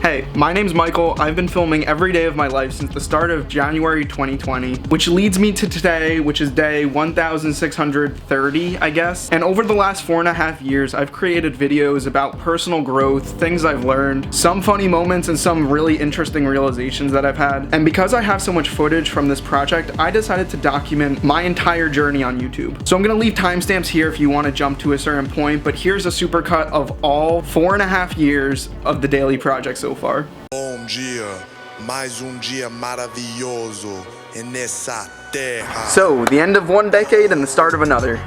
Hey, my name's Michael. I've been filming every day of my life since the start of January 2020, which leads me to today, which is day 1630, I guess. And over the last 4.5 years, I've created videos about personal growth, things I've learned, some funny moments, and some really interesting realizations that I've had. And because I have so much footage from this project, I decided to document my entire journey on YouTube. So I'm gonna leave timestamps here if you want to jump to a certain point, but here's a supercut of all 4.5 years of the daily project so far. Bom dia, mais dia maravilhoso nessa terra. So, the end of one decade and the start of another.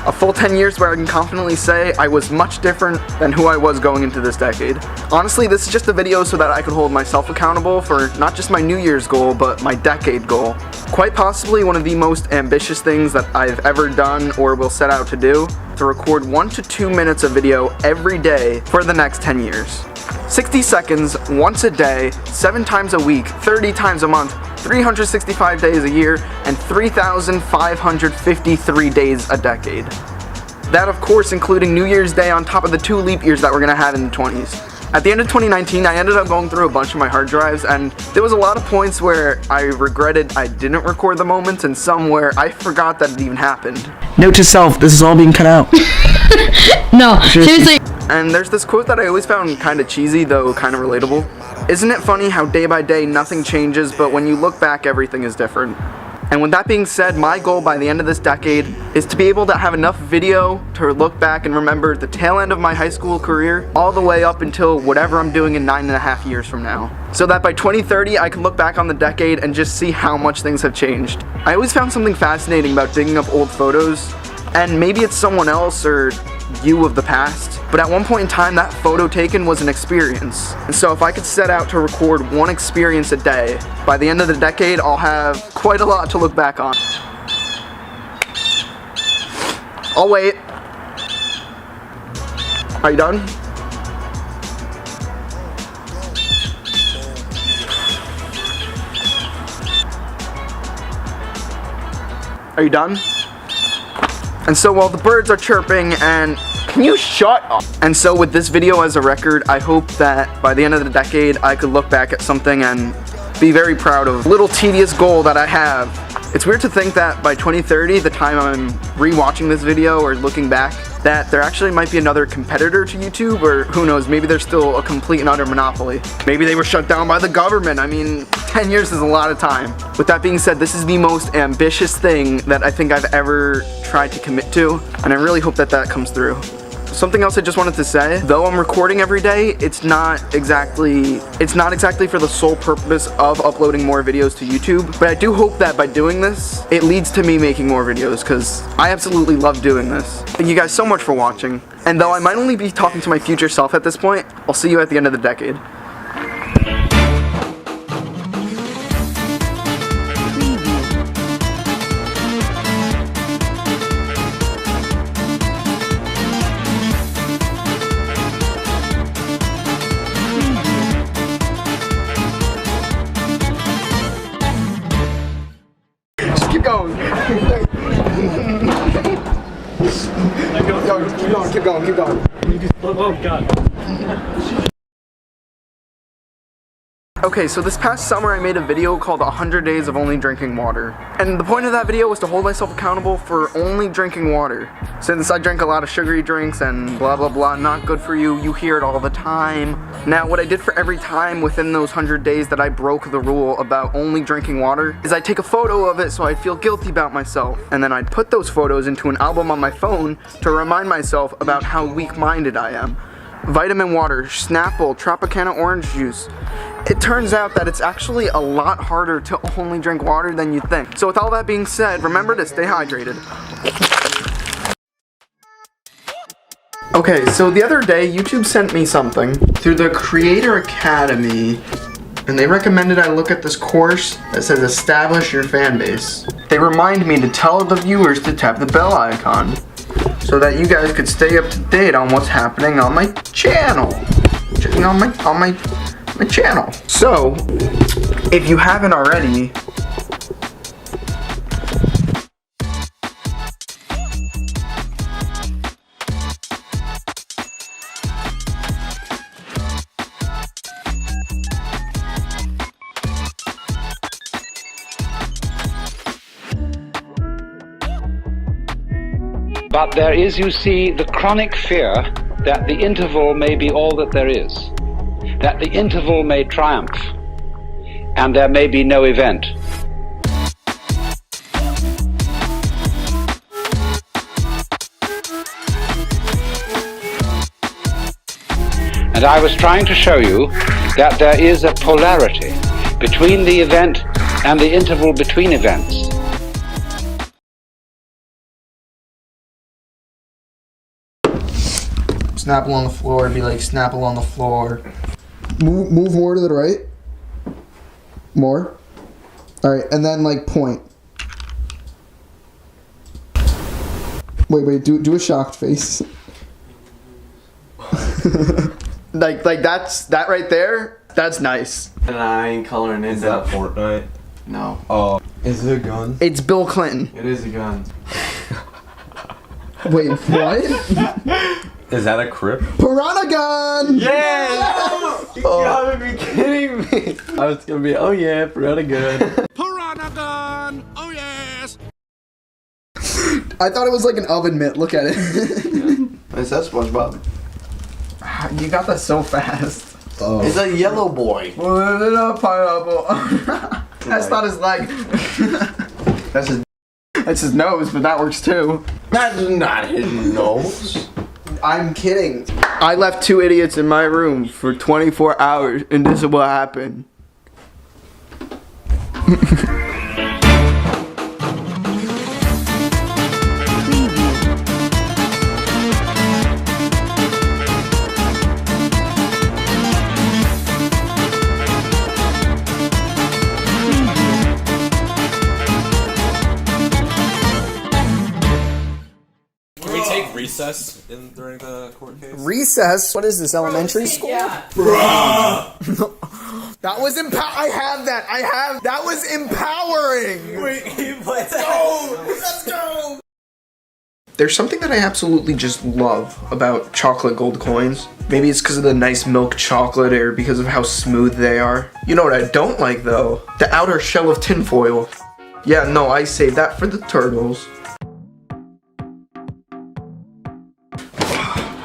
A full 10 years where I can confidently say I was much different than who I was going into this decade. Honestly, this is just a video so that I could hold myself accountable for not just my New Year's goal, but my decade goal. Quite possibly one of the most ambitious things that I've ever done or will set out to do, to record 1 to 2 minutes of video every day for the next 10 years. 60 seconds, once a day, 7 times a week, 30 times a month, 365 days a year, and 3,553 days a decade. That, of course, including New Year's Day on top of the 2 leap years that we're gonna have in the 20s. At the end of 2019, I ended up going through a bunch of my hard drives, and there was a lot of points where I regretted I didn't record the moments, and some where I forgot that it even happened. Note to self, this is all being cut out. No, seriously. And there's this quote that I always found kind of cheesy, though kind of relatable. Isn't it funny how day by day nothing changes, but when you look back, everything is different? And with that being said, my goal by the end of this decade is to be able to have enough video to look back and remember the tail end of my high school career all the way up until whatever I'm doing in 9.5 years from now. So that by 2030, I can look back on the decade and just see how much things have changed. I always found something fascinating about digging up old photos, and maybe it's someone else or you of the past, but at one point in time that photo taken was an experience. And so if I could set out to record one experience a day, by the end of the decade I'll have quite a lot to look back on. I'll wait. Are you done? Are you done? And so while the birds are chirping and can you shut up? And so with this video as a record, I hope that by the end of the decade I could look back at something and be very proud of a little tedious goal that I have. It's weird to think that by 2030, the time I'm rewatching this video or looking back, that there actually might be another competitor to YouTube, or who knows, maybe there's still a complete and utter monopoly. Maybe they were shut down by the government. I mean, 10 years is a lot of time. With that being said, this is the most ambitious thing that I think I've ever tried to commit to, and I really hope that that comes through. Something else I just wanted to say, though I'm recording every day, it's not exactly for the sole purpose of uploading more videos to YouTube, but I do hope that by doing this, it leads to me making more videos, because I absolutely love doing this. Thank you guys so much for watching, and though I might only be talking to my future self at this point, I'll see you at the end of the decade. Keep going. Keep going. Oh God. Okay, so this past summer I made a video called 100 Days of Only Drinking Water. And the point of that video was to hold myself accountable for only drinking water. Since I drink a lot of sugary drinks and blah blah blah, not good for you, you hear it all the time. Now what I did for every time within those 100 days that I broke the rule about only drinking water is I'd take a photo of it so I'd feel guilty about myself. And then I'd put those photos into an album on my phone to remind myself about how weak-minded I am. Vitamin water, Snapple, Tropicana orange juice. It turns out that it's actually a lot harder to only drink water than you think. So with all that being said, remember to stay hydrated. Okay, so the other day, YouTube sent me something through the Creator Academy, and they recommended I look at this course that says Establish Your Fan Base. They remind me to tell the viewers to tap the bell icon, so that you guys could stay up to date on what's happening on my channel. On my channel. So, if you haven't already, But there is, you see, the chronic fear that the interval may be all that there is, that the interval may triumph, and there may be no event. And I was trying to show you that there is a polarity between the event and the interval between events. Snapple on the floor and be like, Snapple on the floor. Move more to the right. More. Alright, and then like point. Wait, do a shocked face. like that right there, that's nice. And I ain't coloring in. Is that Fortnite? No. Oh. Is it a gun? It's Bill Clinton. It is a gun. Wait, what? Is that a Crip? Piranha gun! Yeah! You gotta be kidding me! I was gonna be, oh yeah, Piranha gun. Piranha gun! Oh yes! I thought it was like an oven mitt. Look at it. Is that SpongeBob? You got that so fast. Oh. It's a yellow boy. Pineapple. That's not his leg. That's his nose, but that works too. That's not his nose. I'm kidding. I left 2 idiots in my room for 24 hours, and this is what happened. Recess during the court case? Recess? What is this, elementary school? Yeah. That was that was empowering! Wait, let's go! Let's go! There's something that I absolutely just love about chocolate gold coins. Maybe it's because of the nice milk chocolate or because of how smooth they are. You know what I don't like though? The outer shell of tinfoil. Yeah, no, I saved that for the turtles.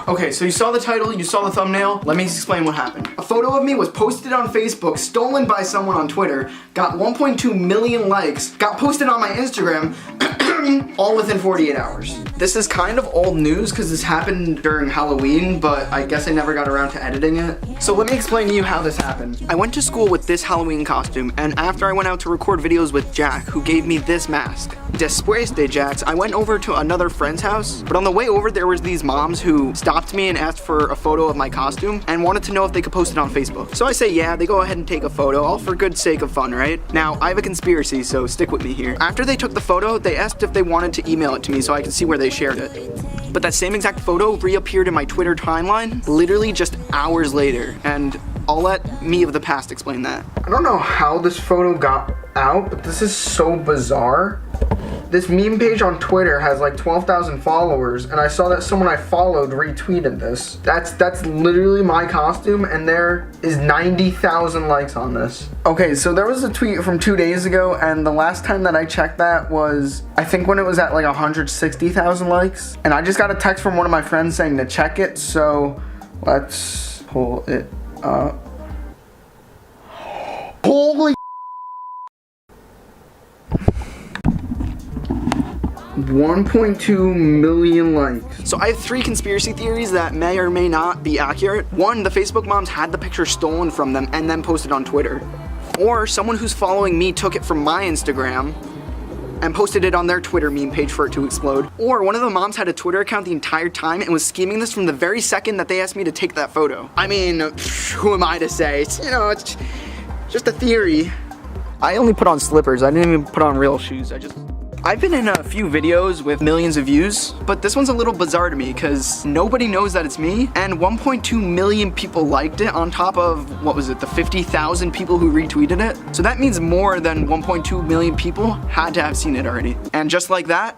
Okay, so you saw the title, you saw the thumbnail. Let me explain what happened. A photo of me was posted on Facebook, stolen by someone on Twitter, got 1.2 million likes, got posted on my Instagram, all within 48 hours. This is kind of old news because this happened during Halloween, but I guess I never got around to editing it. So let me explain to you how this happened. I went to school with this Halloween costume, and after I went out to record videos with Jack, who gave me this mask. Después de Jack's, I went over to another friend's house, but on the way over there was these moms who stopped me and asked for a photo of my costume and wanted to know if they could post it on Facebook. So I say yeah, they go ahead and take a photo, all for good sake of fun, right? Now, I have a conspiracy, so stick with me here. After they took the photo, they asked if they wanted to email it to me so I could see where they shared it. But that same exact photo reappeared in my Twitter timeline literally just hours later, and I'll let me of the past explain that. I don't know how this photo got out, but this is so bizarre. This meme page on Twitter has like 12,000 followers, and I saw that someone I followed retweeted this. That's literally my costume, and there is 90,000 likes on this. Okay, so there was a tweet from 2 days ago, and the last time that I checked that was, I think when it was at like 160,000 likes. And I just got a text from one of my friends saying to check it, so let's pull it up. Holy 1.2 million likes. So I have 3 conspiracy theories that may or may not be accurate. 1, the Facebook moms had the picture stolen from them and then posted on Twitter. Or someone who's following me took it from my Instagram and posted it on their Twitter meme page for it to explode. Or one of the moms had a Twitter account the entire time and was scheming this from the very second that they asked me to take that photo. I mean, who am I to say? It's, you know, it's just a theory. I only put on slippers. I didn't even put on real shoes. I've been in a few videos with millions of views, but this one's a little bizarre to me because nobody knows that it's me, and 1.2 million people liked it on top of, what was it, the 50,000 people who retweeted it? So that means more than 1.2 million people had to have seen it already. And just like that,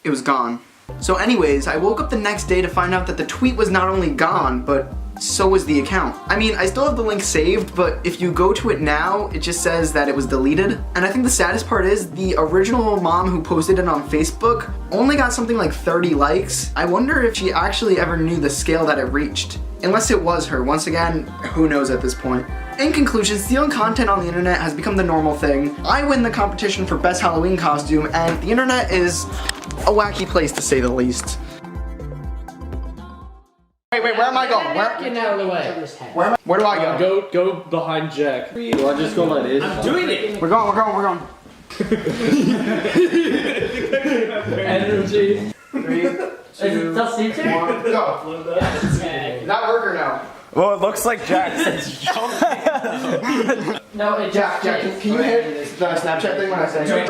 it was gone. So anyways, I woke up the next day to find out that the tweet was not only gone, but so is the account. I mean, I still have the link saved, but if you go to it now, it just says that it was deleted. And I think the saddest part is the original mom who posted it on Facebook only got something like 30 likes. I wonder if she actually ever knew the scale that it reached. Unless it was her. Once again, who knows at this point. In conclusion, stealing content on the internet has become the normal thing. I win the competition for best Halloween costume, and the internet is a wacky place to say the least. Wait, where am I going? Get out of the way. Where do I go? Go behind Jack. Well, just go like this. I'm doing it. We're going. Energy. 3, 2, 1, go. Did that work or no? Well, it looks like Jack's. No, it Jack, can you hit the Snapchat thing when I say it?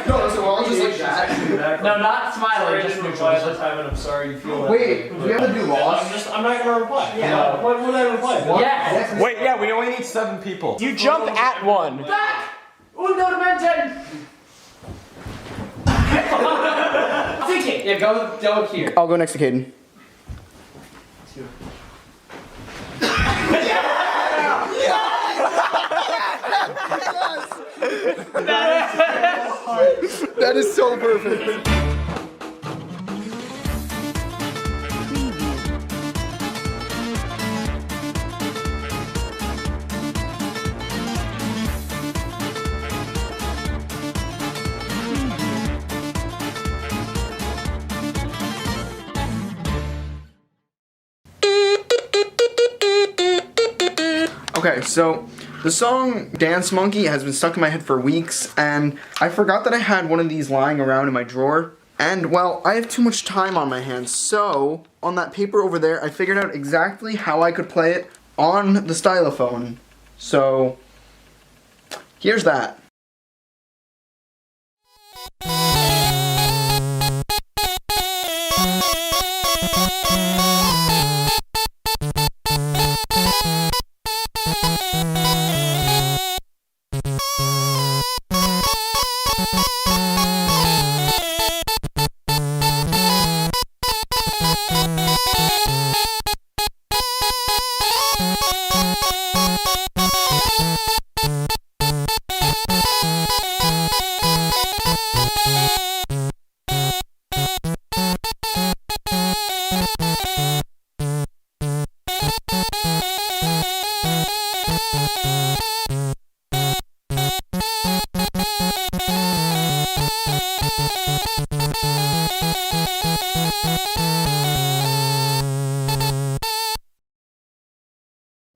No, so I'll just like that. No, not smiling, just neutral. I'm sorry you feel that. Wait, do we have to do lost? I'm not gonna reply. Yeah. What would I reply? Yes. Wait, yeah, we only need 7 people. You jump at one. Back! Uno dimension! Take it! Yeah, go here. I'll go next to Caden. That is so perfect. Okay, so the song Dance Monkey has been stuck in my head for weeks, and I forgot that I had one of these lying around in my drawer. And, well, I have too much time on my hands, so on that paper over there, I figured out exactly how I could play it on the stylophone. So, here's that.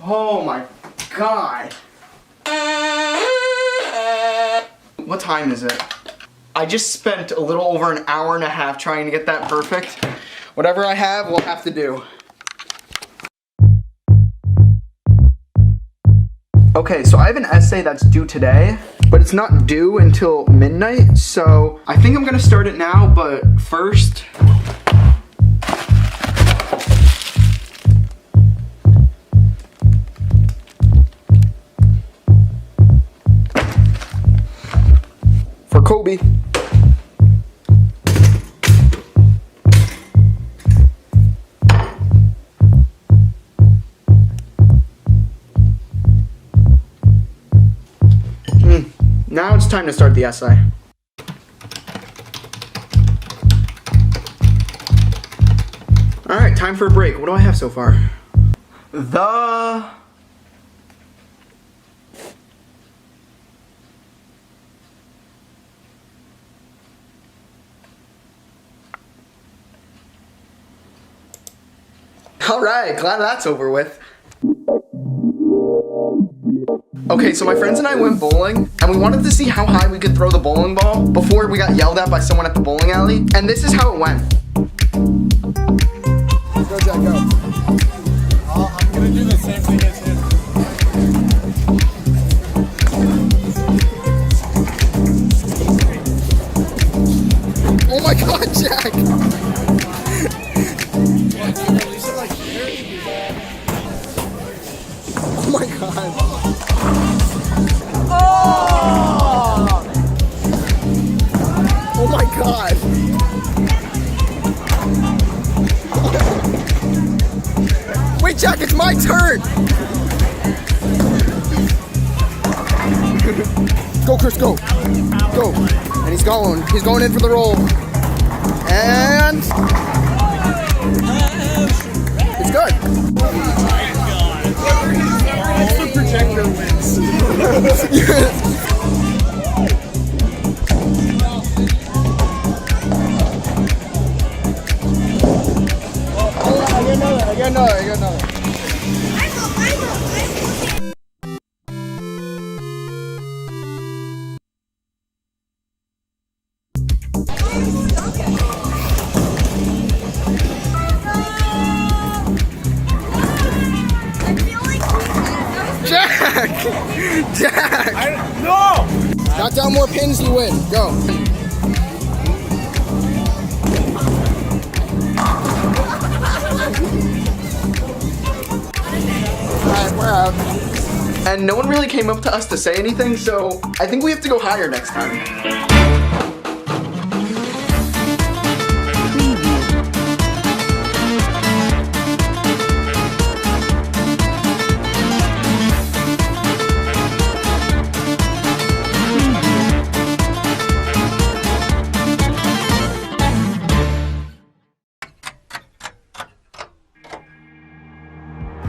Oh my god. What time is it? I just spent a little over an hour and a half trying to get that perfect. Whatever I have, we'll have to do. Okay, so I have an essay that's due today, but it's not due until midnight, so I think I'm gonna start it now, but first... For Kobe. Now it's time to start the essay. Alright, time for a break. What do I have so far? Alright, glad that's over with. Okay, so my friends and I went bowling, and we wanted to see how high we could throw the bowling ball before we got yelled at by someone at the bowling alley, and this is how it went. Go, Jack, go. I'm gonna do the same thing as him. Oh my god, Jack! Oh my god. Oh my god. Wait, right, Jack, it's my turn. Go, Chris, go. Go. And he's going. He's going in for the roll. And it's good. The projector wins. I got another. Jack! No! Knock down more pins, you win. Go. Alright, we're out. And no one really came up to us to say anything, so I think we have to go higher next time.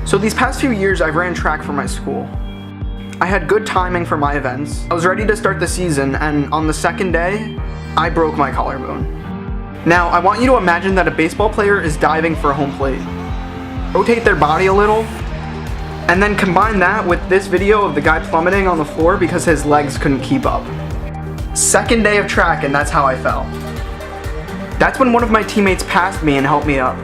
So these past few years, I ran track for my school. I had good timing for my events. I was ready to start the season, and on the second day, I broke my collarbone. Now, I want you to imagine that a baseball player is diving for a home plate. Rotate their body a little, and then combine that with this video of the guy plummeting on the floor because his legs couldn't keep up. Second day of track, and that's how I fell. That's when one of my teammates passed me and helped me up.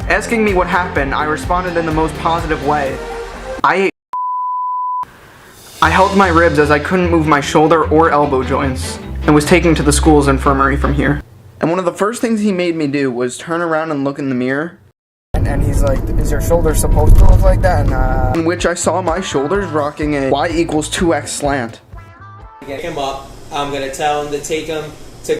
Asking me what happened, I responded in the most positive way. I held my ribs as I couldn't move my shoulder or elbow joints, and was taken to the school's infirmary from here. And one of the first things he made me do was turn around and look in the mirror. And he's like, is your shoulder supposed to look like that? And in which I saw my shoulders rocking a y equals 2x slant. Get him up. I'm going to tell him to take him to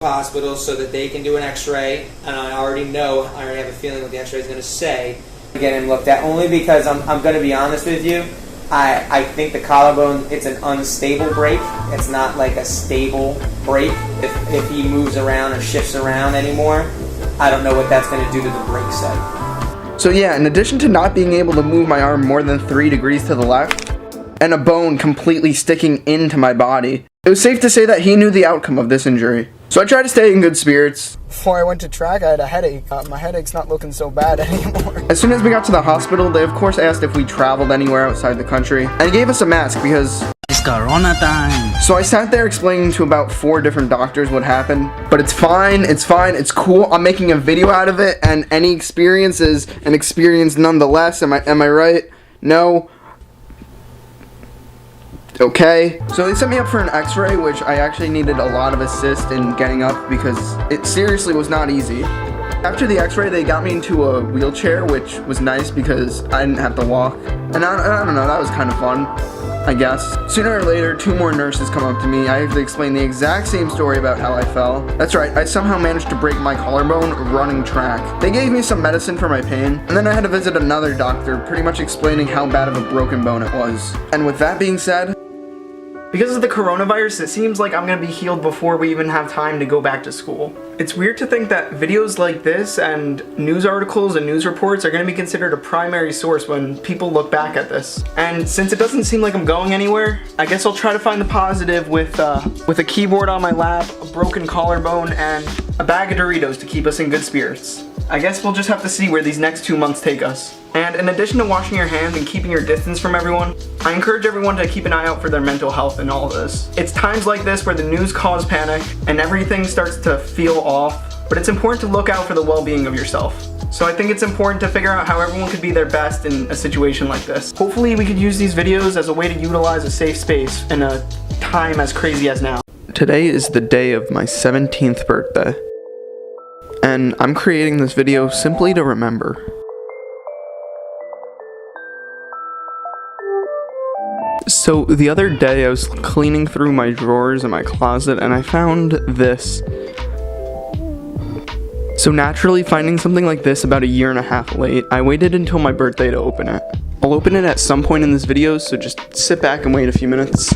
hospital so that they can do an x-ray, and I already have a feeling what the x-ray is going to say. Get him looked at, only because I'm going to be honest with you, I think the collarbone, it's an unstable break. It's not like a stable break. If he moves around or shifts around anymore, I don't know what that's going to do to the break site. So yeah, in addition to not being able to move my arm more than 3 degrees to the left, and a bone completely sticking into my body, it was safe to say that he knew the outcome of this injury. So I tried to stay in good spirits. Before I went to track, I had a headache. My headache's not looking so bad anymore. As soon as we got to the hospital, they of course asked if we traveled anywhere outside the country, and gave us a mask because It's Corona time. So I sat there explaining to about 4 different doctors what happened, but it's fine, it's cool, I'm making a video out of it, and any experience is an experience nonetheless, am I right? No? Okay. So they set me up for an x-ray, which I actually needed a lot of assist in getting up because it seriously was not easy. After the x-ray, they got me into a wheelchair, which was nice because I didn't have to walk. And I don't know, that was kind of fun, I guess. Sooner or later, 2 more nurses come up to me. I have to explain the exact same story about how I fell. That's right, I somehow managed to break my collarbone running track. They gave me some medicine for my pain, and then I had to visit another doctor, pretty much explaining how bad of a broken bone it was. And with that being said, because of the coronavirus, it seems like I'm gonna be healed before we even have time to go back to school. It's weird to think that videos like this and news articles and news reports are gonna be considered a primary source when people look back at this. And since it doesn't seem like I'm going anywhere, I guess I'll try to find the positive with a keyboard on my lap, a broken collarbone, and a bag of Doritos to keep us in good spirits. I guess we'll just have to see where these next 2 months take us. And in addition to washing your hands and keeping your distance from everyone, I encourage everyone to keep an eye out for their mental health in all of this. It's times like this where the news causes panic and everything starts to feel off, but it's important to look out for the well-being of yourself. So I think it's important to figure out how everyone could be their best in a situation like this. Hopefully we could use these videos as a way to utilize a safe space in a time as crazy as now. Today is the day of my 17th birthday, and I'm creating this video simply to remember. So the other day I was cleaning through my drawers in my closet and I found this. So naturally, finding something like this about a year and a half late, I waited until my birthday to open it. I'll open it at some point in this video, so just sit back and wait a few minutes.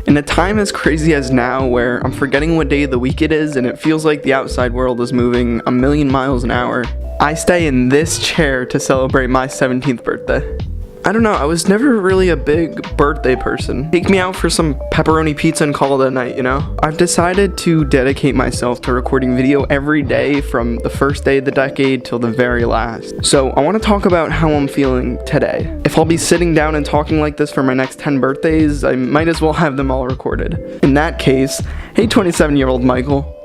In a time as crazy as now, where I'm forgetting what day of the week it is and it feels like the outside world is moving a million miles an hour, I stay in this chair to celebrate my 17th birthday. I don't know, I was never really a big birthday person. Take me out for some pepperoni pizza and call it a night, you know? I've decided to dedicate myself to recording video every day from the first day of the decade till the very last. So I want to talk about how I'm feeling today. If I'll be sitting down and talking like this for my next 10 birthdays, I might as well have them all recorded. In that case, hey 27-year-old Michael.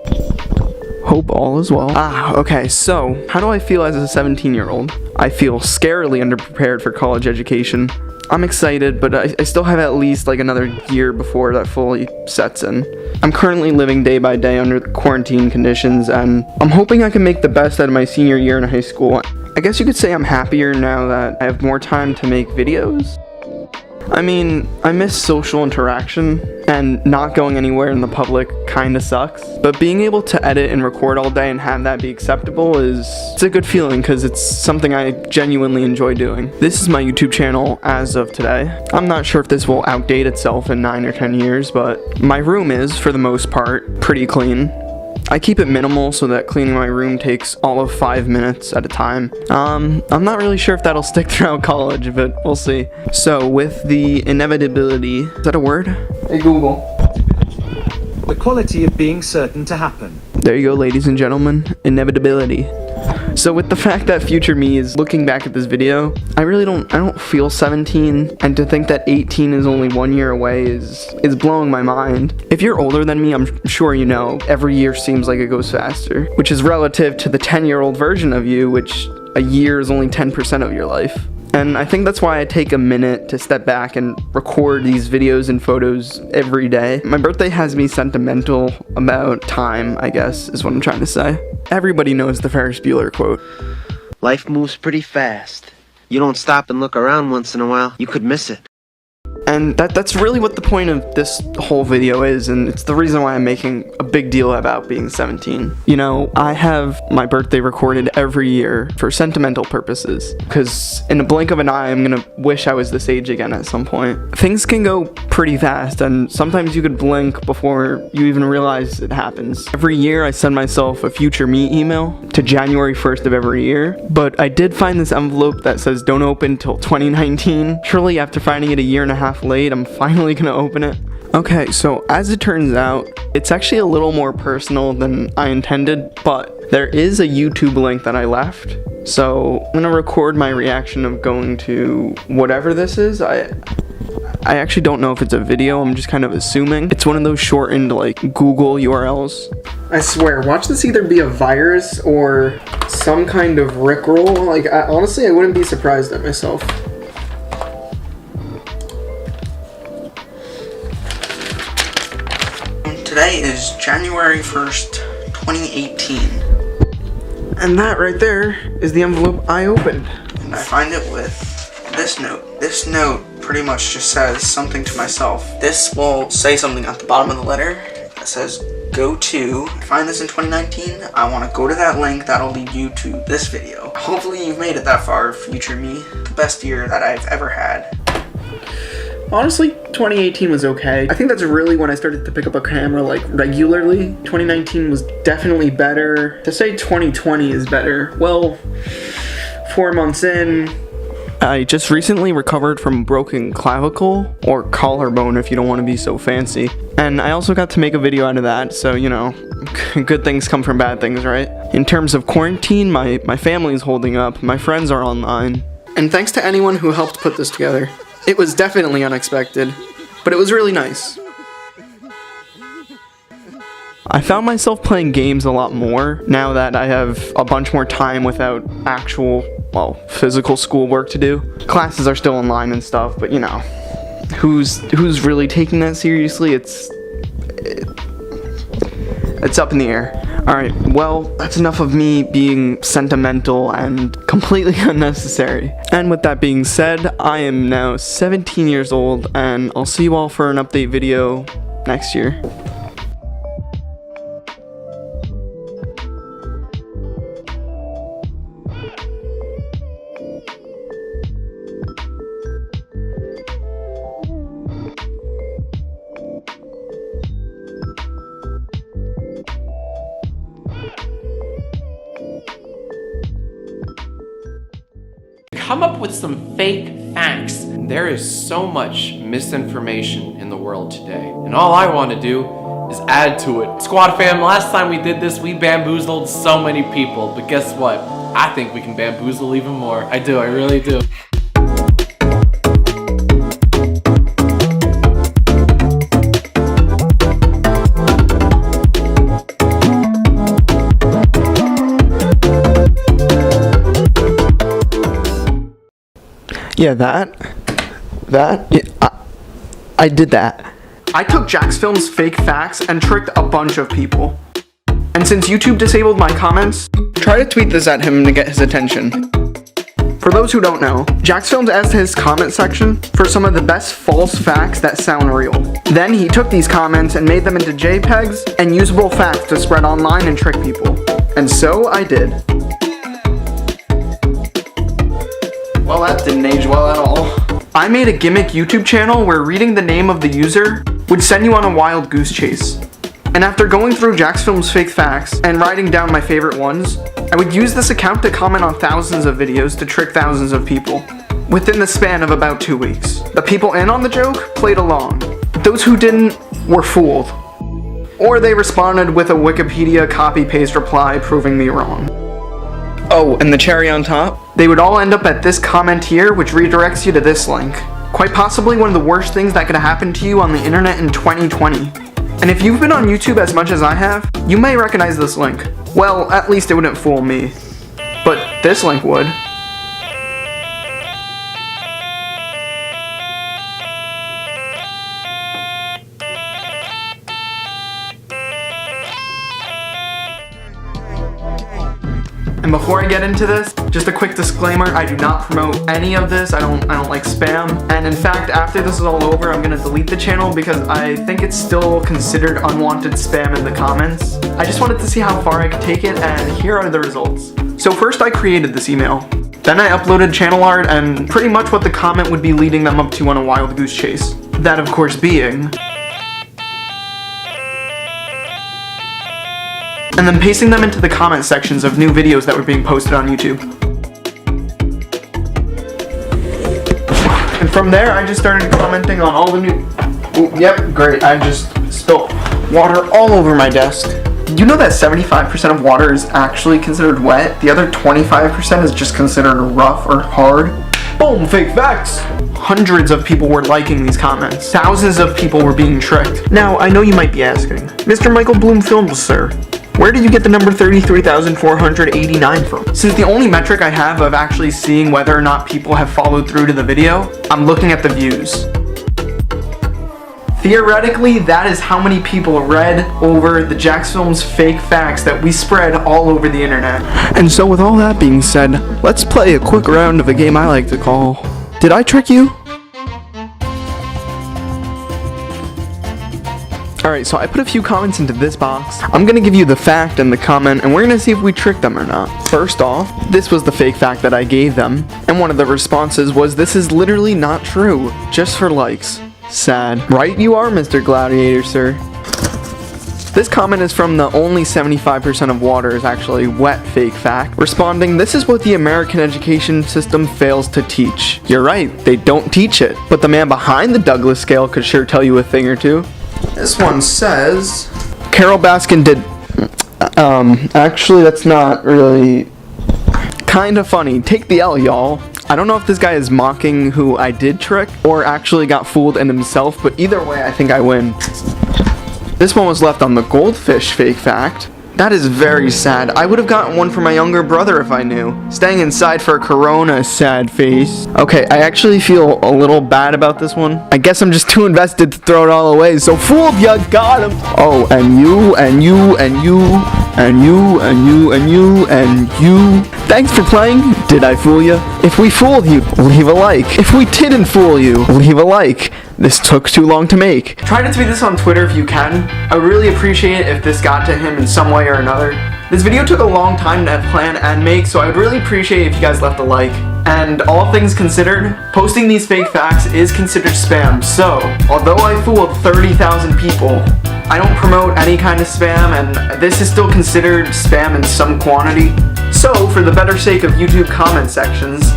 Hope all is well. Okay, so how do I feel as a 17-year-old? I feel scarily underprepared for college education. I'm excited, but I still have at least like another year before that fully sets in. I'm currently living day by day under quarantine conditions, and I'm hoping I can make the best out of my senior year in high school. I guess you could say I'm happier now that I have more time to make videos. I mean, I miss social interaction, and not going anywhere in the public kinda sucks. But being able to edit and record all day and have that be acceptable it's a good feeling, because it's something I genuinely enjoy doing. This is my YouTube channel as of today. I'm not sure if this will outdate itself in 9 or 10 years, but my room is, for the most part, pretty clean. I keep it minimal so that cleaning my room takes all of 5 minutes at a time. I'm not really sure if that'll stick throughout college, but we'll see. So with the inevitability, is that a word? Hey Google. The quality of being certain to happen. There you go, ladies and gentlemen, inevitability. So with the fact that future me is looking back at this video, I don't feel 17, and to think that 18 is only 1 year away is blowing my mind. If you're older than me, I'm sure you know, every year seems like it goes faster, which is relative to the 10-year-old version of you, which a year is only 10% of your life. And I think that's why I take a minute to step back and record these videos and photos every day. My birthday has me sentimental about time, I guess, is what I'm trying to say. Everybody knows the Ferris Bueller quote. Life moves pretty fast. You don't stop and look around once in a while, you could miss it. And that's really what the point of this whole video is, and it's the reason why I'm making a big deal about being 17. You know, I have my birthday recorded every year for sentimental purposes, because in a blink of an eye, I'm gonna wish I was this age again at some point. Things can go pretty fast, and sometimes you could blink before you even realize it happens. Every year, I send myself a future me email to January 1st of every year, but I did find this envelope that says don't open till 2019. Surely after finding it a year and a half late, I'm finally gonna open it. Okay, so as it turns out, it's actually a little more personal than I intended, but there is a YouTube link that I left. So I'm gonna record my reaction of going to whatever this is. I actually don't know if it's a video, I'm just kind of assuming. It's one of those shortened like Google URLs. I swear, watch this either be a virus or some kind of rickroll. Like, honestly, I wouldn't be surprised at myself. Today is January 1st, 2018. And that right there is the envelope I opened. And I find it with this note. This note pretty much just says something to myself. This will say something at the bottom of the letter that says, go to, find this in 2019, I want to go to that link that'll lead you to this video. Hopefully you've made it that far, future me. The best year that I've ever had. Honestly, 2018 was okay. I think that's really when I started to pick up a camera like regularly. 2019 was definitely better. To say 2020 is better, well, 4 months in. I just recently recovered from broken clavicle, or collarbone if you don't want to be so fancy. And I also got to make a video out of that, so you know, good things come from bad things, right? In terms of quarantine, my family's holding up, my friends are online. And thanks to anyone who helped put this together. It was definitely unexpected, but it was really nice. I found myself playing games a lot more now that I have a bunch more time without actual, well, physical schoolwork to do. Classes are still online and stuff, but you know, who's really taking that seriously? It's up in the air. Alright, well, that's enough of me being sentimental and completely unnecessary. And with that being said, I am now 17 years old, and I'll see you all for an update video next year. come up with some fake facts. There is so much misinformation in the world today, and all I want to do is add to it. Squad fam, last time we did this, we bamboozled so many people, but guess what? I think we can bamboozle even more. I do, I really do. Yeah, I did that. I took Jacksfilms' fake facts and tricked a bunch of people. And since YouTube disabled my comments, try to tweet this at him to get his attention. For those who don't know, Jacksfilms asked his comment section for some of the best false facts that sound real. Then he took these comments and made them into JPEGs and usable facts to spread online and trick people. And so I did. Well, that didn't age well at all. I made a gimmick YouTube channel where reading the name of the user would send you on a wild goose chase. And after going through Jacksfilms' fake facts and writing down my favorite ones, I would use this account to comment on thousands of videos to trick thousands of people within the span of about 2 weeks. The people in on the joke played along. Those who didn't were fooled. Or they responded with a Wikipedia copy-paste reply proving me wrong. Oh, and the cherry on top? They would all end up at this comment here, which redirects you to this link. Quite possibly one of the worst things that could have happened to you on the internet in 2020. And if you've been on YouTube as much as I have, you may recognize this link. Well, at least it wouldn't fool me. But this link would. And before I get into this, just a quick disclaimer, I do not promote any of this. I don't like spam. And in fact, after this is all over, I'm gonna delete the channel because I think it's still considered unwanted spam in the comments. I just wanted to see how far I could take it, and here are the results. So first I created this email. Then I uploaded channel art and pretty much what the comment would be leading them up to on a wild goose chase. That of course being... and then pasting them into the comment sections of new videos that were being posted on YouTube. And from there, I just started commenting on all the new... Ooh, yep, great, I just spilled water all over my desk. You know that 75% of water is actually considered wet? The other 25% is just considered rough or hard? Boom, fake facts! Hundreds of people were liking these comments. Thousands of people were being tricked. Now, I know you might be asking, Mr. Michael Bloomfilms, sir, where did you get the number 33,489 from? Since the only metric I have of actually seeing whether or not people have followed through to the video, I'm looking at the views. Theoretically, that is how many people read over the Jacksfilms fake facts that we spread all over the internet. And so with all that being said, let's play a quick round of a game I like to call, Did I Trick You? Alright, so I put a few comments into this box. I'm gonna give you the fact and the comment, and we're gonna see if we tricked them or not. First off, this was the fake fact that I gave them, and one of the responses was, "This is literally not true, just for likes." Sad. Right you are, Mr. Gladiator, sir. This comment is from the only 75% of water is actually wet fake fact, responding, "This is what the American education system fails to teach." You're right, they don't teach it, but the man behind the Douglas scale could sure tell you a thing or two. This one says, Carol Baskin did, actually that's not really kinda funny. Take the L, y'all. I don't know if this guy is mocking who I did trick or actually got fooled in himself, but either way I think I win. This one was left on the goldfish fake fact. That is very sad. I would have gotten one for my younger brother if I knew. Staying inside for Corona, sad face. Okay, I actually feel a little bad about this one. I guess I'm just too invested to throw it all away, so fooled ya, got him! Oh, and you, and you, and you, and you, and you, and you, and you. Thanks for playing. Did I fool you? If we fooled you, leave a like. If we didn't fool you, leave a like. This took too long to make. Try to tweet this on Twitter if you can. I would really appreciate it if this got to him in some way or another. This video took a long time to plan and make, so I would really appreciate if you guys left a like. And all things considered, posting these fake facts is considered spam, so although I fooled 30,000 people, I don't promote any kind of spam, and this is still considered spam in some quantity. So, for the better sake of YouTube comment sections,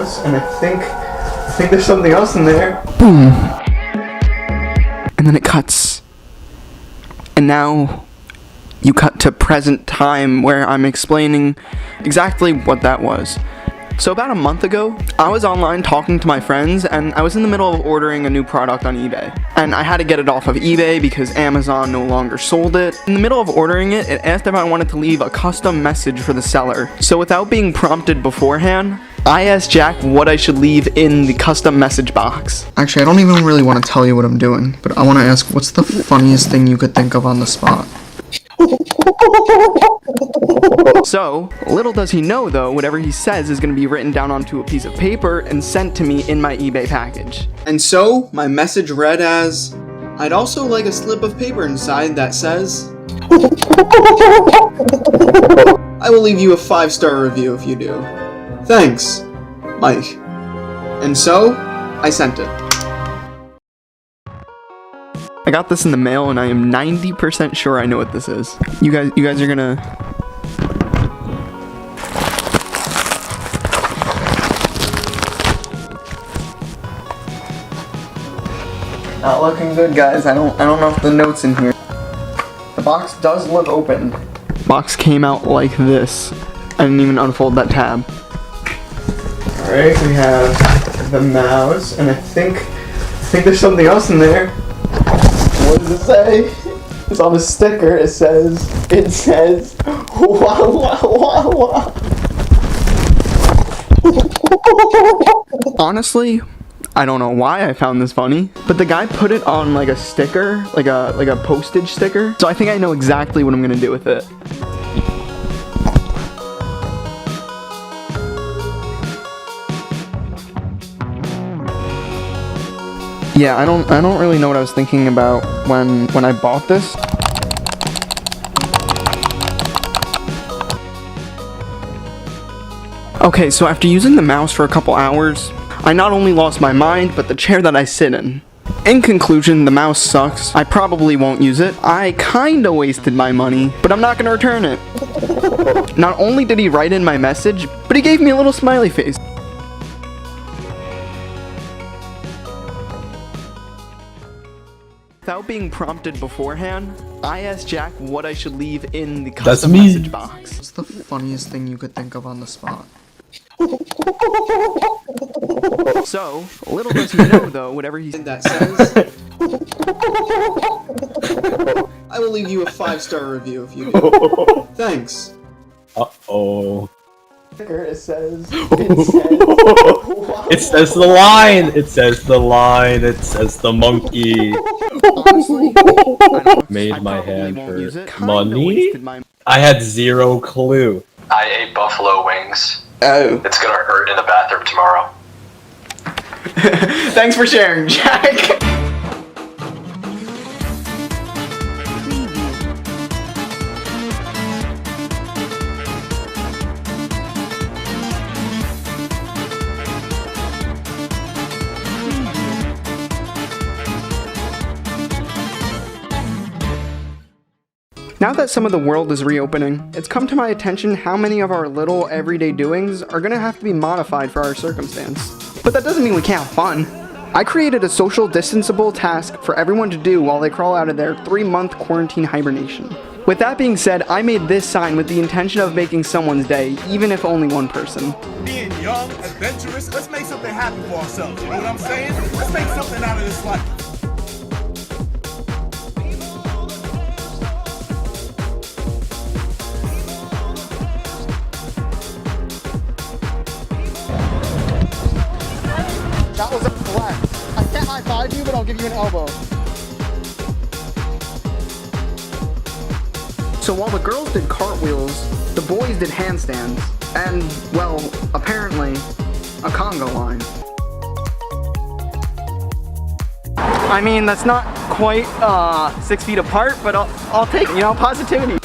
mouse, and I think there's something else in there. Boom. And then it cuts. And now you cut to present time where I'm explaining exactly what that was. So about a month ago, I was online talking to my friends, and I was in the middle of ordering a new product on eBay. And I had to get it off of eBay because Amazon no longer sold it. In the middle of ordering it, it asked if I wanted to leave a custom message for the seller. So without being prompted beforehand, I asked Jack what I should leave in the custom message box. Actually, I don't even really want to tell you what I'm doing, but I want to ask, what's the funniest thing you could think of on the spot? So, little does he know though, whatever he says is going to be written down onto a piece of paper and sent to me in my eBay package. And so, my message read as, I'd also like a slip of paper inside that says, I will leave you a 5-star review if you do. Thanks, Mike. And so, I sent it. I got this in the mail and I am 90% sure I know what this is. You guys are gonna... Not looking good, guys. I don't know if the note's in here. The box does look open. Box came out like this. I didn't even unfold that tab. Alright, we have the mouse, and I think there's something else in there. What does it say? It's on the sticker. It says, wah, wah, wah, wah. Honestly, I don't know why I found this funny, but the guy put it on like a sticker, like a postage sticker. So I think I know exactly what I'm gonna do with it. Yeah, I don't really know what I was thinking about when I bought this. Okay, so after using the mouse for a couple hours, I not only lost my mind, but the chair that I sit in. In conclusion, the mouse sucks. I probably won't use it. I kinda wasted my money, but I'm not gonna return it. Not only did he write in my message, but he gave me a little smiley face. Without being prompted beforehand, I asked Jack what I should leave in the custom message box. What's the funniest thing you could think of on the spot? So, little does he know though, whatever he said that says, I will leave you a 5-star review if you do. Thanks. Uh-oh. It says It says the line! It says the line! It says the monkey! Honestly, Made my hand hurt. Money? I had zero clue. I ate buffalo wings. Oh. It's gonna hurt in the bathroom tomorrow. Thanks for sharing, Jack. Now that some of the world is reopening, it's come to my attention how many of our little everyday doings are gonna have to be modified for our circumstance. But that doesn't mean we can't have fun. I created a social distanceable task for everyone to do while they crawl out of their 3-month quarantine hibernation. With that being said, I made this sign with the intention of making someone's day, even if only one person. Being young, adventurous, let's make something happen for ourselves. You know what I'm saying? Let's make something out of this life. That was a flex. I can't high-five you, but I'll give you an elbow. So while the girls did cartwheels, the boys did handstands, and, well, apparently, a conga line. I mean, that's not quite 6 feet apart, but I'll take it, you know, positivity.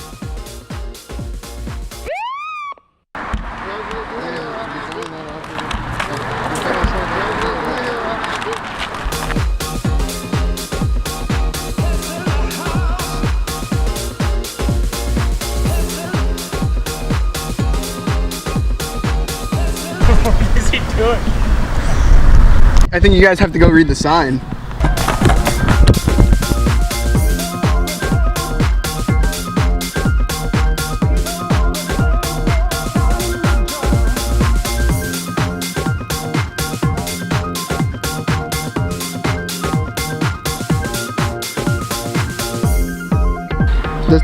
What is he doing? I think you guys have to go read the sign.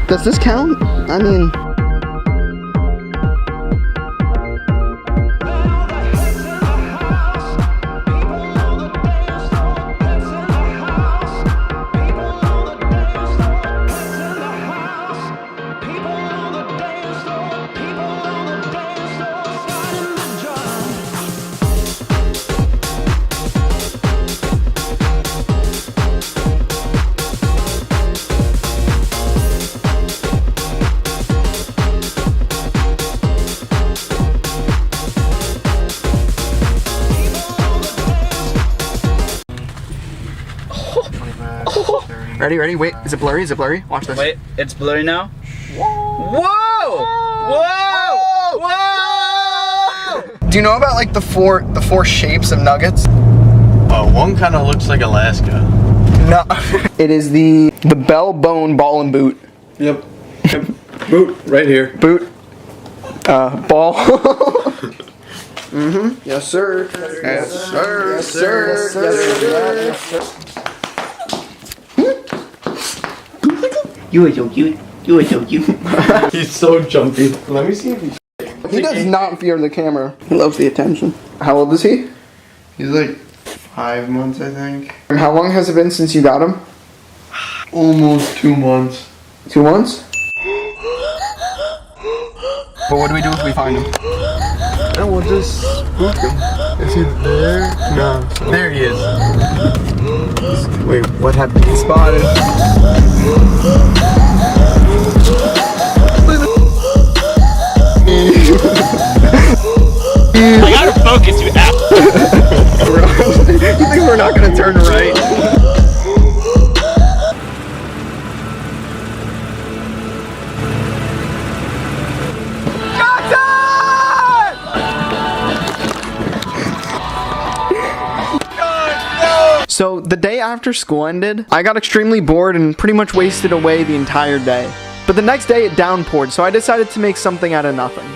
Does this count? I mean... Ready, ready, wait, is it blurry? Is it blurry? Watch this. Wait, it's blurry now? Whoa! Whoa! Whoa! Do you know about like the four shapes of nuggets? Oh, one kind of looks like Alaska. No. It is the bell bone ball and boot. Yep. Boot, right here. Boot. Ball. Mm-hmm. Yes, sir. Yes, sir. Yes, sir. Yes, sir. Yes, sir. You are so cute. You are so cute. He's so jumpy. Let me see if he's... He does not fear the camera. He loves the attention. How old is he? He's like 5 months, I think. And how long has it been since you got him? Almost 2 months. 2 months? But what do we do if we find him? And we'll just spook him. Is he there? No. There he is. Wait, what happened? He spotted. I gotta focus, you ass. You think we're not gonna turn right? So the day after school ended, I got extremely bored and pretty much wasted away the entire day. But the next day it downpoured, so I decided to make something out of nothing.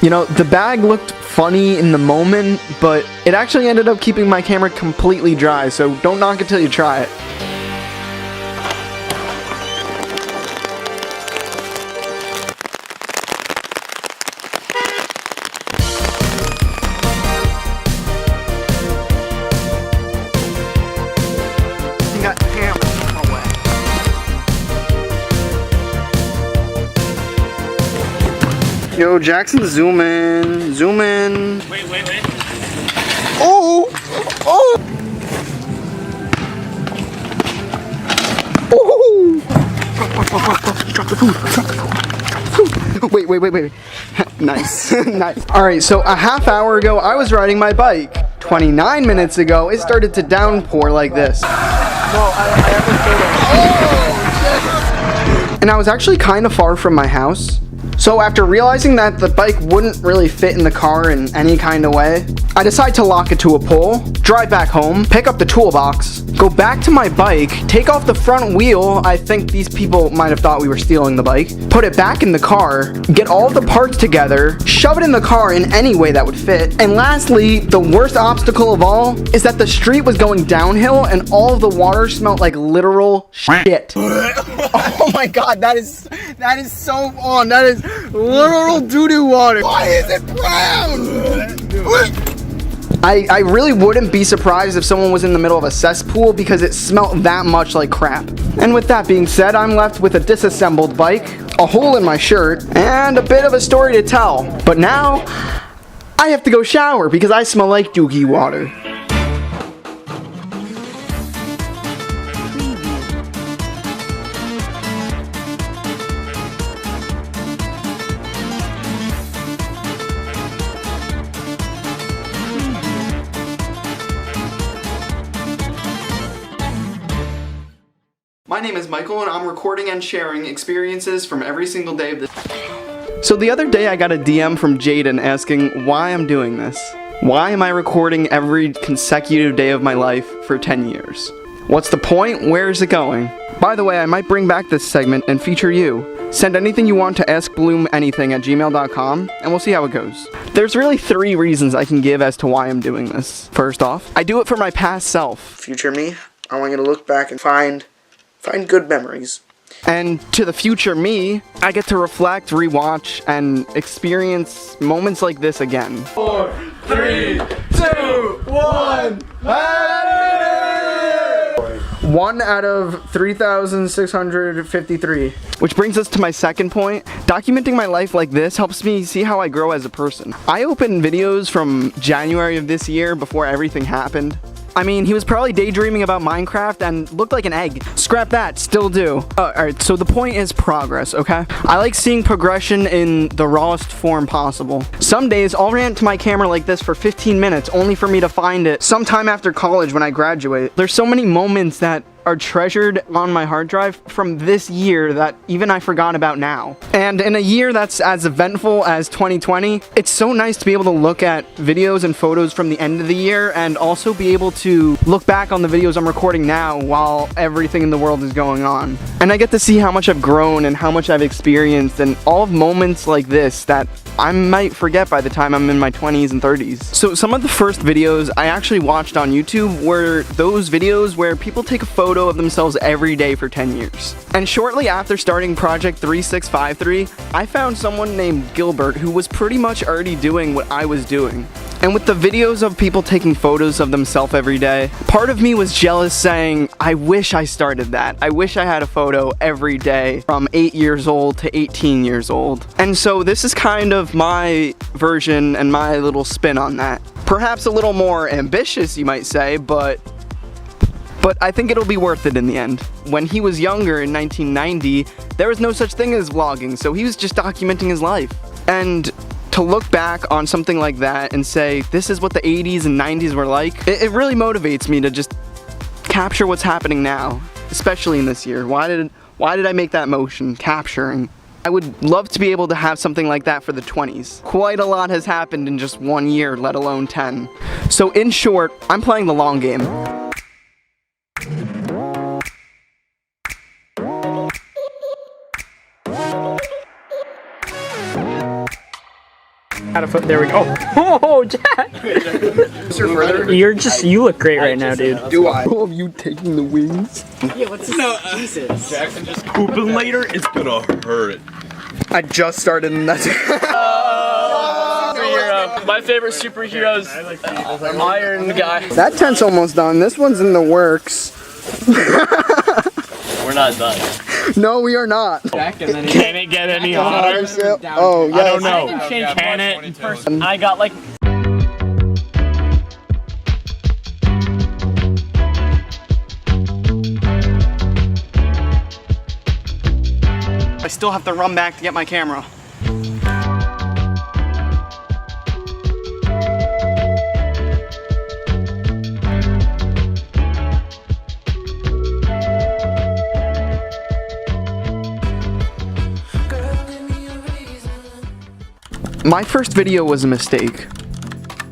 You know, the bag looked funny in the moment, but it actually ended up keeping my camera completely dry, so don't knock it till you try it. Got hammered away. Yo, Jackson, zoom in. Zoom in. Wait. Oh! Oh! Oh! Drop the food. Wait. Nice. Nice. Alright, so a half hour ago, I was riding my bike. 29 minutes ago, it started to downpour like this. And I was actually kind of far from my house. So after realizing that the bike wouldn't really fit in the car in any kind of way, I decided to lock it to a pole, drive back home, pick up the toolbox, go back to my bike, take off the front wheel. I think these people might have thought we were stealing the bike. Put it back in the car, get all the parts together, shove it in the car in any way that would fit. And lastly, the worst obstacle of all is that the street was going downhill and all of the water smelled like literal shit. Oh my god, that is so on. That is literal doo-doo water. Why is it brown? I really wouldn't be surprised if someone was in the middle of a cesspool because it smelled that much like crap. And with that being said, I'm left with a disassembled bike, a hole in my shirt, and a bit of a story to tell. But now, I have to go shower because I smell like dookie water. My name is Michael and I'm recording and sharing experiences from every single day of this. So the other day I got a DM from Jaden asking why I'm doing this. Why am I recording every consecutive day of my life for 10 years? What's the point? Where is it going? By the way, I might bring back this segment and feature you. Send anything you want to askbloomanything@gmail.com and we'll see how it goes. There's really 3 reasons I can give as to why I'm doing this. First off, I do it for my past self. Future me, I want you to look back and find good memories. And to the future me, I get to reflect, rewatch, and experience moments like this again. 4, 3, 2, 1. 1 out of 3,653. Which brings us to my second point. Documenting my life like this helps me see how I grow as a person. I opened videos from January of this year before everything happened. I mean, he was probably daydreaming about Minecraft and looked like an egg. Scrap that, still do. Alright, so the point is progress, okay? I like seeing progression in the rawest form possible. Some days, I'll rant to my camera like this for 15 minutes, only for me to find it sometime after college when I graduate. There's so many moments that are treasured on my hard drive from this year that even I forgot about now. And in a year that's as eventful as 2020, it's so nice to be able to look at videos and photos from the end of the year and also be able to look back on the videos I'm recording now while everything in the world is going on. And I get to see how much I've grown and how much I've experienced and all of moments like this that I might forget by the time I'm in my 20s and 30s. So some of the first videos I actually watched on YouTube were those videos where people take a photo of themselves every day for 10 years. And shortly after starting Project 3653, I found someone named Gilbert who was pretty much already doing what I was doing. And with the videos of people taking photos of themselves every day, part of me was jealous saying, I wish I started that. I wish I had a photo every day from 8 years old to 18 years old. And so this is kind of my version and my little spin on that. Perhaps a little more ambitious, you might say, but I think it'll be worth it in the end. When he was younger in 1990, there was no such thing as vlogging, so he was just documenting his life. And to look back on something like that and say, this is what the 80s and 90s were like, it really motivates me to just capture what's happening now, especially in this year. Why did I make that motion, capturing? I would love to be able to have something like that for the 20s. Quite a lot has happened in just 1 year, let alone 10. So in short, I'm playing the long game. There we go. Oh, Jack! You look great right now, dude. Do I? Oh, you taking the wings? Yeah, what's this? No, Jesus. Jackson just pooping later, it's gonna hurt. I just started and that's Superhero. My favorite superhero's Iron Guy. That tent's almost done. This one's in the works. We're not done. No, we are not. Can it get any hotter? Oh, yes. I don't know. Can it? I got like... I still have to run back to get my camera. My first video was a mistake.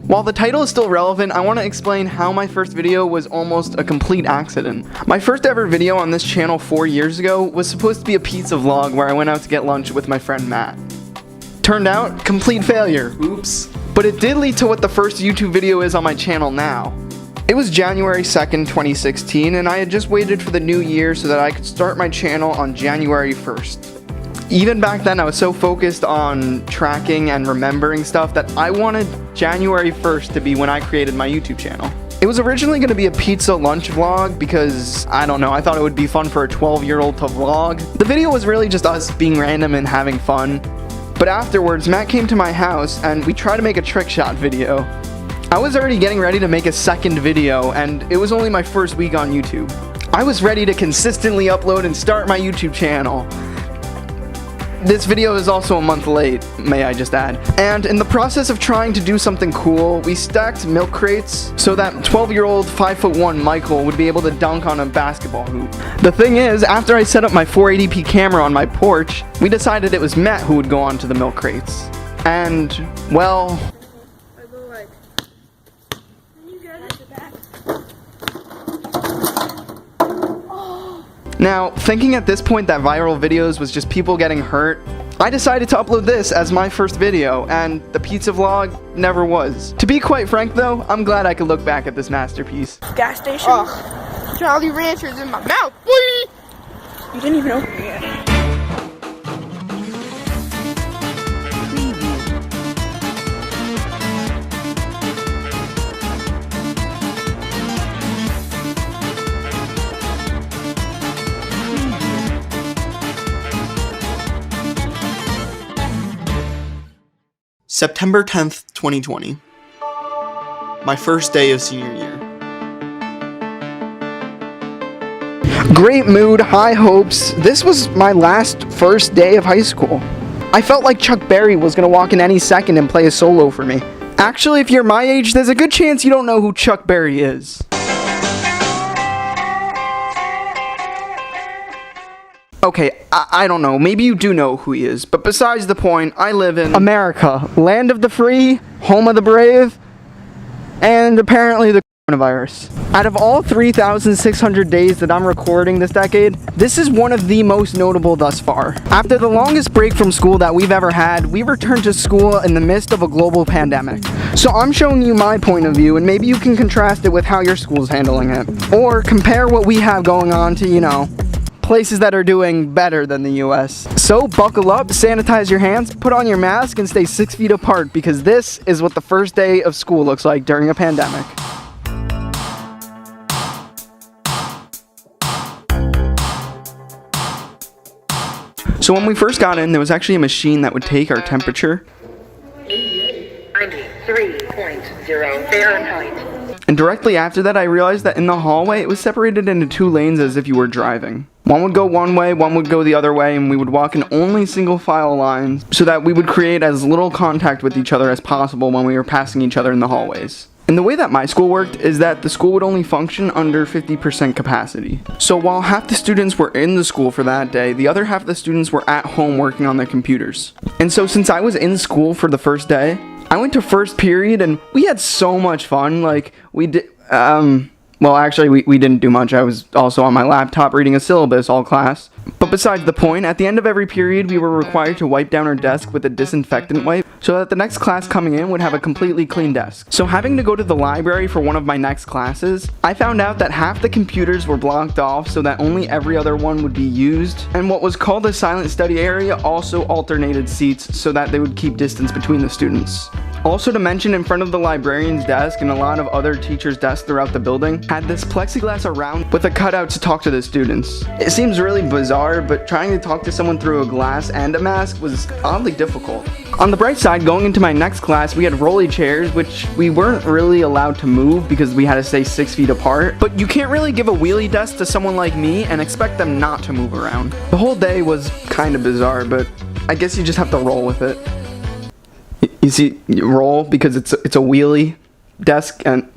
While the title is still relevant, I want to explain how my first video was almost a complete accident. My first ever video on this channel 4 years ago was supposed to be a pizza vlog where I went out to get lunch with my friend Matt. Turned out, complete failure. Oops. But it did lead to what the first YouTube video is on my channel now. It was January 2nd, 2016, and I had just waited for the new year so that I could start my channel on January 1st. Even back then, I was so focused on tracking and remembering stuff that I wanted January 1st to be when I created my YouTube channel. It was originally going to be a pizza lunch vlog because, I don't know, I thought it would be fun for a 12-year-old to vlog. The video was really just us being random and having fun. But afterwards, Matt came to my house and we tried to make a trick shot video. I was already getting ready to make a second video and it was only my first week on YouTube. I was ready to consistently upload and start my YouTube channel. This video is also a month late, may I just add. And in the process of trying to do something cool, we stacked milk crates so that 12-year-old 5'1" Michael would be able to dunk on a basketball hoop. The thing is, after I set up my 480p camera on my porch, we decided it was Matt who would go onto the milk crates. And, well... I go like... Now, thinking at this point that viral videos was just people getting hurt, I decided to upload this as my first video, and the pizza vlog never was. To be quite frank though, I'm glad I could look back at this masterpiece. Gas station. Ugh. Jolly Ranchers in my mouth, boy! You didn't even open it yet. September 10th, 2020. My first day of senior year. Great mood, high hopes. This was my last first day of high school. I felt like Chuck Berry was gonna walk in any second and play a solo for me. Actually, if you're my age, there's a good chance you don't know who Chuck Berry is. Okay, I don't know, maybe you do know who he is, but besides the point, I live in America, land of the free, home of the brave, and apparently the coronavirus. Out of all 3,600 days that I'm recording this decade, this is one of the most notable thus far. After the longest break from school that we've ever had, we returned to school in the midst of a global pandemic. So I'm showing you my point of view, and maybe you can contrast it with how your school's handling it. Or compare what we have going on to, you know, places that are doing better than the US. So buckle up, sanitize your hands, put on your mask, and stay 6 feet apart, because this is what the first day of school looks like during a pandemic. So when we first got in, there was actually a machine that would take our temperature. 93.0 Fahrenheit. And directly after that, I realized that in the hallway, it was separated into 2 lanes as if you were driving. One would go one way, one would go the other way, and we would walk in only single file lines so that we would create as little contact with each other as possible when we were passing each other in the hallways. And the way that my school worked is that the school would only function under 50% capacity. So while half the students were in the school for that day, the other half of the students were at home working on their computers. And so since I was in school for the first day, I went to first period and we had so much fun. Like, we did, well, actually, we didn't do much. I was also on my laptop reading a syllabus all class. But besides the point, at the end of every period, we were required to wipe down our desk with a disinfectant wipe so that the next class coming in would have a completely clean desk. So having to go to the library for one of my next classes, I found out that half the computers were blocked off so that only every other one would be used, and what was called a silent study area also alternated seats so that they would keep distance between the students. Also to mention, in front of the librarian's desk and a lot of other teachers' desks throughout the building had this plexiglass around with a cutout to talk to the students. It seems really bizarre, but trying to talk to someone through a glass and a mask was oddly difficult. On the bright side, going into my next class, we had rolly chairs, which we weren't really allowed to move because we had to stay 6 feet apart. But you can't really give a wheelie desk to someone like me and expect them not to move around. The whole day was kind of bizarre, but I guess you just have to roll with it. You see, you roll because it's a wheelie desk, and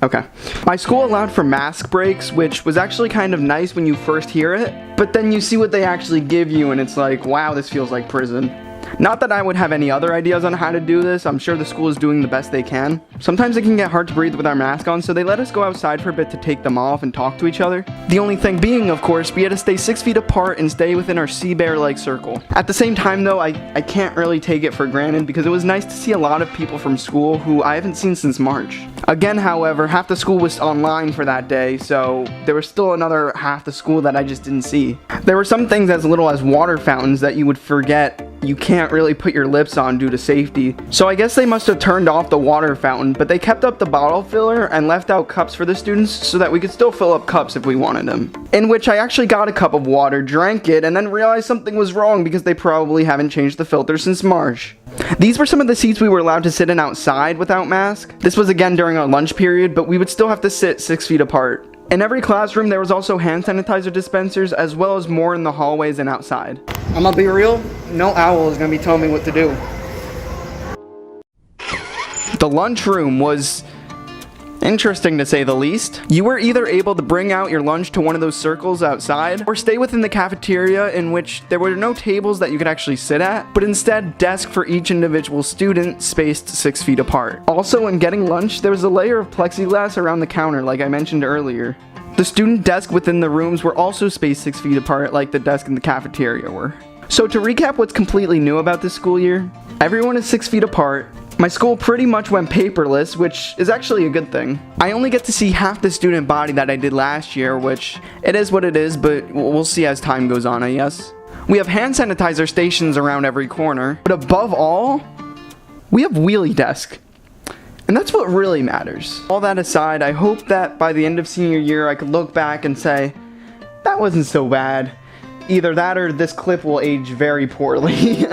okay. My school allowed for mask breaks, which was actually kind of nice when you first hear it, but then you see what they actually give you and it's like, wow, this feels like prison. Not that I would have any other ideas on how to do this. I'm sure the school is doing the best they can. Sometimes it can get hard to breathe with our mask on, so they let us go outside for a bit to take them off and talk to each other. The only thing being, of course, we had to stay 6 feet apart and stay within our sea bear-like circle. At the same time though, I can't really take it for granted because it was nice to see a lot of people from school who I haven't seen since March. Again, however, half the school was online for that day, so there was still another half the school that I just didn't see. There were some things as little as water fountains that you would forget you can't really put your lips on due to safety. So I guess they must have turned off the water fountain, but they kept up the bottle filler and left out cups for the students so that we could still fill up cups if we wanted them. In which I actually got a cup of water, drank it, and then realized something was wrong because they probably haven't changed the filter since March. These were some of the seats we were allowed to sit in outside without mask. This was again during our lunch period, but we would still have to sit 6 feet apart. In every classroom, there was also hand sanitizer dispensers, as well as more in the hallways and outside. I'm gonna be real, no owl is gonna be telling me what to do. The lunchroom was interesting to say the least. You were either able to bring out your lunch to one of those circles outside, or stay within the cafeteria, in which there were no tables that you could actually sit at, but instead desk for each individual student spaced 6 feet apart. Also, when getting lunch, there was a layer of plexiglass around the counter like I mentioned earlier. The student desk within the rooms were also spaced 6 feet apart like the desk in the cafeteria were. So to recap what's completely new about this school year, everyone is 6 feet apart. My school pretty much went paperless, which is actually a good thing. I only get to see half the student body that I did last year, which it is what it is, but we'll see as time goes on, I guess. We have hand sanitizer stations around every corner, but above all, we have wheelie desk. And that's what really matters. All that aside, I hope that by the end of senior year I could look back and say, that wasn't so bad. Either that or this clip will age very poorly.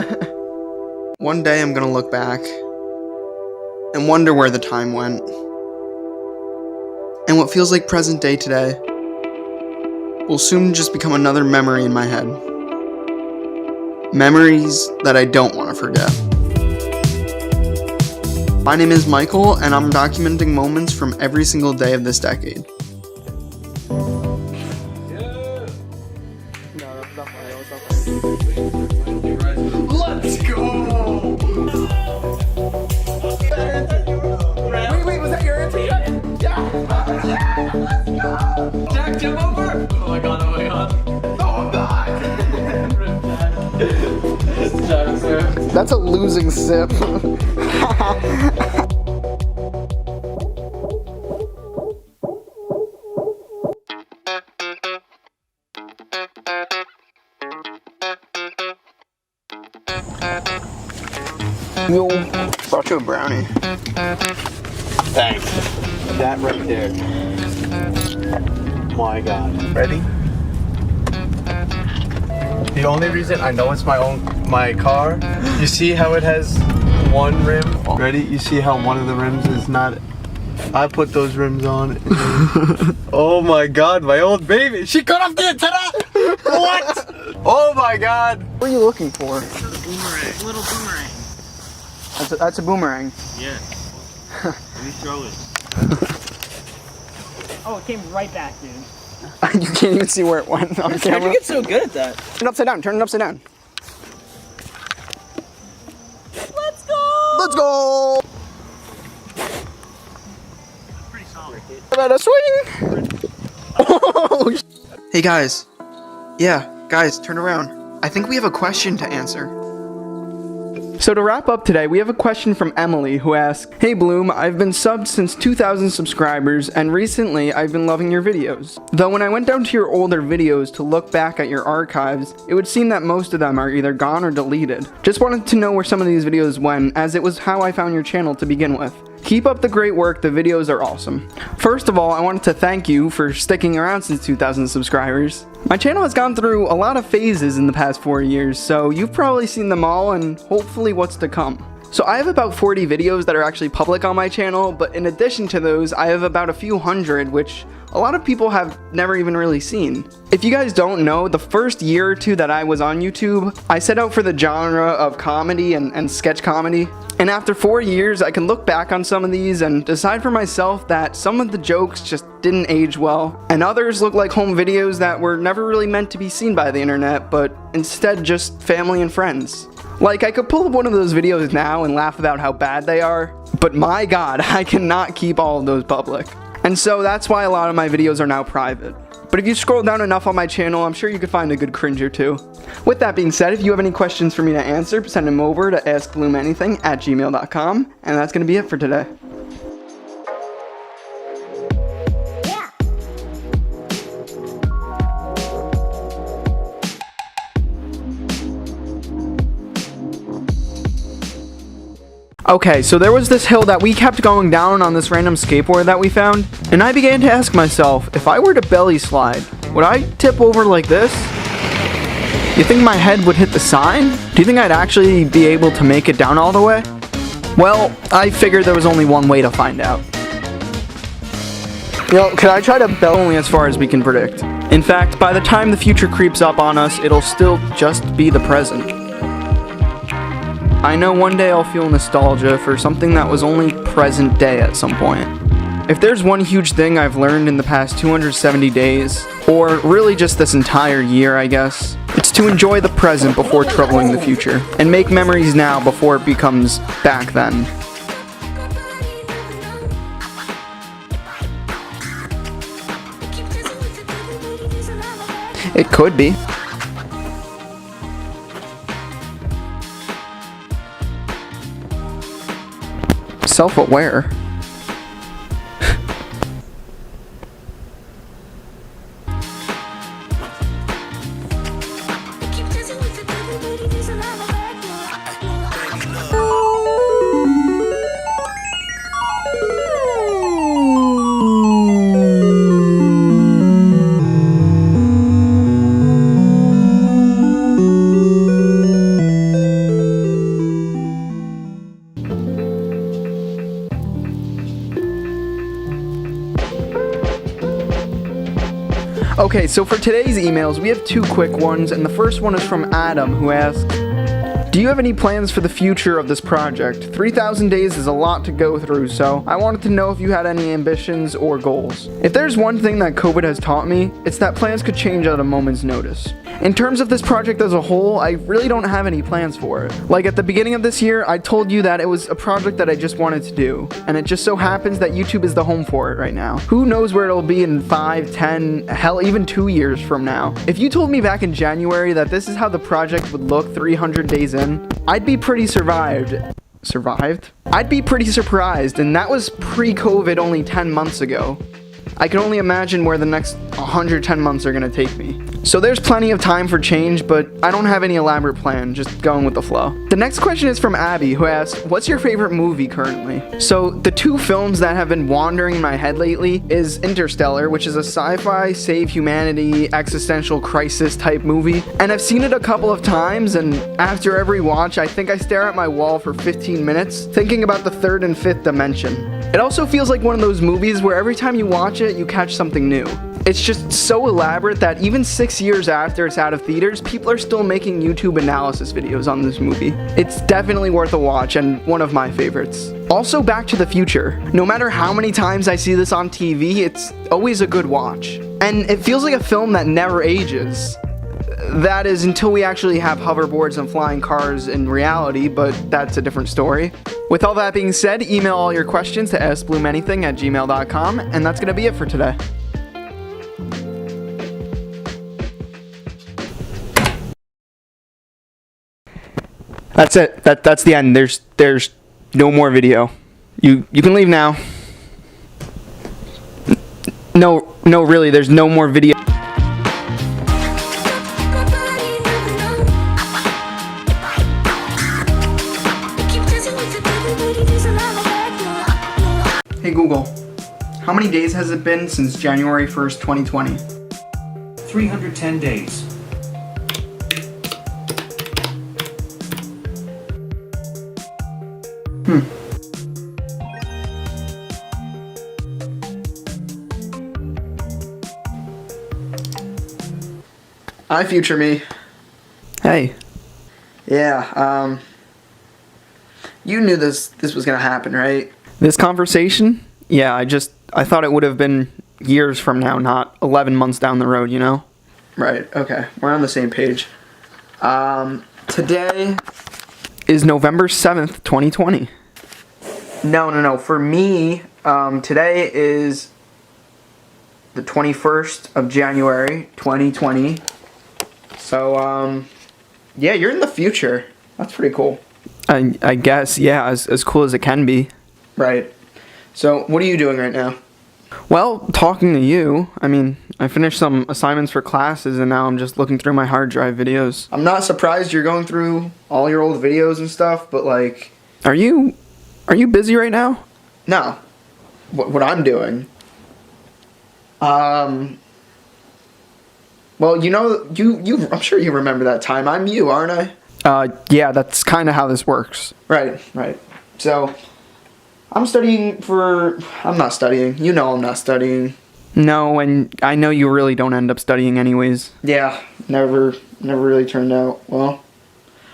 One day I'm gonna look back and wonder where the time went. And what feels like present day today will soon just become another memory in my head. Memories that I don't want to forget. My name is Michael, and I'm documenting moments from every single day of this decade. Let's go! Wait, was that your answer? Yeah! Let's go! Jack, jump over! Oh my god, oh my god. Oh god! That's a losing sip. Yo, brought you a brownie. Thanks. That right there. My god. Ready? The only reason I know it's my car, you see how it has one rim? Ready? You see how one of the rims is not... I put those rims on. Oh my god, my old baby. She cut off the antenna! What? Oh my god. What are you looking for? Boomerang. Little boomerang. That's a boomerang. Yeah. Let me throw it. Oh, it came right back, dude. You can't even see where it went on camera. How'd you get so good at that? Turn it upside down. Turn it upside down. Let's go! Let's go! That's pretty solid. Let us swing! Oh, hey guys. Yeah, guys, turn around. I think we have a question to answer. So to wrap up today, we have a question from Emily who asks, "Hey Bloom, I've been subbed since 2,000 subscribers and recently I've been loving your videos. Though when I went down to your older videos to look back at your archives, it would seem that most of them are either gone or deleted. Just wanted to know where some of these videos went, as it was how I found your channel to begin with. Keep up the great work, the videos are awesome." First of all, I wanted to thank you for sticking around since 2,000 subscribers. My channel has gone through a lot of phases in the past 4 years, so you've probably seen them all and hopefully what's to come. So I have about 40 videos that are actually public on my channel, but in addition to those, I have about a few hundred, which a lot of people have never even really seen. If you guys don't know, the first year or two that I was on YouTube, I set out for the genre of comedy and sketch comedy. And after 4 years, I can look back on some of these and decide for myself that some of the jokes just didn't age well, and others look like home videos that were never really meant to be seen by the internet, but instead just family and friends. Like, I could pull up one of those videos now and laugh about how bad they are, but my god, I cannot keep all of those public. And so that's why a lot of my videos are now private. But if you scroll down enough on my channel, I'm sure you could find a good cringe or two. With that being said, if you have any questions for me to answer, send them over to askbloomanything@gmail.com, and that's going to be it for today. Okay, so there was this hill that we kept going down on this random skateboard that we found, and I began to ask myself, if I were to belly slide, would I tip over like this? You think my head would hit the sign? Do you think I'd actually be able to make it down all the way? Well, I figured there was only one way to find out. You know, could I try to belly only as far as we can predict? In fact, by the time the future creeps up on us, it'll still just be the present. I know one day I'll feel nostalgia for something that was only present day at some point. If there's one huge thing I've learned in the past 270 days, or really just this entire year, I guess, it's to enjoy the present before troubling the future, and make memories now before it becomes back then. It could be. Self-aware. Okay, so for today's emails, we have two quick ones, and the first one is from Adam, who asked, do you have any plans for the future of this project? 3,000 days is a lot to go through, so I wanted to know if you had any ambitions or goals. If there's one thing that COVID has taught me, it's that plans could change at a moment's notice. In terms of this project as a whole, I really don't have any plans for it. Like at the beginning of this year, I told you that it was a project that I just wanted to do, and it just so happens that YouTube is the home for it right now. Who knows where it'll be in 5, 10, hell even 2 years from now. If you told me back in January that this is how the project would look 300 days in, I'd be pretty survived? I'd be pretty surprised, and that was pre-COVID only 10 months ago. I can only imagine where the next 110 months are gonna take me. So there's plenty of time for change, but I don't have any elaborate plan, just going with the flow. The next question is from Abby, who asked, what's your favorite movie currently? So the two films that have been wandering in my head lately is Interstellar, which is a sci-fi, save humanity, existential crisis type movie. And I've seen it a couple of times, and after every watch, I think I stare at my wall for 15 minutes, thinking about the third and fifth dimension. It also feels like one of those movies where every time you watch it, you catch something new. It's just so elaborate that even 6 years after it's out of theaters, people are still making YouTube analysis videos on this movie. It's definitely worth a watch and one of my favorites. Also, Back to the Future. No matter how many times I see this on TV, it's always a good watch. And it feels like a film that never ages. That is, until we actually have hoverboards and flying cars in reality, but that's a different story. With all that being said, email all your questions to askbloomanything@gmail.com, and that's gonna be it for today. That's it. That's the end. There's no more video. You can leave now. No, really, there's no more video. Hey Google, how many days has it been since January 1st, 2020? 310 days. Hi, future me. Hey. Yeah, you knew this was gonna happen, right? This conversation? Yeah, I thought it would have been years from now, not 11 months down the road, you know? Right, okay. We're on the same page. Today is November 7th, 2020. No. For me, today is the 21st of January, 2020. So, yeah, you're in the future. That's pretty cool. I guess, yeah, as cool as it can be. Right. So, what are you doing right now? Well, talking to you. I mean, I finished some assignments for classes, and now I'm just looking through my hard drive videos. I'm not surprised you're going through all your old videos and stuff, but like... Are you busy right now? No. What I'm doing? Well, you know, I'm sure you remember that time. I'm you, aren't I? Yeah, that's kind of how this works. Right. So, I'm not studying. You know I'm not studying. No, and I know you really don't end up studying anyways. Yeah, never really turned out well.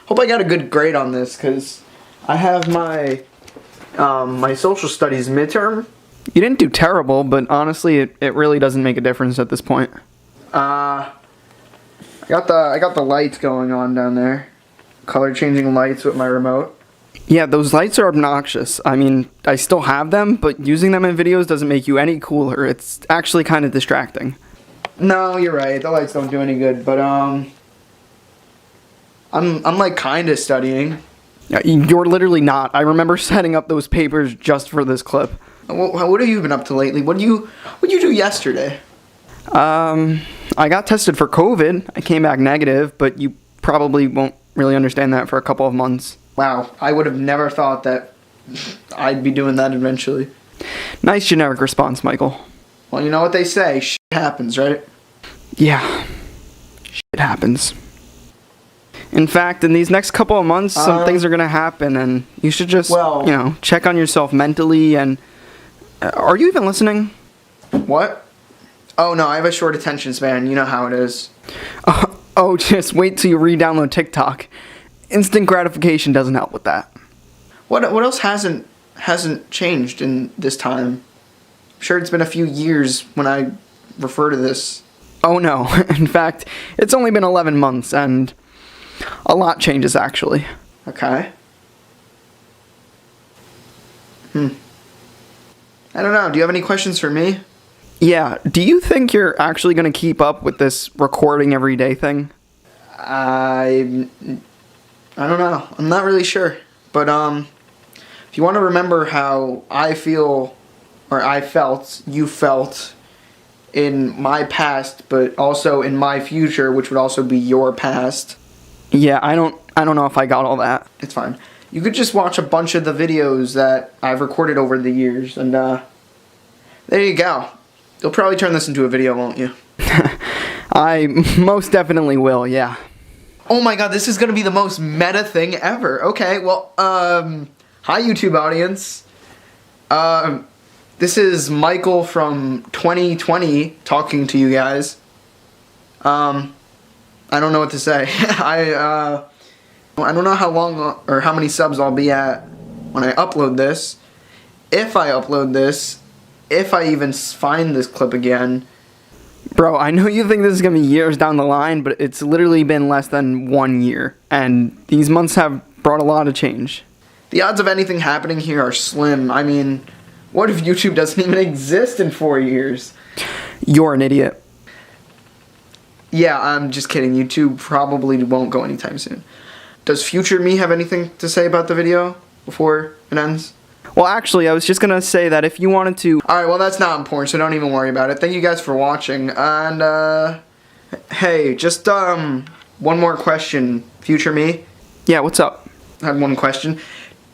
Hope I got a good grade on this, because I have my social studies midterm. You didn't do terrible, but honestly, it really doesn't make a difference at this point. I got the lights going on down there. Color changing lights with my remote. Yeah, those lights are obnoxious. I mean, I still have them, but using them in videos doesn't make you any cooler. It's actually kind of distracting. No, you're right. The lights don't do any good, but I'm like kind of studying. Yeah, you're literally not. I remember setting up those papers just for this clip. What have you been up to lately? What'd you do yesterday? I got tested for COVID. I came back negative, but you probably won't really understand that for a couple of months. Wow, I would have never thought that I'd be doing that eventually. Nice generic response, Michael. Well, you know what they say, shit happens, right? Yeah, shit happens. In fact, in these next couple of months, some things are gonna happen, and you should just, check on yourself mentally, and... are you even listening? What? Oh no, I have a short attention span, you know how it is. Oh, just wait till you re-download TikTok. Instant gratification doesn't help with that. What else hasn't changed in this time? I'm sure it's been a few years when I refer to this. Oh no, in fact, it's only been 11 months and a lot changes actually. Okay. I don't know, do you have any questions for me? Yeah, do you think you're actually gonna keep up with this recording every day thing? I don't know, I'm not really sure, but if you want to remember how I feel, or I felt, you felt, in my past, but also in my future, which would also be your past. Yeah, I don't know if I got all that. It's fine. You could just watch a bunch of the videos that I've recorded over the years, and there you go. You'll probably turn this into a video, won't you? I most definitely will, yeah. Oh my god, this is gonna be the most meta thing ever. Okay, well, hi YouTube audience. This is Michael from 2020 talking to you guys. I don't know what to say. I don't know how long or how many subs I'll be at when I upload this. If I upload this, if I even find this clip again. Bro, I know you think this is gonna be years down the line, but it's literally been less than 1 year, and these months have brought a lot of change. The odds of anything happening here are slim. I mean, what if YouTube doesn't even exist in 4 years? You're an idiot. Yeah, I'm just kidding. YouTube probably won't go anytime soon. Does future me have anything to say about the video before it ends? Well, actually, I was just gonna say that if you wanted to... Alright, well, that's not important, so don't even worry about it. Thank you guys for watching, and, hey, just, one more question, future me. Yeah, what's up? I have one question.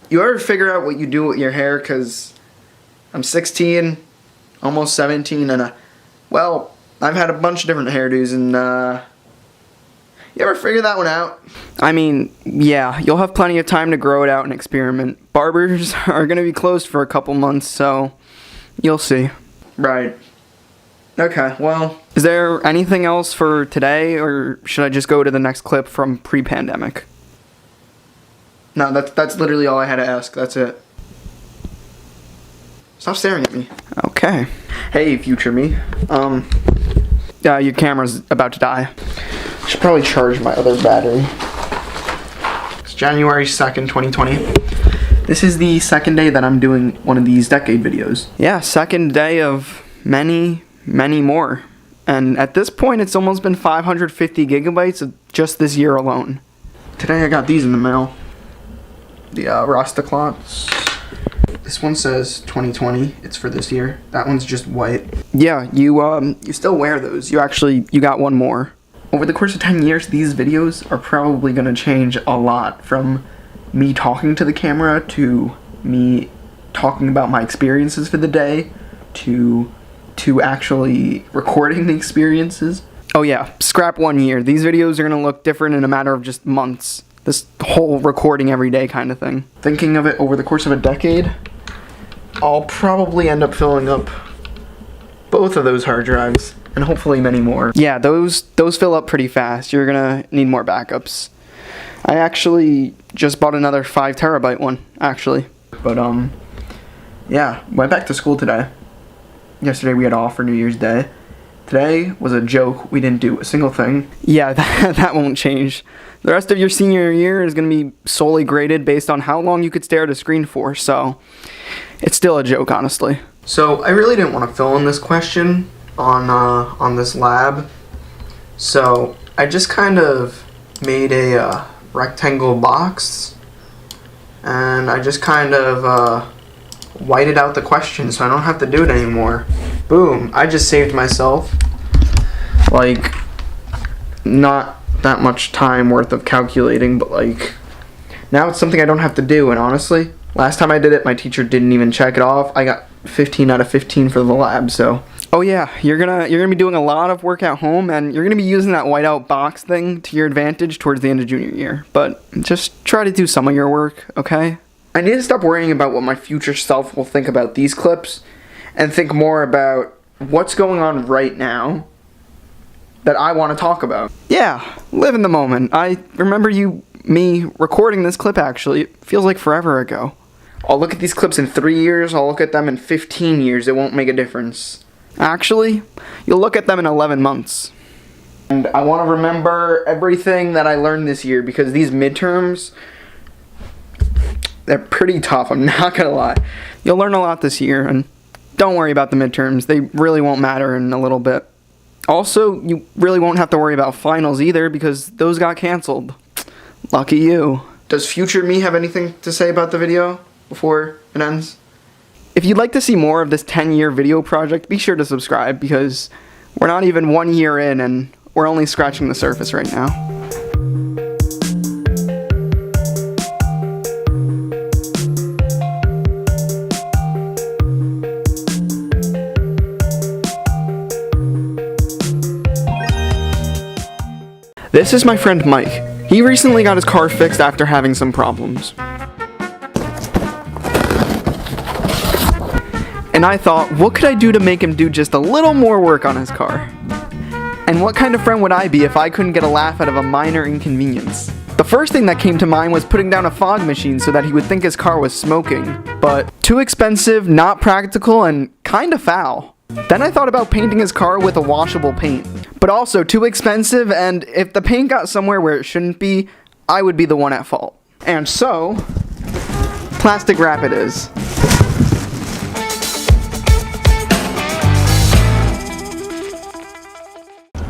You ever figure out what you do with your hair? Because I'm 16, almost 17, and, well, I've had a bunch of different hairdos, and, you ever figure that one out? I mean, yeah, you'll have plenty of time to grow it out and experiment. Barbers are gonna be closed for a couple months, so you'll see. Right. Okay, well... Is there anything else for today, or should I just go to the next clip from pre-pandemic? No, that's literally all I had to ask. That's it. Stop staring at me. Okay. Hey, future me. Your camera's about to die. I should probably charge my other battery. It's January 2nd, 2020. This is the second day that I'm doing one of these decade videos. Yeah, second day of many, many more. And at this point, it's almost been 550 gigabytes of just this year alone. Today I got these in the mail. The Rasta clots. This one says 2020. It's for this year. That one's just white. Yeah, you still wear those. You got one more. Over the course of 10 years, these videos are probably gonna change a lot, from me talking to the camera to me talking about my experiences for the day to actually recording the experiences. Oh yeah, scrap 1 year. These videos are gonna look different in a matter of just months. This whole recording every day kind of thing. Thinking of it over the course of a decade, I'll probably end up filling up both of those hard drives, and hopefully many more. Yeah, those fill up pretty fast. You're gonna need more backups. I actually just bought another 5 terabyte one, actually. But yeah, went back to school today. Yesterday we had off for New Year's Day. Today was a joke. We didn't do a single thing. Yeah, that won't change. The rest of your senior year is gonna be solely graded based on how long you could stare at a screen for, so it's still a joke, honestly. So I really didn't want to fill in this question, on this lab. So I just kind of made a rectangle box, and I just kind of whited out the questions so I don't have to do it anymore. Boom, I just saved myself like not that much time worth of calculating, but like now it's something I don't have to do. And honestly, last time I did it, my teacher didn't even check it off. I got 15 out of 15 for the lab. So oh yeah, you're gonna be doing a lot of work at home, and you're gonna be using that whiteout box thing to your advantage towards the end of junior year. But just try to do some of your work, okay? I need to stop worrying about what my future self will think about these clips and think more about what's going on right now that I want to talk about. Yeah, live in the moment. I remember me recording this clip actually. It feels like forever ago. I'll look at these clips in 3 years, I'll look at them in 15 years, it won't make a difference. Actually, you'll look at them in 11 months. And I want to remember everything that I learned this year, because these midterms, they're pretty tough, I'm not gonna lie. You'll learn a lot this year, and don't worry about the midterms. They really won't matter in a little bit. Also, you really won't have to worry about finals either, because those got canceled. Lucky you. Does future me have anything to say about the video before it ends? If you'd like to see more of this 10-year video project, be sure to subscribe, because we're not even 1 year in and we're only scratching the surface right now. This is my friend Mike. He recently got his car fixed after having some problems. And I thought, what could I do to make him do just a little more work on his car? And what kind of friend would I be if I couldn't get a laugh out of a minor inconvenience? The first thing that came to mind was putting down a fog machine so that he would think his car was smoking. But too expensive, not practical, and kinda foul. Then I thought about painting his car with a washable paint. But also too expensive, and if the paint got somewhere where it shouldn't be, I would be the one at fault. And so, plastic wrap it is.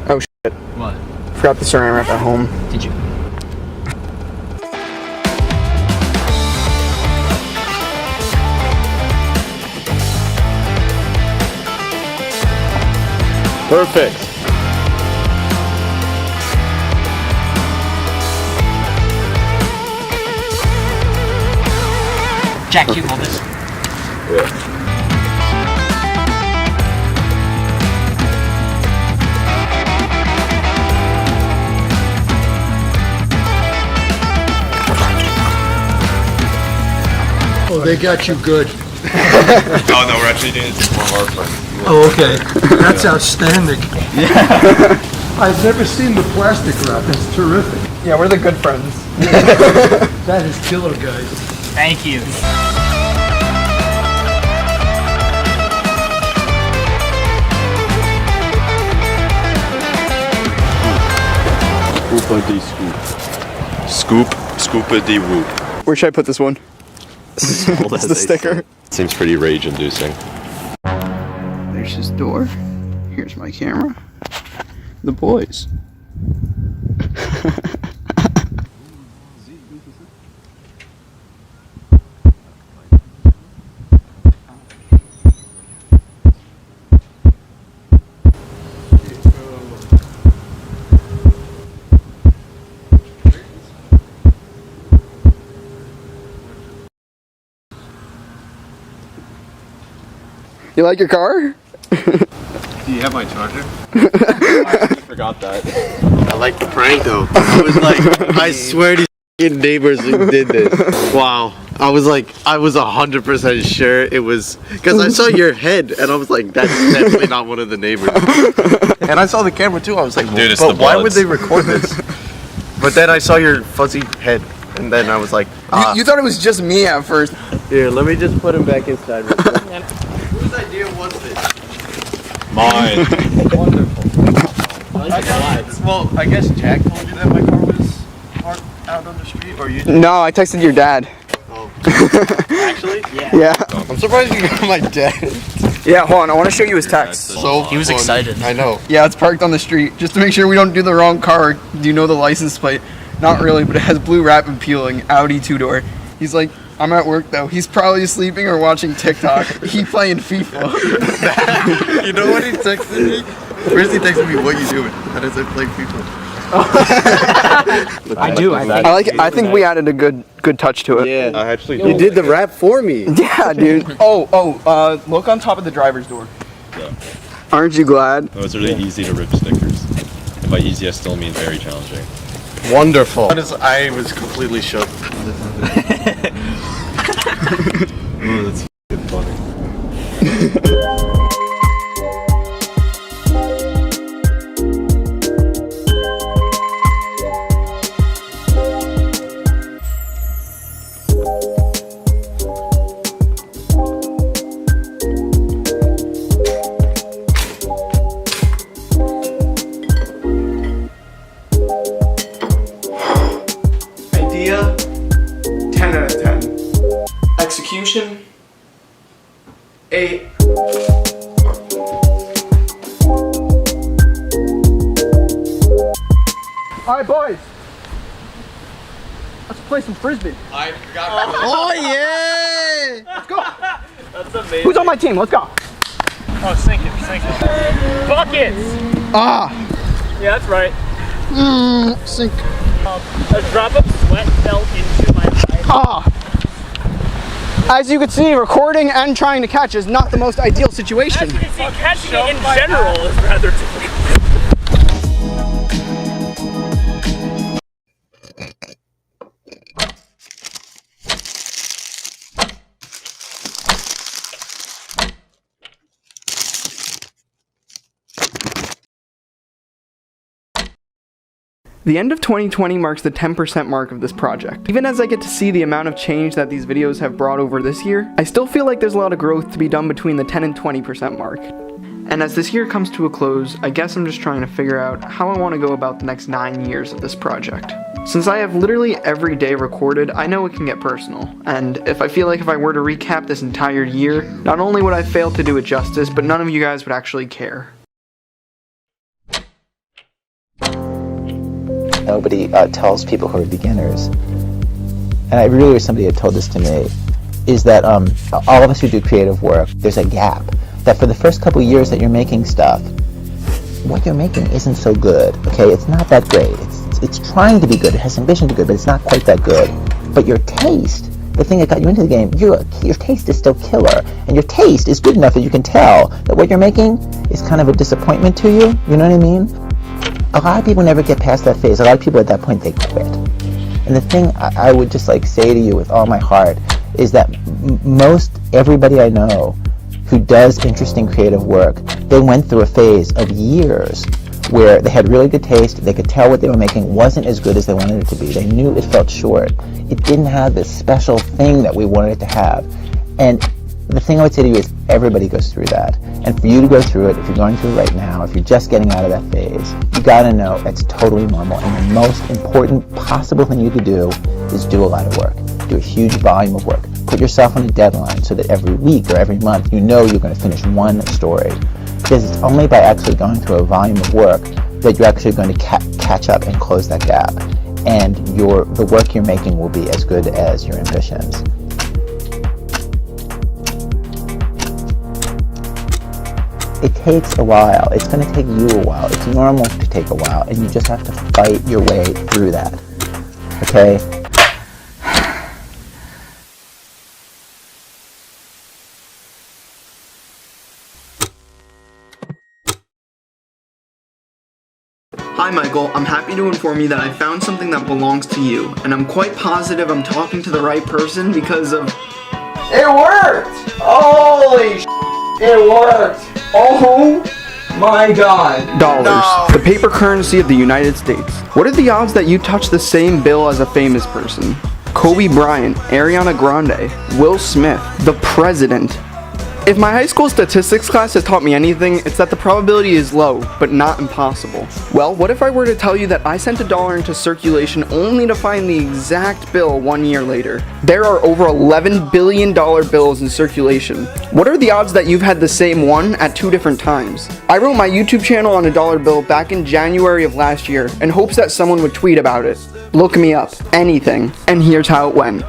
Oh shit. What? Forgot the saran wrap at home. Did you? Perfect. Jack, you hold this. Yeah. Oh, they got you good. Oh no, we're actually doing it with one of our friends. Oh, okay. That's outstanding. Yeah. I've never seen the plastic wrap. It's terrific. Yeah, we're the good friends. That is killer, guys. Thank you. Scoop-a-dee scoop. Scoop, scoop-a-dee whoop. Where should I put this one? It's the sticker. Seems pretty rage-inducing. There's his door. Here's my camera. The boys. You like your car? Do you have my charger? I forgot that. I like the prank though. I was like, I swear these f***ing neighbors who did this. Wow. I was 100% sure it was, because I saw your head and I was like, that's definitely not one of the neighbors. And I saw the camera too. I was like, Dude, it's but the why Bloods. would they record this? But then I saw your fuzzy head and then I was like, You thought it was just me at first. Here, let me just put him back inside real quick. Whose idea was this? Mine. Wonderful. Well, I guess Jack told you that my car was parked out on the street, or you did? No, I texted your dad. Oh. Actually? Yeah. I'm surprised you got my dad. Yeah, hold on. I want to show you his text. So He was fun. excited. I know. Yeah, it's parked on the street. Just to make sure we don't do the wrong car. Do you know the license plate? Not really, but it has blue wrap and peeling. Audi 2-door. He's like, I'm at work though. He's probably sleeping or watching TikTok. He playing FIFA. You know what he texted me? First he texted me, "What you doing?" How does I play FIFA? I do. I think we added a good touch to it. Yeah, I actually. You did the rap for me. Yeah, dude. Look on top of the driver's door. Yeah. Aren't you glad? Those are really easy to rip stickers. And by easy, I still mean very challenging. Wonderful. I was completely shook. Oh, that's f***ing funny. Idea, 10 out of 10. Execution, 8. Alright, boys. Let's play some frisbee. I forgot. Oh yeah! Let's go. That's amazing. Who's on my team? Let's go. Oh, sink it. Buckets! Ah. Yeah, that's right. Sink. A drop of sweat fell into my eye. Ah. As you can see, recording and trying to catch is not the most ideal situation. As you can see, catching it in general is rather difficult. The end of 2020 marks the 10% mark of this project. Even as I get to see the amount of change that these videos have brought over this year, I still feel like there's a lot of growth to be done between the 10 and 20% mark. And as this year comes to a close, I guess I'm just trying to figure out how I want to go about the next 9 years of this project. Since I have literally every day recorded, I know it can get personal, and if I feel like if I were to recap this entire year, not only would I fail to do it justice, but none of you guys would actually care. Nobody tells people who are beginners, and I really wish somebody had told this to me, is that all of us who do creative work, there's a gap. That for the first couple years that you're making stuff, what you're making isn't so good, okay? It's not that great. It's trying to be good. It has ambition to be good, but it's not quite that good. But your taste, the thing that got you into the game, your taste is still killer. And your taste is good enough that you can tell that what you're making is kind of a disappointment to you. You know what I mean? A lot of people never get past that phase. A lot of people at that point, they quit. And the thing I would just like say to you with all my heart is that most everybody I know who does interesting creative work, they went through a phase of years where they had really good taste, they could tell what they were making wasn't as good as they wanted it to be. They knew it felt short. It didn't have this special thing that we wanted it to have. And the thing I would say to you is everybody goes through that. And for you to go through it, if you're going through it right now, if you're just getting out of that phase, you gotta know it's totally normal. And the most important possible thing you could do is do a lot of work. Do a huge volume of work. Put yourself on a deadline so that every week or every month you know you're going to finish one story. Because it's only by actually going through a volume of work that you're actually going to catch up and close that gap. And the work you're making will be as good as your ambitions. It takes a while. It's going to take you a while. It's normal to take a while, and you just have to fight your way through that. Okay? Hi Michael, I'm happy to inform you that I found something that belongs to you, and I'm quite positive I'm talking to the right person because of... It worked! Holy sh**, it worked! Oh my god. Dollars. No. The paper currency of the United States. What are the odds that you touch the same bill as a famous person? Kobe Bryant, Ariana Grande, Will Smith, the president. If my high school statistics class has taught me anything, it's that the probability is low, but not impossible. Well, what if I were to tell you that I sent $1 into circulation only to find the exact bill 1 year later? There are over $11 billion bills in circulation. What are the odds that you've had the same one at 2 different times? I wrote my YouTube channel on a $1 bill back in January of last year in hopes that someone would tweet about it. Look me up. Anything. And here's how it went.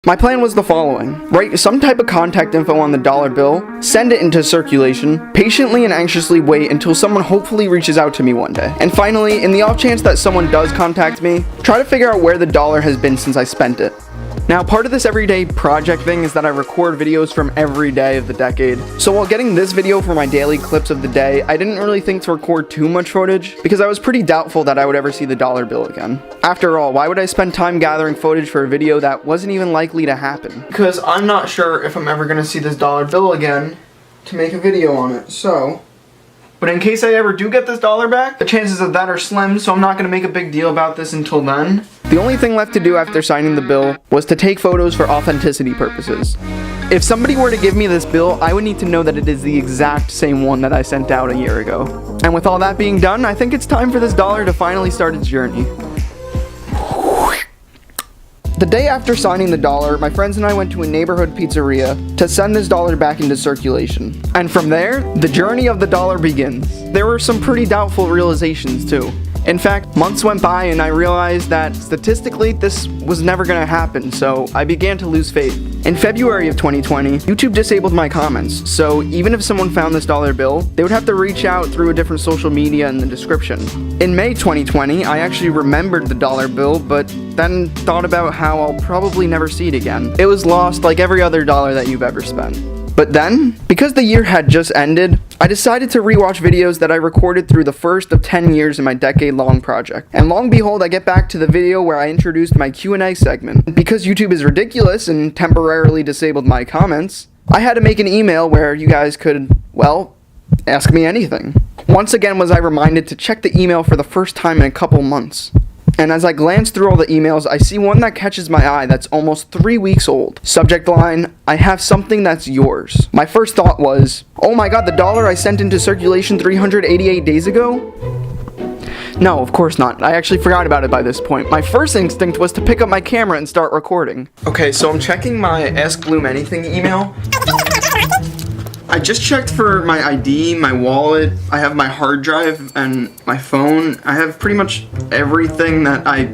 My plan was the following. Write some type of contact info on the $1 bill, send it into circulation, patiently and anxiously wait until someone hopefully reaches out to me one day. And finally, in the off chance that someone does contact me, try to figure out where the $1 has been since I spent it. Now, part of this everyday project thing is that I record videos from every day of the decade. So while getting this video for my daily clips of the day, I didn't really think to record too much footage because I was pretty doubtful that I would ever see the $1 bill again. After all, why would I spend time gathering footage for a video that wasn't even likely to happen? Because I'm not sure if I'm ever gonna see this $1 bill again to make a video on it, so... But in case I ever do get this $1 back, the chances of that are slim, so I'm not gonna make a big deal about this until then. The only thing left to do after signing the bill was to take photos for authenticity purposes. If somebody were to give me this bill, I would need to know that it is the exact same one that I sent out a year ago. And with all that being done, I think it's time for this $1 to finally start its journey. The day after signing the $1, my friends and I went to a neighborhood pizzeria to send this $1 back into circulation. And from there, the journey of the $1 begins. There were some pretty doubtful realizations too. In fact, months went by and I realized that statistically this was never gonna happen, so I began to lose faith. In February of 2020, YouTube disabled my comments, so even if someone found this $1 bill, they would have to reach out through a different social media in the description. In May 2020, I actually remembered the $1 bill, but then thought about how I'll probably never see it again. It was lost like every other $1 that you've ever spent. But then, because the year had just ended, I decided to rewatch videos that I recorded through the first of 10 years in my decade-long project. And long behold, I get back to the video where I introduced my Q&A segment. Because YouTube is ridiculous and temporarily disabled my comments, I had to make an email where you guys could, well, ask me anything. Once again was I reminded to check the email for the first time in a couple months. And as I glance through all the emails, I see one that catches my eye that's almost 3 weeks old. Subject line, I have something that's yours. My first thought was, oh my god, the $1 I sent into circulation 388 days ago? No, of course not. I actually forgot about it by this point. My first instinct was to pick up my camera and start recording. Okay, so I'm checking my Ask Bloom Anything email. I just checked for my ID, my wallet, I have my hard drive and my phone. I have pretty much everything that I,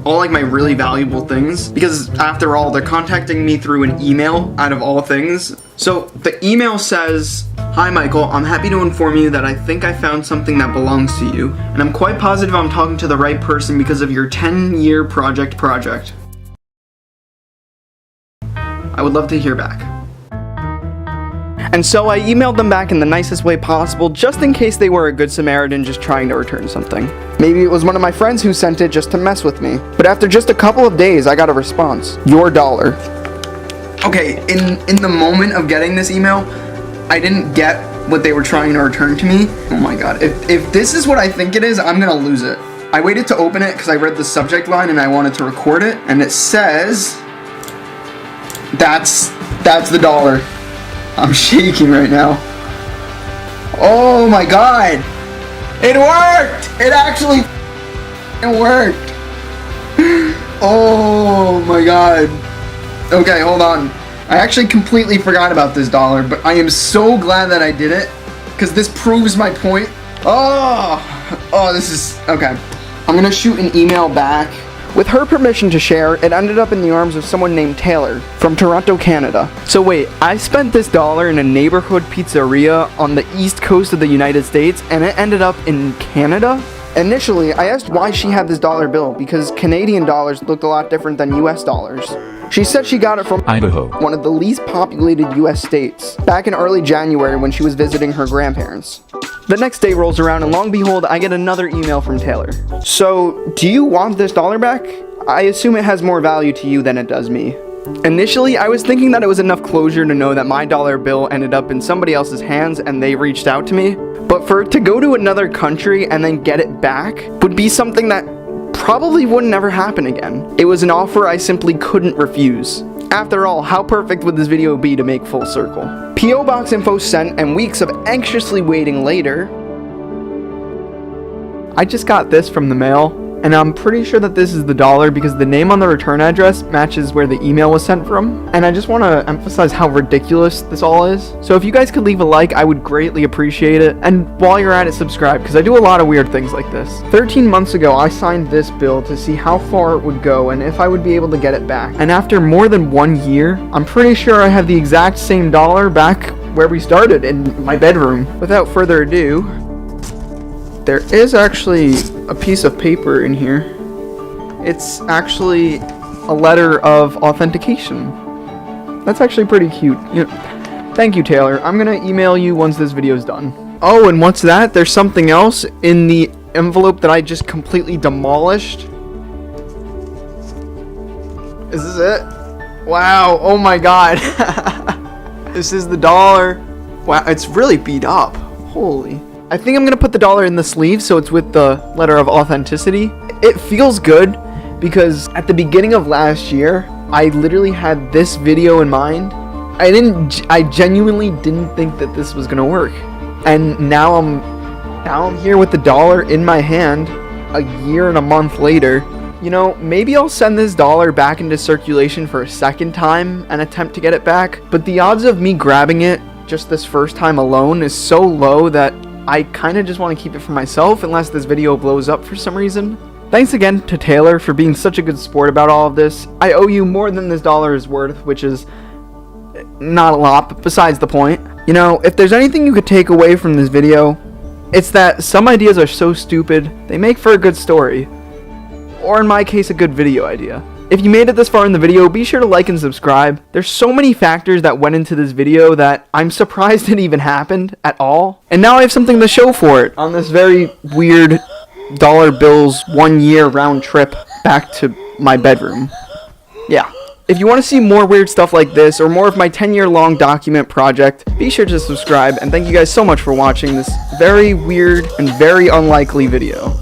all my really valuable things. Because after all, they're contacting me through an email out of all things. So the email says, "Hi Michael, I'm happy to inform you that I think I found something that belongs to you. And I'm quite positive I'm talking to the right person because of your 10-year project. I would love to hear back." And so I emailed them back in the nicest way possible, just in case they were a good Samaritan just trying to return something. Maybe it was one of my friends who sent it just to mess with me. But after just a couple of days, I got a response. Your $1. Okay, in the moment of getting this email, I didn't get what they were trying to return to me. Oh my god, if this is what I think it is, I'm gonna lose it. I waited to open it because I read the subject line and I wanted to record it, and it says, that's the $1. I'm shaking right now. Oh my god! It worked! It actually worked! Oh my god. Okay, hold on. I actually completely forgot about this $1, but I am so glad that I did it, because this proves my point. Oh, this is... Okay. I'm gonna shoot an email back. With her permission to share, it ended up in the arms of someone named Taylor from Toronto, Canada. So wait, I spent this $1 in a neighborhood pizzeria on the east coast of the United States and it ended up in Canada? Initially, I asked why she had this $1 bill because Canadian dollars looked a lot different than US dollars. She said she got it from Idaho, one of the least populated US states, back in early January when she was visiting her grandparents. The next day rolls around and long behold, I get another email from Taylor. So, do you want this $1 back? I assume it has more value to you than it does me. Initially, I was thinking that it was enough closure to know that my $1 bill ended up in somebody else's hands and they reached out to me. But for it to go to another country and then get it back would be something that probably would never happen again. It was an offer I simply couldn't refuse. After all, how perfect would this video be to make full circle? P.O. Box info sent, and weeks of anxiously waiting later, I just got this from the mail, and I'm pretty sure that this is the dollar because the name on the return address matches where the email was sent from, and I just want to emphasize how ridiculous this all is. So if you guys could leave a like, I would greatly appreciate it, and while you're at it, subscribe, because I do a lot of weird things like this. 13 months ago, I signed this bill to see how far it would go and if I would be able to get it back, and after more than 1 year, I'm pretty sure I have the exact same dollar back where we started, in my bedroom. Without further ado, there is actually a piece of paper in here. It's actually a letter of authentication. That's actually pretty cute. Thank you, Taylor. I'm gonna email you once this video's done. Oh, and what's that? There's something else in the envelope that I just completely demolished. Is this it? Wow, oh my god. This is the dollar. Wow, it's really beat up. Holy. I think I'm gonna put the dollar in the sleeve so it's with the letter of authenticity. It feels good because at the beginning of last year, I literally had this video in mind. I genuinely didn't think that this was gonna work. And now I'm here with the dollar in my hand a year and a month later. You know, maybe I'll send this dollar back into circulation for a second time and attempt to get it back, but the odds of me grabbing it just this first time alone is so low that I kind of just want to keep it for myself unless this video blows up for some reason. Thanks again to Taylor for being such a good sport about all of this. I owe you more than this dollar is worth, which is not a lot, but besides the point. You know, if there's anything you could take away from this video, it's that some ideas are so stupid, they make for a good story. Or in my case, a good video idea. If you made it this far in the video, be sure to like and subscribe. There's so many factors that went into this video that I'm surprised it even happened at all. And now I have something to show for it on this very weird dollar bills 1 year round trip back to my bedroom. Yeah. If you want to see more weird stuff like this or more of my 10-year long document project, be sure to subscribe, and thank you guys so much for watching this very weird and very unlikely video.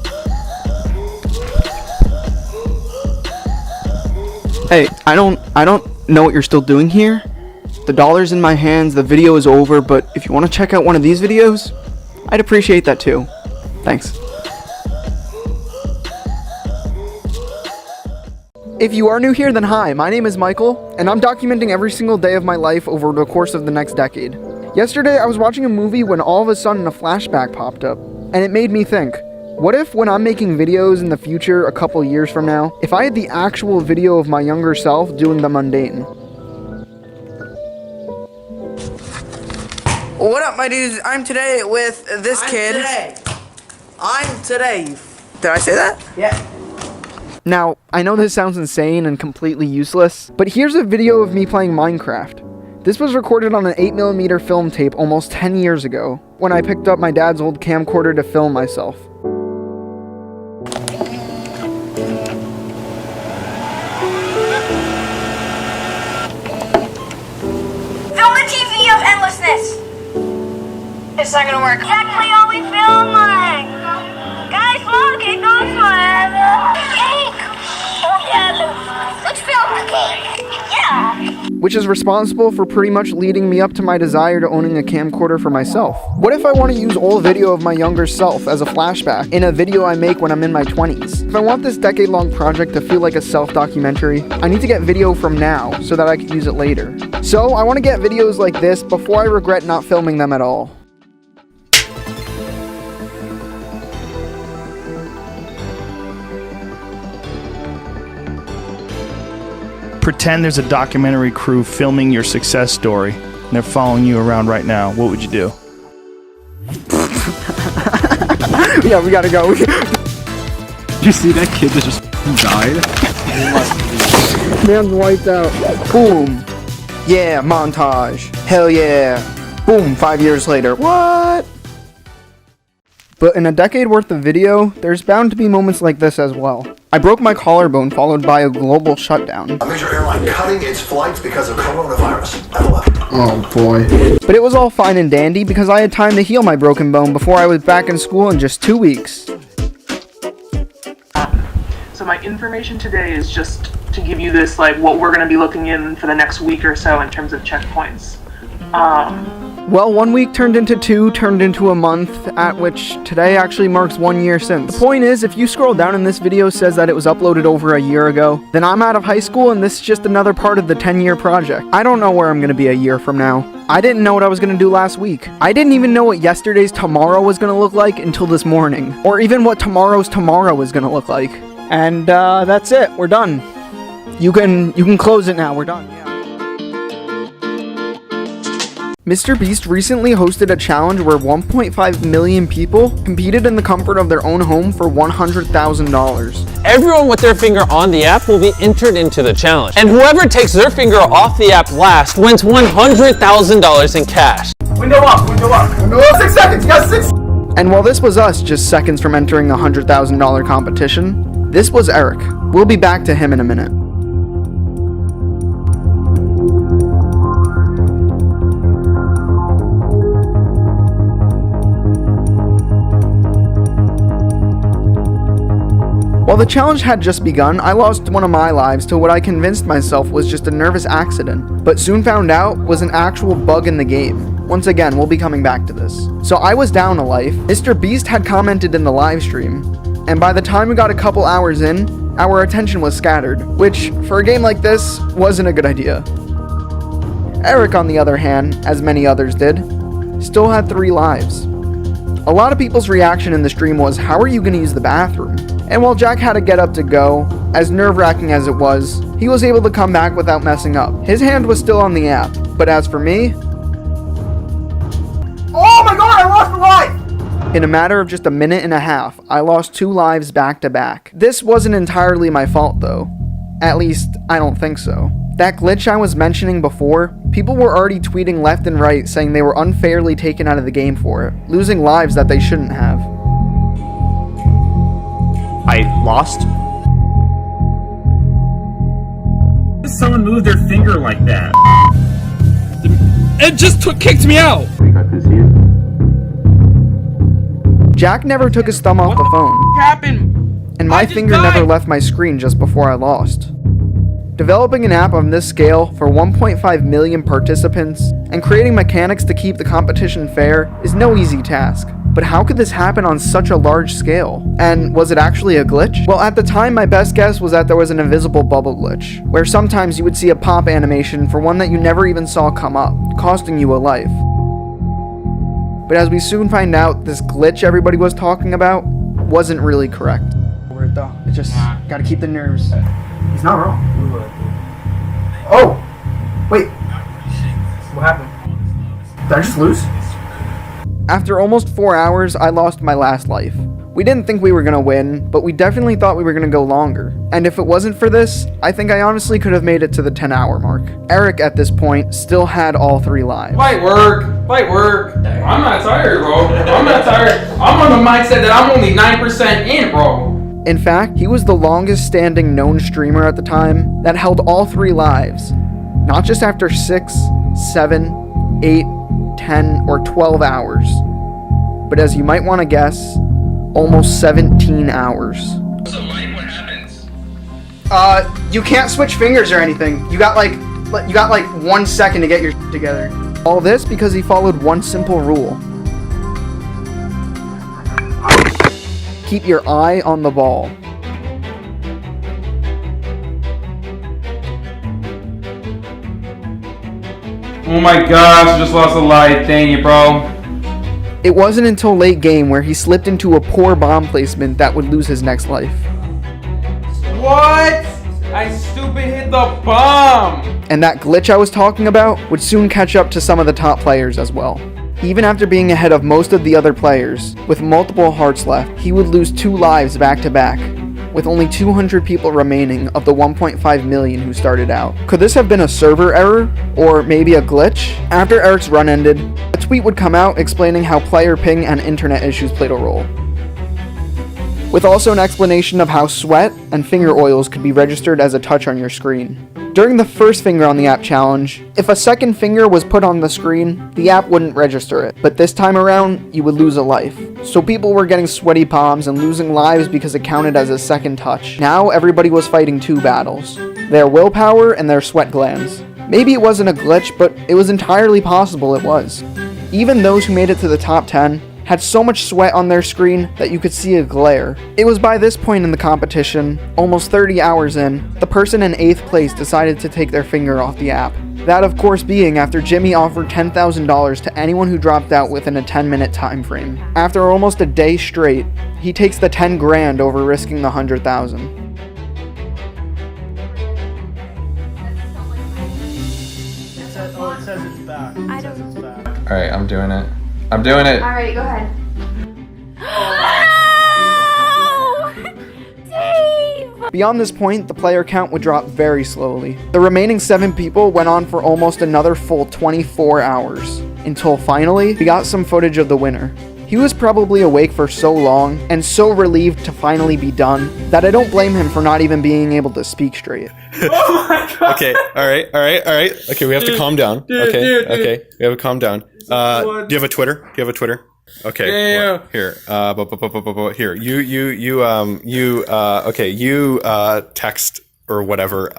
Hey, I don't know what you're still doing here. The dollar's in my hands, the video is over, but if you want to check out one of these videos, I'd appreciate that too. Thanks. If you are new here, then hi, my name is Michael, and I'm documenting every single day of my life over the course of the next decade. Yesterday, I was watching a movie when all of a sudden a flashback popped up, and it made me think, what if when I'm making videos in the future, a couple years from now, if I had the actual video of my younger self doing the mundane? What up, my dudes? I'm today with this kid. I'm today. Did I say that? Yeah. Now, I know this sounds insane and completely useless, but here's a video of me playing Minecraft. This was recorded on an 8mm film tape almost 10 years ago, when I picked up my dad's old camcorder to film myself. It's not gonna work. Exactly all we filming. Guys, look, it goes forever. Cake. Oh yeah, let's film the cake. Yeah. Which is responsible for pretty much leading me up to my desire to owning a camcorder for myself. What if I want to use old video of my younger self as a flashback in a video I make when I'm in my 20s? If I want this decade-long project to feel like a self-documentary, I need to get video from now so that I can use it later. So I want to get videos like this before I regret not filming them at all. Pretend there's a documentary crew filming your success story and they're following you around right now. What would you do? Yeah, we gotta go. Did you see that kid that just died? Man's wiped out. Boom. Yeah, montage. Hell yeah. Boom, 5 years later. What? But in a decade worth of video, there's bound to be moments like this as well. I broke my collarbone followed by a global shutdown. A major airline cutting its flights because of coronavirus. Oh boy. But it was all fine and dandy because I had time to heal my broken bone before I was back in school in just 2 weeks. So my information today is just to give you this, like, what we're going to be looking in for the next week or so in terms of checkpoints. Well, 1 week turned into 2, turned into a month, at which today actually marks 1 year since. The point is, if you scroll down and this video says that it was uploaded over a year ago, then I'm out of high school and this is just another part of the 10-year project. I don't know where I'm gonna be a year from now. I didn't know what I was gonna do last week. I didn't even know what yesterday's tomorrow was gonna look like until this morning. Or even what tomorrow's tomorrow was gonna look like. And that's it, we're done. You can close it now, we're done. Yeah. Mr. Beast recently hosted a challenge where 1.5 million people competed in the comfort of their own home for $100,000. Everyone with their finger on the app will be entered into the challenge. And whoever takes their finger off the app last wins $100,000 in cash. Window up, window up. Window up. 6 seconds, you got 6. And while this was us just seconds from entering a $100,000 competition, this was Eric. We'll be back to him in a minute. While the challenge had just begun, I lost one of my lives to what I convinced myself was just a nervous accident, but soon found out was an actual bug in the game. Once again, we'll be coming back to this. So I was down a life, Mr. Beast had commented in the live stream, and by the time we got a couple hours in, our attention was scattered, which, for a game like this, wasn't a good idea. Eric, on the other hand, as many others did, still had 3 lives. A lot of people's reaction in the stream was, how are you going to use the bathroom? And while Jack had to get up to go, as nerve-wracking as it was, he was able to come back without messing up. His hand was still on the app, but as for me... Oh my god, I lost a life! In a matter of just a minute and a half, I lost 2 lives back to back. This wasn't entirely my fault though. At least, I don't think so. That glitch I was mentioning before, people were already tweeting left and right saying they were unfairly taken out of the game for it, losing lives that they shouldn't have. I lost. Someone moved their finger like that. It just kicked me out. Jack never took his thumb off the phone. Happened? And my finger never left my screen just before I lost. Developing an app on this scale for 1.5 million participants and creating mechanics to keep the competition fair is no easy task. But how could this happen on such a large scale? And was it actually a glitch? Well, at the time, my best guess was that there was an invisible bubble glitch, where sometimes you would see a pop animation for one that you never even saw come up, costing you a life. But as we soon find out, this glitch everybody was talking about wasn't really correct. Word though, it's just gotta keep the nerves. He's not wrong. Oh! Wait. What happened? Did I just lose? After almost 4 hours, I lost my last life. We didn't think we were gonna win, but we definitely thought we were gonna go longer. And if it wasn't for this, I think I honestly could have made it to the 10-hour mark. Eric, at this point, still had all 3 lives. Fight work. I'm not tired, bro. I'm not tired. I'm on the mindset that I'm only 9% in, bro. In fact, he was the longest standing known streamer at the time that held all 3 lives. Not just after 6, 7, 8, 10, or 12 hours, but as you might want to guess, almost 17 hours. You can't switch fingers or anything. You got like 1 second to get your shit together. All this because he followed one simple rule. Keep your eye on the ball. Oh my gosh, I just lost a life. Dang it, bro. It wasn't until late game where he slipped into a poor bomb placement that would lose his next life. What? I stupid hit the bomb. And that glitch I was talking about would soon catch up to some of the top players as well. Even after being ahead of most of the other players, with multiple hearts left, he would lose 2 lives back to back, with only 200 people remaining of the 1.5 million who started out. Could this have been a server error, or maybe a glitch? After Eric's run ended, a tweet would come out explaining how player ping and internet issues played a role, with also an explanation of how sweat and finger oils could be registered as a touch on your screen. During the first finger on the app challenge, if a second finger was put on the screen, the app wouldn't register it, but this time around, you would lose a life. So people were getting sweaty palms and losing lives because it counted as a second touch. Now everybody was fighting 2 battles. their willpower, and their sweat glands. Maybe it wasn't a glitch, but it was entirely possible it was. Even those who made it to the top 10 had so much sweat on their screen that you could see a glare. It was by this point in the competition, almost 30 hours in, the person in 8th place decided to take their finger off the app. That of course being after Jimmy offered $10,000 to anyone who dropped out within a 10-minute time frame. After almost a day straight, he takes the 10 grand over risking the 100,000. Oh, it says it's back. I don't know. Alright, I'm doing it. I'm doing it. Alright, go ahead. Beyond this point, the player count would drop very slowly. The remaining 7 people went on for almost another full 24 hours, until finally, we got some footage of the winner. He was probably awake for so long, and so relieved to finally be done, that I don't blame him for not even being able to speak straight. Oh my god! Okay, alright. Okay, we have to calm down. Okay, we have to calm down. Do you have a Twitter? Okay. Yeah. Well, here. Here. You text or whatever.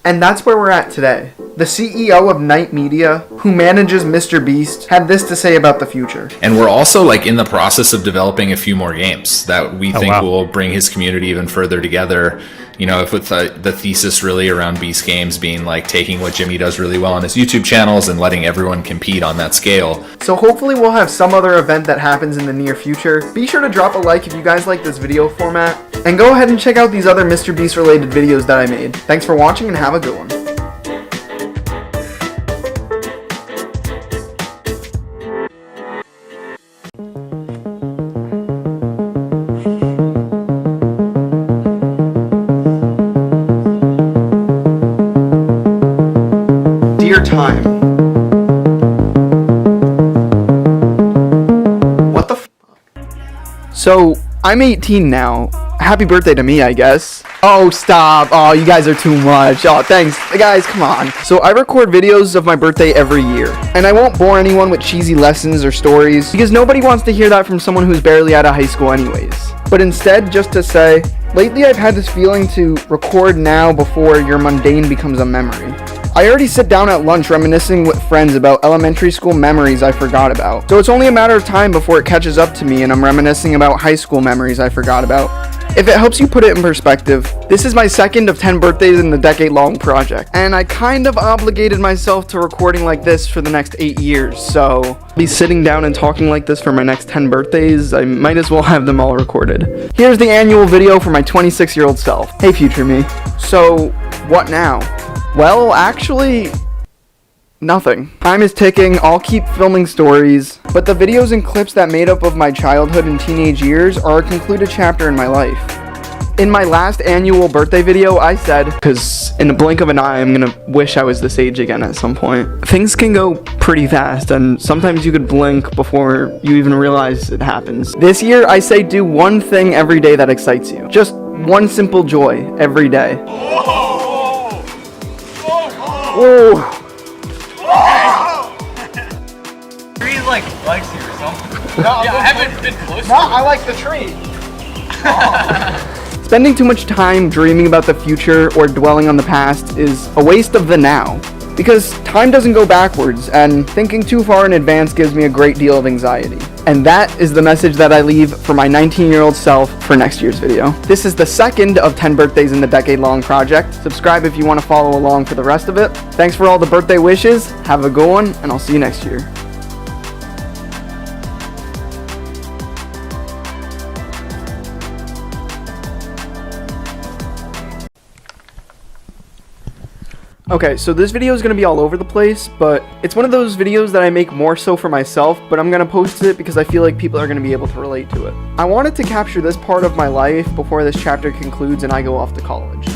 And that's where we're at today. The CEO of Night Media, who manages Mr. Beast, had this to say about the future. And we're also like in the process of developing a few more games that we think will bring his community even further together. You know, if with the thesis really around Beast Games being like taking what Jimmy does really well on his YouTube channels and letting everyone compete on that scale. So hopefully we'll have some other event that happens in the near future. Be sure to drop a like if you guys like this video format. And go ahead and check out these other Mr. Beast related videos that I made. Thanks for watching and have a good one. Dear time. What the f? So, I'm 18 now. Happy birthday to me, I guess. Oh, stop. Oh, you guys are too much. Oh, thanks. Guys, come on. So I record videos of my birthday every year. And I won't bore anyone with cheesy lessons or stories, because nobody wants to hear that from someone who's barely out of high school anyways. But instead, just to say, lately I've had this feeling to record now before your mundane becomes a memory. I already sit down at lunch reminiscing with friends about elementary school memories I forgot about. So it's only a matter of time before it catches up to me and I'm reminiscing about high school memories I forgot about. If it helps you put it in perspective, this is my second of 10 birthdays in the decade-long project, and I kind of obligated myself to recording like this for the next 8 years, so I'll be sitting down and talking like this for my next 10 birthdays. I might as well have them all recorded. Here's the annual video for my 26-year-old self. Hey, future me. So, what now? Well, actually, nothing. Time is ticking, I'll keep filming stories, but the videos and clips that made up of my childhood and teenage years are a concluded chapter in my life. In my last annual birthday video, I said, because in a blink of an eye, I'm gonna wish I was this age again at some point. Things can go pretty fast, and sometimes you could blink before you even realize it happens. This year, I say do one thing every day that excites you. Just one simple joy every day. Whoa! Tree like likes you or something. No, I haven't been close. No, I like the tree. Spending too much time dreaming about the future or dwelling on the past is a waste of the now. Because time doesn't go backwards, and thinking too far in advance gives me a great deal of anxiety. And that is the message that I leave for my 19-year-old self for next year's video. This is the second of 10 birthdays in the decade-long project. Subscribe if you want to follow along for the rest of it. Thanks for all the birthday wishes, have a good one, and I'll see you next year. Okay, so this video is going to be all over the place, but it's one of those videos that I make more so for myself, but I'm going to post it because I feel like people are going to be able to relate to it. I wanted to capture this part of my life before this chapter concludes and I go off to college.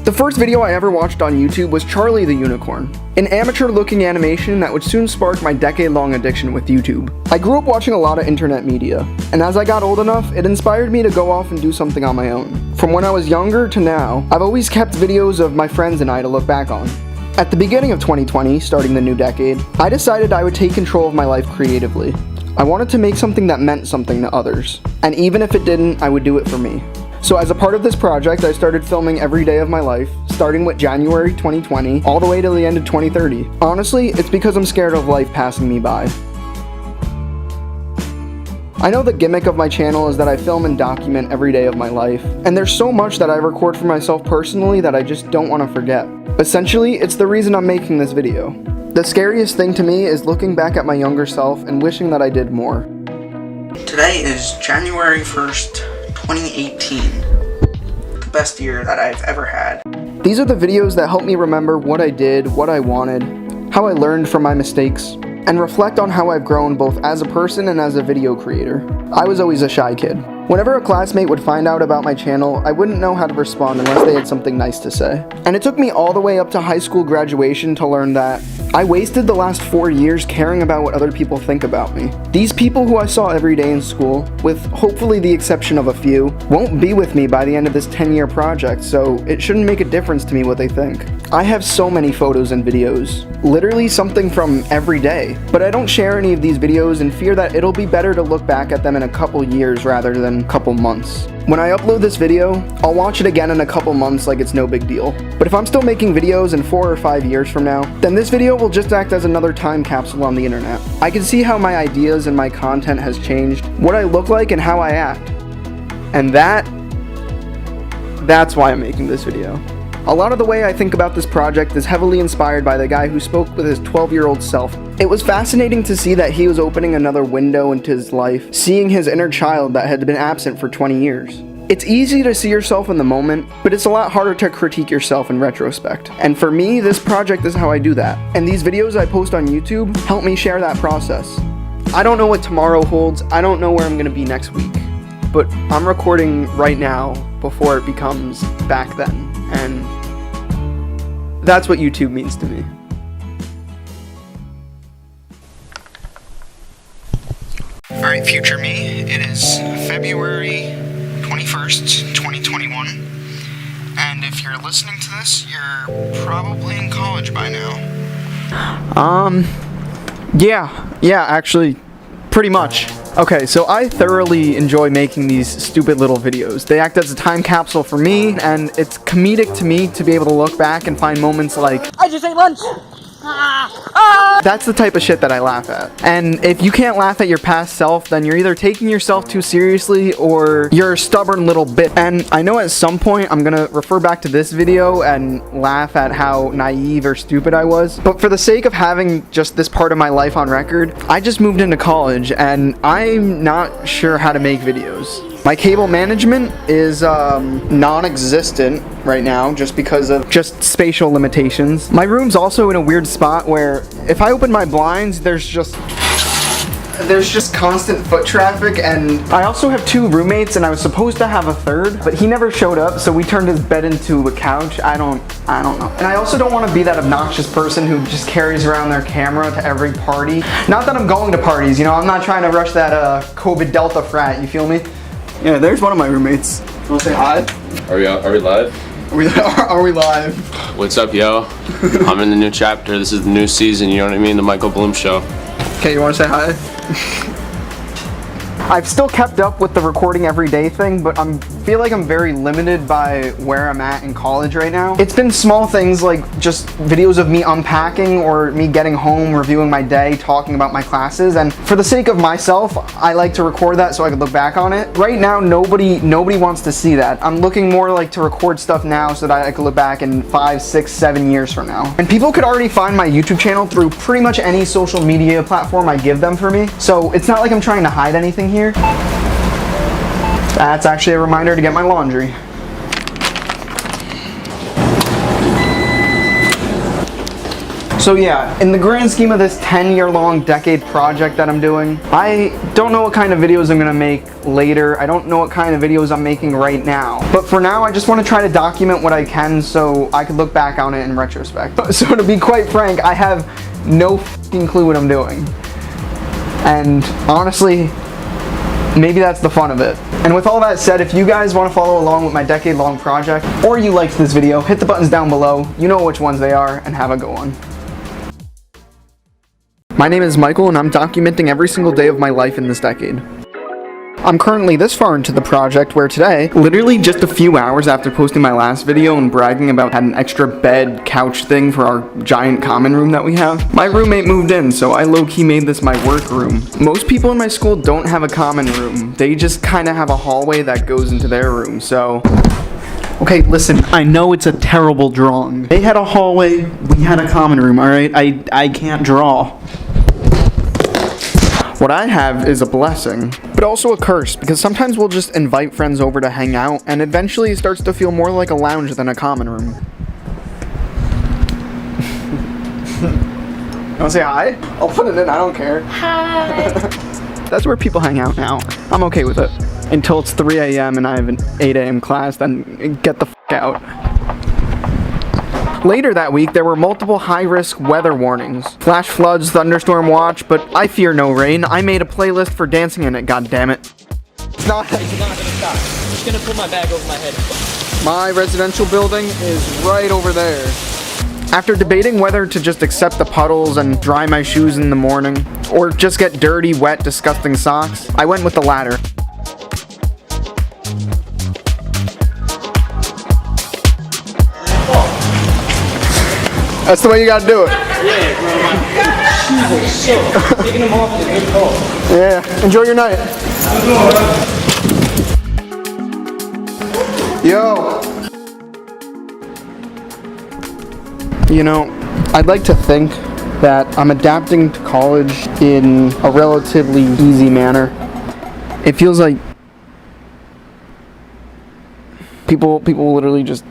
The first video I ever watched on YouTube was Charlie the Unicorn, an amateur-looking animation that would soon spark my decade-long addiction with YouTube. I grew up watching a lot of internet media, and as I got old enough, it inspired me to go off and do something on my own. From when I was younger to now, I've always kept videos of my friends and I to look back on. At the beginning of 2020, starting the new decade, I decided I would take control of my life creatively. I wanted to make something that meant something to others, and even if it didn't, I would do it for me. So as a part of this project, I started filming every day of my life, starting with January 2020, all the way to the end of 2030. Honestly, it's because I'm scared of life passing me by. I know the gimmick of my channel is that I film and document every day of my life, and there's so much that I record for myself personally that I just don't want to forget. Essentially, it's the reason I'm making this video. The scariest thing to me is looking back at my younger self and wishing that I did more. Today is January 1st, 2018. The best year that I've ever had. These are the videos that help me remember what I did, what I wanted, how I learned from my mistakes, and reflect on how I've grown both as a person and as a video creator. I was always a shy kid. Whenever a classmate would find out about my channel, I wouldn't know how to respond unless they had something nice to say. And it took me all the way up to high school graduation to learn that I wasted the last 4 years caring about what other people think about me. These people who I saw every day in school, with hopefully the exception of a few, won't be with me by the end of this 10-year project, so it shouldn't make a difference to me what they think. I have so many photos and videos, literally something from every day, but I don't share any of these videos in fear that it'll be better to look back at them in a couple years rather than a couple months. When I upload this video, I'll watch it again in a couple months like it's no big deal. But if I'm still making videos in 4 or 5 years from now, then this video will just act as another time capsule on the internet. I can see how my ideas and my content has changed, what I look like and how I act. And that's why I'm making this video. A lot of the way I think about this project is heavily inspired by the guy who spoke with his 12-year-old self. It was fascinating to see that he was opening another window into his life, seeing his inner child that had been absent for 20 years. It's easy to see yourself in the moment, but it's a lot harder to critique yourself in retrospect. And for me, this project is how I do that. And these videos I post on YouTube help me share that process. I don't know what tomorrow holds, I don't know where I'm gonna be next week, but I'm recording right now before it becomes back then. And that's what YouTube means to me. Alright, future me, it is February 21st, 2021. And if you're listening to this, you're probably in college by now. Yeah, actually, pretty much. Okay, so I thoroughly enjoy making these stupid little videos. They act as a time capsule for me, and it's comedic to me to be able to look back and find moments like, I just ate lunch! That's the type of shit that I laugh at. And if you can't laugh at your past self, then you're either taking yourself too seriously or you're a stubborn little bitch. And I know at some point I'm gonna refer back to this video and laugh at how naive or stupid I was. But for the sake of having just this part of my life on record, I just moved into college and I'm not sure how to make videos. My cable management is non-existent right now just because of just spatial limitations. My room's also in a weird spot where if I open my blinds, there's just constant foot traffic, and I also have 2 roommates and I was supposed to have a third, but he never showed up, so we turned his bed into a couch. I don't know. And I also don't want to be that obnoxious person who just carries around their camera to every party. Not that I'm going to parties, you know, I'm not trying to rush that COVID Delta frat, you feel me? Yeah, there's one of my roommates. You wanna say hi? Are we live? Are we live? What's up, yo? I'm in the new chapter. This is the new season, you know what I mean? The Michael Bloom show. Okay, you wanna say hi? I've still kept up with the recording every day thing, but I feel like I'm very limited by where I'm at in college right now. It's been small things like just videos of me unpacking or me getting home, reviewing my day, talking about my classes, and for the sake of myself, I like to record that so I can look back on it. Right now, nobody wants to see that. I'm looking more like to record stuff now so that I can look back in 5, 6, 7 years from now. And people could already find my YouTube channel through pretty much any social media platform I give them for me, so it's not like I'm trying to hide anything here. That's actually a reminder to get my laundry. So yeah, in the grand scheme of this 10-year-long decade project that I'm doing, I don't know what kind of videos I'm gonna make later. I don't know what kind of videos I'm making right now. But for now, I just want to try to document what I can so I could look back on it in retrospect. So to be quite frank, I have no f***ing clue what I'm doing. And honestly, maybe that's the fun of it. And with all that said, if you guys want to follow along with my decade-long project, or you liked this video, hit the buttons down below. You know which ones they are, and have a good one. My name is Michael, and I'm documenting every single day of my life in this decade. I'm currently this far into the project where today, literally just a few hours after posting my last video and bragging about had an extra bed couch thing for our giant common room that we have, my roommate moved in, so I low-key made this my work room. Most people in my school don't have a common room. They just kind of have a hallway that goes into their room, so... Okay, listen, I know it's a terrible drawing. They had a hallway, we had a common room, alright? I can't draw. What I have is a blessing, but also a curse, because sometimes we'll just invite friends over to hang out, and eventually it starts to feel more like a lounge than a common room. You wanna say hi? I'll put it in, I don't care. Hi. That's where people hang out now. I'm okay with it. Until it's 3 a.m. and I have an 8 a.m. class, then get the f*** out. Later that week, there were multiple high-risk weather warnings. Flash floods, thunderstorm watch, but I fear no rain. I made a playlist for dancing in it, goddammit. It's not gonna stop. I'm just gonna put my bag over my head. My residential building is right over there. After debating whether to just accept the puddles and dry my shoes in the morning, or just get dirty, wet, disgusting socks, I went with the latter. That's the way you gotta do it. Yeah, bro. My shoes are so. Taking them off is a good call. Yeah, enjoy your night. Yo. You know, I'd like to think that I'm adapting to college in a relatively easy manner. It feels like people literally just...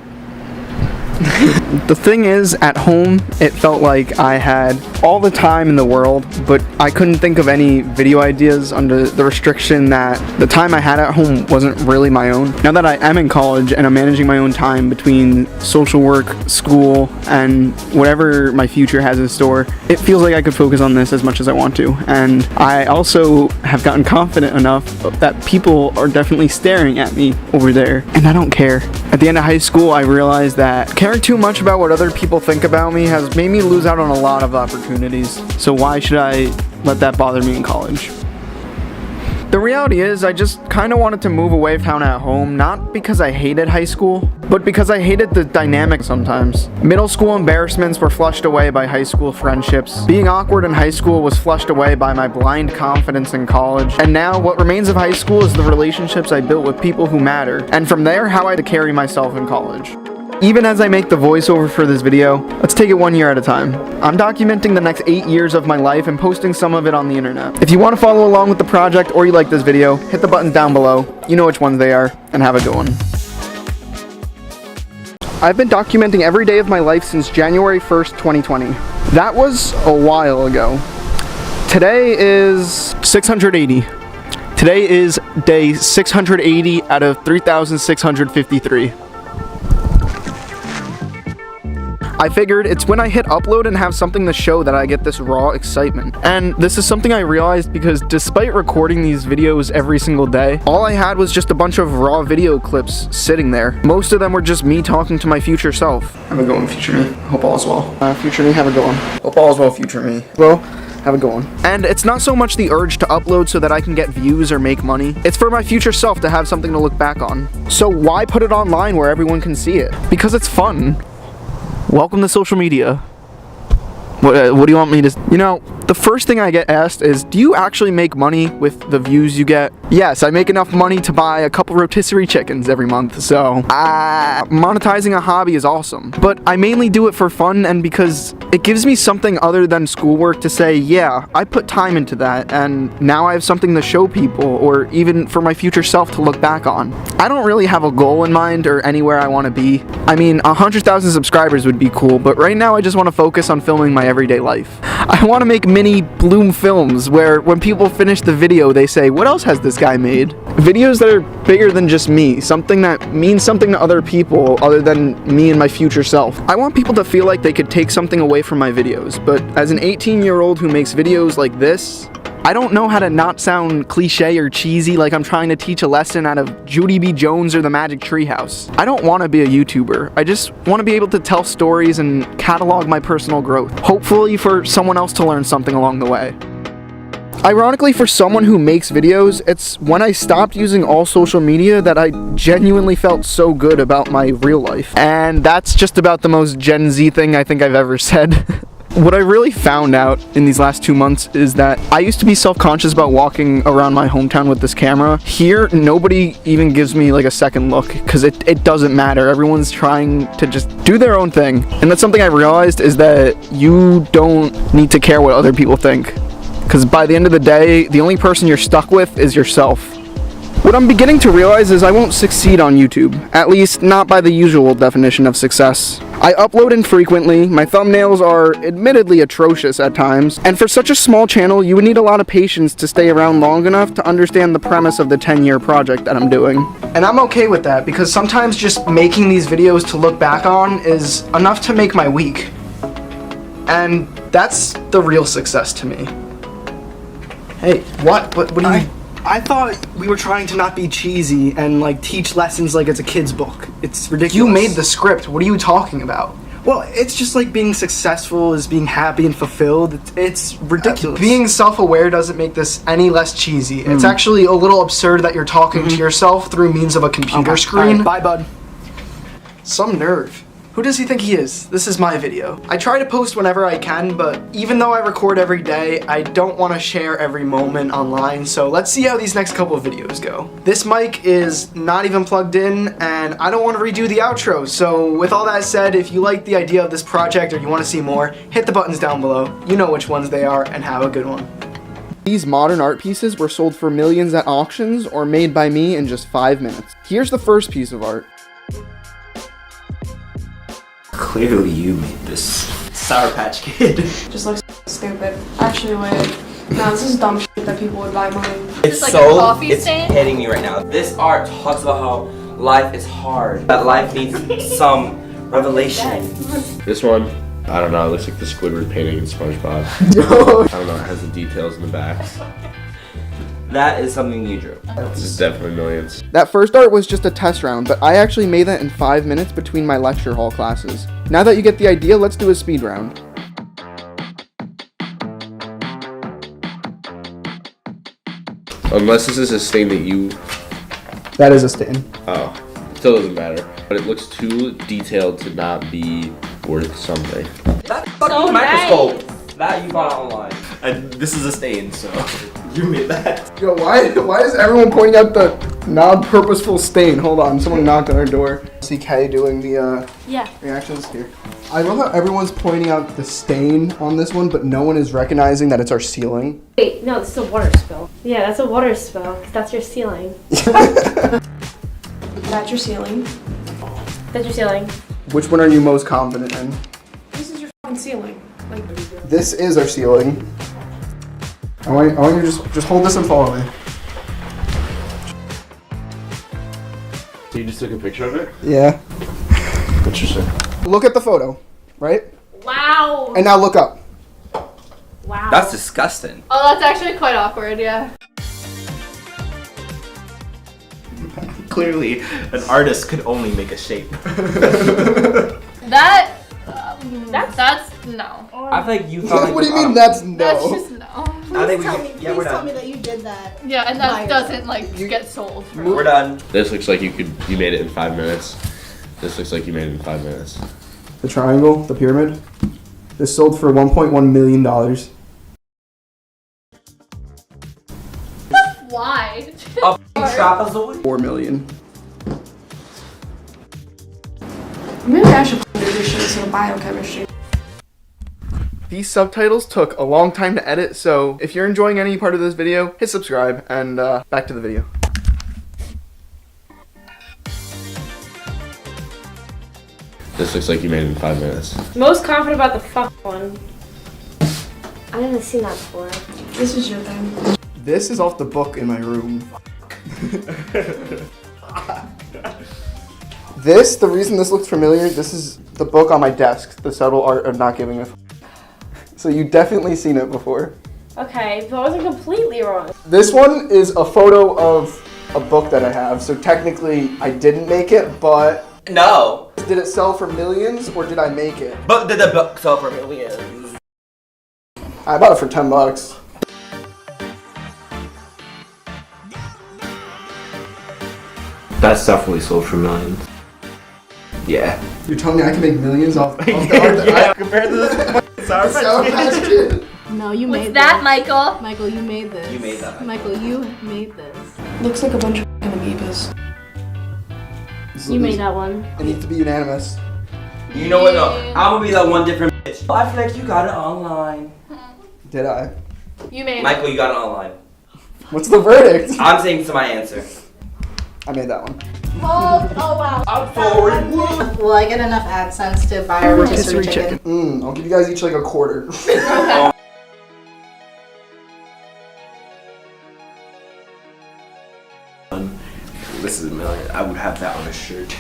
The thing is, at home, it felt like I had all the time in the world, but I couldn't think of any video ideas under the restriction that the time I had at home wasn't really my own. Now that I am in college and I'm managing my own time between social work, school, and whatever my future has in store, it feels like I could focus on this as much as I want to. And I also have gotten confident enough that people are definitely staring at me over there, and I don't care. At the end of high school, I realized that caring too much about what other people think about me has made me lose out on a lot of opportunities. So why should I let that bother me in college? The reality is, I just kind of wanted to move away from town at home, not because I hated high school, but because I hated the dynamic sometimes. Middle school embarrassments were flushed away by high school friendships. Being awkward in high school was flushed away by my blind confidence in college. And now, what remains of high school is the relationships I built with people who matter. And from there, how I had to carry myself in college. Even as I make the voiceover for this video, let's take it 1 year at a time. I'm documenting the next 8 years of my life and posting some of it on the internet. If you want to follow along with the project or you like this video, hit the buttons down below. You know which ones they are, and have a good one. I've been documenting every day of my life since January 1st, 2020. That was a while ago. Today is 680. Today is day 680 out of 3,653. I figured it's when I hit upload and have something to show that I get this raw excitement. And this is something I realized because despite recording these videos every single day, all I had was just a bunch of raw video clips sitting there. Most of them were just me talking to my future self. Have a good one, future me. Hope all is well. Future me, have a good one. Hope all is well, future me. Well, have a good one. And it's not so much the urge to upload so that I can get views or make money. It's for my future self to have something to look back on. So why put it online where everyone can see it? Because it's fun. Welcome to social media. What do you want me to... You know, the first thing I get asked is, do you actually make money with the views you get? Yes, I make enough money to buy a couple rotisserie chickens every month, so... monetizing a hobby is awesome. But I mainly do it for fun and because it gives me something other than schoolwork to say, yeah, I put time into that, and now I have something to show people, or even for my future self to look back on. I don't really have a goal in mind or anywhere I want to be. I mean, 100,000 subscribers would be cool, but right now I just want to focus on filming my everyday life. I want to make mini Bloomfilms where when people finish the video they say, what else has this guy made? Videos that are bigger than just me, something that means something to other people other than me and my future self. I want people to feel like they could take something away from my videos, but as an 18-year-old who makes videos like this, I don't know how to not sound cliche or cheesy like I'm trying to teach a lesson out of Judy B. Jones or the Magic Treehouse. I don't want to be a YouTuber. I just want to be able to tell stories and catalog my personal growth, hopefully for someone else to learn something along the way. Ironically, for someone who makes videos, it's when I stopped using all social media that I genuinely felt so good about my real life. And that's just about the most Gen Z thing I think I've ever said. What I really found out in these last 2 months is that I used to be self-conscious about walking around my hometown with this camera. Here, nobody even gives me like a second look because it doesn't matter. Everyone's trying to just do their own thing. And that's something I realized is that you don't need to care what other people think. Because by the end of the day, the only person you're stuck with is yourself. What I'm beginning to realize is I won't succeed on YouTube, at least not by the usual definition of success. I upload infrequently, my thumbnails are admittedly atrocious at times, and for such a small channel, you would need a lot of patience to stay around long enough to understand the premise of the 10-year project that I'm doing. And I'm okay with that, because sometimes just making these videos to look back on is enough to make my week. And that's the real success to me. Hey, what do you... I thought we were trying to not be cheesy and like teach lessons like it's a kid's book. It's ridiculous. You made the script. What are you talking about? Well, it's just like being successful is being happy and fulfilled. It's ridiculous. Being self-aware doesn't make this any less cheesy. It's actually a little absurd that you're talking to yourself through means of a computer screen. Right, bye, bud. Some nerve. Who does he think he is? This is my video. I try to post whenever I can, but even though I record every day, I don't want to share every moment online, so let's see how these next couple of videos go. This mic is not even plugged in, and I don't want to redo the outro, so with all that said, if you like the idea of this project or you want to see more, hit the buttons down below. You know which ones they are, and have a good one. These modern art pieces were sold for millions at auctions or made by me in just 5 minutes. Here's the first piece of art. Clearly you made this Sour Patch Kid. Just looks stupid. Actually, wait. No, this is dumb shit that people would buy mine. It's like so, a coffee it's stain? hitting me right now. This art talks about how life is hard. That life needs some revelation. This one, I don't know, it looks like the Squidward painting in SpongeBob. I don't know, it has the details in the back. That is something you drew. This is definitely millions. That first art was just a test round, but I actually made that in 5 minutes between my lecture hall classes. Now that you get the idea, let's do a speed round. Unless this is a stain that you... That is a stain. Oh, still doesn't matter. But it looks too detailed to not be worth something. That fucking microscope! That you bought online. And this is a stain, so you made that. Yo, why is everyone pointing out the non-purposeful stain? Hold on, someone knocked on our door. See Kay doing the reactions here. I love how everyone's pointing out the stain on this one, but no one is recognizing that it's our ceiling. Wait, no, this is a water spill. Yeah, that's a water spill, because that's your ceiling. That's your ceiling. That's your ceiling. Which one are you most confident in? This is your fucking ceiling. Like, This is our ceiling. I want you to just hold this and follow me. So you just took a picture of it? Yeah. Interesting. Look at the photo, right? Wow. And now look up. Wow. That's disgusting. oh, that's actually quite awkward, yeah. Clearly, an artist could only make a shape. That's no. I think you thought. What do you mean that's no? That's just no. I think we're tell done. me that you did that. Yeah, and that doesn't like get sold. We're done. This looks like you made it in 5 minutes. This looks like you made it in 5 minutes. The triangle, the pyramid. This sold for $1.1 million. Why? A trapezoid? 4 million. Maybe I should do this shit instead of biochemistry. These subtitles took a long time to edit, so if you're enjoying any part of this video, hit subscribe, and back to the video. This looks like you made it in 5 minutes. Most confident about the fuck one. I haven't seen that before. This is your thing. This is off the book in my room. The reason this looks familiar, this is the book on my desk, The Subtle Art of Not Giving a F***. So you've definitely seen it before. Okay, but I wasn't completely wrong. This one is a photo of a book that I have, so technically I didn't make it, but... No! Did it sell for millions, or did I make it? But did the book sell for millions? I bought it for $10. That's definitely sold for millions. Yeah. You're telling me I can make millions off the art that Yeah, compared to this Sour Patch Kid. No, you What's made that, this. Michael? Michael, you made this. You made that, Michael, you made this. Looks like a bunch of amoebas. You made that one. It needs to be unanimous. You know what? No, I'm gonna be that one different bitch. I feel like you got it online. Did I? You made Michael, you got it online. What's the verdict? I'm saying to my answer. I made that one. Oh wow. I'm forward. Will I get enough AdSense to buy a rotisserie chicken? I'll give you guys each like a quarter. This is a million. I would have that on a shirt.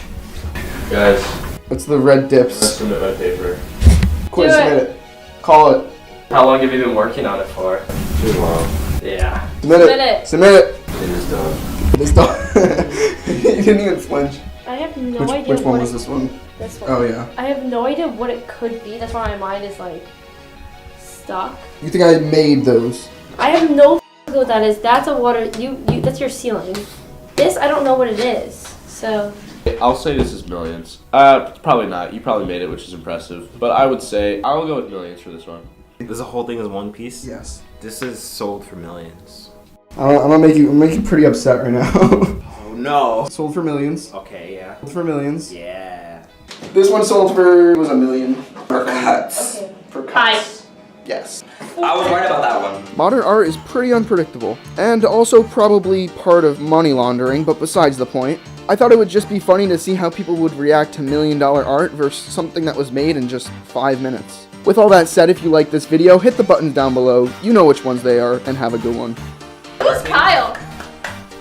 Guys, What's the red dips? submit my paper. Quick, Do submit it. Call it. How long have you been working on it for? Too long. Yeah. Submit Submit it. it. Submit it. It is done. It's done. You didn't even flinch. I have no idea Which one what was this one? This one. Oh yeah. I have no idea what it could be. That's why my mind is like stuck. You think I made those? I have no clue what that is. That's a water. You. That's your ceiling. This I don't know what it is. So. I'll say this is millions. Probably not. You probably made it, which is impressive. But I would say I will go with millions for this one. This whole thing is one piece? Yes. This is sold for millions. I'm gonna make you pretty upset right now. Oh no. Sold for millions. Okay, yeah. Sold for millions. Yeah. This one sold for was $1 million. For cuts. Okay. For cuts. Hi. Yes. I was right about that one. Modern art is pretty unpredictable, and also probably part of money laundering, but besides the point. I thought it would just be funny to see how people would react to $1 million art versus something that was made in just 5 minutes. With all that said, if you like this video, hit the buttons down below, you know which ones they are, and have a good one. Who's Kyle?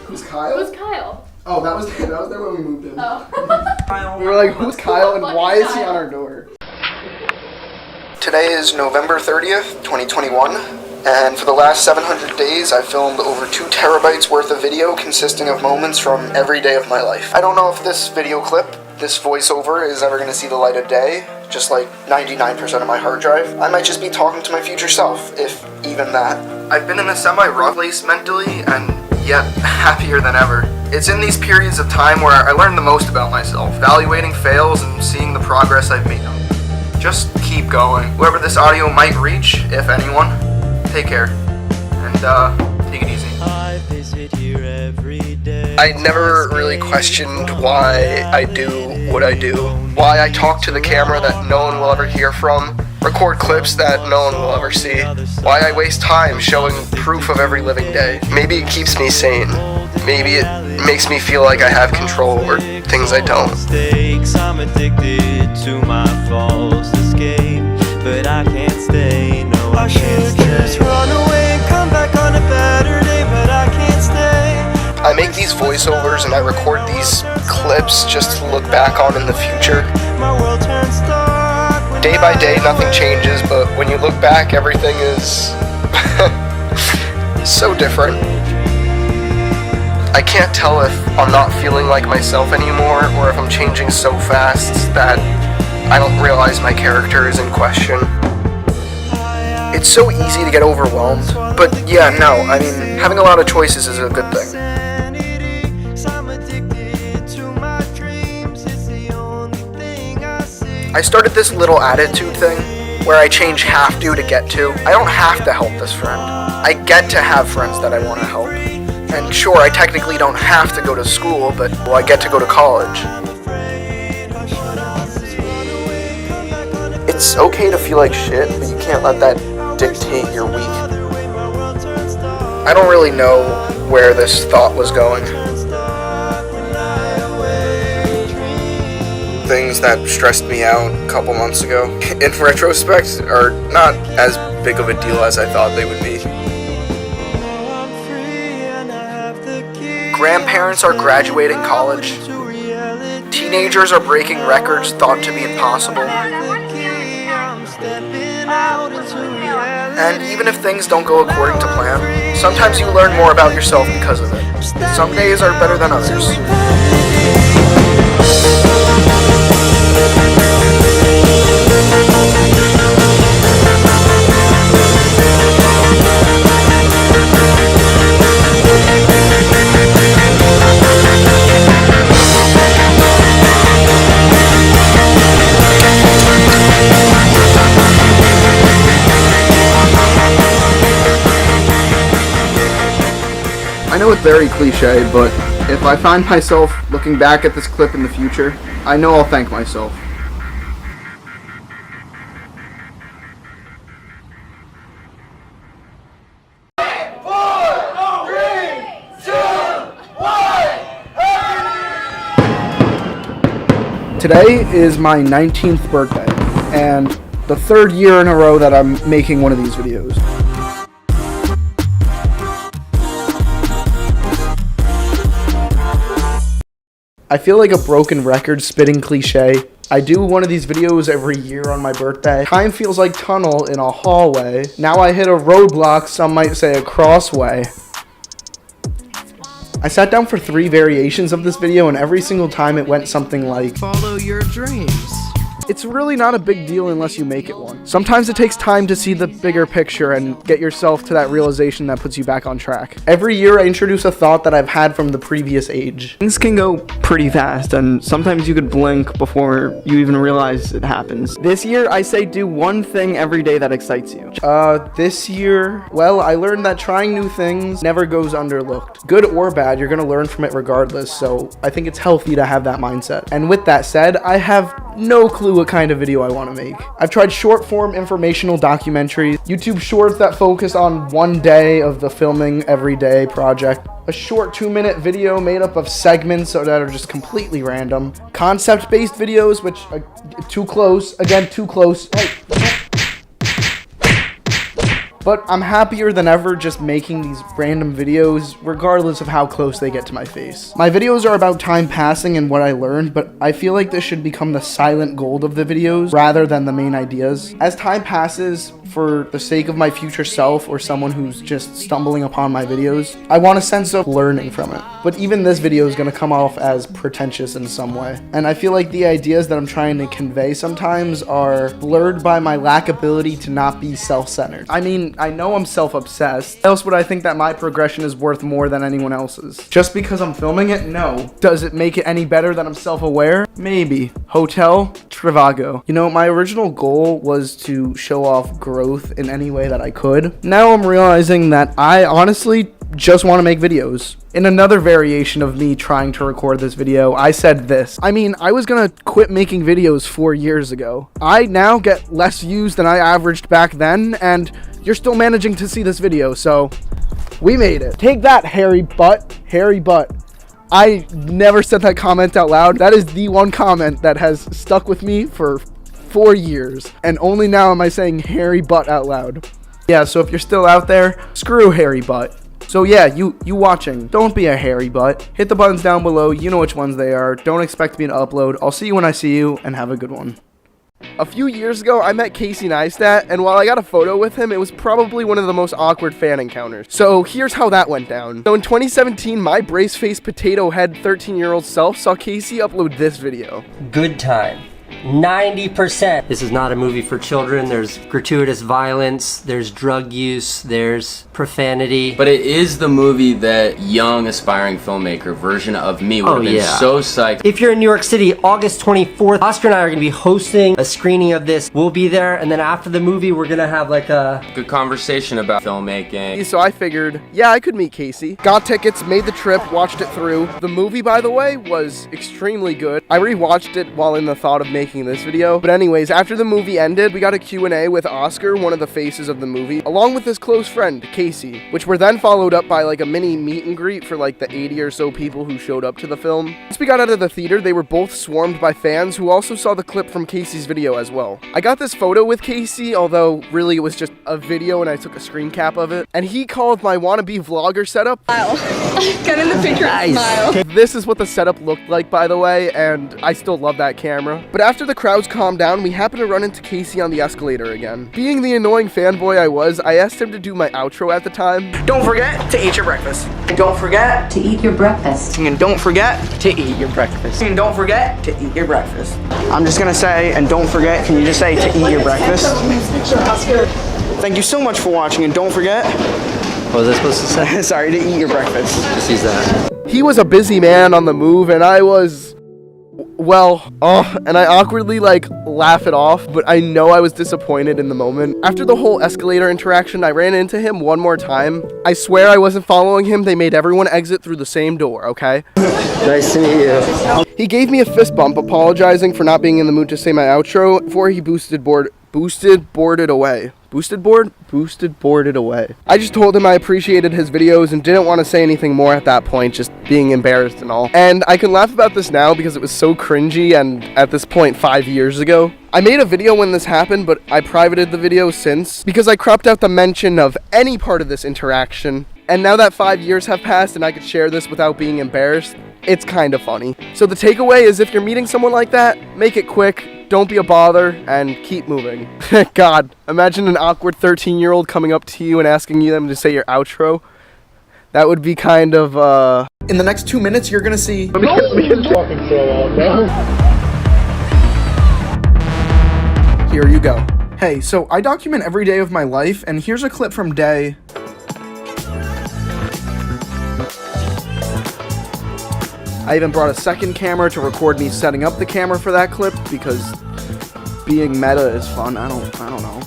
Who's Kyle? Who's Kyle? Oh, that was there when we moved in. Oh. We were like, who's Kyle and why is he on our door? Today is November 30th, 2021, and for the last 700 days I've filmed over 2 terabytes worth of video consisting of moments from every day of my life. I don't know if this video clip, this voiceover, is ever going to see the light of day, just like 99% of my hard drive. I might just be talking to my future self, if even that. I've been in a semi-rough place mentally, and yet happier than ever. It's in these periods of time where I learn the most about myself, evaluating fails and seeing the progress I've made. Just keep going. Whoever this audio might reach, if anyone, take care, and take it easy. I never really questioned why I do what I do, why I talk to the camera that no one will ever hear from, record clips that no one will ever see, why I waste time showing proof of every living day. Maybe it keeps me sane. Maybe it makes me feel like I have control over things I don't. I'm addicted to my false escape, but I can't stay. No, I should just run away and come back on a better day, but I can't stay. I make these voiceovers and I record these clips just to look back on in the future. My world turns dark. Day by day, nothing changes, but when you look back, everything is so different. I can't tell if I'm not feeling like myself anymore, or if I'm changing so fast that I don't realize my character is in question. It's so easy to get overwhelmed, but yeah, no, I mean, having a lot of choices is a good thing. I started this little attitude thing, where I change have to get to. I don't have to help this friend. I get to have friends that I want to help. And sure, I technically don't have to go to school, but well, I get to go to college. It's okay to feel like shit, but you can't let that dictate your week. I don't really know where this thought was going. Things that stressed me out a couple months ago, in retrospect, are not as big of a deal as I thought they would be. Grandparents are graduating college. Teenagers are breaking records thought to be impossible. And even if things don't go according to plan, sometimes you learn more about yourself because of it. Some days are better than others. very cliche, but if I find myself looking back at this clip in the future, I know I'll thank myself. Today is my 19th birthday, and the 3rd year in a row that I'm making one of these videos. I feel like a broken record spitting cliche. I do one of these videos every year on my birthday. Time feels like tunnel in a hallway. Now I hit a roadblock, some might say a crossway. I sat down for 3 variations of this video, and every single time it went something like, follow your dreams. It's really not a big deal unless you make it one. Sometimes it takes time to see the bigger picture and get yourself to that realization that puts you back on track. Every year I introduce a thought that I've had from the previous age. Things can go pretty fast, and sometimes you could blink before you even realize it happens. This year I say do one thing every day that excites you. This year, well, I learned that trying new things never goes underlooked. Good or bad, you're gonna learn from it regardless, so I think it's healthy to have that mindset. And with that said, I have no clue what kind of video I want to make. I've tried short form informational documentaries, YouTube shorts that focus on one day of the filming every day project, a short 2-minute video made up of segments that are just completely random, concept-based videos which, too close, hey. But I'm happier than ever just making these random videos, regardless of how close they get to my face. My videos are about time passing and what I learned, but I feel like this should become the silent gold of the videos, rather than the main ideas. As time passes, for the sake of my future self or someone who's just stumbling upon my videos, I want a sense of learning from it. But even this video is going to come off as pretentious in some way. And I feel like the ideas that I'm trying to convey sometimes are blurred by my lack ability to not be self-centered. I mean, I know I'm self-obsessed. Why else would I think that my progression is worth more than anyone else's? Just because I'm filming it? No. Does it make it any better that I'm self-aware? Maybe. Hotel Trivago. You know, my original goal was to show off growth in any way that I could. Now I'm realizing that I honestly just want to make videos. In another variation of me trying to record this video, I said this. I mean, I was gonna quit making videos 4 years ago. I now get less views than I averaged back then, and you're still managing to see this video, so we made it. Take that, hairy butt. Hairy butt. I never said that comment out loud. That is the one comment that has stuck with me for 4 years, and only now am I saying hairy butt out loud. Yeah, so if you're still out there, screw hairy butt. So yeah, you watching, don't be a hairy butt. Hit the buttons down below, you know which ones they are. Don't expect me to upload. I'll see you when I see you, and have a good one. A few years ago, I met Casey Neistat, and while I got a photo with him, it was probably one of the most awkward fan encounters. So here's how that went down. So in 2017, my brace-faced potato head 13-year-old self saw Casey upload this video. Good time. 90%. This is not a movie for children. There's gratuitous violence, there's drug use, there's profanity. But it is the movie that young aspiring filmmaker version of me would have been so psyched. If you're in New York City, August 24th, Oscar and I are going to be hosting a screening of this. We'll be there, and then after the movie, we're going to have like a good conversation about filmmaking. So I figured, yeah, I could meet Casey. Got tickets, made the trip, watched it through. The movie, by the way, was extremely good. I rewatched it while in the thought of making this video. But anyways, after the movie ended, we got a Q&A with Oscar, one of the faces of the movie, along with his close friend, Casey, which were then followed up by like a mini meet and greet for like the 80 or so people who showed up to the film. Once we got out of the theater, they were both swarmed by fans who also saw the clip from Casey's video as well. I got this photo with Casey, although really it was just a video and I took a screen cap of it, and he called my wannabe vlogger setup. Get in the picture and smile. This is what the setup looked like, by the way, and I still love that camera. But after the crowds calmed down, we happened to run into Casey on the escalator again. Being the annoying fanboy I was, I asked him to do my outro at the time. Don't forget to eat your breakfast. And don't forget to eat your breakfast. And don't forget to eat your breakfast. And don't forget to eat your breakfast. I'm just gonna say, and don't forget, can you just say to eat your breakfast? Thank you so much for watching, and don't forget. What was I supposed to say? Sorry, to eat your breakfast. Just use that. He was a busy man on the move, and I was well, and I awkwardly like laugh it off, but I know I was disappointed in the moment. After the whole escalator interaction, I ran into him one more time. I swear I wasn't following him. They made everyone exit through the same door, okay? Nice to meet you. He gave me a fist bump, apologizing for not being in the mood to say my outro before he boosted boarded away. Boarded away. I just told him I appreciated his videos and didn't want to say anything more at that point, just being embarrassed and all. And I can laugh about this now because it was so cringy, and at this point 5 years ago. I made a video when this happened, but I privated the video since because I cropped out the mention of any part of this interaction. And now that 5 years have passed and I could share this without being embarrassed, it's kind of funny. So the takeaway is, if you're meeting someone like that, make it quick, don't be a bother, and keep moving. God, imagine an awkward 13-year-old coming up to you and asking you them to say your outro. That would be kind of, In the next 2 minutes, you're gonna see... Here you go. Hey, so I document every day of my life, and here's a clip from day... I even brought a second camera to record me setting up the camera for that clip because being meta is fun. I don't know.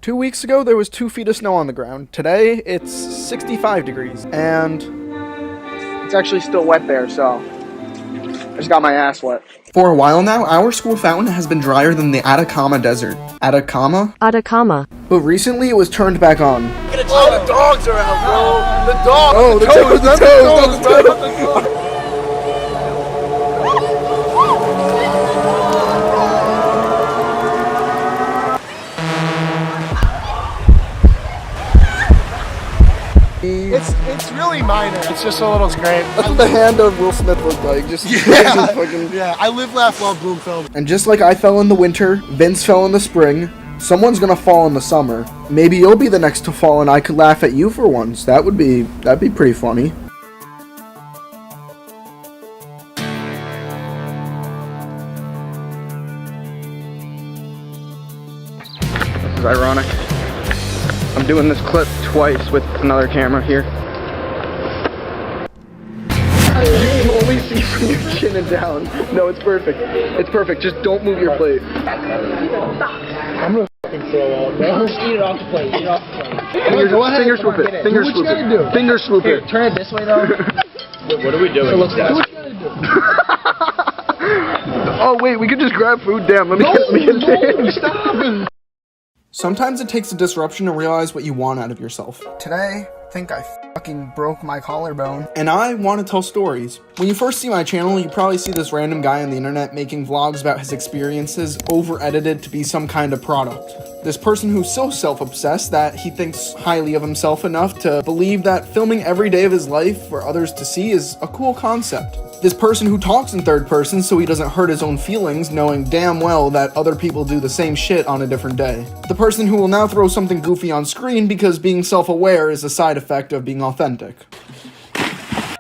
Two weeks ago, there was 2 feet of snow on the ground. Today, it's 65 degrees, and it's actually still wet there, so I just got my ass wet. For a while now, our school fountain has been drier than the Atacama Desert. Atacama? Atacama. But recently, it was turned back on. Oh, the dogs are out, bro. The dogs. Oh, the toes. It's really minor. It's just a little scrape. That's what the hand of Will Smith looked like. Yeah, I live, laugh, love Bloomfilms. And just like I fell in the winter, Vince fell in the spring, someone's gonna fall in the summer. Maybe you'll be the next to fall and I could laugh at you for once. That'd be pretty funny. This is ironic. I'm doing this clip twice with another camera here. You only see from your chin and down. No, it's perfect. It's perfect. Just don't move your plate. I'm gonna fucking throw out, bro. Just eat it off the plate. Eat it off the plate. Finger swoop it. Finger swoop it. Finger swoop it. Turn it this way, though. What are we doing? Oh, wait. We could just grab food. Damn. Let me get Stop. Sometimes it takes a disruption to realize what you want out of yourself. Today, I think I fucking broke my collarbone. And I want to tell stories. When you first see my channel, you probably see this random guy on the internet making vlogs about his experiences, over-edited to be some kind of product. This person who's so self-obsessed that he thinks highly of himself enough to believe that filming every day of his life for others to see is a cool concept. This person who talks in third person so he doesn't hurt his own feelings, knowing damn well that other people do the same shit on a different day. The person who will now throw something goofy on screen because being self-aware is a side effect of being authentic.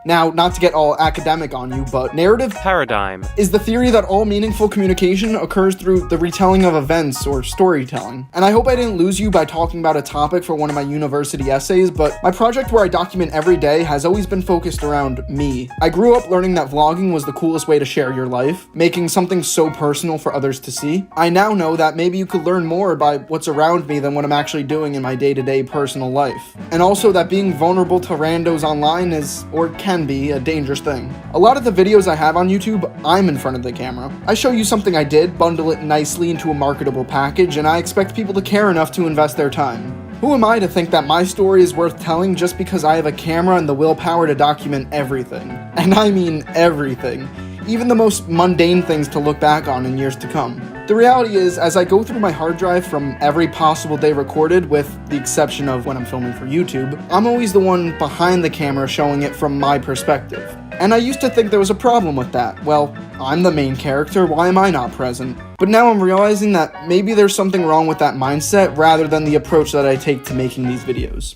Now, not to get all academic on you, but narrative paradigm is the theory that all meaningful communication occurs through the retelling of events or storytelling. And I hope I didn't lose you by talking about a topic for one of my university essays, but my project where I document every day has always been focused around me. I grew up learning that vlogging was the coolest way to share your life, making something so personal for others to see. I now know that maybe you could learn more by what's around me than what I'm actually doing in my day-to-day personal life. And also that being vulnerable to randos online is, or can be, a dangerous thing. A lot of the videos I have on YouTube, I'm in front of the camera. I show you something I did, bundle it nicely into a marketable package, and I expect people to care enough to invest their time. Who am I to think that my story is worth telling just because I have a camera and the willpower to document everything? And I mean everything. Even the most mundane things to look back on in years to come. The reality is, as I go through my hard drive from every possible day recorded, with the exception of when I'm filming for YouTube, I'm always the one behind the camera showing it from my perspective. And I used to think there was a problem with that. Well, I'm the main character, why am I not present? But now I'm realizing that maybe there's something wrong with that mindset rather than the approach that I take to making these videos.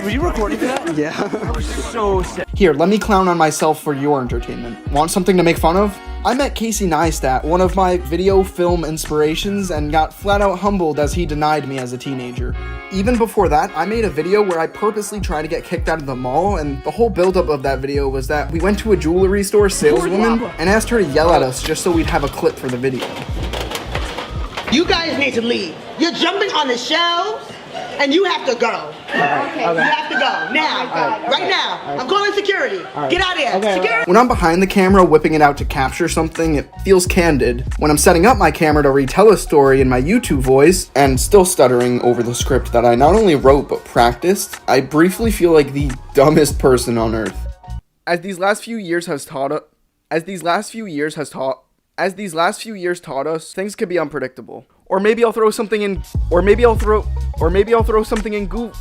Were you recording that? Yeah. That was so sick. Here, let me clown on myself for your entertainment. Want something to make fun of? I met Casey Neistat, one of my video film inspirations, and got flat out humbled as he denied me as a teenager. Even before that, I made a video where I purposely tried to get kicked out of the mall, and the whole buildup of that video was that we went to a jewelry store saleswoman and asked her to yell at us just so we'd have a clip for the video. You guys need to leave. You're jumping on the shelves, and you have to go. Okay. You have to go now, right now. I'm calling security. Get out of here. Security. When I'm behind the camera whipping it out to capture something, it feels candid. When I'm setting up my camera to retell a story in my YouTube voice, and still stuttering over the script that I not only wrote but practiced, I briefly feel like the dumbest person on earth. As these last few years taught us, things could be unpredictable. Or maybe I'll throw something in Google.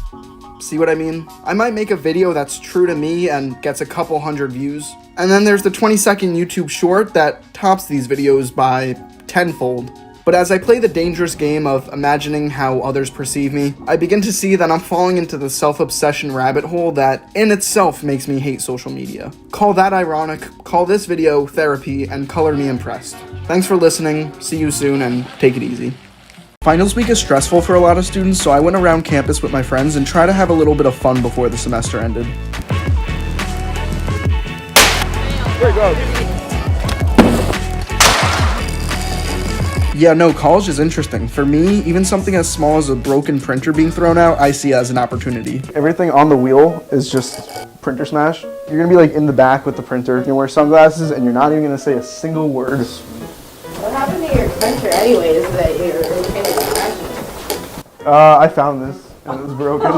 See what I mean? I might make a video that's true to me and gets a couple hundred views. And then there's the 20-second YouTube short that tops these videos by tenfold. But as I play the dangerous game of imagining how others perceive me, I begin to see that I'm falling into the self-obsession rabbit hole that in itself makes me hate social media. Call that ironic, call this video therapy, and color me impressed. Thanks for listening, see you soon, and take it easy. Finals week is stressful for a lot of students, so I went around campus with my friends and tried to have a little bit of fun before the semester ended. There you go. Yeah, no, college is interesting. For me, even something as small as a broken printer being thrown out, I see as an opportunity. Everything on the wheel is just printer smash. You're gonna be like in the back with the printer. You're gonna wear sunglasses and you're not even gonna say a single word. What happened to your printer anyways that you're okay with crashing? I found this and it was broken.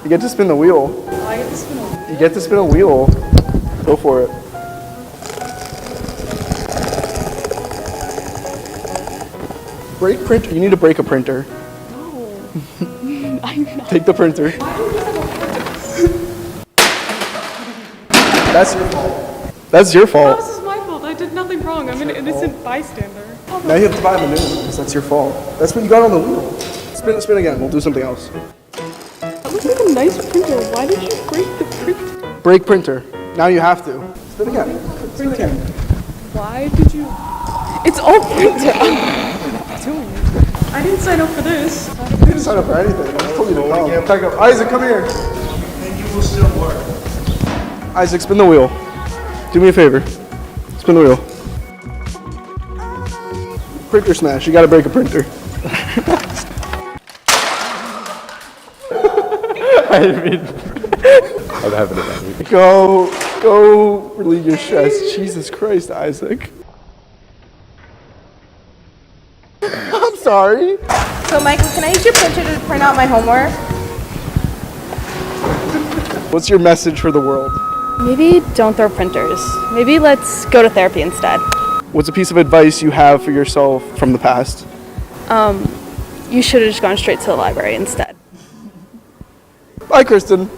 You get to spin the wheel. Oh, I get to spin a wheel. You get to spin a wheel. Go for it. Break printer. You need to break a printer. No. I'm not. Take the printer. That's your fault. That's your fault. This is my fault. I did nothing wrong. I'm an innocent bystander. Now you have to buy the new one because that's your fault. That's what you got on the wheel. Spin again. We'll do something else. That looks like a nice printer. Why did you break the printer? Break printer. Now you have to. Spin again. Spin again. Why did you? It's all printer. I didn't sign up for this. You didn't sign up for anything. I told you to come. Back up. Isaac, come here. And you will still work. Isaac, spin the wheel. Do me a favor. Spin the wheel. Printer smash. You gotta break a printer. I didn't mean. I'm having it. Go relieve your stress. Jesus Christ, Isaac. I'm sorry. So Michael, can I use your printer to print out my homework? What's your message for the world? Maybe don't throw printers. Maybe let's go to therapy instead. What's a piece of advice you have for yourself from the past? You should have just gone straight to the library instead. Bye, Kristen.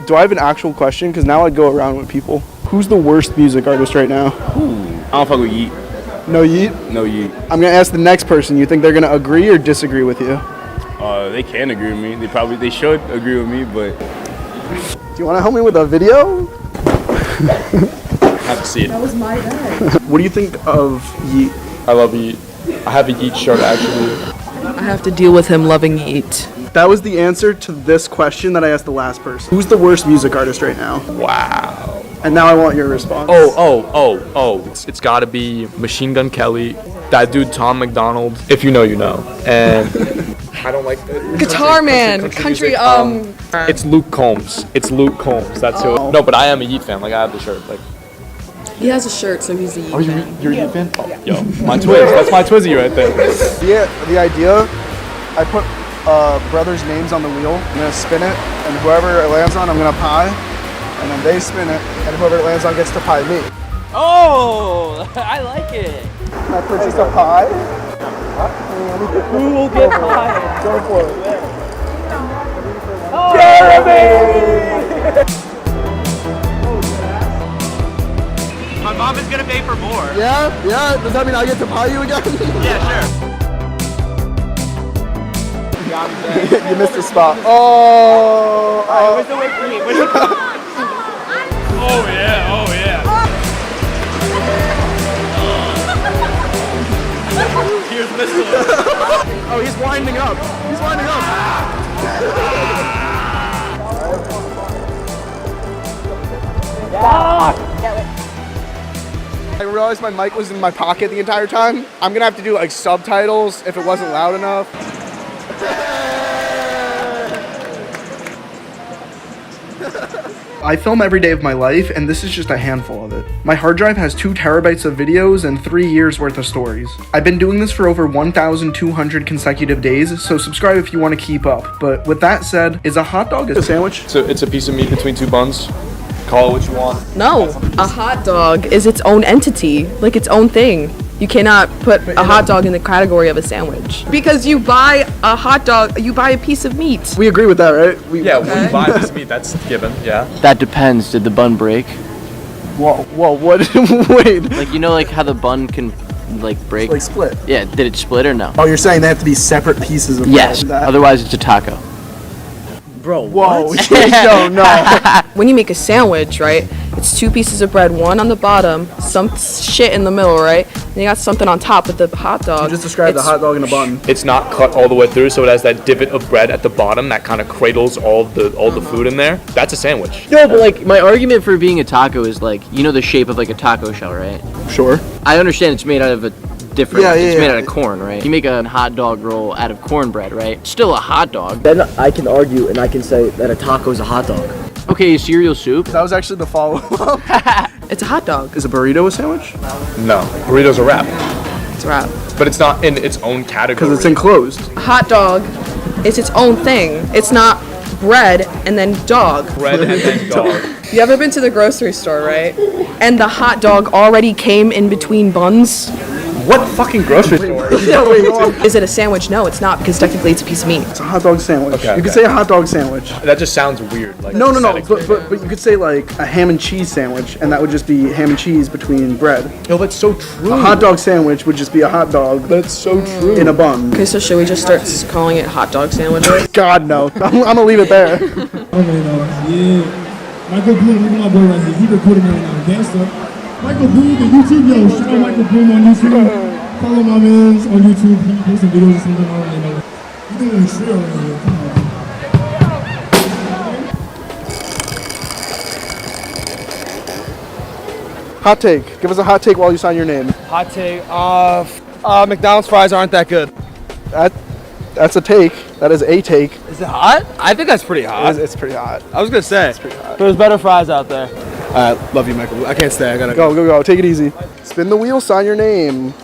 Do I have an actual question? Because now I'd go around with people. Who's the worst music artist right now? I don't fuck with Yeet. No Yeet? No Yeet. I'm gonna ask the next person. You think they're gonna agree or disagree with you? They can agree with me. They should agree with me, but. Do you want to help me with a video? Have to see it. That was my bag. What do you think of Yeet? I love Yeet. I have a Yeet shirt actually. I have to deal with him loving Yeet. That was the answer to this question that I asked the last person. Who's the worst music artist right now? Wow. And now I want your response. It's gotta be Machine Gun Kelly, that dude Tom McDonald. If you know, you know. And I don't like the Guitar Man, country. It's Luke Combs. That's who. No, but I am a Yeet fan. Like I have the shirt. Like. He has a shirt, so he's a Yeet fan. You're a Yeet fan? Oh, yo, my Twiz. That's my Twizzy right there. Yeah, the idea. I put brothers' names on the wheel. I'm gonna spin it, and whoever it lands on, I'm gonna pie. And then they spin it, and whoever it lands on gets to pie me. Oh, I like it. Can I purchase a pie? Who will get pie? Go for it. Jeremy! My mom is gonna pay for more. Yeah? Does that mean I get to pie you again? Yeah, sure. You missed the spot. Oh! Where's the whipped cream? Oh yeah, oh yeah. pistol. Oh, he's winding up. He's winding up. I realized my mic was in my pocket the entire time. I'm gonna have to do like subtitles if it wasn't loud enough. I film every day of my life, and this is just a handful of it. My hard drive has 2 terabytes of videos and 3 years worth of stories. I've been doing this for over 1,200 consecutive days, so subscribe if you want to keep up. But with that said, is a hot dog a sandwich? So it's a piece of meat between 2 buns. Call it what you want. No, a hot dog is its own entity, like its own thing. You cannot put a hot dog in the category of a sandwich. Because you buy a hot dog, you buy a piece of meat. We agree with that, right? We buy a piece of meat, that's given, yeah. That depends. Did the bun break? Whoa, what? Wait. Like, you know, like how the bun can, like, break? Like split. Yeah, did it split or no? Oh, you're saying they have to be separate pieces of Yes, bread? otherwise it's a taco. Bro, whoa, no. When you make a sandwich, right, it's 2 pieces of bread, one on the bottom, some shit in the middle, right? And you got something on top with the hot dog. You just described the hot dog in a bun. It's not cut all the way through, so it has that divot of bread at the bottom that kind of cradles all the food in there. That's a sandwich. No, but like my argument for being a taco is like, you know the shape of like a taco shell, right? Sure. I understand it's made out of a different, it's made yeah. out of corn, right? You make a hot dog roll out of cornbread, right? Still a hot dog. Then I can argue and I can say that a taco is a hot dog. Okay, cereal soup. That was actually the follow-up. It's a hot dog. Is a burrito a sandwich? No, burrito's a wrap. It's a wrap. But it's not in its own category. Because it's enclosed. A hot dog is its own thing. It's not bread and then dog. Bread and then dog. You ever been to the grocery store, right? And the hot dog already came in between buns? What fucking grocery store? Is it a sandwich? No, it's not, because technically it's a piece of meat. It's a hot dog sandwich. Okay, You could say a hot dog sandwich. That just sounds weird. Like No, but you could say like a ham and cheese sandwich, and that would just be ham and cheese between bread. No, that's so true. A hot dog sandwich would just be a hot dog. That's so true. In a bun. Okay, so should we just start calling it hot dog sandwiches? God, no. I'm gonna leave it there. Okay, yeah. Michael Bloom, look at my boy right here. He recording me right now. Gangsta. Michael Bloom, the YouTube, yo. Shout out Michael Bloom on YouTube. Follow my mans on YouTube. He posts some videos or something. I don't really know. He's doing a trail right here. Come on. Hot take. Give us a hot take while you sign your name. Hot take. McDonald's fries aren't that good. That's a take. That is a take. Is it hot? I think that's pretty hot. It's pretty hot. I was gonna say. It's pretty hot. There's better fries out there. Love you, Michael. I can't stay. I gotta go. Take it easy. Spin the wheel. Sign your name.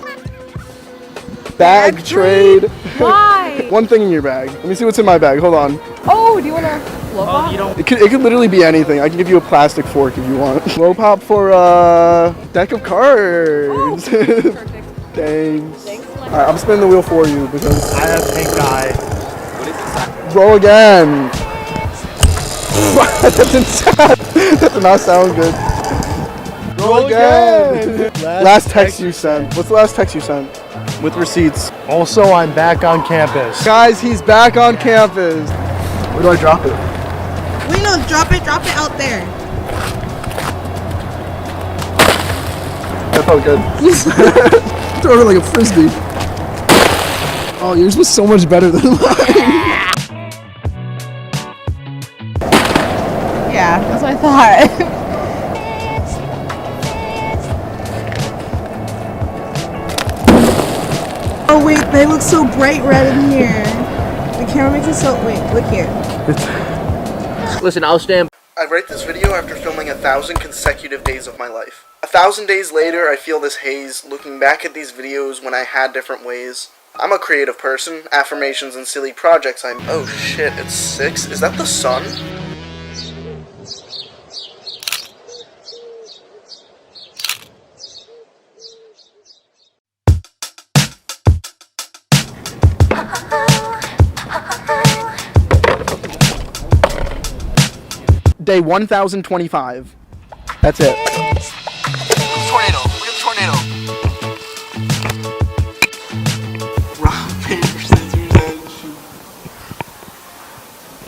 Bag trade. Why? One thing in your bag. Let me see what's in my bag. Hold on. Oh, do you want to blow pop? It could literally be anything. I can give you a plastic fork if you want. Blow pop for a deck of cards. Oh, perfect. Thanks. Alright, I'm spinning the wheel for you because I have pink eye. roll again. That did not sound good. Roll again. Last text you sent. What's the last text you sent? With receipts. Also, I'm back on campus. Guys, he's back on campus. Where do I drop it? We know, drop it out there. That felt good. Throw it like a frisbee. Oh, yours was so much better than mine. Yeah, that's what I thought. Oh wait, they look so bright red in here. The camera makes it so, wait, look here. Listen, I'll stand. I write this video after filming 1,000 consecutive days of my life. 1,000 days later, I feel this haze, looking back at these videos when I had different ways. I'm a creative person, affirmations and silly projects oh shit, it's 6? Is that the sun? Day 1025. That's it. Tornado. Look at the tornado. Rock, paper, scissors, and shoot.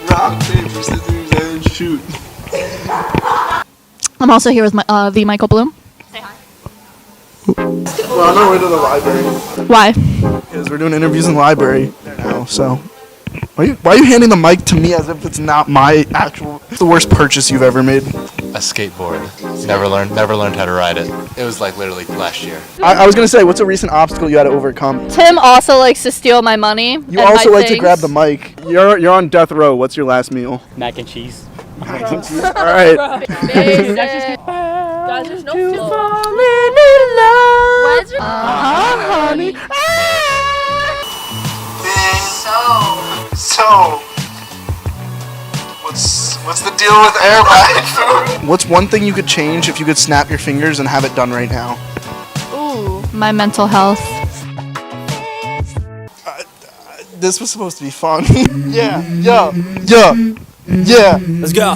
Rock, paper, scissors, and shoot. I'm also here with the Michael Bloom. Well, I'm on my way to the library. Why? Because we're doing interviews in the library now, so. Why are you handing the mic to me as if it's not my actual... It's the worst purchase you've ever made. A skateboard. Never learned how to ride it. It was like literally last year. I was gonna say, what's a recent obstacle you had to overcome? Tim also likes to steal my money. You also like to grab the mic. You're on death row. What's your last meal? Mac and cheese. Mac and cheese. All right. Guys, there's no flow. Honey. So, what's the deal with airline? What's one thing you could change if you could snap your fingers and have it done right now? Ooh, my mental health. This was supposed to be fun. Yeah. Let's go.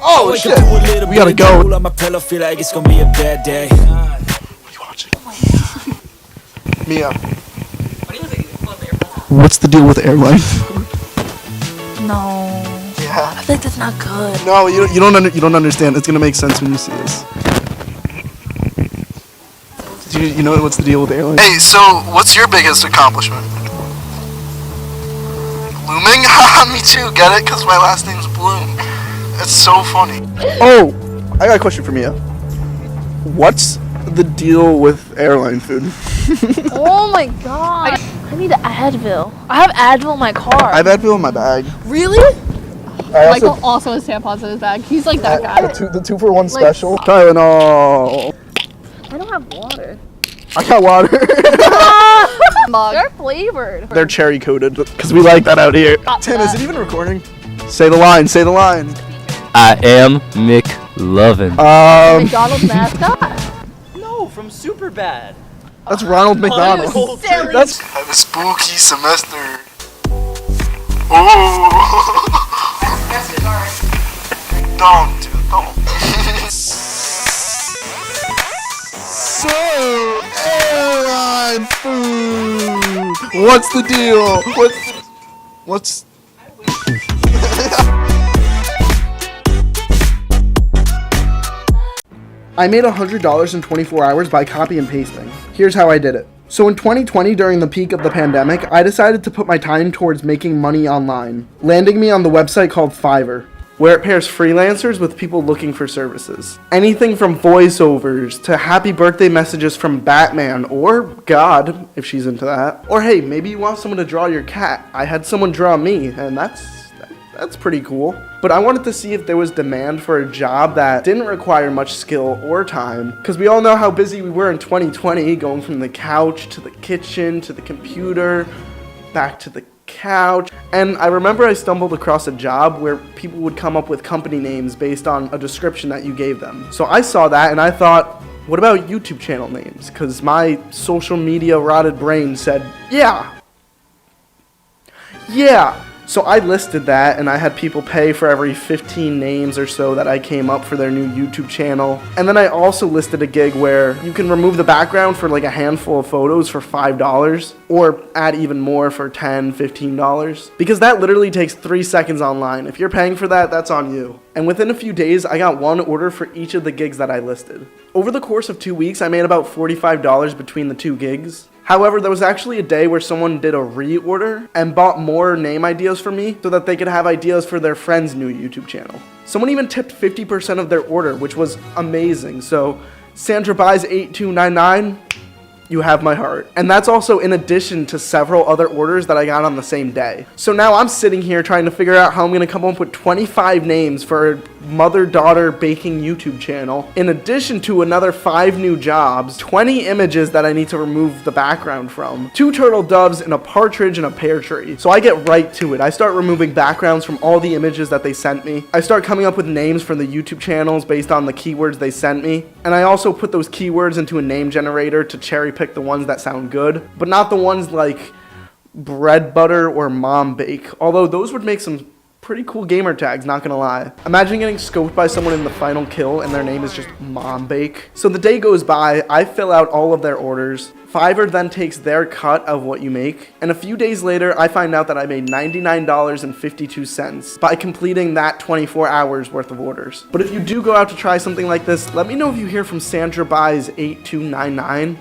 Oh shit. We gotta go. My pillow feel like it's gonna be a bad day. What are you watching? Mia. What's the deal with airline? No. Yeah. I think that's not good. No, you don't understand. It's gonna make sense when you see this. Do you know what's the deal with airline? Hey, so what's your biggest accomplishment? Blooming? Haha, me too. Get it? Because my last name's Bloom. It's so funny. Oh, I got a question for Mia. What's the deal with airline food? Oh my god. I need Advil. I have Advil in my car. I have Advil in my bag. Really? Michael also has tampons in his bag. He's like that guy. The 2-for-1 special. Tylenol. I don't have water. I got water. They're flavored. They're cherry coated because we like that out here. Tim, is it even recording? Say the line. Say the line. I am McLovin. McDonald's mascot? No, from Superbad. That's Ronald McDonald. Silly. That's have a spooky semester. Oh. Don't do it. Don't. So, airline food. What's the deal? What's I made $100 in 24 hours by copy and pasting. Here's how I did it. So in 2020, during the peak of the pandemic, I decided to put my time towards making money online, landing me on the website called Fiverr, where it pairs freelancers with people looking for services. Anything from voiceovers to happy birthday messages from Batman or God, if she's into that. Or hey, maybe you want someone to draw your cat. I had someone draw me, and that's pretty cool. But I wanted to see if there was demand for a job that didn't require much skill or time, because we all know how busy we were in 2020, going from the couch to the kitchen to the computer, back to the couch. And I remember I stumbled across a job where people would come up with company names based on a description that you gave them. So I saw that and I thought, what about YouTube channel names? Because my social media rotted brain said, yeah. So I listed that, and I had people pay for every 15 names or so that I came up for their new YouTube channel. And then I also listed a gig where you can remove the background for like a handful of photos for $5, or add even more for $10, $15. Because that literally takes 3 seconds online. If you're paying for that, that's on you. And within a few days, I got one order for each of the gigs that I listed. Over the course of 2 weeks, I made about $45 between the 2 gigs. However, there was actually a day where someone did a reorder and bought more name ideas for me so that they could have ideas for their friend's new YouTube channel. Someone even tipped 50% of their order, which was amazing. So, Sandra buys 8299. You have my heart. And that's also in addition to several other orders that I got on the same day. So now I'm sitting here trying to figure out how I'm gonna come up with 25 names for a mother-daughter baking YouTube channel, in addition to another 5 new jobs, 20 images that I need to remove the background from, 2 turtle doves, and a partridge and a pear tree. So I get right to it. I start removing backgrounds from all the images that they sent me. I start coming up with names for the YouTube channels based on the keywords they sent me. And I also put those keywords into a name generator to cherry pick the ones that sound good, but not the ones like bread butter or mom bake, although those would make some pretty cool gamer tags, not gonna lie. Imagine getting scoped by someone in the final kill and their name is just mom bake. So the day goes by, I fill out all of their orders. Fiverr then takes their cut of what you make, and a few days later I find out that I made $99.52 by completing that 24 hours worth of orders. But if you do go out to try something like this, let me know if you hear from Sandra Buys 8299.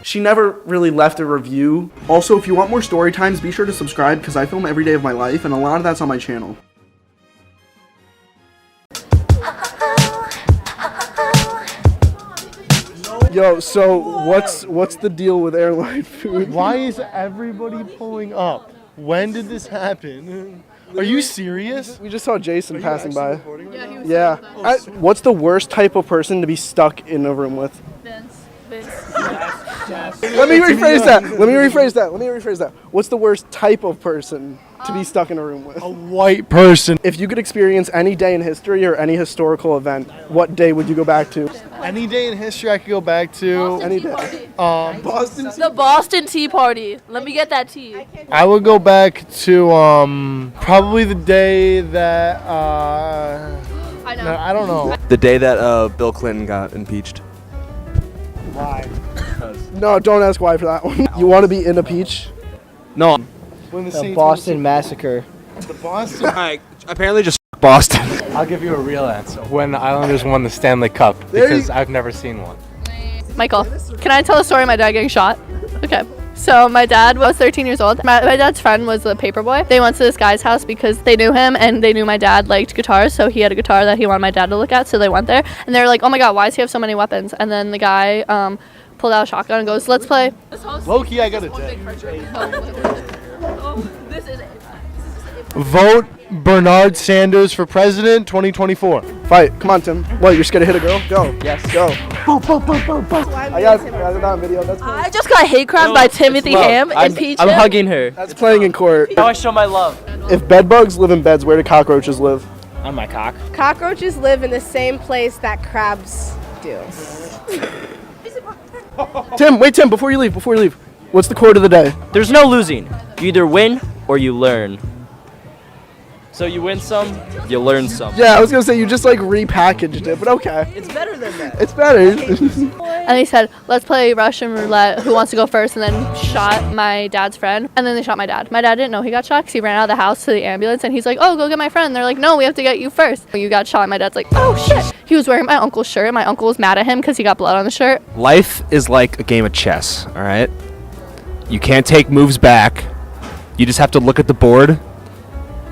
She never really left a review. Also, if you want more story times, be sure to subscribe because I film every day of my life and a lot of that's on my channel. Yo, so what's the deal with airline food? Why is everybody pulling up? When did this happen? Are you serious? We just saw Jason passing by. Yeah. What's the worst type of person to be stuck in a room with? Vince. Let me rephrase that. What's the worst type of person to be stuck in a room with? A white person. If you could experience any day in history or any historical event, what day would you go back to? Any day in history I could go back to. Any day. The Boston Tea Party. Let me get that tea. I would go back to probably the day that I know. I don't know. The day that Bill Clinton got impeached. Why? No, don't ask why for that one. You want to be in a peach? No. The Boston Massacre. The Boston. Alright, apparently just Boston. I'll give you a real answer. When the Islanders won the Stanley Cup, because I've never seen one. Michael, can I tell a story of my dad getting shot? Okay. So my dad was 13 years old. My dad's friend was a paper boy. They went to this guy's house because they knew him and they knew my dad liked guitars, so he had a guitar that he wanted my dad to look at, so they went there. And they were like, oh my god, why does he have so many weapons? And then the guy pulled out a shotgun and goes, let's play. Low-key, I got a day. This is it. Vote Bernard Sanders for president 2024. Fight. Come on, Tim. What, you're scared to hit a girl? Go. Yes. Go. I got it on video. I just got hate crimed by Timothy Ham. Impeach him. I'm hugging her. That's playing in court. How I show my love. If bedbugs live in beds, where do cockroaches live? On my cock. Cockroaches live in the same place that crabs do. Tim, before you leave. What's the quote of the day? There's no losing. You either win or you learn. So you win some, you learn some. Yeah, I was gonna say you just like repackaged it, but okay. It's better than that. It's better. And he said, let's play Russian roulette. Who wants to go first? And then shot my dad's friend. And then they shot my dad. My dad didn't know he got shot because he ran out of the house to the ambulance. And he's like, oh, go get my friend. And they're like, no, we have to get you first. You got shot. My dad's like, oh, shit. He was wearing my uncle's shirt. And my uncle was mad at him because he got blood on the shirt. Life is like a game of chess, alright? You can't take moves back. You just have to look at the board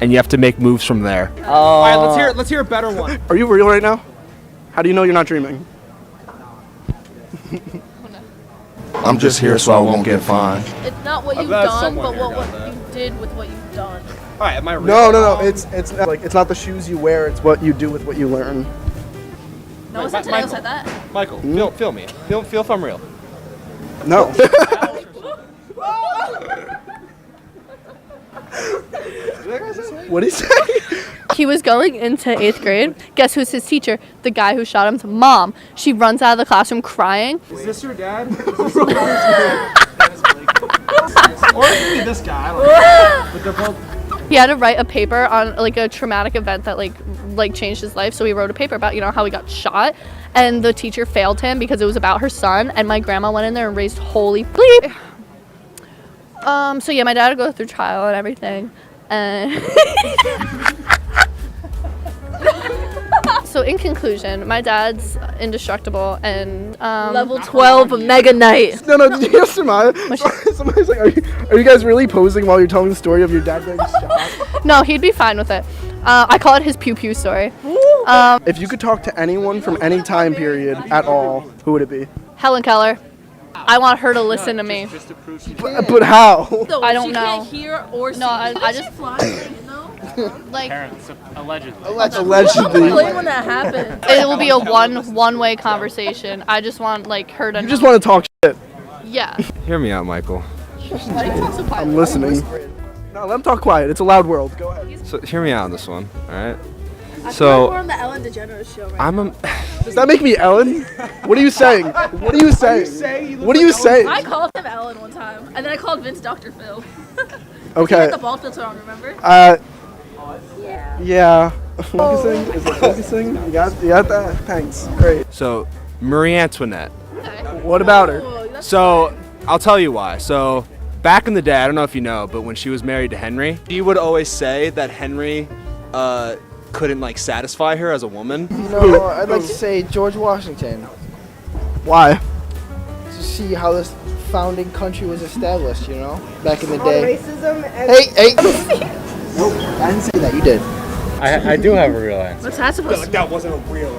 and you have to make moves from there. Alright, let's hear a better one. Are you real right now? How do you know you're not dreaming? I'm just here so I won't get fined. It's not what you've done, but what you did with what you've done. Alright, am I real? No. It's like it's not the shoes you wear. It's what you do with what you learn. No one said that. Michael, feel me. Feel if I'm real. No. What did he say? He was going into 8th grade. Guess who's his teacher? The guy who shot him's mom. She runs out of the classroom crying. Is this your dad? Or maybe this guy. I don't know. But they're both. He had to write a paper on like a traumatic event that like changed his life. So he wrote a paper about how he got shot, and the teacher failed him because it was about her son. And my grandma went in there and raised holy bleep. So yeah, my dad would go through trial and everything. So in conclusion, my dad's indestructible and level 12 Mega Knight. No, did you hear somebody's like, are you guys really posing while you're telling the story of your dad getting shot? No, he'd be fine with it. I call it his pew pew story. If you could talk to anyone from any time period at all, who would it be? Helen Keller. I want her to listen to me. But how? I don't know. Can't hear or see. No, I just like Parents, allegedly. Allegedly. when that happens. It will be a one-way conversation. I just want her to. You just want to talk shit. Yeah. Hear me out, Michael. I'm listening. No, let him talk quiet. It's a loud world. Go ahead. So hear me out on this one, alright? We're on the Ellen DeGeneres show right Does that make me Ellen? What are you saying? What are you saying? What are you saying? I called him Ellen one time, and then I called Vince Dr. Phil. Okay. He had the bald filter on, remember? Yeah. Focusing? Is it focusing? You got that? Thanks. Great. So, Marie Antoinette. What about her? So, I'll tell you why. So, back in the day, I don't know if you know, but when she was married to Henry, she would always say that Henry couldn't satisfy her as a woman. No, I'd like to say George Washington. Why? see how this founding country was established, you know, back in the day. Racism and Hey! Nope, I didn't say that. You did. I do have a real answer. What's that supposed to be? That wasn't a real.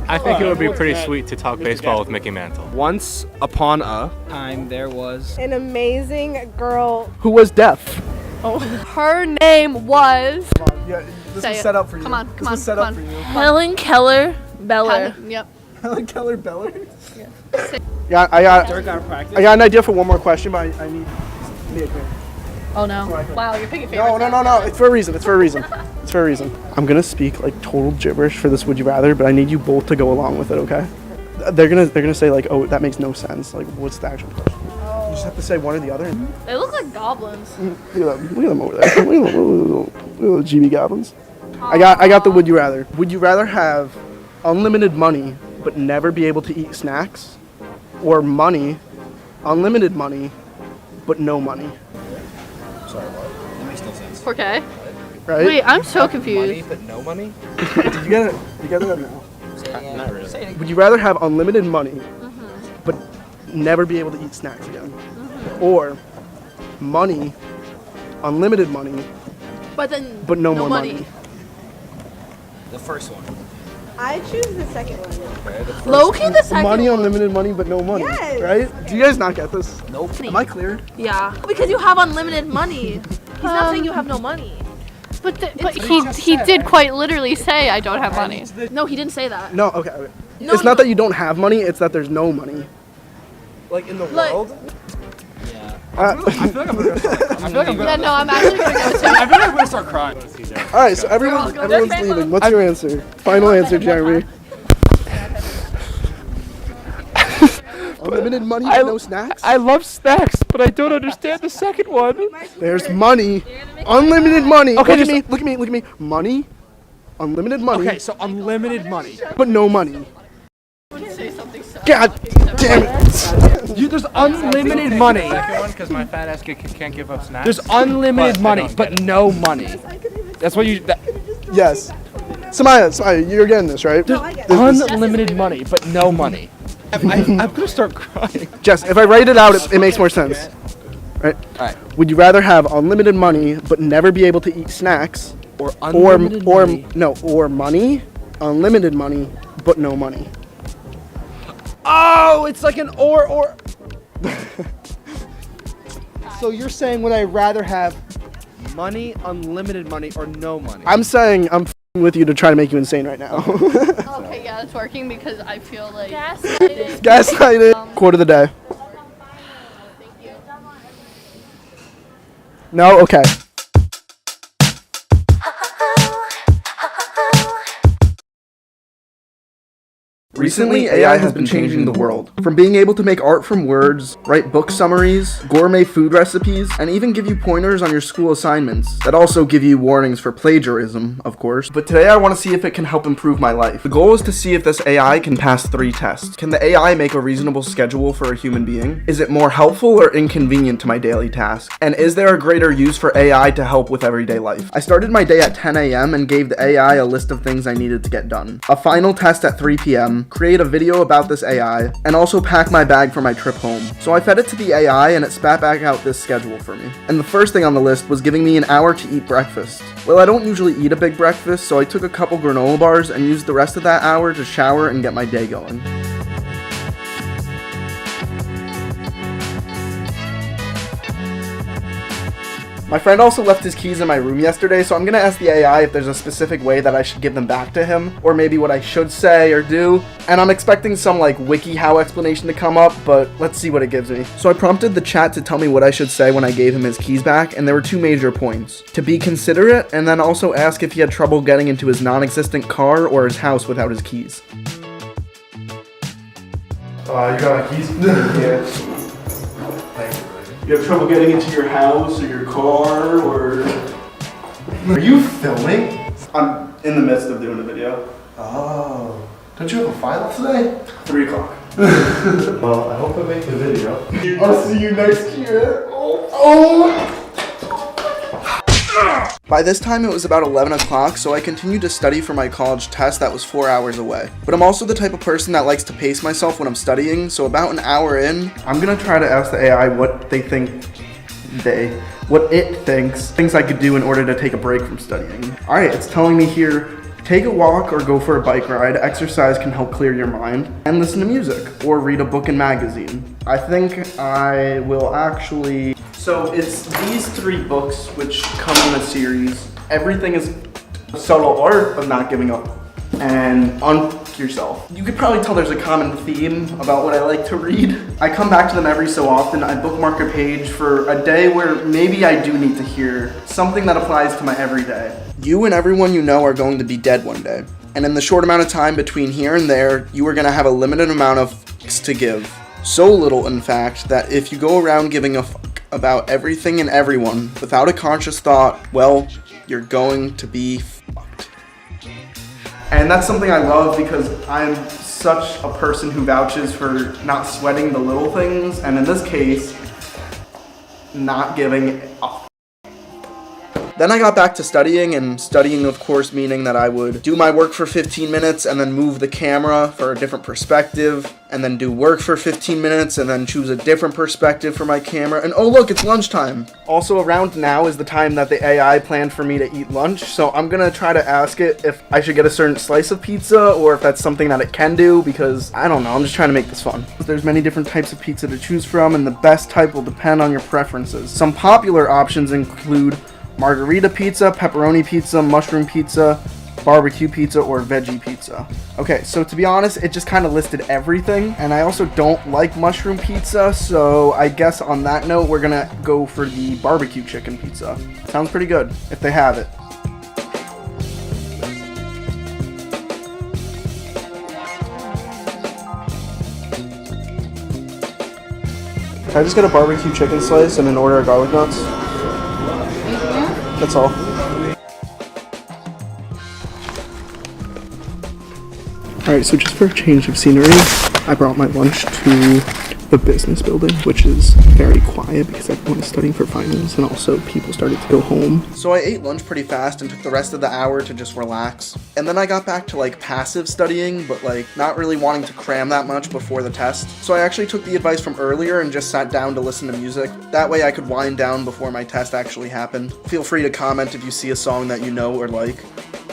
I think it would be pretty sweet to talk baseball with Mickey Mantle. Once upon a Time there was. an amazing girl. Who was deaf? Oh. Her name was. Yeah, this Say is it. set up for you. Come on, This come on, is set come up on. for you. Helen Keller Beller. Yep. Helen Keller Beller. Yeah, I got an idea for one more question, but I need a clear. Oh no. Wow, you're picking favorites. No. It's for a reason. It's for a reason. I'm gonna speak like total gibberish for this would you rather, but I need you both to go along with it, okay? They're gonna say like, oh, that makes no sense. Like, what's the actual question? You just have to say one or the other. They look like goblins. Look at them over there. Look at the GB goblins. I got the would you rather. Would you rather have unlimited money but never be able to eat snacks, or unlimited money but no money? Sorry, what? That makes no sense. Okay. Right? Wait, I'm so confused. Money, but no money? Did you get it now? Not really. Would you rather have unlimited money but never be able to eat snacks again, or unlimited money but no more money? The first one. I choose the second one. Low-key the second Money, one. unlimited money but no money. Yes. Right? Do you guys not get this? Nope. Am I clear? Yeah. Because you have unlimited money. He's not saying you have no money. But he did quite literally say I don't have money. No, he didn't say that. No, okay. It's not that you don't have money, it's that there's no money. Like in the world? I feel like I'm gonna start. Yeah, no, I'm actually gonna go too. I feel like I'm gonna start crying. Alright, so everyone's leaving. What's your answer? Final answer, Jeremy. Unlimited money but no snacks? I love snacks, but I don't understand the second one. There's money. Unlimited money. Okay, look at me. Money. Unlimited money. Okay, so unlimited money. But no money. God damn it. There's unlimited money. Because my fat ass can't give up snacks. There's unlimited money, but no money. That's what you. Yes. Samaya, you're getting this, right? There's unlimited money, but no money. I'm gonna start crying. Jess, if I write it out, it makes more sense. Right? Alright. Would you rather have unlimited money but never be able to eat snacks, or unlimited money? or money, unlimited money but no money? Oh, it's like an or. So you're saying would I rather have? Money, unlimited money, or no money? I'm saying I'm with you to try to make you insane right now. Okay, yeah, it's working because I feel like gaslighting. Gaslighting. Quote of the day. No? Okay. Recently, AI has been changing the world. From being able to make art from words, write book summaries, gourmet food recipes, and even give you pointers on your school assignments. That also give you warnings for plagiarism, of course. But today I want to see if it can help improve my life. The goal is to see if this AI can pass 3 tests. Can the AI make a reasonable schedule for a human being? Is it more helpful or inconvenient to my daily tasks? And is there a greater use for AI to help with everyday life? I started my day at 10 a.m. and gave the AI a list of things I needed to get done. A final test at 3 p.m., create a video about this AI, and also pack my bag for my trip home. So I fed it to the AI and it spat back out this schedule for me. And the first thing on the list was giving me an hour to eat breakfast. Well, I don't usually eat a big breakfast, so I took a couple granola bars and used the rest of that hour to shower and get my day going. My friend also left his keys in my room yesterday, so I'm gonna ask the AI if there's a specific way that I should give them back to him, or maybe what I should say or do, and I'm expecting some like WikiHow explanation to come up, but let's see what it gives me. So I prompted the chat to tell me what I should say when I gave him his keys back, and there were 2 major points. To be considerate, and then also ask if he had trouble getting into his non-existent car or his house without his keys. You got my keys? Yeah. You have trouble getting into your house or your car, or... Are you filming? I'm in the midst of doing a video. Oh. Don't you have a final today? 3 o'clock. Well, I hope I make the video. I'll see you next year. Oh. By this time it was about 11 o'clock, so I continued to study for my college test that was 4 hours away. But I'm also the type of person that likes to pace myself when I'm studying, so about an hour in, I'm gonna try to ask the AI what it thinks, things I could do in order to take a break from studying. Alright, it's telling me here, take a walk or go for a bike ride, exercise can help clear your mind, and listen to music, or read a book and magazine. I think I will actually... So it's these 3 books which come in a series. Everything is the subtle art of not giving up and unfuck yourself. You could probably tell there's a common theme about what I like to read. I come back to them every so often. I bookmark a page for a day where maybe I do need to hear something that applies to my everyday. You and everyone you know are going to be dead one day. And in the short amount of time between here and there, you are going to have a limited amount of fucks to give. So little, in fact, that if you go around giving a fuck about everything and everyone without a conscious thought, well, you're going to be fucked. And that's something I love because I'm such a person who vouches for not sweating the little things, and in this case, not giving a Then I got back to studying, and studying of course meaning that I would do my work for 15 minutes and then move the camera for a different perspective, and then do work for 15 minutes and then choose a different perspective for my camera, and oh look, it's lunchtime. Also around now is the time that the AI planned for me to eat lunch, so I'm gonna try to ask it if I should get a certain slice of pizza or if that's something that it can do, because I don't know, I'm just trying to make this fun. There's many different types of pizza to choose from, and the best type will depend on your preferences. Some popular options include margarita pizza, pepperoni pizza, mushroom pizza, barbecue pizza, or veggie pizza. Okay, so to be honest, it just kind of listed everything, and I also don't like mushroom pizza, so I guess on that note, we're gonna go for the barbecue chicken pizza. Sounds pretty good, if they have it. Can I just get a barbecue chicken slice and an order of garlic nuts? That's all. Alright, so just for a change of scenery, I brought my lunch to the business building, which is very quiet because everyone is studying for finals and also people started to go home. So I ate lunch pretty fast and took the rest of the hour to just relax. And then I got back to like passive studying, but like not really wanting to cram that much before the test. So I actually took the advice from earlier and just sat down to listen to music. That way I could wind down before my test actually happened. Feel free to comment if you see a song that you know or like.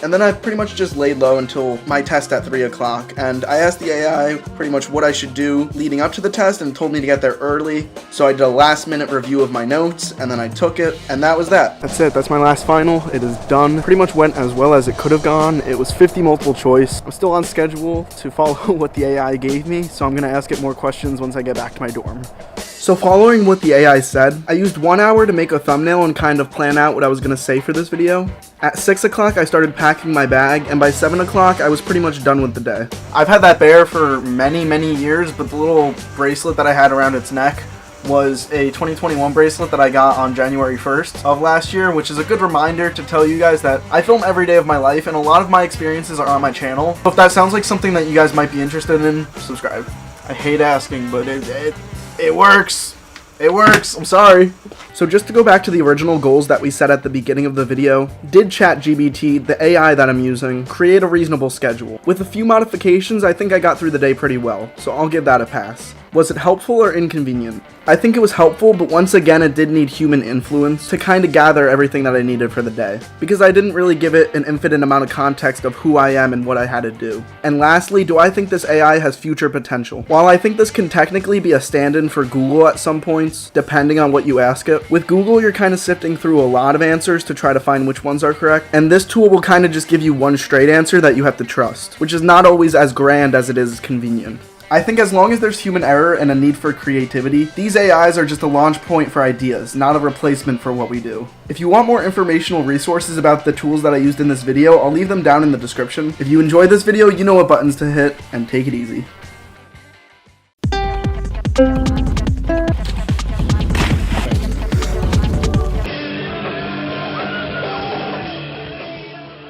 And then I pretty much just laid low until my test at 3 o'clock, and I asked the AI pretty much what I should do leading up to the test, and told me to get there early. So I did a last minute review of my notes, and then I took it, and that was that. That's it, that's my last final. It is done. Pretty much went as well as it could have gone. It was 50 multiple choice. I'm still on schedule to follow what the AI gave me, so I'm gonna ask it more questions once I get back to my dorm. So following what the AI said, I used 1 hour to make a thumbnail and kind of plan out what I was going to say for this video. At 6 o'clock I started packing my bag, and by 7 o'clock I was pretty much done with the day. I've had that bear for many years, but the little bracelet that I had around its neck was a 2021 bracelet that I got on January 1st of last year, which is a good reminder to tell you guys that I film every day of my life and a lot of my experiences are on my channel. So if that sounds like something that you guys might be interested in, subscribe. I hate asking, but it works. It works. I'm sorry. So just to go back to the original goals that we set at the beginning of the video, did ChatGPT, the AI that I'm using, create a reasonable schedule? With a few modifications, I think I got through the day pretty well, so I'll give that a pass. Was it helpful or inconvenient? I think it was helpful, but once again it did need human influence to kind of gather everything that I needed for the day, because I didn't really give it an infinite amount of context of who I am and what I had to do. And lastly, do I think this AI has future potential? While I think this can technically be a stand-in for Google at some points, depending on what you ask it, with Google you're kind of sifting through a lot of answers to try to find which ones are correct, and this tool will kind of just give you one straight answer that you have to trust, which is not always as grand as it is convenient. I think as long as there's human error and a need for creativity, these AIs are just a launch point for ideas, not a replacement for what we do. If you want more informational resources about the tools that I used in this video, I'll leave them down in the description. If you enjoyed this video, you know what buttons to hit, and take it easy.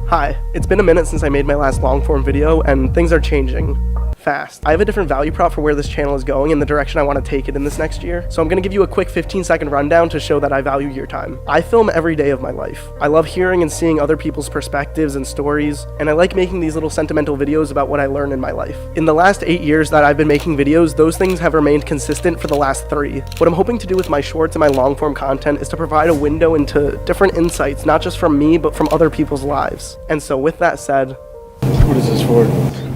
Hi, it's been a minute since I made my last long form video, and things are changing. fast. I have a different value prop for where this channel is going and the direction I want to take it in this next year. So I'm going to give you a quick 15-second rundown to show that I value your time. I film every day of my life. I love hearing and seeing other people's perspectives and stories, and I like making these little sentimental videos about what I learn in my life. In the last 8 years that I've been making videos, those things have remained consistent for the last 3. What I'm hoping to do with my shorts and my long-form content is to provide a window into different insights, not just from me, but from other people's lives. And so with that said, What is this for?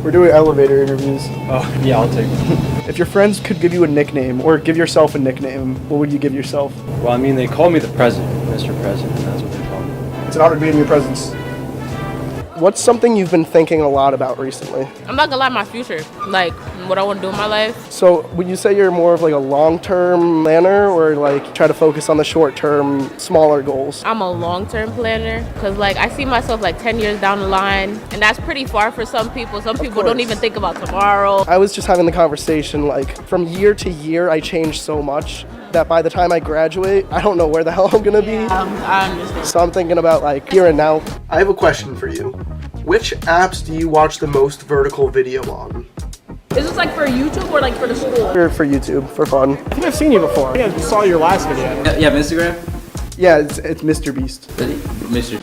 we're doing elevator interviews. Oh, yeah, I'll take it. If your friends could give you a nickname, or give yourself a nickname, what would you give yourself? Well, I mean, they call me the President, Mr. President, that's what they call me. It's an honor to be in your presence. What's something you've been thinking a lot about recently? I'm not gonna lie, my future, like what I want to do in my life. So would you say you're more of like a long-term planner, or like try to focus on the short-term, smaller goals? I'm a long-term planner because like I see myself like 10 years down the line, and that's pretty far for some people. Some people don't even think about tomorrow. I was just having the conversation, like from year to year I change so much that by the time I graduate, I don't know where the hell I'm gonna be. I understand. So I'm thinking about like here and now. I have a question for you. Which apps do you watch the most vertical video on? Is this like for YouTube or like for the school? For YouTube, for fun. I think I've seen you before. I think I saw your last video. You have Instagram? Yeah, it's Mr. Beast. Mr.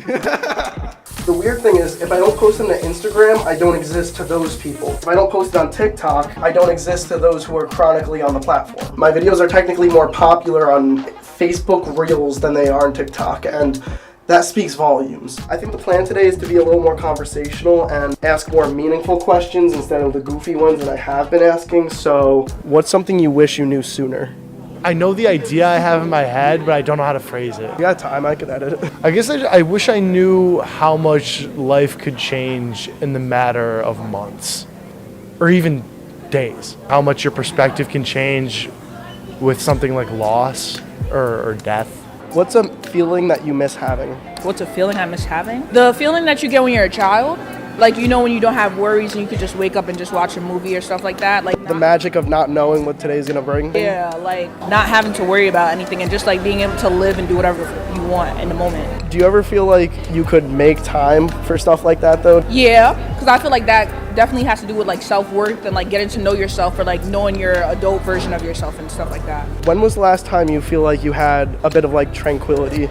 The weird thing is, if I don't post them to Instagram, I don't exist to those people. If I don't post it on TikTok, I don't exist to those who are chronically on the platform. My videos are technically more popular on Facebook Reels than they are on TikTok, and that speaks volumes. I think the plan today is to be a little more conversational and ask more meaningful questions instead of the goofy ones that I have been asking. So, what's something you wish you knew sooner? I know the idea I have in my head, but I don't know how to phrase it. You got time, I could edit it. I guess I wish I knew how much life could change in the matter of months, or even days. How much your perspective can change with something like loss or death. What's a feeling that you miss having? What's a feeling I miss having? The feeling that you get when you're a child. Like, you know, when you don't have worries and you could just wake up and just watch a movie or stuff like that. Like the magic of not knowing what today's gonna bring? Yeah, like not having to worry about anything and just like being able to live and do whatever you want in the moment. Do you ever feel like you could make time for stuff like that though? Yeah, because I feel like that definitely has to do with like self-worth and like getting to know yourself, or like knowing your adult version of yourself and stuff like that. When was the last time you feel like you had a bit of like tranquility?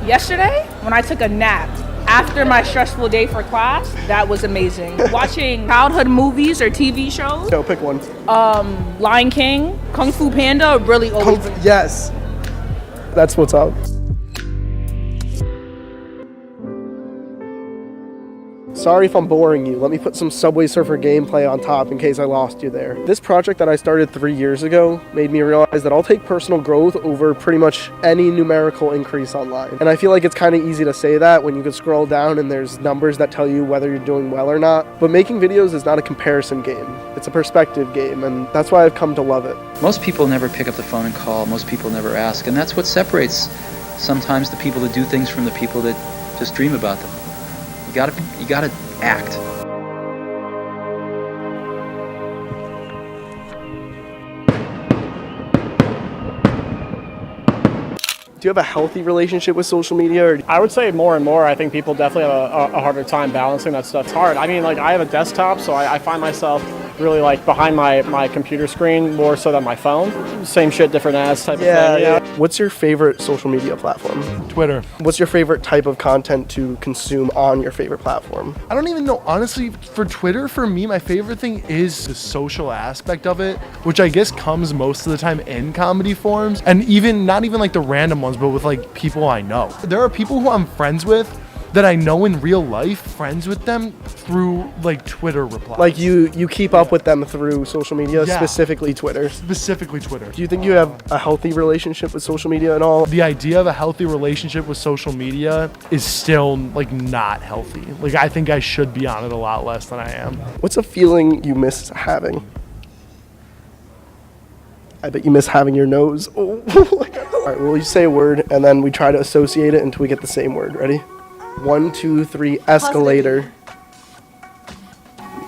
Yesterday, when I took a nap after my stressful day for class. That was amazing. Watching childhood movies or TV shows. No, pick one. Lion King, Kung Fu Panda, really always. Yes. That's what's up. Sorry if I'm boring you. Let me put some Subway Surfer gameplay on top in case I lost you there. This project that I started 3 years ago made me realize that I'll take personal growth over pretty much any numerical increase online. And I feel like it's kind of easy to say that when you can scroll down and there's numbers that tell you whether you're doing well or not. But making videos is not a comparison game. It's a perspective game, and that's why I've come to love it. Most people never pick up the phone and call. Most people never ask. And that's what separates sometimes the people that do things from the people that just dream about them. You gotta act. Do you have a healthy relationship with social media? Or? I would say more and more. I think people definitely have a harder time balancing that stuff. It's hard. I mean, like, I have a desktop, so I find myself really like behind my computer screen more so than my phone. Same shit, different ass type of thing. Yeah. What's your favorite social media platform? Twitter. What's your favorite type of content to consume on your favorite platform? I don't even know. Honestly, for Twitter, for me, my favorite thing is the social aspect of it, which I guess comes most of the time in comedy forms, and even not even like the random ones, but with like people I know. There are people who I'm friends with that I know in real life, friends with them through like Twitter replies. Like you keep up with them through social media, specifically Twitter? Specifically Twitter. Do you think you have a healthy relationship with social media at all? The idea of a healthy relationship with social media is still like not healthy. Like, I think I should be on it a lot less than I am. What's a feeling you miss having? I bet you miss having your nose. Oh. All right, well, you say a word and then we try to associate it until we get the same word. Ready? 1, 2, 3, escalator.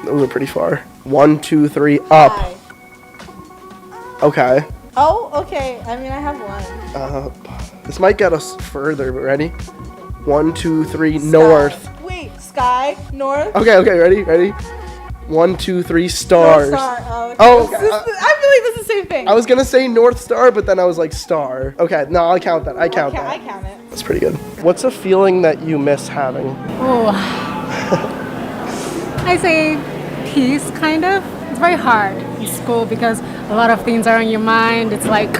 Those are pretty far. 1, 2, 3, up. Hi. Okay. Oh, okay. I mean, I have one. This might get us further, but ready? 1, 2, 3, north. Wait, sky, north. Okay, ready? 1, 2, 3 stars. North Star. Oh, okay. I feel like that's the same thing. I was gonna say North Star, but then I was like star. Okay, no, I'll count that. I count that. I count it. That's pretty good. What's a feeling that you miss having? Oh, I say peace, kind of. It's very hard in school because a lot of things are on your mind. It's like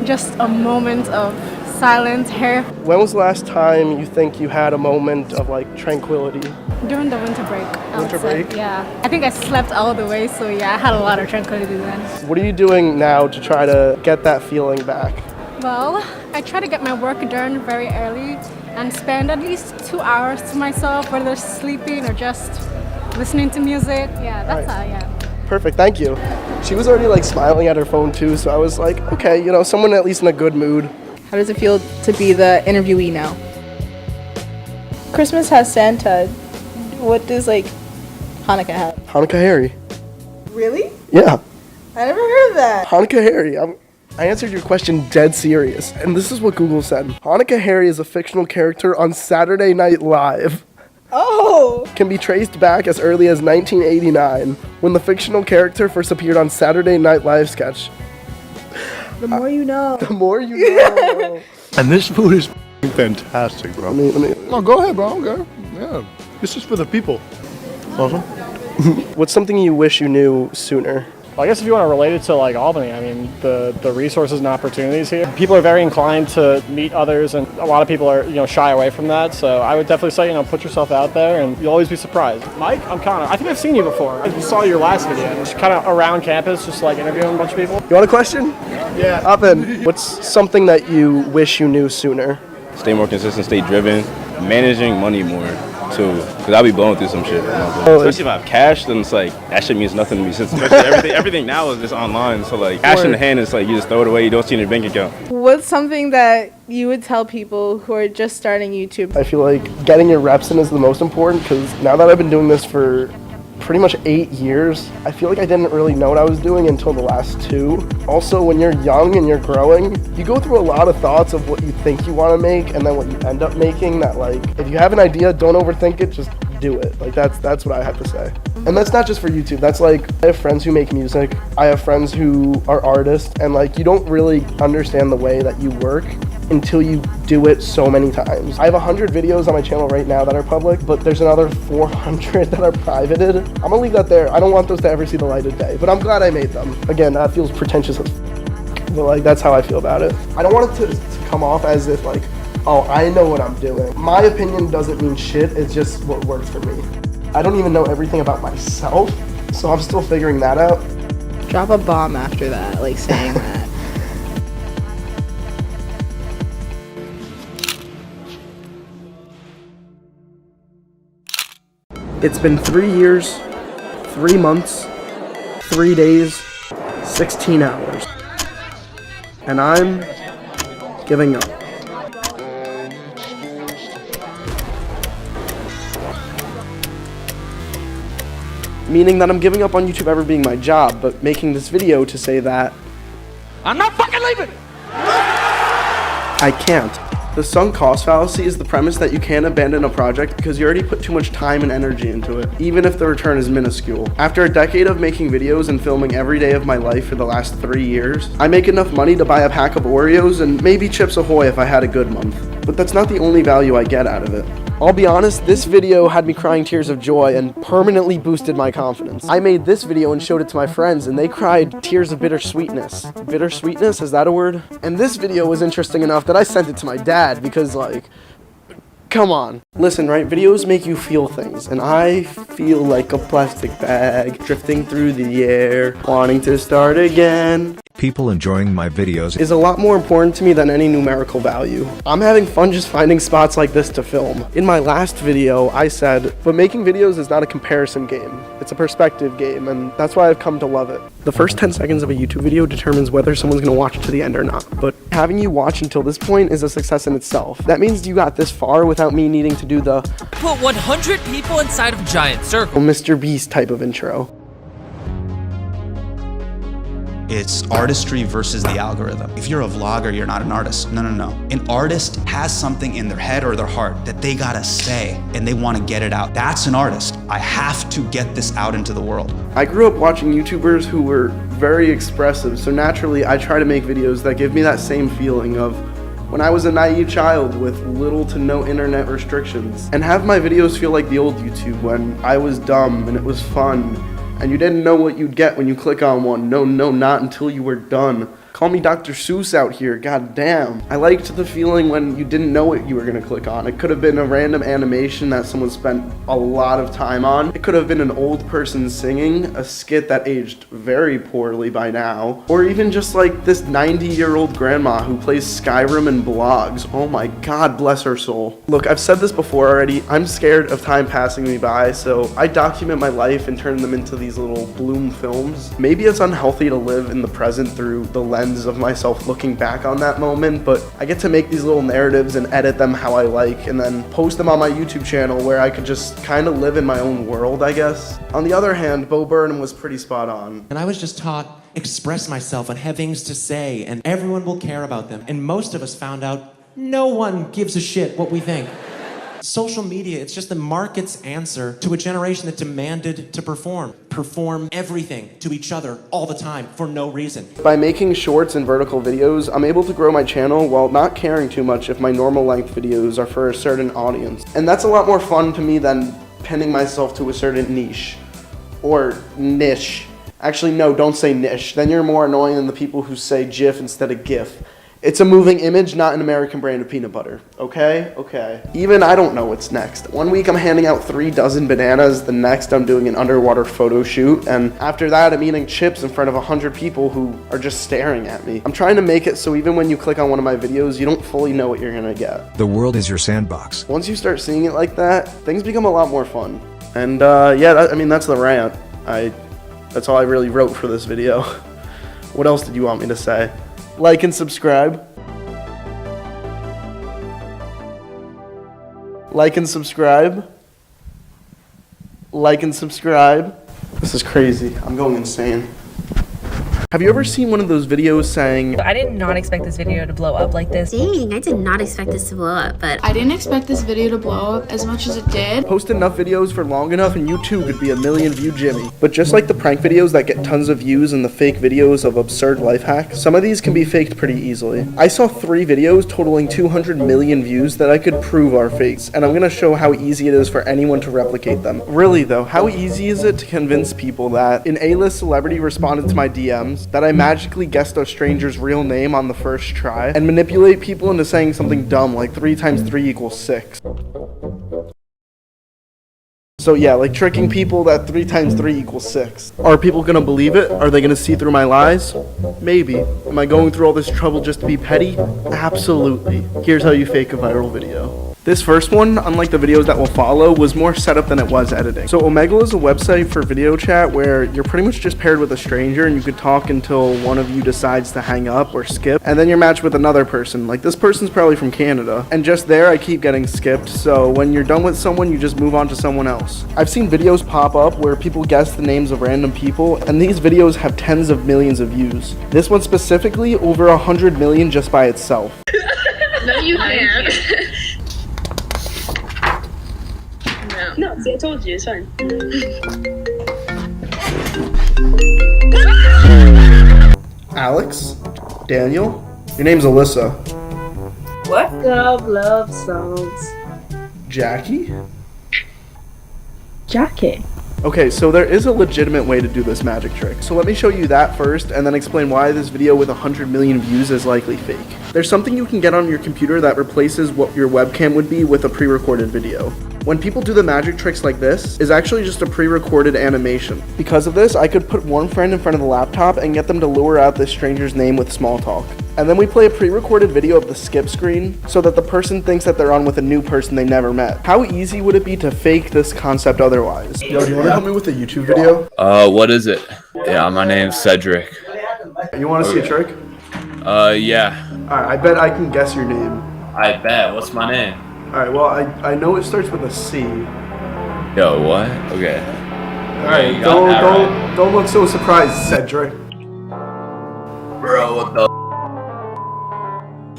just a moment of silence here. When was the last time you think you had a moment of like tranquility? During the winter break. Winter break? Yeah. I think I slept all the way, so yeah, I had a lot of tranquility then. What are you doing now to try to get that feeling back? Well, I try to get my work done very early and spend at least 2 hours to myself, whether sleeping or just listening to music. Yeah, that's how, yeah. Perfect, thank you. She was already like smiling at her phone too, so I was like, okay, you know, someone at least in a good mood. How does it feel to be the interviewee now? Christmas has Santa. What does like Hanukkah have? Hanukkah Harry. Really? Yeah. I never heard of that. Hanukkah Harry. I answered your question dead serious, and this is what Google said. Hanukkah Harry is a fictional character on Saturday Night Live. Oh! Can be traced back as early as 1989, when the fictional character first appeared on Saturday Night Live sketch. The more you know. The more you know. And this food is fantastic, bro. No, go ahead, bro. Okay. Yeah. This is for the people. Awesome. What's something you wish you knew sooner? Well, I guess if you want to relate it to like Albany, I mean, the resources and opportunities here. People are very inclined to meet others, and a lot of people are, shy away from that. So I would definitely say, put yourself out there, and you'll always be surprised. Mike, I think I've seen you before. I saw your last video, just kind of around campus, just like interviewing a bunch of people. You want a question? Yeah. Hop in. What's something that you wish you knew sooner? Stay more consistent, stay driven, managing money more too, because I'll be blowing through some shit. Especially if I have cash, then it's like that shit means nothing to me. Since everything now is just online, so like cash in the hand is like you just throw it away, you don't see it in your bank account. What's something that you would tell people who are just starting YouTube? I feel like getting your reps in is the most important, because now that I've been doing this for pretty much 8 years, I feel like I didn't really know what I was doing until the last 2. Also, when you're young and you're growing, you go through a lot of thoughts of what you think you want to make and then what you end up making. That like, if you have an idea, don't overthink it, just do it. Like that's what I have to say. And that's not just for YouTube. That's like, I have friends who make music. I have friends who are artists, and like you don't really understand the way that you work until you do it so many times. I have 100 videos on my channel right now that are public, but there's another 400 that are privated. I'm gonna leave that there. I don't want those to ever see the light of day, but I'm glad I made them. Again, that feels pretentious as but like that's how I feel about it. I don't want it to come off as if like, oh, I know what I'm doing. My opinion doesn't mean shit, it's just what works for me. I don't even know everything about myself, so I'm still figuring that out. Drop a bomb after that, like saying that. It's been 3 years, 3 months, 3 days, 16 hours. And I'm giving up. Meaning that I'm giving up on YouTube ever being my job, but making this video to say that I'm not fucking leaving! I can't. The sunk cost fallacy is the premise that you can't abandon a project because you already put too much time and energy into it, even if the return is minuscule. After a decade of making videos and filming every day of my life for the last 3 years, I make enough money to buy a pack of Oreos and maybe Chips Ahoy if I had a good month. But that's not the only value I get out of it. I'll be honest, this video had me crying tears of joy and permanently boosted my confidence. I made this video and showed it to my friends and they cried tears of bittersweetness. Bittersweetness, is that a word? And this video was interesting enough that I sent it to my dad because like, come on. Listen, right, videos make you feel things, and I feel like a plastic bag drifting through the air, wanting to start again. People enjoying my videos Is a lot more important to me than any numerical value. I'm having fun just finding spots like this to film. In my last video, I said, but making videos is not a comparison game. It's a perspective game, and that's why I've come to love it. The first 10 seconds of a YouTube video determines whether someone's gonna watch it to the end or not, but having you watch until this point is a success in itself. That means you got this far without me needing to do the put 100 people inside of a giant circle Mr. Beast type of intro. it's artistry versus the algorithm. If you're a vlogger, you're not an artist. No, no, no. An artist has something in their head or their heart that they gotta say and they wanna get it out. That's an artist. I have to get this out into the world. I grew up watching YouTubers who were very expressive, so naturally I try to make videos that give me that same feeling of when I was a naive child with little to no internet restrictions, and have my videos feel like the old YouTube when I was dumb and it was fun and you didn't know what you'd get when you click on one. No, not until you were done. Call me Dr. Seuss out here, god damn. I liked the feeling when you didn't know what you were gonna click on. It could have been a random animation that someone spent a lot of time on. It could have been an old person singing, a skit that aged very poorly by now, or even just like this 90-year-old grandma who plays Skyrim and blogs. Oh my god, bless her soul. Look, I've said this before already, I'm scared of time passing me by, so I document my life and turn them into these little Bloomfilms. Maybe it's unhealthy to live in the present through the lens of myself looking back on that moment, but I get to make these little narratives and edit them how I like and then post them on my YouTube channel where I could just kind of live in my own world, I guess. On the other hand, Bo Burnham was pretty spot on. And I was just taught, express myself and have things to say and everyone will care about them. And most of us found out no one gives a shit what we think. Social media, it's just the market's answer to a generation that demanded to perform everything to each other all the time for no reason. By making shorts and vertical videos, I'm able to grow my channel while not caring too much if my normal length videos are for a certain audience. And that's a lot more fun to me than pinning myself to a certain niche. Or niche. Actually, no, don't say niche. Then you're more annoying than the people who say GIF instead of GIF. It's a moving image, not an American brand of peanut butter. Okay? Okay. Even I don't know what's next. One week I'm handing out 3 dozen bananas, the next I'm doing an underwater photo shoot, and after that I'm eating chips in front of 100 people who are just staring at me. I'm trying to make it so even when you click on one of my videos, you don't fully know what you're gonna get. The world is your sandbox. Once you start seeing it like that, things become a lot more fun. And yeah, I mean, that's the rant. That's all I really wrote for this video. What else did you want me to say? Like and subscribe. Like and subscribe. Like and subscribe. This is crazy. I'm going insane. Have you ever seen one of those videos saying, I did not expect this video to blow up like this. Dang, I did not expect this to blow up, but I didn't expect this video to blow up as much as it did. Post enough videos for long enough and you too could be a million view Jimmy. But just like the prank videos that get tons of views and the fake videos of absurd life hacks, some of these can be faked pretty easily. I saw 3 videos totaling 200 million views that I could prove are fakes, and I'm gonna show how easy it is for anyone to replicate them. Really though, how easy is it to convince people that an A-list celebrity responded to my DMs, that I magically guessed a stranger's real name on the first try, and manipulate people into saying something dumb like 3 times 3 equals 6. So yeah, like tricking people that 3 times 3 equals 6. Are people gonna believe it? Are they gonna see through my lies? Maybe. Am I going through all this trouble just to be petty? Absolutely. Here's how you fake a viral video. This first one, unlike the videos that will follow, was more setup than it was editing. So Omegle is a website for video chat where you're pretty much just paired with a stranger and you could talk until one of you decides to hang up or skip, and then you're matched with another person. Like this person's probably from Canada, and just there I keep getting skipped, so when you're done with someone, you just move on to someone else. I've seen videos pop up where people guess the names of random people, and these videos have tens of millions of views. This one specifically, over 100 million just by itself. no, you can't. No, see, I told you, it's fine. Alex? Daniel? Your name's Alyssa. What? Love songs. Jackie? Jackie. Okay, so there is a legitimate way to do this magic trick. So let me show you that first and then explain why this video with 100 million views is likely fake. There's something you can get on your computer that replaces what your webcam would be with a pre-recorded video. When people do the magic tricks like this, it's actually just a pre-recorded animation. Because of this, I could put one friend in front of the laptop and get them to lure out this stranger's name with small talk. And then we play a pre-recorded video of the skip screen so that the person thinks that they're on with a new person they never met. How easy would it be to fake this concept otherwise? Yo, do you want to help me with a YouTube video? What is it? Yeah, my name's Cedric. You want to see a trick? Yeah. Alright, I bet I can guess your name. I bet. What's my name? Alright, well, I know it starts with a C. Yo, what? Okay. Alright, don't look so surprised, Cedric. bro, what the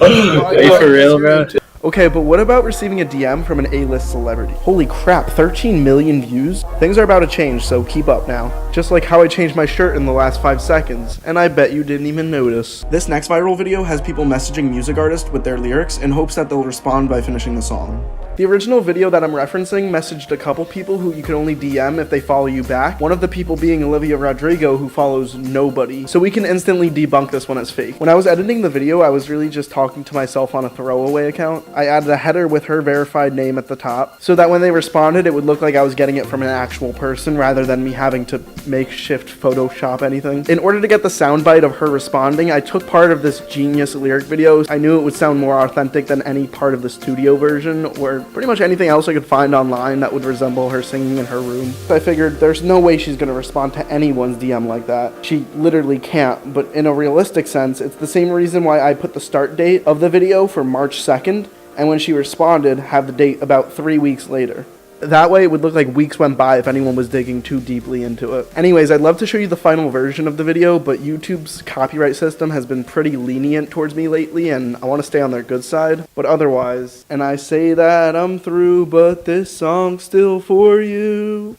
Are you for real, bro? Okay, but what about receiving a DM from an A-list celebrity? Holy crap, 13 million views? Things are about to change, so keep up now. Just like how I changed my shirt in the last 5 seconds, and I bet you didn't even notice. This next viral video has people messaging music artists with their lyrics in hopes that they'll respond by finishing the song. The original video that I'm referencing messaged a couple people who you can only DM if they follow you back, one of the people being Olivia Rodrigo, who follows nobody, so we can instantly debunk this one as fake. When I was editing the video, I was really just talking to myself on a throwaway account. I added a header with her verified name at the top, so that when they responded, it would look like I was getting it from an actual person rather than me having to makeshift Photoshop anything. In order to get the soundbite of her responding, I took part of this genius lyric video. I knew it would sound more authentic than any part of the studio version, or pretty much anything else I could find online that would resemble her singing in her room. I figured there's no way she's gonna respond to anyone's DM like that. She literally can't, but in a realistic sense, it's the same reason why I put the start date of the video for March 2nd, and when she responded, have the date about 3 weeks later. That way it would look like weeks went by if anyone was digging too deeply into it. Anyways, I'd love to show you the final version of the video, but YouTube's copyright system has been pretty lenient towards me lately, and I want to stay on their good side. But otherwise, and I say that I'm through, but this song's still for you.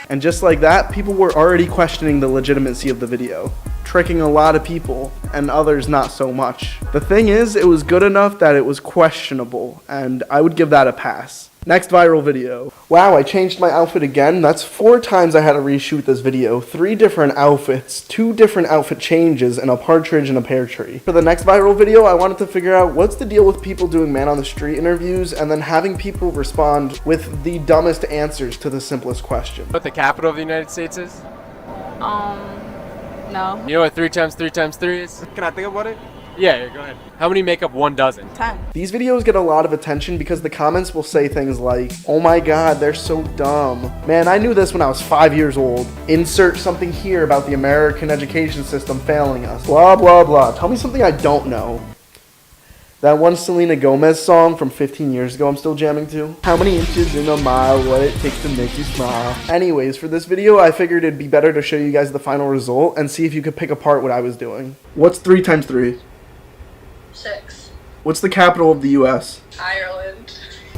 And just like that, people were already questioning the legitimacy of the video, tricking a lot of people, and others not so much. The thing is, it was good enough that it was questionable, and I would give that a pass. Next viral video. Wow, I changed my outfit again. That's 4 times I had to reshoot this video. 3 different outfits, 2 different outfit changes, and a partridge in a pear tree. For the next viral video, I wanted to figure out what's the deal with people doing man on the street interviews and then having people respond with the dumbest answers to the simplest question. What the capital of the United States is? No. You know what 3 times 3 times 3 is? Can I think about it? Yeah, go ahead. How many make up 1 dozen? 10. These videos get a lot of attention because the comments will say things like, oh my god, they're so dumb. Man, I knew this when I was 5 years old. Insert something here about the American education system failing us. Blah, blah, blah. Tell me something I don't know. That one Selena Gomez song from 15 years ago I'm still jamming to. How many inches in a mile, what it takes to make you smile. Anyways, for this video, I figured it'd be better to show you guys the final result and see if you could pick apart what I was doing. What's 3 times 3? 6. What's the capital of the US? Ireland.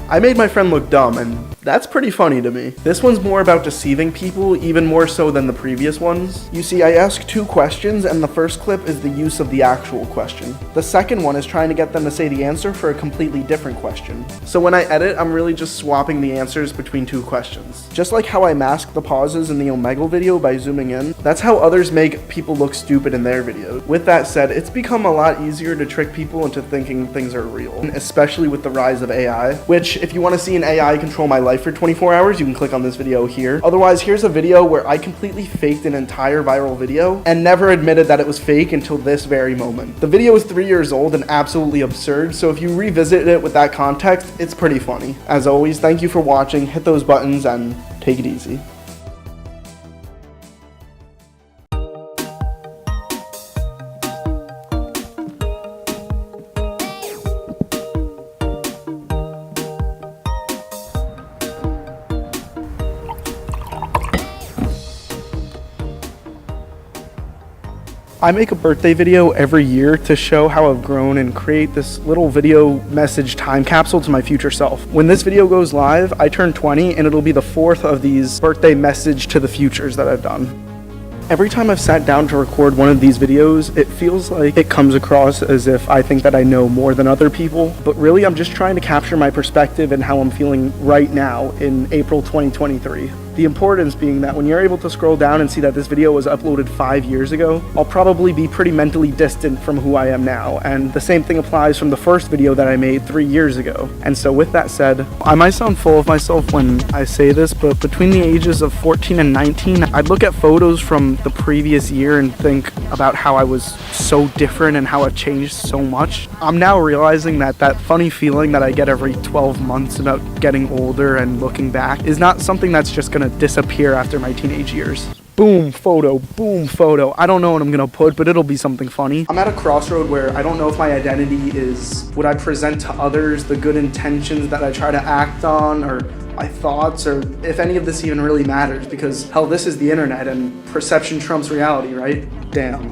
I made my friend look dumb, and that's pretty funny to me. This one's more about deceiving people, even more so than the previous ones. You see, I ask 2 questions, and the first clip is the use of the actual question. The second one is trying to get them to say the answer for a completely different question. So when I edit, I'm really just swapping the answers between 2 questions. Just like how I mask the pauses in the Omegle video by zooming in, that's how others make people look stupid in their videos. With that said, it's become a lot easier to trick people into thinking things are real, especially with the rise of AI, which if you want to see an AI control my life for 24 hours, you can click on this video here. Otherwise, here's a video where I completely faked an entire viral video and never admitted that it was fake until this very moment. The video is 3 years old and absolutely absurd, so if you revisit it with that context, it's pretty funny. As always, thank you for watching, hit those buttons, and take it easy. I make a birthday video every year to show how I've grown and create this little video message time capsule to my future self. When this video goes live, I turn 20 and it'll be the 4th of these birthday message to the futures that I've done. Every time I've sat down to record one of these videos, it feels like it comes across as if I think that I know more than other people, but really I'm just trying to capture my perspective and how I'm feeling right now in April 2023. The importance being that when you're able to scroll down and see that this video was uploaded 5 years ago, I'll probably be pretty mentally distant from who I am now, and the same thing applies from the first video that I made 3 years ago. And so with that said, I might sound full of myself when I say this, but between the ages of 14 and 19, I'd look at photos from the previous year and think about how I was so different and how I've changed so much. I'm now realizing that that funny feeling that I get every 12 months about getting older and looking back is not something that's just gonna disappear after my teenage years. Boom photo, boom photo. I don't know what I'm gonna put, but it'll be something funny. I'm at a crossroad where I don't know if my identity is what I present to others, the good intentions that I try to act on, or my thoughts, or if any of this even really matters, because hell, this is the internet and perception trumps reality, right? Damn.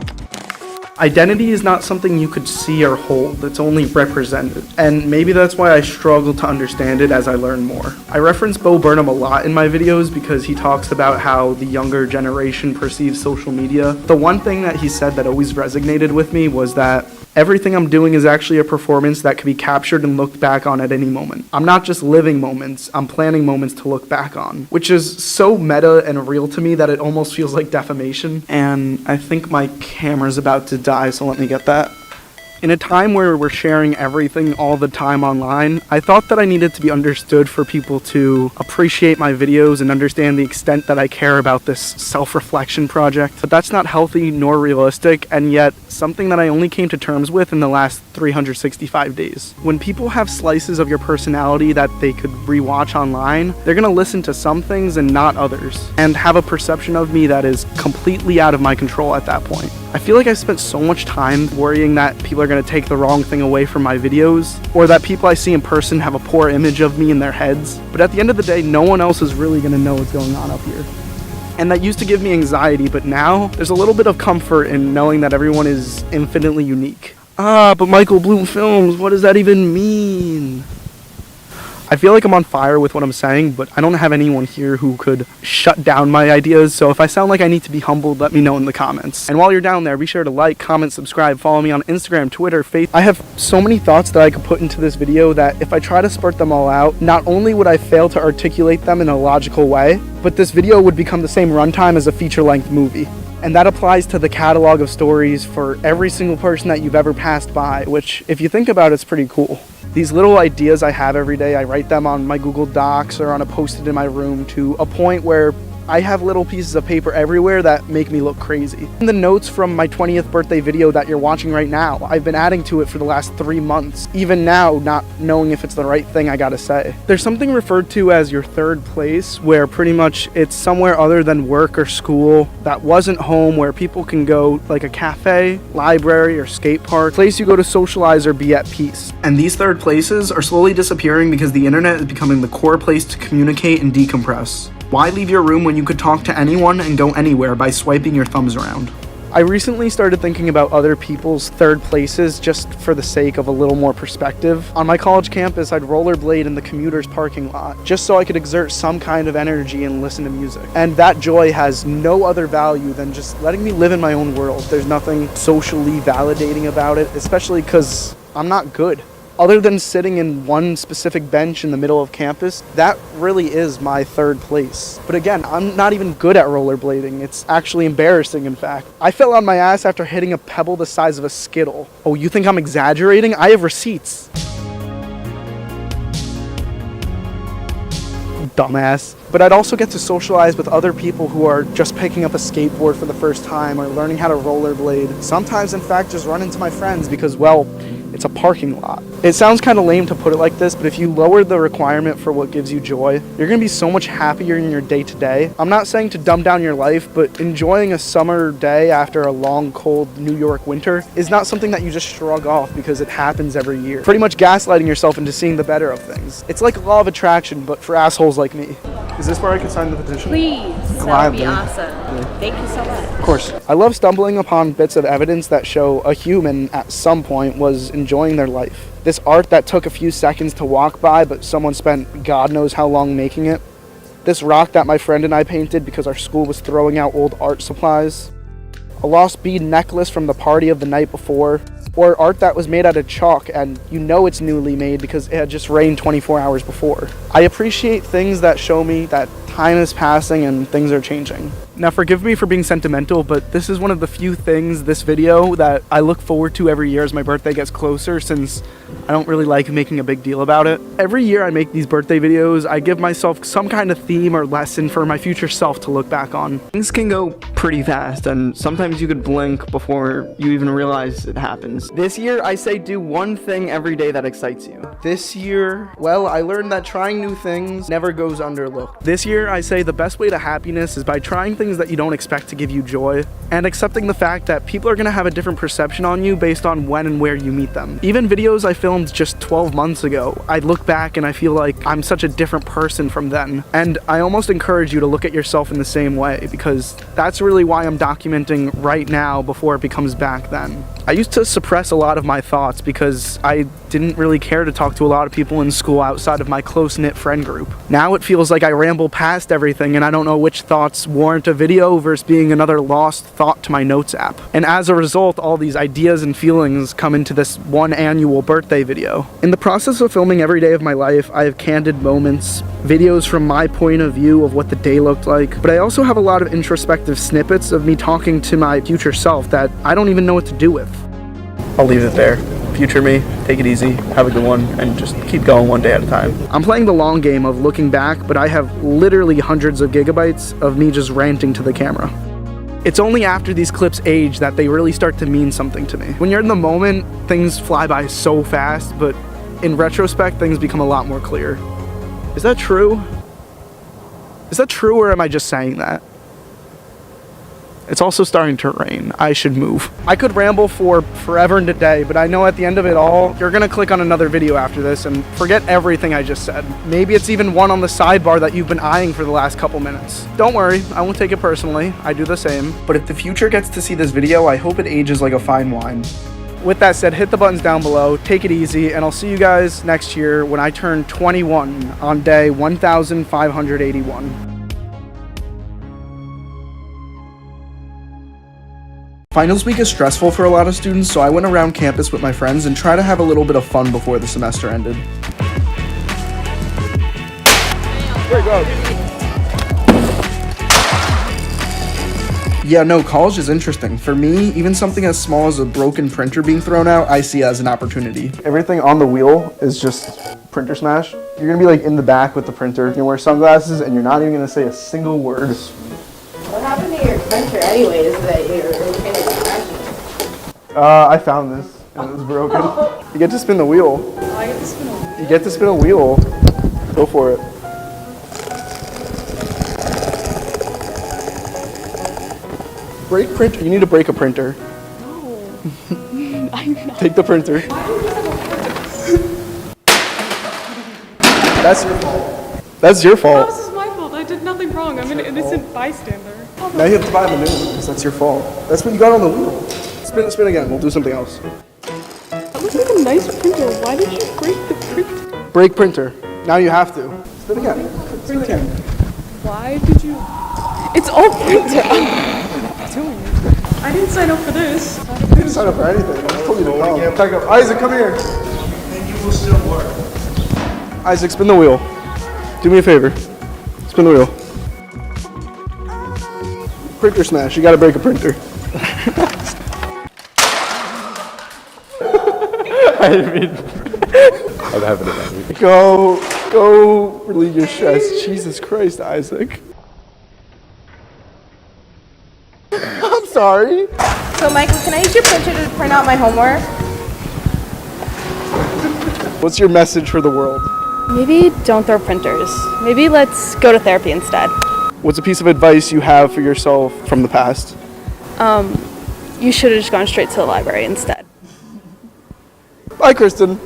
Identity is not something you could see or hold, it's only represented. And maybe that's why I struggle to understand it as I learn more. I reference Bo Burnham a lot in my videos because he talks about how the younger generation perceives social media. The one thing that he said that always resonated with me was that everything I'm doing is actually a performance that can be captured and looked back on at any moment. I'm not just living moments, I'm planning moments to look back on, which is so meta and real to me that it almost feels like defamation. And I think my camera's about to die, so let me get that. In a time where we're sharing everything all the time online, I thought that I needed to be understood for people to appreciate my videos and understand the extent that I care about this self-reflection project. But that's not healthy nor realistic, and yet something that I only came to terms with in the last 365 days. When people have slices of your personality that they could rewatch online, they're gonna listen to some things and not others, and have a perception of me that is completely out of my control at that point. I feel like I've spent so much time worrying that people are going to take the wrong thing away from my videos, or that people I see in person have a poor image of me in their heads. But at the end of the day, no one else is really going to know what's going on up here. And that used to give me anxiety, but now there's a little bit of comfort in knowing that everyone is infinitely unique. But Michael, Bloomfilms, what does that even mean? I feel like I'm on fire with what I'm saying, but I don't have anyone here who could shut down my ideas, so if I sound like I need to be humbled, let me know in the comments. And while you're down there, be sure to like, comment, subscribe, follow me on Instagram, Twitter, Facebook. I have so many thoughts that I could put into this video that if I try to spurt them all out, not only would I fail to articulate them in a logical way, but this video would become the same runtime as a feature-length movie. And that applies to the catalog of stories for every single person that you've ever passed by, which, if you think about it, it's pretty cool. These little ideas I have every day, I write them on my Google Docs or on a post-it in my room to a point where I have little pieces of paper everywhere that make me look crazy. And the notes from my 20th birthday video that you're watching right now, I've been adding to it for the last 3 months, even now not knowing if it's the right thing I gotta say. There's something referred to as your third place, where pretty much it's somewhere other than work or school that wasn't home, where people can go, like a cafe, library, or skate park, place you go to socialize or be at peace. And these third places are slowly disappearing because the internet is becoming the core place to communicate and decompress. Why leave your room when you could talk to anyone and go anywhere by swiping your thumbs around? I recently started thinking about other people's third places just for the sake of a little more perspective. On my college campus, I'd rollerblade in the commuter's parking lot just so I could exert some kind of energy and listen to music. And that joy has no other value than just letting me live in my own world. There's nothing socially validating about it, especially because I'm not good. Other than sitting in one specific bench in the middle of campus, that really is my third place. But again, I'm not even good at rollerblading. It's actually embarrassing, in fact. I fell on my ass after hitting a pebble the size of a Skittle. Oh, you think I'm exaggerating? I have receipts. Dumbass. But I'd also get to socialize with other people who are just picking up a skateboard for the first time or learning how to rollerblade. Sometimes, in fact, just run into my friends because, well, it's a parking lot. It sounds kind of lame to put it like this, but if you lower the requirement for what gives you joy, you're gonna be so much happier in your day-to-day. I'm not saying to dumb down your life, but enjoying a summer day after a long, cold New York winter is not something that you just shrug off because it happens every year. Pretty much gaslighting yourself into seeing the better of things. It's like law of attraction, but for assholes like me. Is this where I can sign the petition? Please, that would be awesome. Thank you so much. Of course. I love stumbling upon bits of evidence that show a human at some point was enjoying their life. This art that took a few seconds to walk by, but someone spent God knows how long making it. This rock that my friend and I painted because our school was throwing out old art supplies. A lost bead necklace from the party of the night before. Or art that was made out of chalk and you know it's newly made because it had just rained 24 hours before. I appreciate things that show me that time is passing and things are changing. Now forgive me for being sentimental, but this is one of the few things, this video, that I look forward to every year as my birthday gets closer, since I don't really like making a big deal about it. Every year I make these birthday videos, I give myself some kind of theme or lesson for my future self to look back on. Things can go pretty fast, and sometimes you could blink before you even realize it happens. This year, I say do one thing every day that excites you. This year, well, I learned that trying new things never goes underlooked. This year, I say the best way to happiness is by trying things things that you don't expect to give you joy, and accepting the fact that people are gonna have a different perception on you based on when and where you meet them. Even videos I filmed just 12 months ago, I look back and I feel like I'm such a different person from then. And I almost encourage you to look at yourself in the same way, because that's really why I'm documenting right now before it becomes back then. I used to suppress a lot of my thoughts because I didn't really care to talk to a lot of people in school outside of my close-knit friend group. Now it feels like I ramble past everything and I don't know which thoughts warrant a video versus being another lost thought to my notes app. And as a result, all these ideas and feelings come into this one annual birthday video. In the process of filming every day of my life, I have candid moments, videos from my point of view of what the day looked like, but I also have a lot of introspective snippets of me talking to my future self that I don't even know what to do with. I'll leave it there. Future me, take it easy, have a good one, and just keep going one day at a time. I'm playing the long game of looking back, but I have literally hundreds of gigabytes of me just ranting to the camera. It's only after these clips age that they really start to mean something to me. When you're in the moment, things fly by so fast, but in retrospect, things become a lot more clear. Is that true? Is that true, or am I just saying that? It's also starting to rain. I should move. I could ramble for forever and a day, but I know at the end of it all, you're gonna click on another video after this and forget everything I just said. Maybe it's even one on the sidebar that you've been eyeing for the last couple minutes. Don't worry, I won't take it personally. I do the same. But if the future gets to see this video, I hope it ages like a fine wine. With that said, hit the buttons down below, take it easy, and I'll see you guys next year when I turn 21 on day 1581. Finals week is stressful for a lot of students, so I went around campus with my friends and tried to have a little bit of fun before the semester ended. There you go. Yeah, no, college is interesting. For me, even something as small as a broken printer being thrown out, I see as an opportunity. Everything on the wheel is just printer smash. You're gonna be like in the back with the printer. You're gonna wear sunglasses and you're not even gonna say a single word. What happened to your printer anyways that you're kind of crashing? I found this and it was broken. You get to spin the wheel. Oh, I get to spin a wheel. You get to spin a wheel. Go for it. Break printer. You need to break a printer. No. I'm not. Take the printer. That's your fault. That's your fault. This is my fault. I did nothing wrong. I'm an innocent bystander. Now you have to buy the new ones. That's your fault. That's what you got on the wheel. Spin it, spin again. We'll do something else. That looks like a nice printer. Why did you break the printer? Break printer. Now you have to. Spin again. Spin again. Why did you? It's all printer. I'm doing it. I didn't sign up for this. You didn't sign up for anything. I told you to come. Back up. Isaac, come here. And you will still work. Isaac, spin the wheel. Do me a favor. Spin the wheel. Printer smash. You gotta break a printer. I mean, I'm having it. Go relieve your stress. Jesus Christ, Isaac. I'm sorry. So Michael, can I use your printer to print out my homework? What's your message for the world? Maybe don't throw printers. Maybe let's go to therapy instead. What's a piece of advice you have for yourself from the past? You should have just gone straight to the library instead. Bye, Kristen.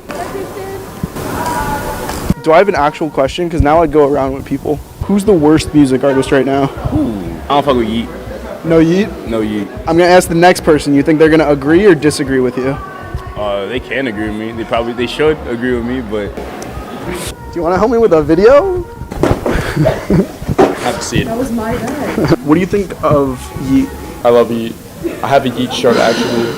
Do I have an actual question? Because now I'd go around with people. Who's the worst music artist right now? I don't fuck with Yeet. No Yeet? No Yeet. I'm gonna ask the next person. You think they're gonna agree or disagree with you? They can agree with me. They should agree with me, but. Do you want to help me with a video? I have to see it. That was my bag. What do you think of Yeet? I love Yeet. I have a Yeet shirt actually.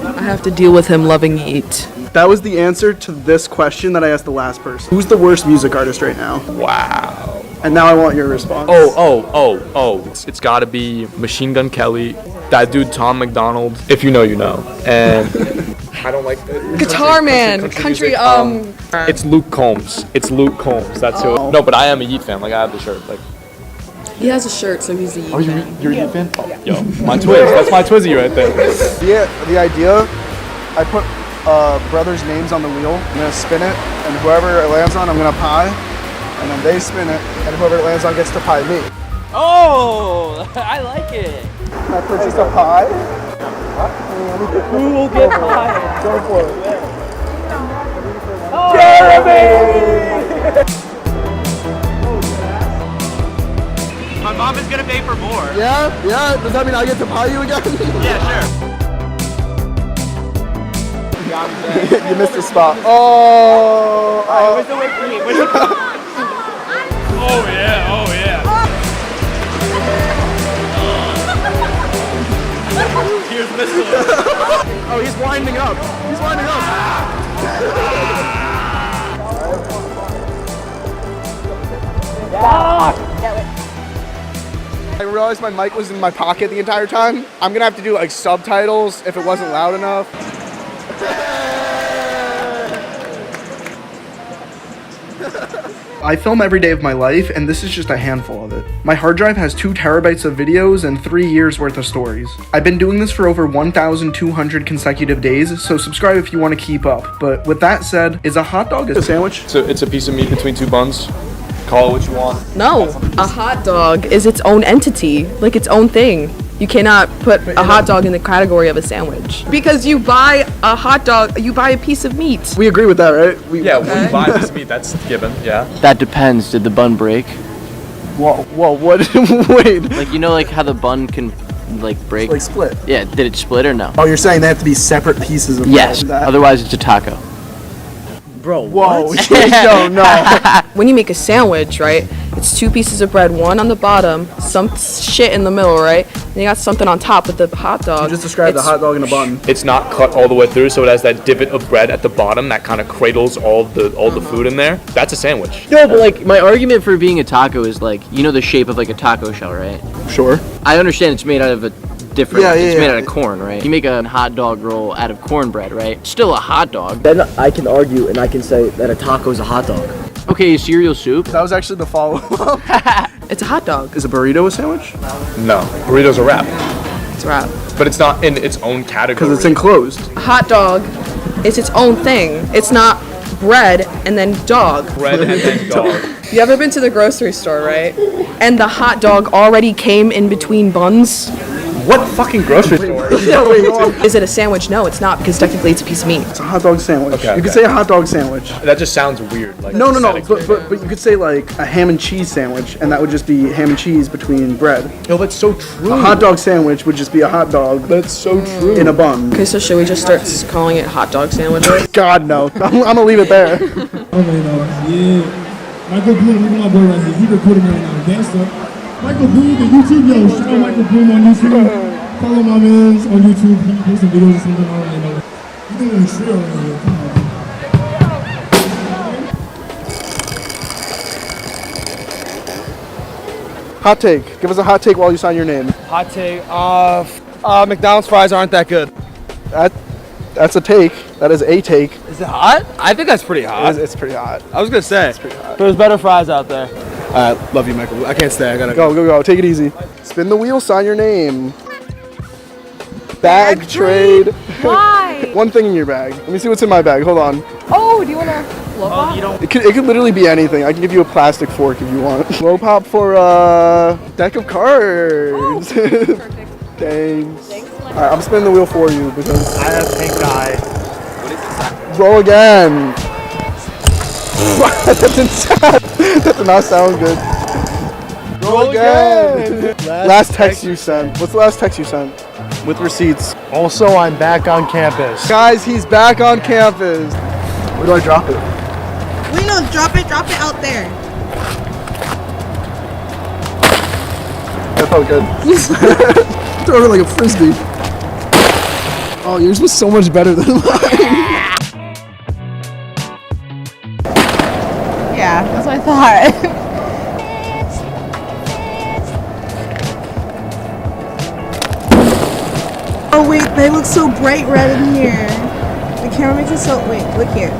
I have to deal with him loving Yeet. That was the answer to this question that I asked the last person. Who's the worst music artist right now? Wow. And now I want your response. Oh. It's gotta be Machine Gun Kelly, that dude Tom McDonald. If you know, you know. And I don't like the Guitar Man, country. music. It's Luke Combs. That's who. No, but I am a Yeet fan. Like I have the shirt. Like. He has a shirt, so he's a Yeet fan. You're a Yeet fan? Oh, yo, my Twizz. That's my Twizzy right there. Yeah, the idea, I put brothers' names on the wheel. I'm gonna spin it, and whoever it lands on, I'm gonna pie. And then they spin it, and whoever it lands on gets to pie me. Oh, I like it. Can I purchase a pie? Who will get pie? Go for it. Jeremy! My mom is gonna pay for more. Yeah? Does that mean I get to pie you again? Yeah, sure. You missed the spot. Oh! Where's the whipped cream? Where's the Oh yeah, oh yeah. Here's Mr. Oh, he's winding up. He's winding up. I realized my mic was in my pocket the entire time. I'm gonna have to do like subtitles if it wasn't loud enough. I film every day of my life, and this is just a handful of it. My hard drive has 2 terabytes of videos and 3 years worth of stories. I've been doing this for over 1,200 consecutive days, so subscribe if you want to keep up. But with that said, is a hot dog a sandwich? So it's a piece of meat between 2 buns. Call it what you want. No, a hot dog is its own entity, like its own thing. You cannot put a hot dog in the category of a sandwich. Because you buy a hot dog, you buy a piece of meat. We agree with that, right? When you buy a piece of meat, that's given, yeah. That depends. Did the bun break? Whoa, what? Wait. Like, you know, like how the bun can, like, break? Like split. Yeah, did it split or no? Oh, you're saying they have to be separate pieces of Yes, bread. otherwise it's a taco. Bro, whoa, no. When you make a sandwich, right, it's 2 pieces of bread, one on the bottom, some shit in the middle, right? And you got something on top with the hot dog. You just described the hot dog in a bun. It's not cut all the way through, so it has that divot of bread at the bottom that kind of cradles all the food in there. That's a sandwich. No, but like, my argument for being a taco is like, you know the shape of like a taco shell, right? Sure. I understand it's made out of a different, it's made yeah. out of corn, right? You make a hot dog roll out of cornbread, right? Still a hot dog. Then I can argue and I can say that a taco is a hot dog. Okay, cereal soup. That was actually the follow-up. It's a hot dog. Is a burrito a sandwich? No, burrito's a wrap. It's a wrap. But it's not in its own category. Because it's enclosed. A hot dog is its own thing. It's not bread and then dog. Bread and then dog. You ever been to the grocery store, right? And the hot dog already came in between buns? What fucking grocery store? Is it a sandwich? No, it's not, because technically it's a piece of meat. It's a hot dog sandwich. Okay, you could say a hot dog sandwich. That just sounds weird. Like No. But you could say like a ham and cheese sandwich, and that would just be ham and cheese between bread. No, that's so true. A hot dog sandwich would just be a hot dog. That's so true. In a bun. Okay, so should we just start calling it hot dog sandwiches? God, no. I'm gonna leave it there. Okay, yeah. Michael Bloom, look at my boy right here. He recording right now. Gangsta. Michael Bloom, the YouTube, yo. Shout out Michael Bloom on YouTube. Follow my mans on YouTube. He posts some videos or something. I don't really know. He's doing a trio right here. Come on. Hot take. Give us a hot take while you sign your name. Hot take. McDonald's fries aren't that good. That's a take. That is a take. Is it hot? I think that's pretty hot. It's pretty hot. I was gonna say. It's pretty hot. There's better fries out there. Love you, Michael. I can't stay. I gotta go. Take it easy. Spin the wheel. Sign your name. Bag trade. Why? One thing in your bag. Let me see what's in my bag. Hold on. Oh, do you want to blow pop? It could literally be anything. I can give you a plastic fork if you want. Blow pop for a deck of cards. Oh, perfect. Thanks. All right, I'm spinning the wheel for you because I have pink eye. roll again. That did not sound good. Roll again. Last text you sent. What's the last text you sent? With receipts. Also, I'm back on campus. Guys, he's back on campus. Where do I drop it? Wait, no, drop it out there. That felt good. Throw it like a frisbee. Oh, yours was so much better than mine. Yeah, that's what I thought. Oh wait, they look so bright red in here. The camera makes it so, wait, look here.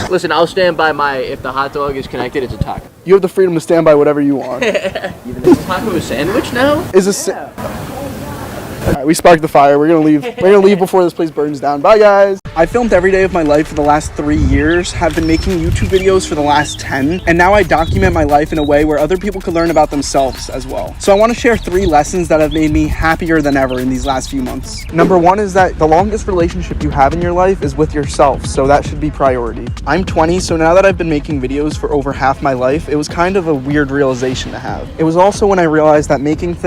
Listen, I'll stand by my, if the hot dog is connected, it's a taco. You have the freedom to stand by whatever you want. Even if taco a sandwich now? Is a Alright, we sparked the fire. We're gonna leave. We're gonna leave before this place burns down. Bye guys. I filmed every day of my life for the last 3 years, have been making YouTube videos for the last 10, and now I document my life in a way where other people could learn about themselves as well. So I want to share 3 lessons that have made me happier than ever in these last few months. Number 1 is that the longest relationship you have in your life is with yourself, so that should be priority. I'm 20, so now that I've been making videos for over half my life, it was kind of a weird realization to have. It was also when I realized that making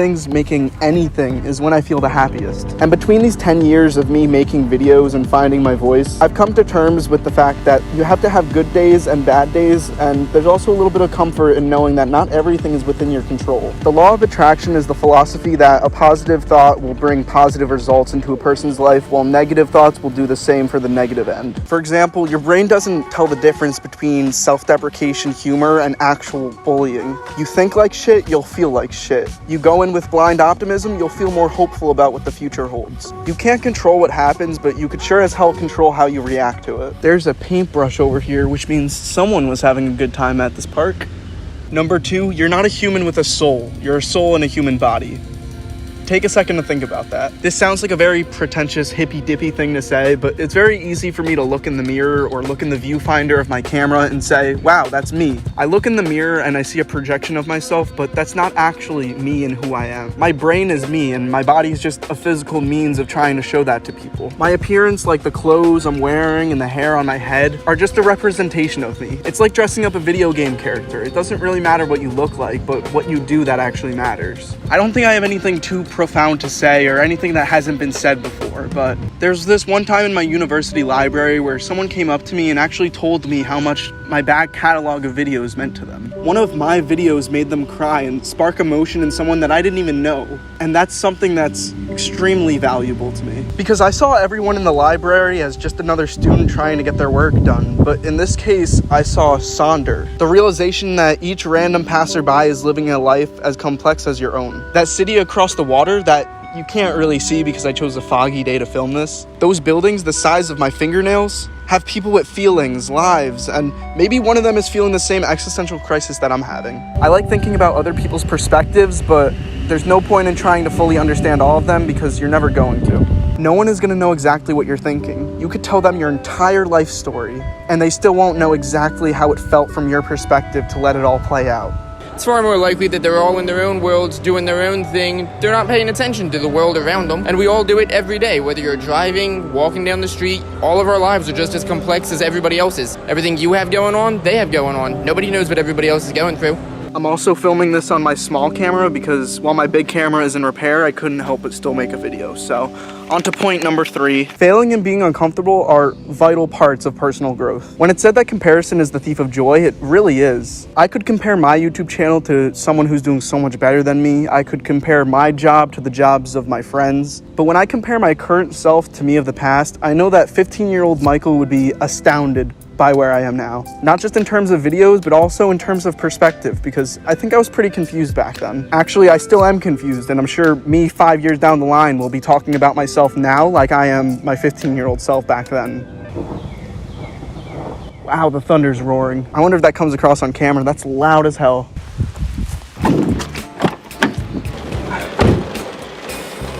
anything is when I feel the happiest. And between these 10 years of me making videos and finding my voice, I've come to terms with the fact that you have to have good days and bad days, and there's also a little bit of comfort in knowing that not everything is within your control. The law of attraction is the philosophy that a positive thought will bring positive results into a person's life, while negative thoughts will do the same for the negative end. For example, your brain doesn't tell the difference between self-deprecation humor and actual bullying. You think like shit, you'll feel like shit. You go in with blind optimism, you'll feel more hopeful about what the future holds. You can't control what happens, but you could sure as hell control how you react to it. There's a paintbrush over here, which means someone was having a good time at this park. Number 2, you're not a human with a soul. You're a soul in a human body. Take a second to think about that. This sounds like a very pretentious hippy-dippy thing to say, but it's very easy for me to look in the mirror or look in the viewfinder of my camera and say, wow, that's me. I look in the mirror and I see a projection of myself, but that's not actually me and who I am. My brain is me, and my body is just a physical means of trying to show that to people. My appearance, like the clothes I'm wearing and the hair on my head, are just a representation of me. It's like dressing up a video game character. It doesn't really matter what you look like, but what you do that actually matters. I don't think I have anything too profound to say or anything that hasn't been said before, but there's this one time in my university library where someone came up to me and actually told me how much my back catalog of videos meant to them. One of my videos made them cry and spark emotion in someone that I didn't even know, and that's something that's extremely valuable to me. Because I saw everyone in the library as just another student trying to get their work done, but in this case, I saw Sonder. The realization that each random passerby is living a life as complex as your own. That city across the water that you can't really see because I chose a foggy day to film this. Those buildings the size of my fingernails have people with feelings, lives, and maybe one of them is feeling the same existential crisis that I'm having. I like thinking about other people's perspectives, but there's no point in trying to fully understand all of them because you're never going to. No one is going to know exactly what you're thinking. You could tell them your entire life story, and they still won't know exactly how it felt from your perspective to let it all play out. It's far more likely that they're all in their own worlds, doing their own thing. They're not paying attention to the world around them. And we all do it every day, whether you're driving, walking down the street. All of our lives are just as complex as everybody else's. Everything you have going on, they have going on. Nobody knows what everybody else is going through. I'm also filming this on my small camera because while my big camera is in repair, I couldn't help but still make a video. So, on to point number 3. Failing and being uncomfortable are vital parts of personal growth. When it's said that comparison is the thief of joy, it really is. I could compare my YouTube channel to someone who's doing so much better than me. I could compare my job to the jobs of my friends. But when I compare my current self to me of the past, I know that 15-year-old Michael would be astounded by where I am now. Not just in terms of videos, but also in terms of perspective, because I think I was pretty confused back then. Actually, I still am confused, and I'm sure me 5 years down the line will be talking about myself now like I am my 15-year-old self back then. Wow, the thunder's roaring. I wonder if that comes across on camera. That's loud as hell.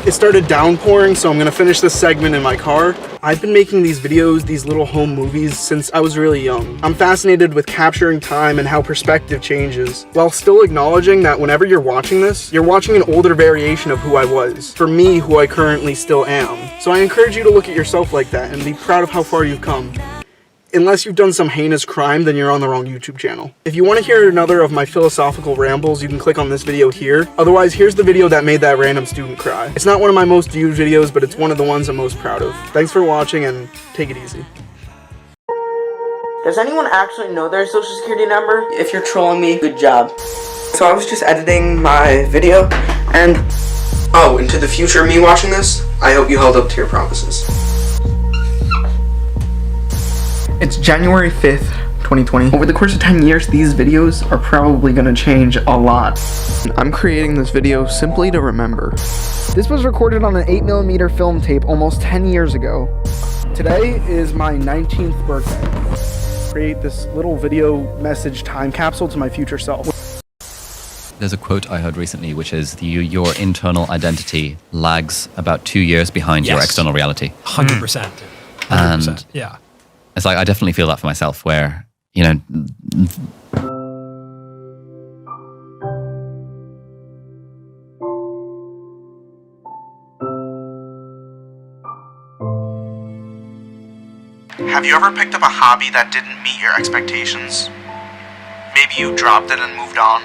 It started downpouring, so I'm gonna finish this segment in my car. I've been making these videos, these little home movies, since I was really young. I'm fascinated with capturing time and how perspective changes, while still acknowledging that whenever you're watching this, you're watching an older variation of who I was, for me, who I currently still am. So I encourage you to look at yourself like that and be proud of how far you've come. Unless you've done some heinous crime, then you're on the wrong YouTube channel. If you want to hear another of my philosophical rambles, you can click on this video here. Otherwise, here's the video that made that random student cry. It's not one of my most viewed videos, but it's one of the ones I'm most proud of. Thanks for watching, and take it easy. Does anyone actually know their social security number? If you're trolling me, good job. So I was just editing my video, and oh, into the future me watching this, I hope you held up to your promises. It's January 5th, 2020. Over the course of 10 years, these videos are probably gonna change a lot. I'm creating this video simply to remember. This was recorded on an 8mm film tape almost 10 years ago. Today is my 19th birthday. Create this little video message time capsule to my future self. There's a quote I heard recently, which is your internal identity lags about 2 years behind your external reality. 100%. And yeah. it's like, I definitely feel that for myself where, you know, Have you ever picked up a hobby that didn't meet your expectations? Maybe you dropped it and moved on.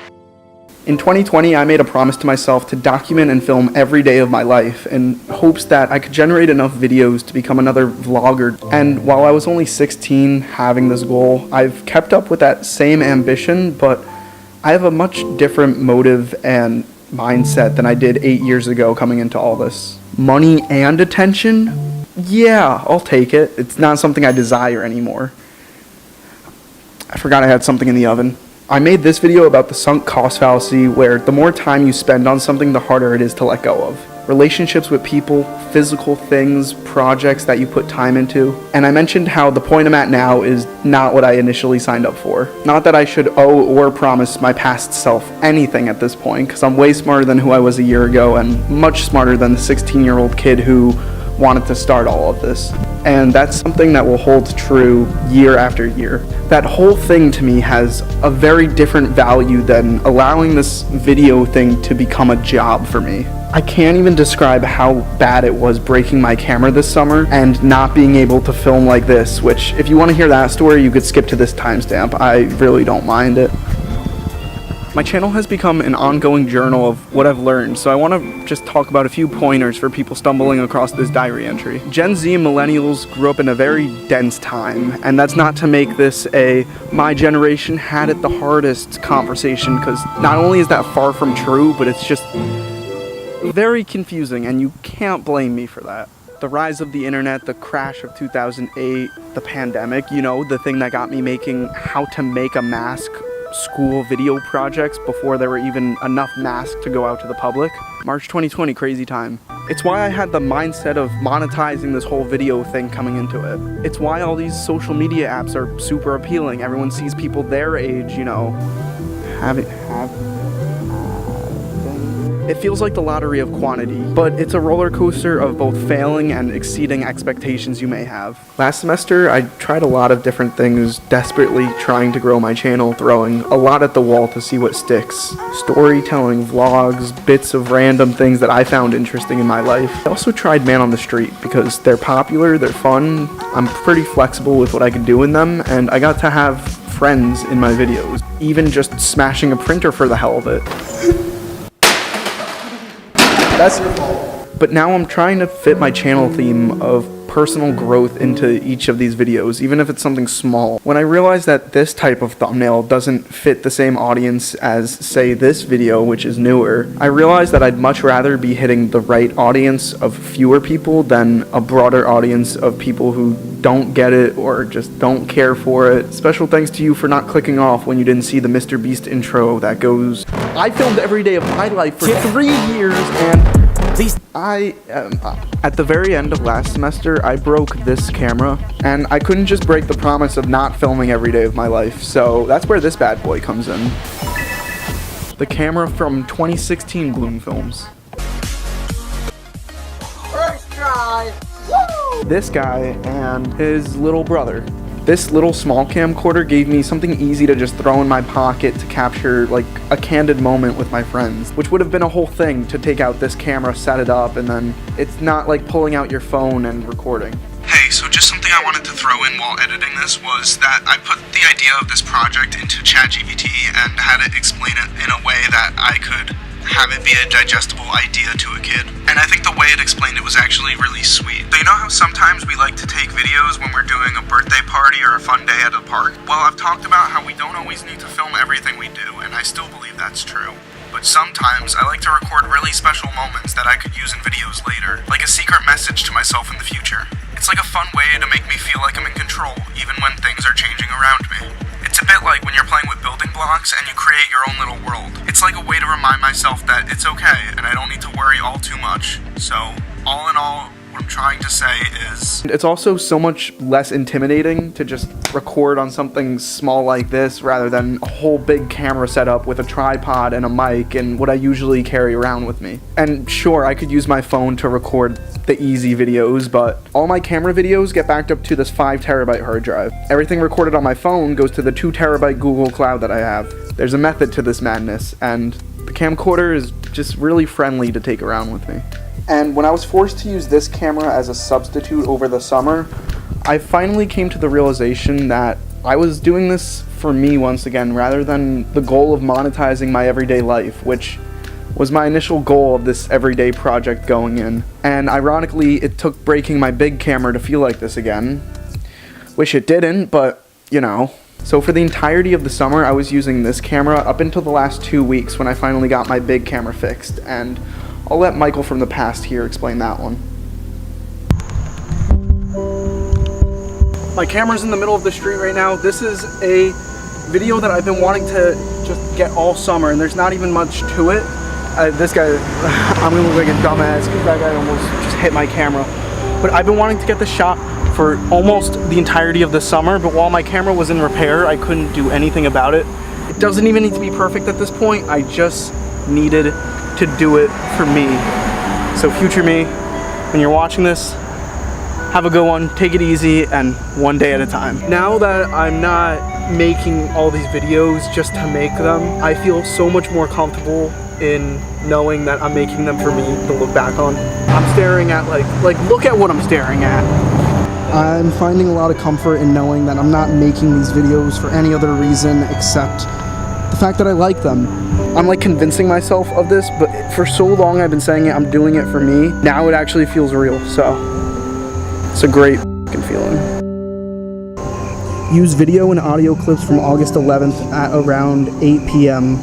In 2020, I made a promise to myself to document and film every day of my life in hopes that I could generate enough videos to become another vlogger. And while I was only 16 having this goal, I've kept up with that same ambition, but I have a much different motive and mindset than I did 8 years ago coming into all this. Money and attention? Yeah, I'll take it. It's not something I desire anymore. I forgot I had something in the oven. I made this video about the sunk cost fallacy, where the more time you spend on something, the harder it is to let go of. Relationships with people, physical things, projects that you put time into. And I mentioned how the point I'm at now is not what I initially signed up for. Not that I should owe or promise my past self anything at this point, because I'm way smarter than who I was a year ago, and much smarter than the 16-year-old kid who wanted to start all of this. And that's something that will hold true year after year. That whole thing to me has a very different value than allowing this video thing to become a job for me. I can't even describe how bad it was breaking my camera this summer and not being able to film like this, which if you want to hear that story, you could skip to this timestamp. I really don't mind it. My channel has become an ongoing journal of what I've learned, so I want to just talk about a few pointers for people stumbling across this diary entry. Gen Z and millennials grew up in a very dense time, and that's not to make this a my generation had it the hardest conversation, because not only is that far from true, but it's just very confusing, and you can't blame me for that. The rise of the internet, the crash of 2008, the pandemic, you know, the thing that got me making how to make a mask school video projects before there were even enough masks to go out to the public. March 2020, crazy time. It's why I had the mindset of monetizing this whole video thing coming into it. It's why all these social media apps are super appealing. Everyone sees people their age, you know, It feels like the lottery of quantity, but it's a roller coaster of both failing and exceeding expectations you may have. Last semester, I tried a lot of different things, desperately trying to grow my channel, throwing a lot at the wall to see what sticks. Storytelling, vlogs, bits of random things that I found interesting in my life. I also tried Man on the Street because they're popular, they're fun, I'm pretty flexible with what I can do in them, and I got to have friends in my videos. Even just smashing a printer for the hell of it. That's your fault. But now I'm trying to fit my channel theme of personal growth into each of these videos, even if it's something small. When I realized that this type of thumbnail doesn't fit the same audience as, say, this video, which is newer, I realized that I'd much rather be hitting the right audience of fewer people than a broader audience of people who don't get it or just don't care for it. Special thanks to you for not clicking off when you didn't see the Mr. Beast intro that goes, I filmed every day of my life for 3 years, and at the very end of last semester, I broke this camera, and I couldn't just break the promise of not filming every day of my life, so that's where this bad boy comes in. The camera from 2016 Bloomfilms. First try! Woo! This guy and his little brother. This little small camcorder gave me something easy to just throw in my pocket to capture like a candid moment with my friends, which would have been a whole thing to take out this camera, set it up, and then it's not like pulling out your phone and recording. Hey, so just something I wanted to throw in while editing this was that I put the idea of this project into ChatGPT and had it explain it in a way that I could have it be a digestible idea to a kid. And I think the way it explained it was actually really sweet. So you know how sometimes we like to take videos when we're doing a birthday party or a fun day at a park? Well, I've talked about how we don't always need to film everything we do, and I still believe that's true. But sometimes I like to record really special moments that I could use in videos later, like a secret message to myself in the future. It's like a fun way to make me feel like I'm in control, even when things are changing around me. It's a bit like when you're playing with building blocks and you create your own little world. It's like a way to remind myself that it's okay and I don't need to worry all too much. So, all in all, what I'm trying to say is... It's also so much less intimidating to just record on something small like this rather than a whole big camera setup with a tripod and a mic and what I usually carry around with me. And sure, I could use my phone to record the easy videos, but all my camera videos get backed up to this 5 terabyte hard drive. Everything recorded on my phone goes to the 2 terabyte Google Cloud that I have. There's a method to this madness, and the camcorder is just really friendly to take around with me. And when I was forced to use this camera as a substitute over the summer, I finally came to the realization that I was doing this for me once again, rather than the goal of monetizing my everyday life, which was my initial goal of this everyday project going in. And ironically, it took breaking my big camera to feel like this again. Wish it didn't, but you know. So for the entirety of the summer, I was using this camera up until the last 2 weeks when I finally got my big camera fixed, and I'll let Michael from the past here explain that one. My camera's in the middle of the street right now. This is a video that I've been wanting to just get all summer, and there's not even much to it. This guy, I'm gonna look like a dumbass because that guy almost just hit my camera. But I've been wanting to get this shot for almost the entirety of the summer, but while my camera was in repair, I couldn't do anything about it. It doesn't even need to be perfect at this point. I just needed to do it for me. So future me, when you're watching this, have a good one, take it easy, and one day at a time. Now that I'm not making all these videos just to make them, I feel so much more comfortable in knowing that I'm making them for me to look back on. I'm staring at like look at what I'm staring at. I'm finding a lot of comfort in knowing that I'm not making these videos for any other reason except the fact that I like them. I'm like convincing myself of this, but for so long I've been saying it, I'm doing it for me. Now it actually feels real, so it's a great fucking feeling. Use video and audio clips from August 11th at around 8 p.m.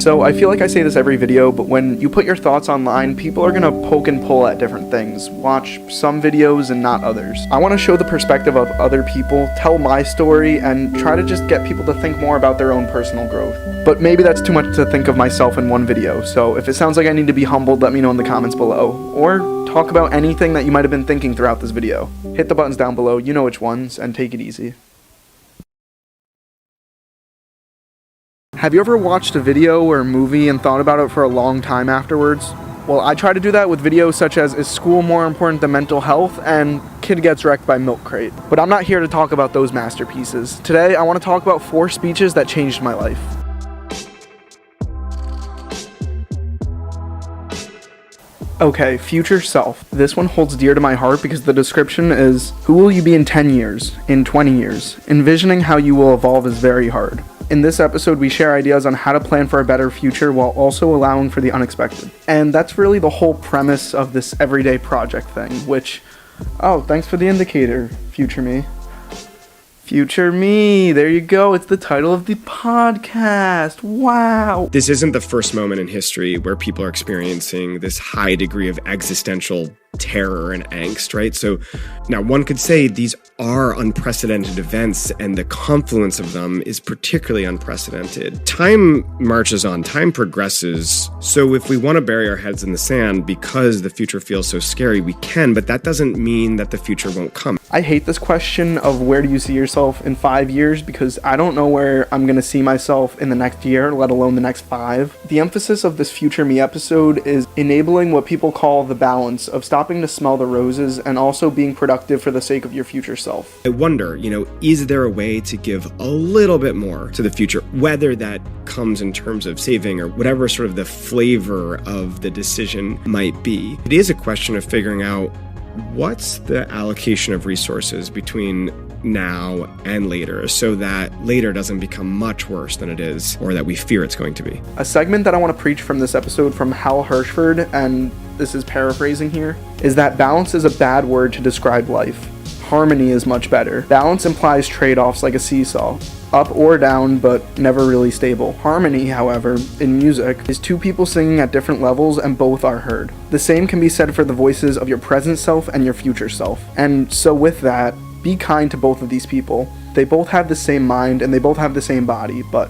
So I feel like I say this every video, but when you put your thoughts online, people are gonna poke and pull at different things. Watch some videos and not others. I wanna show the perspective of other people, tell my story, and try to just get people to think more about their own personal growth. But maybe that's too much to think of myself in one video, so if it sounds like I need to be humbled, let me know in the comments below. Or talk about anything that you might have been thinking throughout this video. Hit the buttons down below, you know which ones, and take it easy. Have you ever watched a video or a movie and thought about it for a long time afterwards? Well, I try to do that with videos such as Is School More Important Than Mental Health and Kid Gets Wrecked by Milk Crate. But I'm not here to talk about those masterpieces. Today, I want to talk about 4 speeches that changed my life. Okay, future self. This one holds dear to my heart because the description is, who will you be in 10 years, in 20 years? Envisioning how you will evolve is very hard. In this episode, we share ideas on how to plan for a better future while also allowing for the unexpected. And that's really the whole premise of this everyday project thing, which, oh, thanks for the indicator, future me. Future me, there you go, it's the title of the podcast, wow! This isn't the first moment in history where people are experiencing this high degree of existential terror and angst, right? So now one could say these are unprecedented events and the confluence of them is particularly unprecedented. Time marches on, time progresses. So if we want to bury our heads in the sand because the future feels so scary, we can, but that doesn't mean that the future won't come. I hate this question of where do you see yourself in 5 years because I don't know where I'm going to see myself in the next year, let alone the next 5. The emphasis of this Future Me episode is enabling what people call the balance of stopping to smell the roses and also being productive for the sake of your future self. I wonder, is there a way to give a little bit more to the future, whether that comes in terms of saving or whatever sort of the flavor of the decision might be. It is a question of figuring out what's the allocation of resources between now and later so that later doesn't become much worse than it is or that we fear it's going to be. A segment that I want to preach from this episode from Hal Hershford, and this is paraphrasing here, is that balance is a bad word to describe life. Harmony is much better. Balance implies trade-offs like a seesaw, up or down, but never really stable. Harmony, however, in music, is 2 people singing at different levels and both are heard. The same can be said for the voices of your present self and your future self. And so with that, be kind to both of these people. They both have the same mind and they both have the same body, but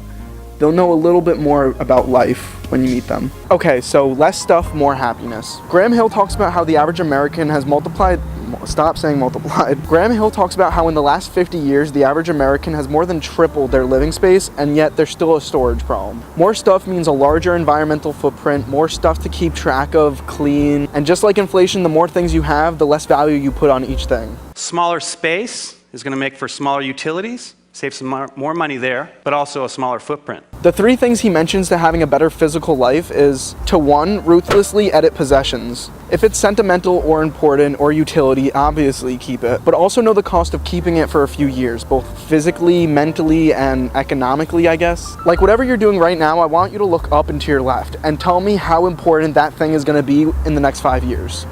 they'll know a little bit more about life when you meet them. Okay, so less stuff, more happiness. Graham Hill talks about how the average American has multiplied stop saying multiplied. Graham Hill talks about how in the last 50 years, the average American has more than tripled their living space, and yet there's still a storage problem. More stuff means a larger environmental footprint, more stuff to keep track of, clean, and just like inflation, the more things you have, the less value you put on each thing. Smaller space is going to make for smaller utilities, save some more money there, but also a smaller footprint. The 3 things he mentions to having a better physical life is to 1, ruthlessly edit possessions. If it's sentimental or important or utility, obviously keep it, but also know the cost of keeping it for a few years, both physically, mentally, and economically, I guess. Like whatever you're doing right now, I want you to look up and to your left and tell me how important that thing is going to be in the next 5 years.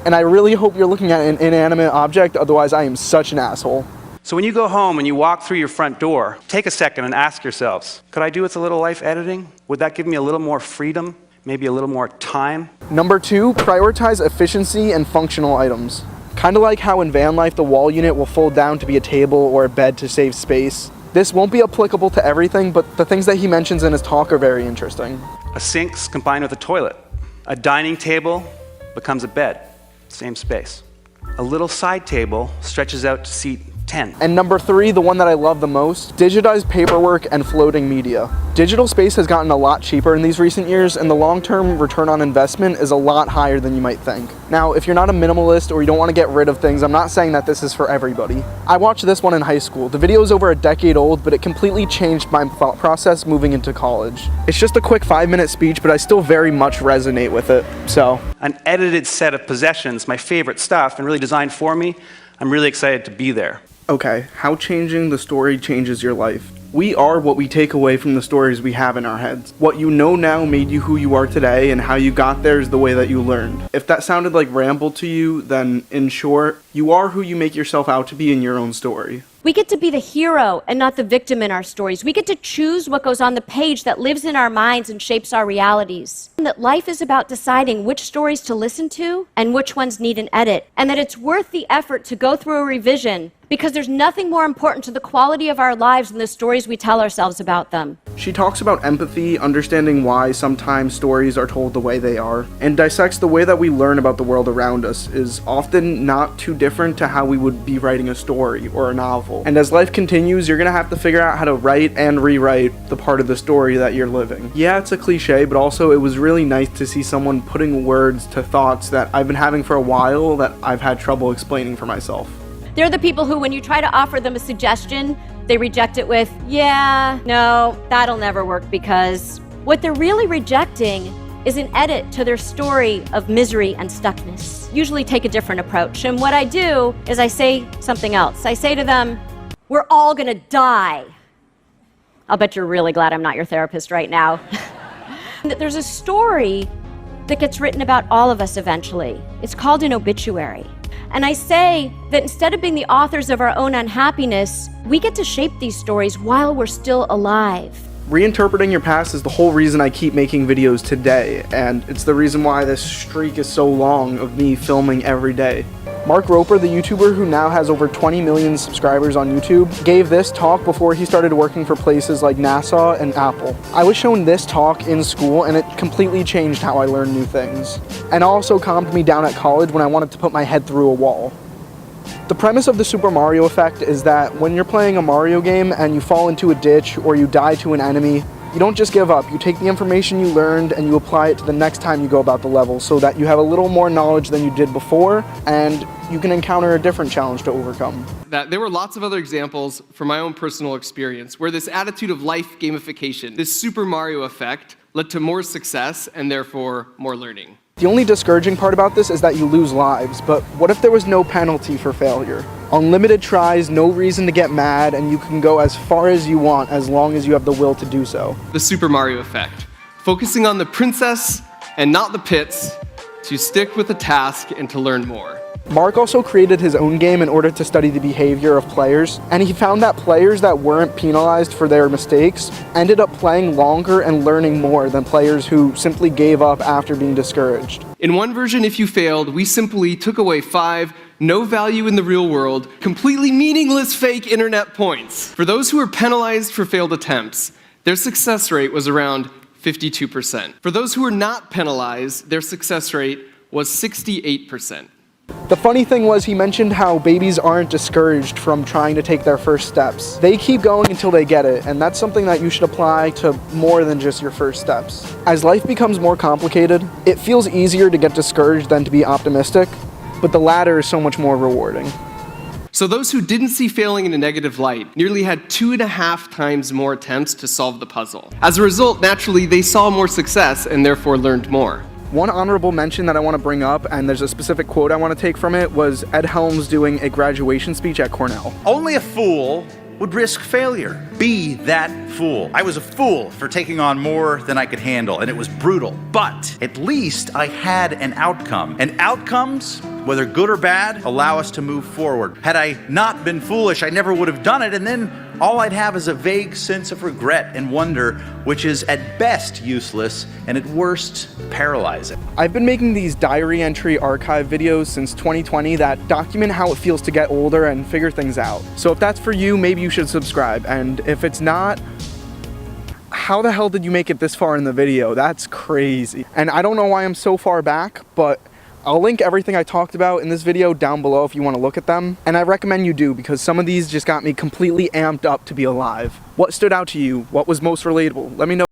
And I really hope you're looking at an inanimate object, otherwise I am such an asshole. So when you go home and you walk through your front door, take a second and ask yourselves, could I do with a little life editing? Would that give me a little more freedom? Maybe a little more time? Number 2, prioritize efficiency and functional items. Kind of like how in van life the wall unit will fold down to be a table or a bed to save space. This won't be applicable to everything, but the things that he mentions in his talk are very interesting. A sink's combined with a toilet. A dining table becomes a bed, same space. A little side table stretches out to seat 10. And number 3, the one that I love the most, digitize paperwork and floating media. Digital space has gotten a lot cheaper in these recent years, and the long-term return on investment is a lot higher than you might think. Now, if you're not a minimalist or you don't want to get rid of things, I'm not saying that this is for everybody. I watched this one in high school. The video is over a decade old, but it completely changed my thought process moving into college. It's just a quick 5-minute speech, but I still very much resonate with it, so. An edited set of possessions, my favorite stuff, and really designed for me. I'm really excited to be there. Okay, how changing the story changes your life. We are what we take away from the stories we have in our heads. What you know now made you who you are today, and how you got there is the way that you learned. If that sounded like ramble to you, then in short, you are who you make yourself out to be in your own story. We get to be the hero and not the victim in our stories. We get to choose what goes on the page that lives in our minds and shapes our realities. And that life is about deciding which stories to listen to and which ones need an edit. And that it's worth the effort to go through a revision because there's nothing more important to the quality of our lives than the stories we tell ourselves about them. She talks about empathy, understanding why sometimes stories are told the way they are, and dissects the way that we learn about the world around us is often not too different to how we would be writing a story or a novel. And as life continues, you're gonna have to figure out how to write and rewrite the part of the story that you're living. Yeah, it's a cliche, but also it was really nice to see someone putting words to thoughts that I've been having for a while that I've had trouble explaining for myself. They're the people who, when you try to offer them a suggestion, they reject it with, yeah, no, that'll never work, because what they're really rejecting is an edit to their story of misery and stuckness. Usually take a different approach. And what I do is I say something else. I say to them, we're all gonna die. I'll bet you're really glad I'm not your therapist right now. There's a story that gets written about all of us eventually. It's called an obituary. And I say that instead of being the authors of our own unhappiness, we get to shape these stories while we're still alive. Reinterpreting your past is the whole reason I keep making videos today, and it's the reason why this streak is so long of me filming every day. Mark Roper, the YouTuber who now has over 20 million subscribers on YouTube, gave this talk before he started working for places like NASA and Apple. I was shown this talk in school and it completely changed how I learned new things. And also calmed me down at college when I wanted to put my head through a wall. The premise of the Super Mario effect is that when you're playing a Mario game and you fall into a ditch or you die to an enemy, you don't just give up. You take the information you learned and you apply it to the next time you go about the level so that you have a little more knowledge than you did before and you can encounter a different challenge to overcome. There were lots of other examples from my own personal experience where this attitude of life gamification, this Super Mario effect, led to more success and therefore more learning. The only discouraging part about this is that you lose lives, but what if there was no penalty for failure? Unlimited tries, no reason to get mad, and you can go as far as you want as long as you have the will to do so. The Super Mario effect, focusing on the princess and not the pits, to stick with the task and to learn more. Mark also created his own game in order to study the behavior of players, and he found that players that weren't penalized for their mistakes ended up playing longer and learning more than players who simply gave up after being discouraged. In one version, if you failed, we simply took away 5 no value in the real world, completely meaningless fake internet points. For those who were penalized for failed attempts, their success rate was around 52%. For those who were not penalized, their success rate was 68%. The funny thing was he mentioned how babies aren't discouraged from trying to take their first steps. They keep going until they get it, and that's something that you should apply to more than just your first steps. As life becomes more complicated, it feels easier to get discouraged than to be optimistic, but the latter is so much more rewarding. So those who didn't see failing in a negative light nearly had 2.5 times more attempts to solve the puzzle. As a result, naturally, they saw more success and therefore learned more. One honorable mention that I want to bring up, and there's a specific quote I want to take from it, was Ed Helms doing a graduation speech at Cornell. Only a fool would risk failure. Be that fool. I was a fool for taking on more than I could handle, and it was brutal. But at least I had an outcome. And outcomes, whether good or bad, allow us to move forward. Had I not been foolish, I never would have done it, and then all I'd have is a vague sense of regret and wonder, which is at best useless and at worst paralyzing. I've been making these diary entry archive videos since 2020 that document how it feels to get older and figure things out. So if that's for you, maybe you should subscribe. And if it's not, how the hell did you make it this far in the video? That's crazy. And I don't know why I'm so far back, but I'll link everything I talked about in this video down below if you want to look at them. And I recommend you do, because some of these just got me completely amped up to be alive. What stood out to you? What was most relatable? Let me know.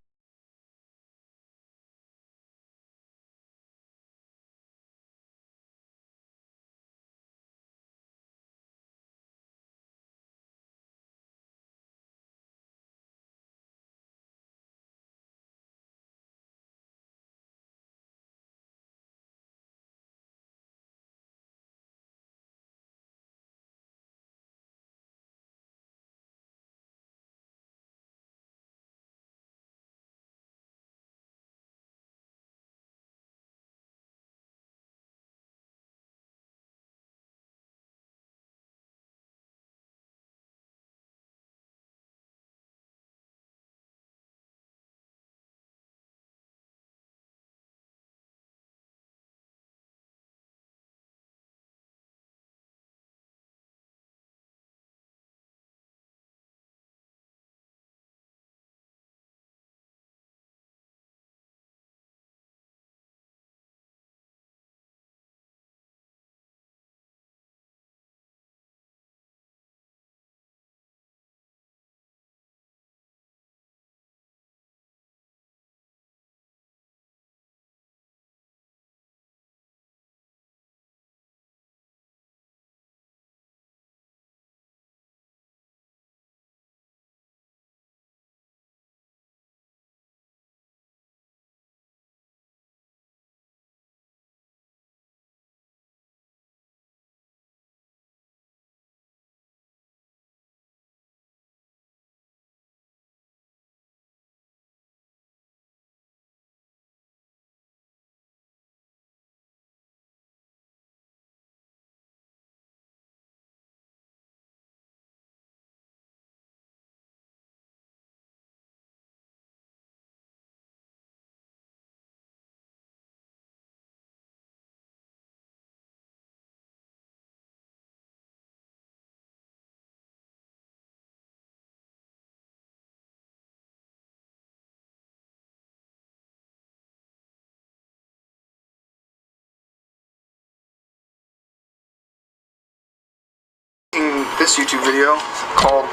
This YouTube video called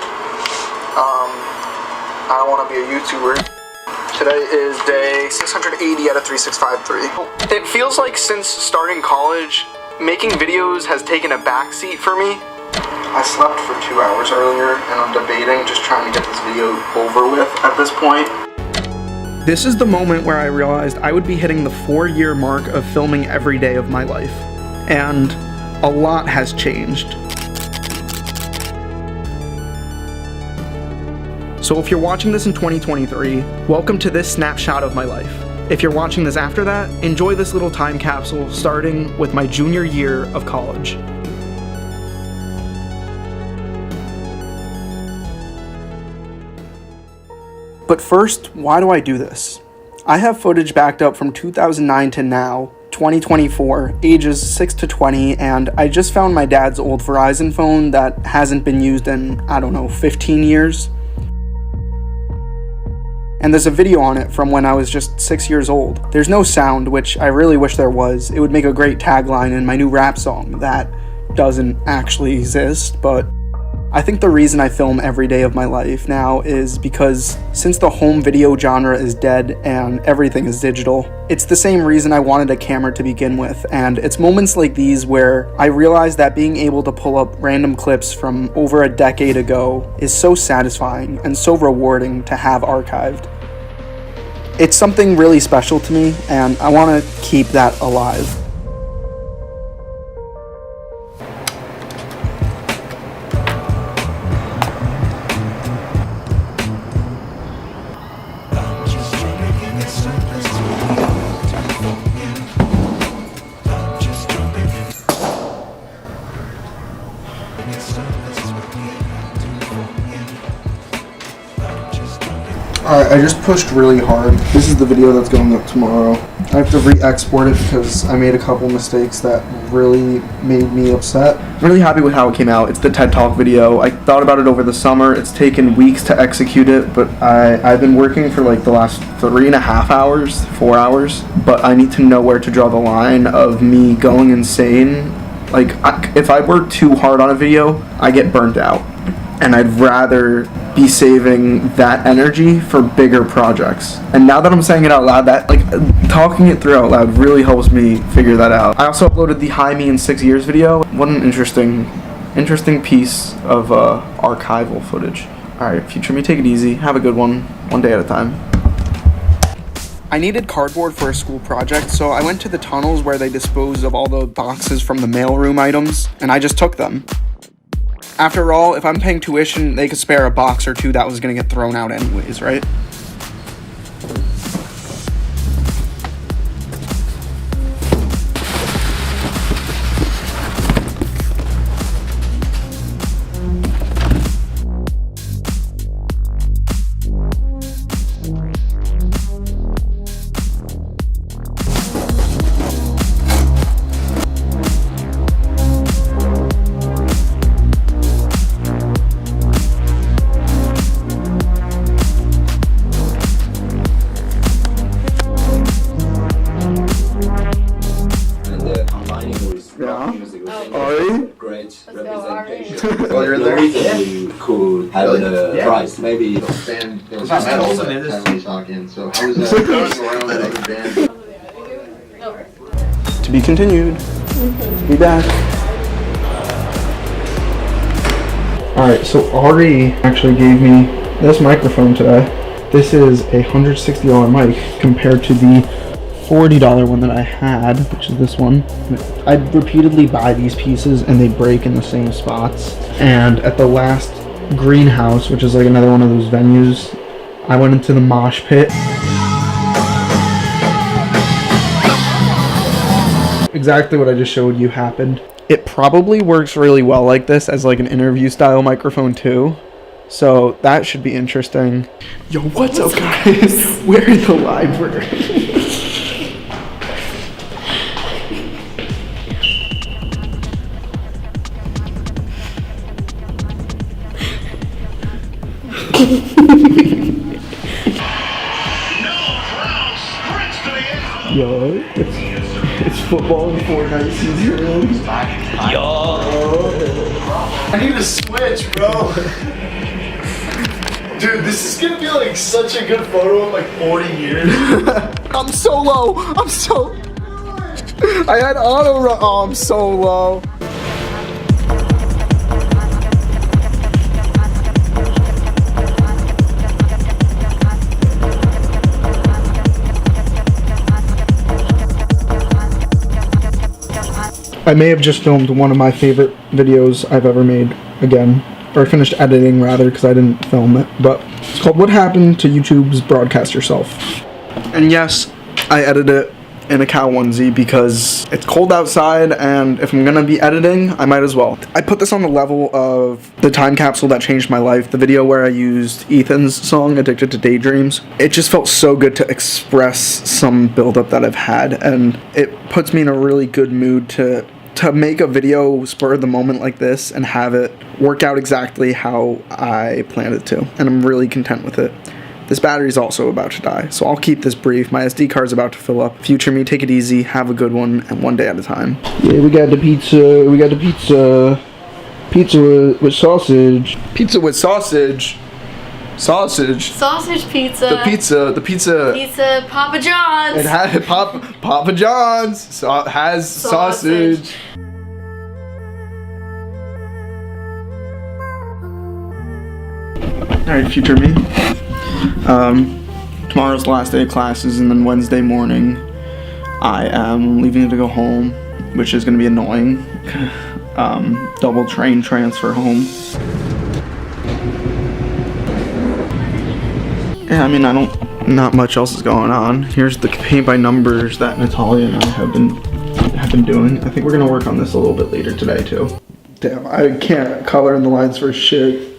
I Don't Want to Be a YouTuber. Today is day 680 out of 3653. It feels like since starting college, making videos has taken a backseat for me. I slept for 2 hours earlier and I'm debating just trying to get this video over with at this point. This is the moment where I realized I would be hitting the 4-year mark of filming every day of my life. And a lot has changed. So if you're watching this in 2023, welcome to this snapshot of my life. If you're watching this after that, enjoy this little time capsule starting with my junior year of college. But first, why do I do this? I have footage backed up from 2009 to now, 2024, ages 6 to 20, and I just found my dad's old Verizon phone that hasn't been used in, I don't know, 15 years. And there's a video on it from when I was just 6 years old. There's no sound, which I really wish there was. It would make a great tagline in my new rap song that doesn't actually exist, but I think the reason I film every day of my life now is because since the home video genre is dead and everything is digital, it's the same reason I wanted a camera to begin with, and it's moments like these where I realize that being able to pull up random clips from over a decade ago is so satisfying and so rewarding to have archived. It's something really special to me, and I want to keep that alive. Alright, I just pushed really hard. This is the video that's going up tomorrow. I have to re-export it because I made a couple mistakes that really made me upset. I'm really happy with how it came out. It's the TED Talk video. I thought about it over the summer. It's taken weeks to execute it, but I've been working for like the last 3.5 hours, 4 hours, but I need to know where to draw the line of me going insane. Like, if I work too hard on a video, I get burnt out. And I'd rather be saving that energy for bigger projects. And now that I'm saying it out loud, that like talking it through out loud really helps me figure that out. I also uploaded the Hi Me in 6 Years video. What an interesting piece of archival footage. Alright, future me, take it easy. Have a good one day at a time. I needed cardboard for a school project, so I went to the tunnels where they dispose of all the boxes from the mailroom items, and I just took them. After all, if I'm paying tuition, they could spare a box or two that was gonna get thrown out anyways, right? Oh, you're in there? You could have a price. Maybe band. There was some metal that talking. So how was that going around that other band? To be continued. Be back. Alright, so Ari actually gave me this microphone today. This is a $160 mic compared to the $40 one that I had, which is this one. I repeatedly buy these pieces and they break in the same spots. And at the last greenhouse, which is like another one of those venues, I went into the mosh pit. Exactly what I just showed you happened. It probably works really well like this as like an interview style microphone too. So that should be interesting. Yo, what's up guys? We're in the library. Yo, it's football and Fortnite season. Yo, I need a switch, bro. Dude, this is gonna be like such a good photo in like 40 years. I'm so low. I had auto run. Oh, I'm so low. I may have just filmed one of my favorite videos I've ever made again, or finished editing rather, because I didn't film it, but it's called What Happened to YouTube's Broadcast Yourself. And yes, I edited it in a cow onesie because it's cold outside and if I'm gonna be editing, I might as well. I put this on the level of the time capsule that changed my life, the video where I used Ethan's song, Addicted to Daydreams. It just felt so good to express some buildup that I've had, and it puts me in a really good mood to make a video spur of the moment like this and have it work out exactly how I planned it to, and I'm really content with it. This battery's also about to die, so I'll keep this brief. My SD card's about to fill up. Future me, take it easy, have a good one, and one day at a time. Yeah, we got the pizza. We got the pizza. Pizza with sausage. Pizza with sausage. Sausage. Sausage pizza. The pizza. Pizza Papa John's. It had Papa John's. So has sausage. Alright, future me. Tomorrow's the last day of classes, and then Wednesday morning I am leaving to go home, which is going to be annoying. Double train transfer home. Yeah, I mean, not much else is going on. Here's the paint by numbers that Natalia and I have been doing. I think we're gonna work on this a little bit later today too. Damn, I can't color in the lines for shit.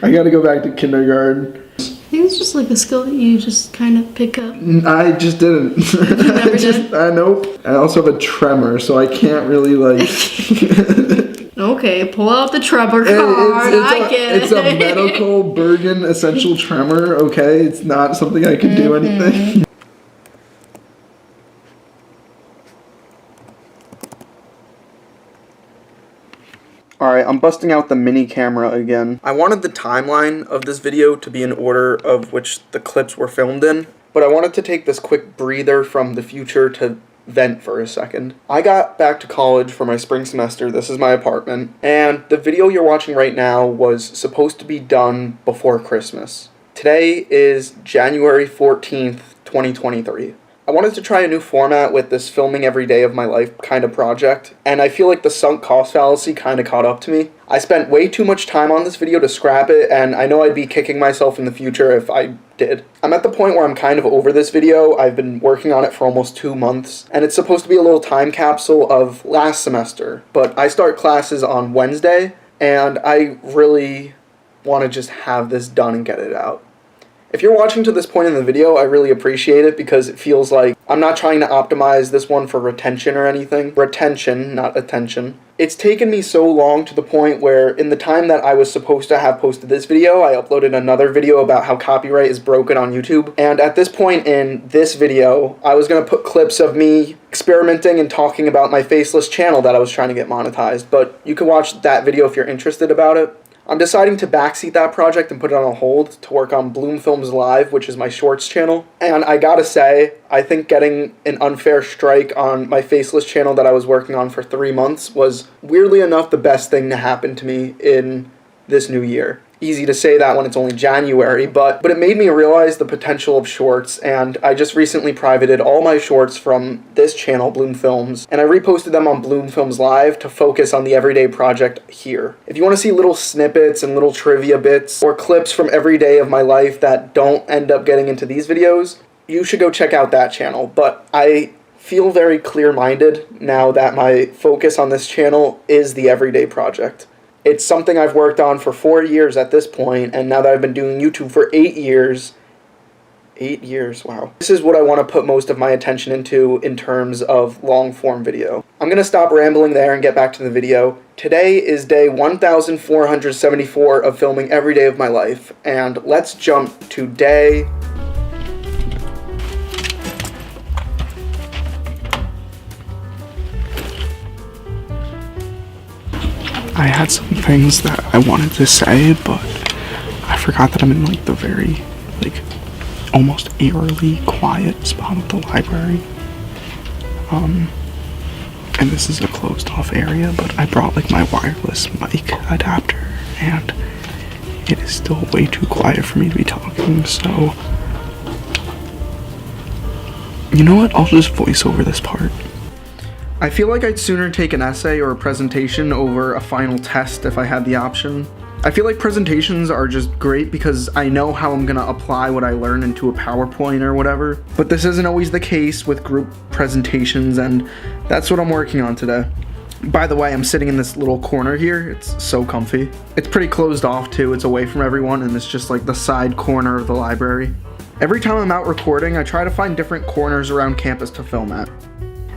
I gotta go back to kindergarten. I think it's just like a skill that you just kind of pick up. I just didn't. You never did? Nope. I also have a tremor, so I can't really like. Okay, pull out the tremor card. I get it. It's a medical Bergen essential tremor, okay? It's not something I can do anything. Alright, I'm busting out the mini camera again. I wanted the timeline of this video to be in order of which the clips were filmed in, but I wanted to take this quick breather from the future to vent for a second. I got back to college for my spring semester. This is my apartment, and the video you're watching right now was supposed to be done before Christmas. Today is January 14th, 2023. I wanted to try a new format with this filming every day of my life kind of project, and I feel like the sunk cost fallacy kind of caught up to me. I spent way too much time on this video to scrap it, and I know I'd be kicking myself in the future if I did. I'm at the point where I'm kind of over this video. I've been working on it for almost 2 months, and it's supposed to be a little time capsule of last semester, but I start classes on Wednesday, and I really want to just have this done and get it out. If you're watching to this point in the video, I really appreciate it because it feels like I'm not trying to optimize this one for retention or anything. Retention, not attention. It's taken me so long to the point where in the time that I was supposed to have posted this video, I uploaded another video about how copyright is broken on YouTube. And at this point in this video, I was going to put clips of me experimenting and talking about my faceless channel that I was trying to get monetized. But you can watch that video if you're interested about it. I'm deciding to backseat that project and put it on a hold to work on Bloomfilms Live, which is my shorts channel. And I gotta say, I think getting an unfair strike on my faceless channel that I was working on for 3 months was weirdly enough the best thing to happen to me in this new year. Easy to say that when it's only January, but it made me realize the potential of shorts, and I just recently privated all my shorts from this channel, Bloomfilms, and I reposted them on Bloomfilms Live to focus on the everyday project here. If you want to see little snippets and little trivia bits or clips from every day of my life that don't end up getting into these videos, you should go check out that channel. But I feel very clear-minded now that my focus on this channel is the everyday project. It's something I've worked on for 4 years at this point, and now that I've been doing YouTube for 8 years, 8 years, wow. This is what I want to put most of my attention into in terms of long-form video. I'm going to stop rambling there and get back to the video. Today is day 1474 of filming every day of my life, and let's jump to day... I had some things that I wanted to say, but I forgot that I'm in like the very, like, almost eerily quiet spot of the library. And this is a closed off area, but I brought like my wireless mic adapter, and it is still way too quiet for me to be talking, so you know what, I'll just voice over this part. I feel like I'd sooner take an essay or a presentation over a final test if I had the option. I feel like presentations are just great because I know how I'm gonna apply what I learn into a PowerPoint or whatever, but this isn't always the case with group presentations, and that's what I'm working on today. By the way, I'm sitting in this little corner here. It's so comfy. It's pretty closed off too. It's away from everyone, and it's just like the side corner of the library. Every time I'm out recording, I try to find different corners around campus to film at.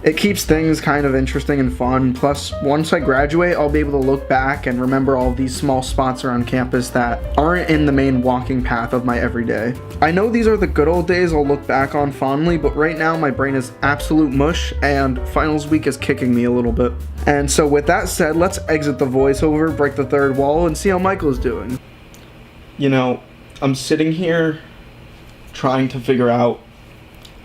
It keeps things kind of interesting and fun. Plus, once I graduate, I'll be able to look back and remember all these small spots around campus that aren't in the main walking path of my everyday. I know these are the good old days I'll look back on fondly, but right now my brain is absolute mush and finals week is kicking me a little bit. And so with that said, let's exit the voiceover, break the third wall, and see how Michael's doing. You know, I'm sitting here trying to figure out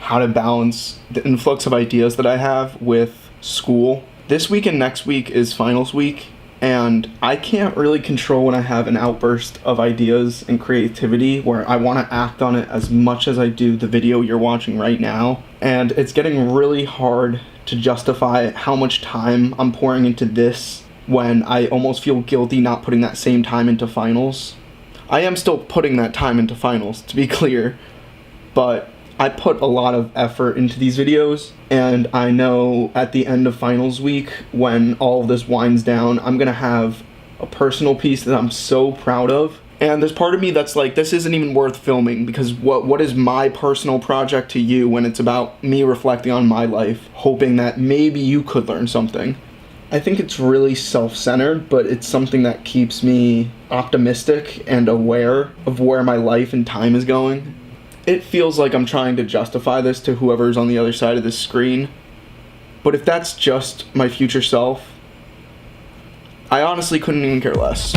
how to balance the influx of ideas that I have with school. This week and next week is finals week, and I can't really control when I have an outburst of ideas and creativity where I want to act on it as much as I do the video you're watching right now. And it's getting really hard to justify how much time I'm pouring into this when I almost feel guilty not putting that same time into finals. I am still putting that time into finals, to be clear, but I put a lot of effort into these videos, and I know at the end of finals week, when all of this winds down, I'm gonna have a personal piece that I'm so proud of. And there's part of me that's like, this isn't even worth filming, because what is my personal project to you when it's about me reflecting on my life, hoping that maybe you could learn something? I think it's really self-centered, but it's something that keeps me optimistic and aware of where my life and time is going. It feels like I'm trying to justify this to whoever's on the other side of this screen, but if that's just my future self, I honestly couldn't even care less.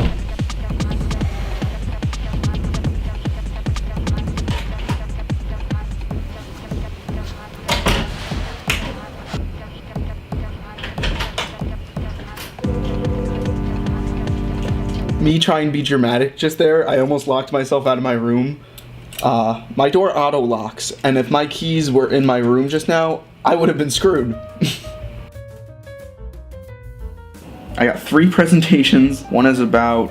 Me trying to be dramatic just there, I almost locked myself out of my room. My door auto locks, and if my keys were in my room just now, I would have been screwed. I got 3 presentations. One is about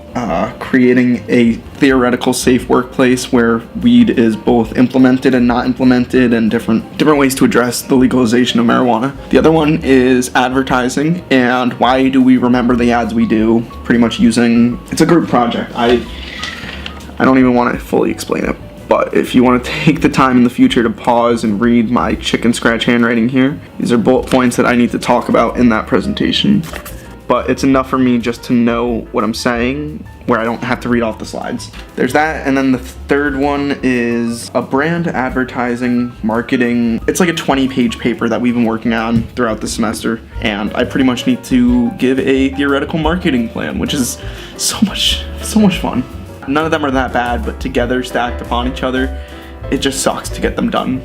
creating a theoretical safe workplace where weed is both implemented and not implemented, and different ways to address the legalization of marijuana. The other one is advertising, and why do we remember the ads we do, pretty much using, it's a group project. I don't even want to fully explain it. But if you want to take the time in the future to pause and read my chicken scratch handwriting here, these are bullet points that I need to talk about in that presentation. But it's enough for me just to know what I'm saying, where I don't have to read off the slides. There's that, and then the third one is a brand advertising marketing. It's like a 20-page paper that we've been working on throughout the semester, and I pretty much need to give a theoretical marketing plan, which is so much fun. None of them are that bad, but together, stacked upon each other, it just sucks to get them done.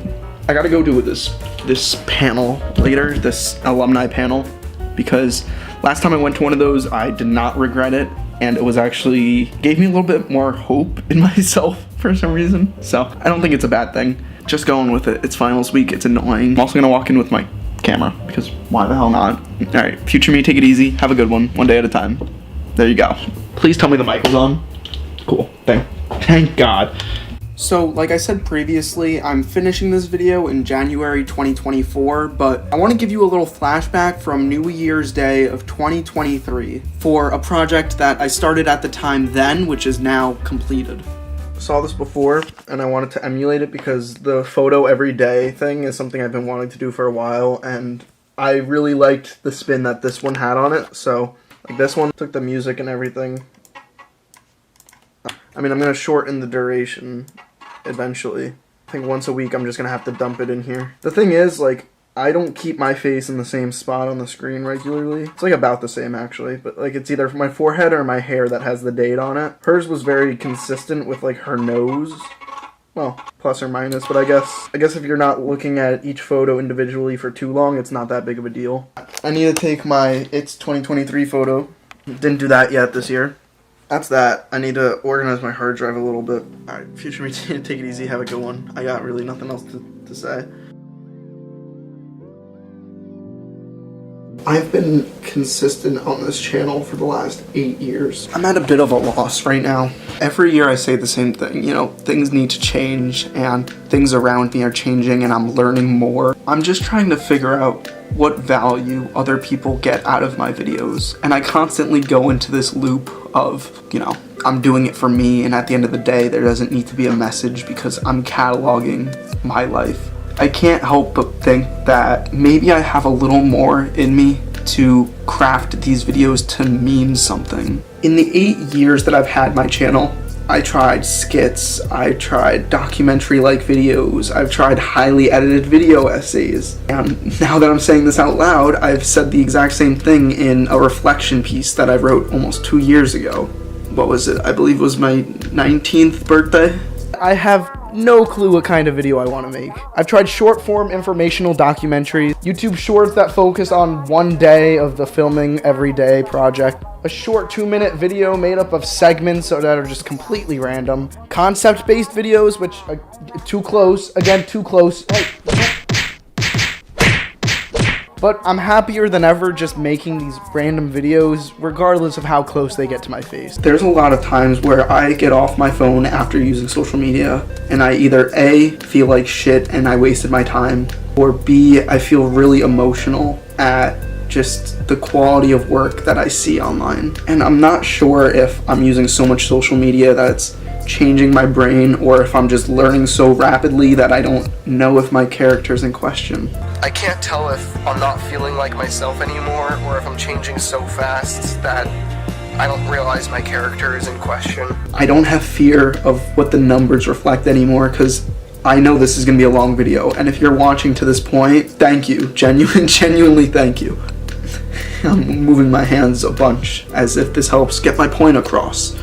I gotta go do this panel later, this alumni panel, because last time I went to one of those, I did not regret it, and it was actually, gave me a little bit more hope in myself for some reason. So I don't think it's a bad thing. Just going with it. It's finals week, it's annoying. I'm also gonna walk in with my camera, because why the hell not? All right, future me, take it easy, have a good one day at a time. There you go. Please tell me the mic was on. Cool, thank God. So, like I said previously, I'm finishing this video in January 2024, but I want to give you a little flashback from New Year's Day of 2023 for a project that I started at the time then, which is now completed. I saw this before, and I wanted to emulate it because the photo every day thing is something I've been wanting to do for a while, and I really liked the spin that this one had on it, so like this one took the music and everything. I mean, I'm going to shorten the duration eventually. I think once a week I'm just going to have to dump it in here. The thing is, like, I don't keep my face in the same spot on the screen regularly. It's like about the same actually, but like it's either my forehead or my hair that has the date on it. Hers was very consistent with like her nose. Well, plus or minus, but I guess if you're not looking at each photo individually for too long, it's not that big of a deal. I need to take my It's 2023 photo. Didn't do that yet this year. That's that. I need to organize my hard drive a little bit. Alright, future me, take it easy, have a good one. I got really nothing else to say. I've been consistent on this channel for the last 8 years. I'm at a bit of a loss right now. Every year I say the same thing, you know, things need to change and things around me are changing and I'm learning more. I'm just trying to figure out what value other people get out of my videos. And I constantly go into this loop of, you know, I'm doing it for me, and at the end of the day, there doesn't need to be a message because I'm cataloging my life. I can't help but think that maybe I have a little more in me to craft these videos to mean something. In the 8 years that I've had my channel, I tried skits, I tried documentary-like videos, I've tried highly edited video essays, and now that I'm saying this out loud, I've said the exact same thing in a reflection piece that I wrote almost 2 years ago. What was it? I believe it was my 19th birthday? I have no clue what kind of video I want to make. I've tried short form informational documentaries, YouTube shorts that focus on one day of the filming every day project, a short 2-minute video made up of segments that are just completely random, concept-based videos which are too close, again too close. But I'm happier than ever just making these random videos, regardless of how close they get to my face. There's a lot of times where I get off my phone after using social media, and I either A, feel like shit and I wasted my time, or B, I feel really emotional at just the quality of work that I see online. And I'm not sure if I'm using so much social media that it's changing my brain, or if I'm just learning so rapidly that I don't know if my character's in question. I can't tell if I'm not feeling like myself anymore, or if I'm changing so fast that I don't realize my character is in question. I don't have fear of what the numbers reflect anymore, because I know this is going to be a long video, and if you're watching to this point, thank you. Genuinely thank you. I'm moving my hands a bunch, as if this helps get my point across.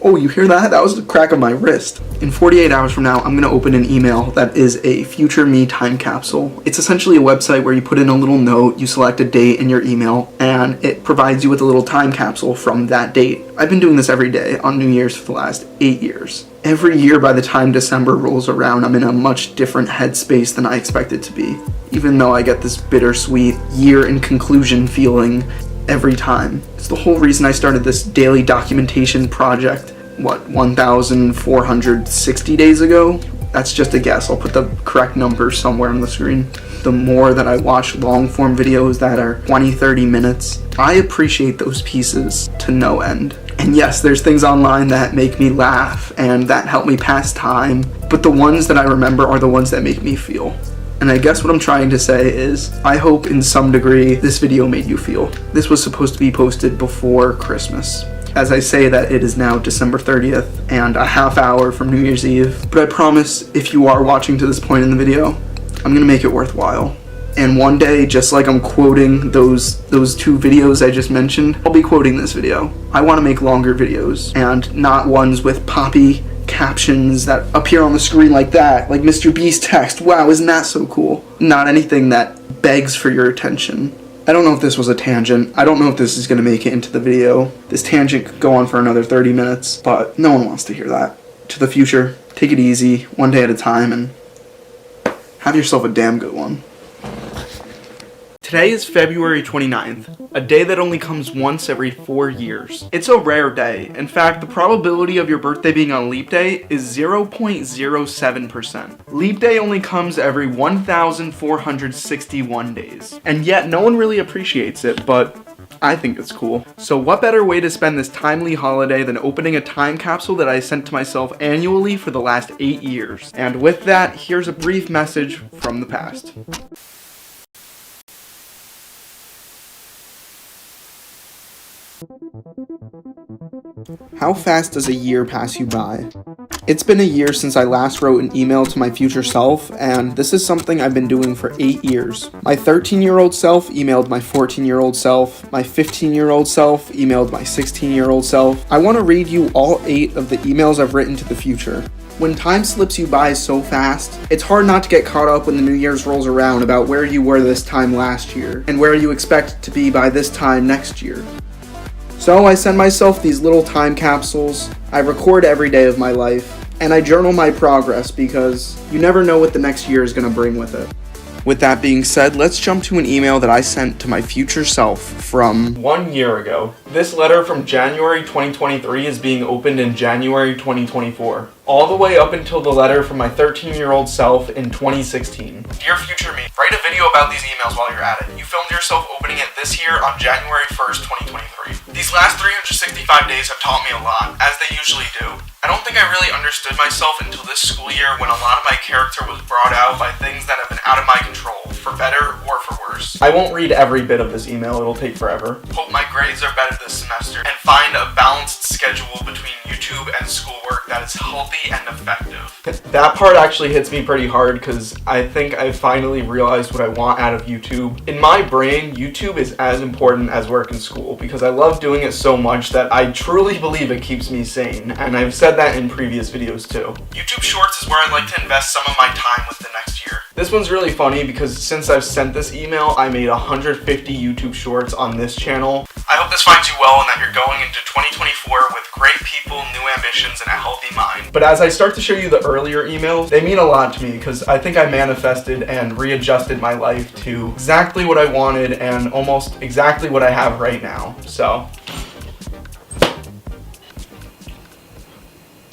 Oh, you hear that? That was the crack of my wrist. In 48 hours from now, I'm gonna open an email that is a future me time capsule. It's essentially a website where you put in a little note, you select a date in your email, and it provides you with a little time capsule from that date. I've been doing this every day on New Year's for the last 8 years. Every year by the time December rolls around, I'm in a much different headspace than I expected to be, even though I get this bittersweet year in conclusion feeling every time. It's the whole reason I started this daily documentation project, 1,460 days ago? That's just a guess. I'll put the correct number somewhere on the screen. The more that I watch long form videos that are 20-30 minutes, I appreciate those pieces to no end. And yes, there's things online that make me laugh and that help me pass time, but the ones that I remember are the ones that make me feel. And I guess what I'm trying to say is, I hope in some degree this video made you feel. This was supposed to be posted before Christmas. As I say that, it is now December 30th and a half hour from New Year's Eve. But I promise, if you are watching to this point in the video, I'm gonna make it worthwhile. And one day, just like I'm quoting those 2 videos I just mentioned, I'll be quoting this video. I wanna make longer videos, and not ones with poppy captions that appear on the screen like that, like Mr. Beast text. Wow, isn't that so cool? Not anything that begs for your attention. I don't know if this was a tangent. I don't know if this is going to make it into the video. This tangent could go on for another 30 minutes, but no one wants to hear that. To the future, take it easy, one day at a time, and have yourself a damn good one. Today is February 29th, a day that only comes once every 4 years. It's a rare day. In fact, the probability of your birthday being on leap day is 0.07%. Leap day only comes every 1,461 days. And yet, no one really appreciates it, but I think it's cool. So what better way to spend this timely holiday than opening a time capsule that I sent to myself annually for the last 8 years. And with that, here's a brief message from the past. How fast does a year pass you by? It's been a year since I last wrote an email to my future self, and this is something I've been doing for 8 years. My 13-year-old self emailed my 14-year-old self, my 15-year-old self emailed my 16-year-old self. I want to read you all 8 of the emails I've written to the future. When time slips you by so fast, it's hard not to get caught up when the New Year's rolls around about where you were this time last year, and where you expect to be by this time next year. So I send myself these little time capsules, I record every day of my life, and I journal my progress because you never know what the next year is going to bring with it. With that being said, let's jump to an email that I sent to my future self from 1 year ago. This letter from January 2023 is being opened in January 2024. all the way up until the letter from my 13-year-old self in 2016. Dear future me, write a video about these emails while you're at it. You filmed yourself opening it this year on January 1st, 2023. These last 365 days have taught me a lot, as they usually do. I don't think I really understood myself until this school year when a lot of my character was brought out by things that have been out of my control, for better or for worse. I won't read every bit of this email, it'll take forever. Hope my grades are better this semester, and find a balanced schedule between YouTube and schoolwork that is healthy and effective. That part actually hits me pretty hard because I think I finally realized what I want out of YouTube. In my brain, YouTube is as important as work in school because I love doing it so much that I truly believe it keeps me sane, and I've said that in previous videos too. YouTube Shorts is where I'd like to invest some of my time with the next year. This one's really funny because since I've sent this email, I made 150 YouTube Shorts on this channel. I hope this finds you well and that you're going into 2024 with great people, new ambitions, and a healthy mind. But as I start to show you the earlier emails, they mean a lot to me because I think I manifested and readjusted my life to exactly what I wanted and almost exactly what I have right now. So,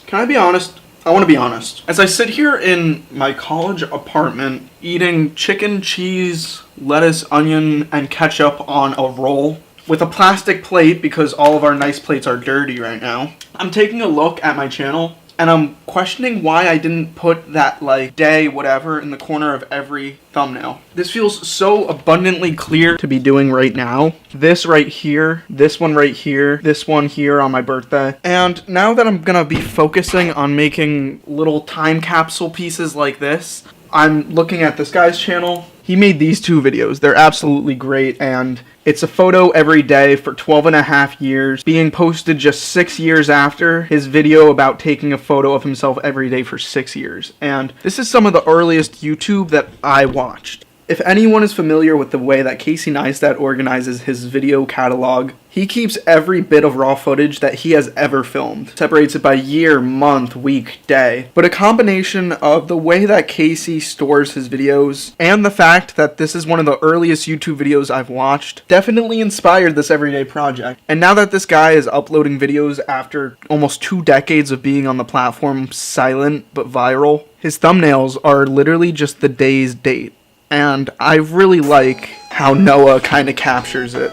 can I be honest? I want to be honest. As I sit here in my college apartment eating chicken, cheese, lettuce, onion, and ketchup on a roll with a plastic plate because all of our nice plates are dirty right now, I'm taking a look at my channel and I'm questioning why I didn't put that like day whatever in the corner of every thumbnail. This feels so abundantly clear to be doing right now. This right here, this one right here, this one here on my birthday. And now that I'm gonna be focusing on making little time capsule pieces like this, I'm looking at this guy's channel. He made these two videos. They're absolutely great, and it's a photo every day for 12.5 years, being posted just 6 years after his video about taking a photo of himself every day for 6 years. And this is some of the earliest YouTube that I watched. If anyone is familiar with the way that Casey Neistat organizes his video catalog, he keeps every bit of raw footage that he has ever filmed, separates it by year, month, week, day. But a combination of the way that Casey stores his videos and the fact that this is one of the earliest YouTube videos I've watched definitely inspired this everyday project. And now that this guy is uploading videos after almost 2 decades of being on the platform silent but viral, his thumbnails are literally just the day's date. And I really like how Noah kind of captures it.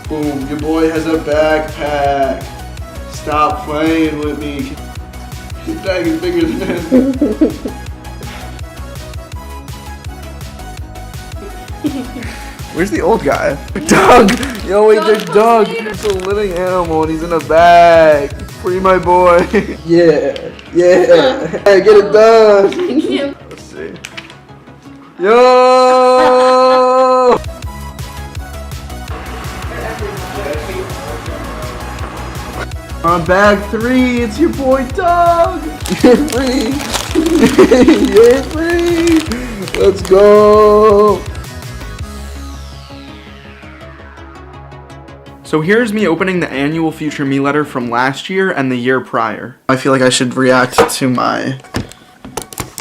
Boom, your boy has a backpack. Stop playing with me. His bag is bigger than him. Where's the old guy? Doug! Yo, wait, there's Doug. It's a living animal and he's in a bag. Free my boy. Yeah. Hey, get it done. Thank you. Let's see. Yo! On bag 3, it's your boy Doug. You're free. You're free. Let's go. So here's me opening the annual Future Me letter from last year and the year prior. I feel like I should react to my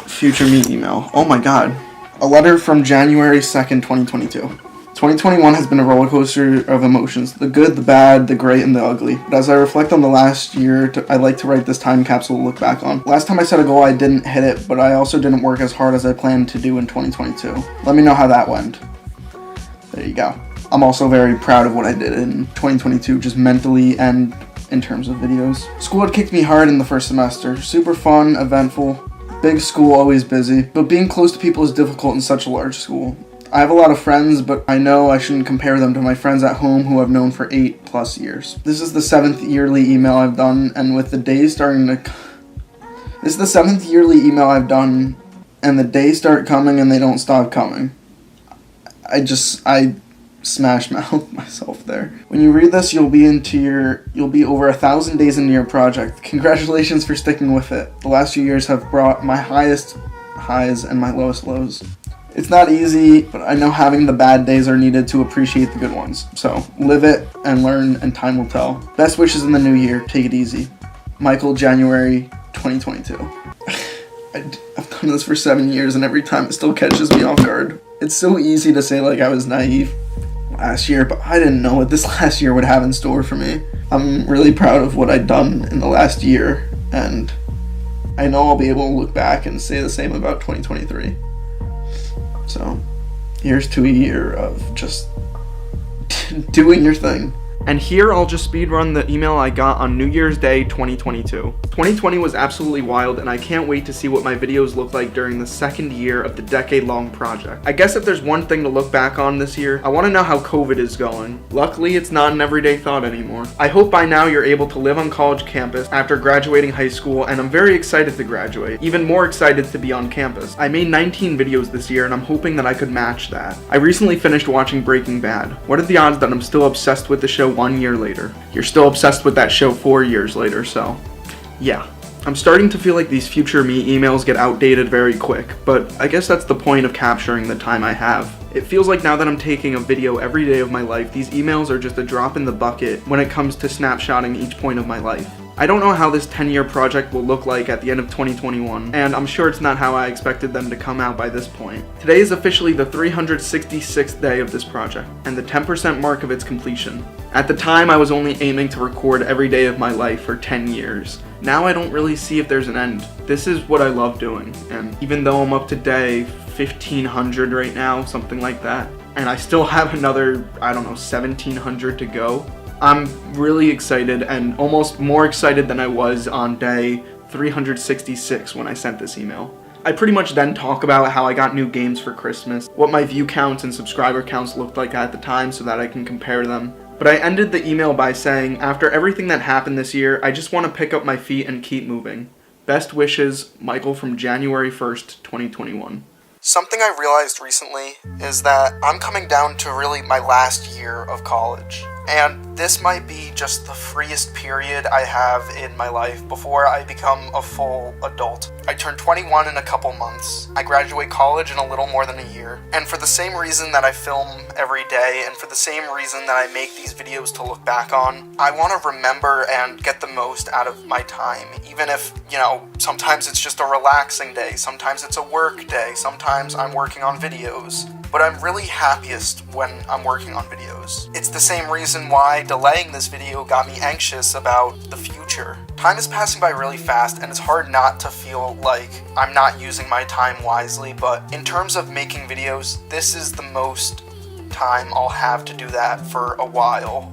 Future Me email. Oh my god. A letter from January 2nd, 2022. 2021 has been a roller coaster of emotions. The good, the bad, the great, and the ugly. But as I reflect on the last year, I like to write this time capsule to look back on. Last time I set a goal, I didn't hit it, but I also didn't work as hard as I planned to do in 2022. Let me know how that went. There you go. I'm also very proud of what I did in 2022, just mentally and in terms of videos. School had kicked me hard in the first semester. Super fun, eventful, big school, always busy. But being close to people is difficult in such a large school. I have a lot of friends, but I know I shouldn't compare them to my friends at home who I've known for 8+ years. This is the 7th yearly email I've done, and with the days starting to... This is the 7th yearly email I've done, and the days start coming and they don't stop coming. I smash mouth myself there. When you read this, you'll be over 1,000 days into your project. Congratulations for sticking with it. The last few years have brought my highest highs and my lowest lows. It's not easy, but I know having the bad days are needed to appreciate the good ones. So live it and learn, and time will tell. Best wishes in the new year. Take it easy. Michael, January 2022. I've done this for 7 years and every time it still catches me off guard. It's so easy to say like I was naive last year, but I didn't know what this last year would have in store for me. I'm really proud of what I've done in the last year, and I know I'll be able to look back and say the same about 2023. So, here's to a year of just doing your thing. And here I'll just speedrun the email I got on New Year's Day 2022. 2020 was absolutely wild, and I can't wait to see what my videos look like during the second year of the decade-long project. I guess if there's one thing to look back on this year, I want to know how COVID is going. Luckily, it's not an everyday thought anymore. I hope by now you're able to live on college campus after graduating high school, and I'm very excited to graduate. Even more excited to be on campus. I made 19 videos this year, and I'm hoping that I could match that. I recently finished watching Breaking Bad. What are the odds that I'm still obsessed with the show 1 year later? You're still obsessed with that show 4 years later, so yeah. I'm starting to feel like these future me emails get outdated very quick, but I guess that's the point of capturing the time I have. It feels like now that I'm taking a video every day of my life, these emails are just a drop in the bucket when it comes to snapshotting each point of my life. I don't know how this 10-year project will look like at the end of 2021, and I'm sure it's not how I expected them to come out by this point. Today is officially the 366th day of this project, and the 10% mark of its completion. At the time, I was only aiming to record every day of my life for 10 years. Now I don't really see if there's an end. This is what I love doing, and even though I'm up to day 1500 right now, something like that, and I still have another, 1700 to go, I'm really excited, and almost more excited than I was on day 366 when I sent this email. I pretty much then talk about how I got new games for Christmas, what my view counts and subscriber counts looked like at the time so that I can compare them. But I ended the email by saying, after everything that happened this year, I just want to pick up my feet and keep moving. Best wishes, Michael from January 1st, 2021. Something I realized recently is that I'm coming down to really my last year of college. And this might be just the freest period I have in my life before I become a full adult. I turn 21 in a couple months. I graduate college in a little more than a year. And for the same reason that I film every day, and for the same reason that I make these videos to look back on, I want to remember and get the most out of my time. Even if, sometimes it's just a relaxing day, sometimes it's a work day, sometimes I'm working on videos. But I'm really happiest when I'm working on videos. It's the same reason why delaying this video got me anxious about the future. Time is passing by really fast, and it's hard not to feel like I'm not using my time wisely, but in terms of making videos, this is the most time I'll have to do that for a while,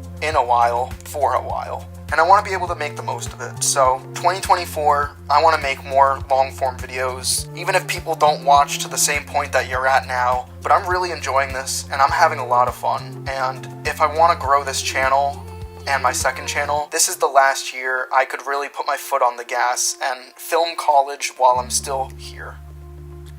for a while. And I want to be able to make the most of it. So 2024, I want to make more long-form videos, even if people don't watch to the same point that you're at now. But I'm really enjoying this, and I'm having a lot of fun. And if I want to grow this channel and my second channel, this is the last year I could really put my foot on the gas and film college while I'm still here.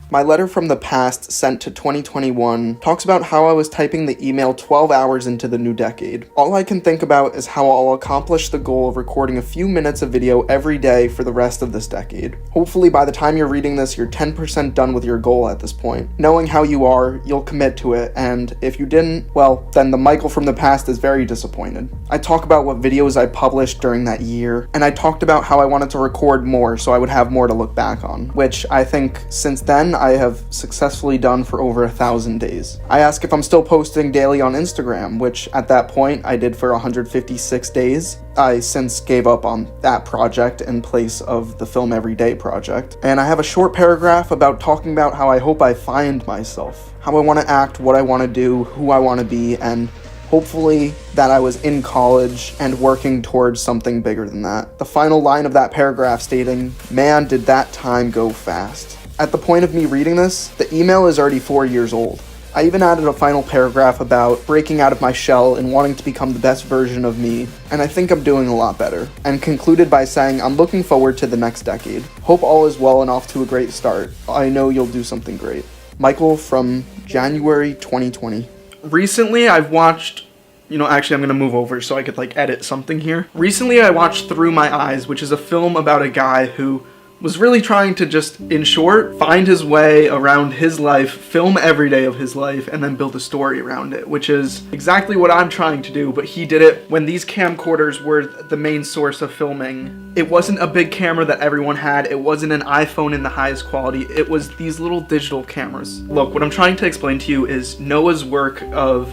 My letter from the past sent to 2021 talks about how I was typing the email 12 hours into the new decade. All I can think about is how I'll accomplish the goal of recording a few minutes of video every day for the rest of this decade. Hopefully by the time you're reading this, you're 10% done with your goal at this point. Knowing how you are, you'll commit to it, and if you didn't, well, then the Michael from the past is very disappointed. I talk about what videos I published during that year, and I talked about how I wanted to record more so I would have more to look back on, which I think since then I have successfully done for over 1,000 days. I ask if I'm still posting daily on Instagram, which at that point I did for 156 days. I since gave up on that project in place of the Film Everyday project. And I have a short paragraph about talking about how I hope I find myself, how I want to act, what I want to do, who I want to be, and hopefully that I was in college and working towards something bigger than that. The final line of that paragraph stating, "Man, did that time go fast." At the point of me reading this, the email is already 4 years old. I even added a final paragraph about breaking out of my shell and wanting to become the best version of me, and I think I'm doing a lot better, and concluded by saying I'm looking forward to the next decade. Hope all is well and off to a great start. I know you'll do something great. Michael from January 2020. Recently, I've watched, actually I'm gonna move over so I could edit something here. Recently, I watched Through My Eyes, which is a film about a guy who was really trying to just, in short, find his way around his life, film every day of his life, and then build a story around it, which is exactly what I'm trying to do, but he did it when these camcorders were the main source of filming. It wasn't a big camera that everyone had, it wasn't an iPhone in the highest quality, it was these little digital cameras. Look, what I'm trying to explain to you is Noah's work of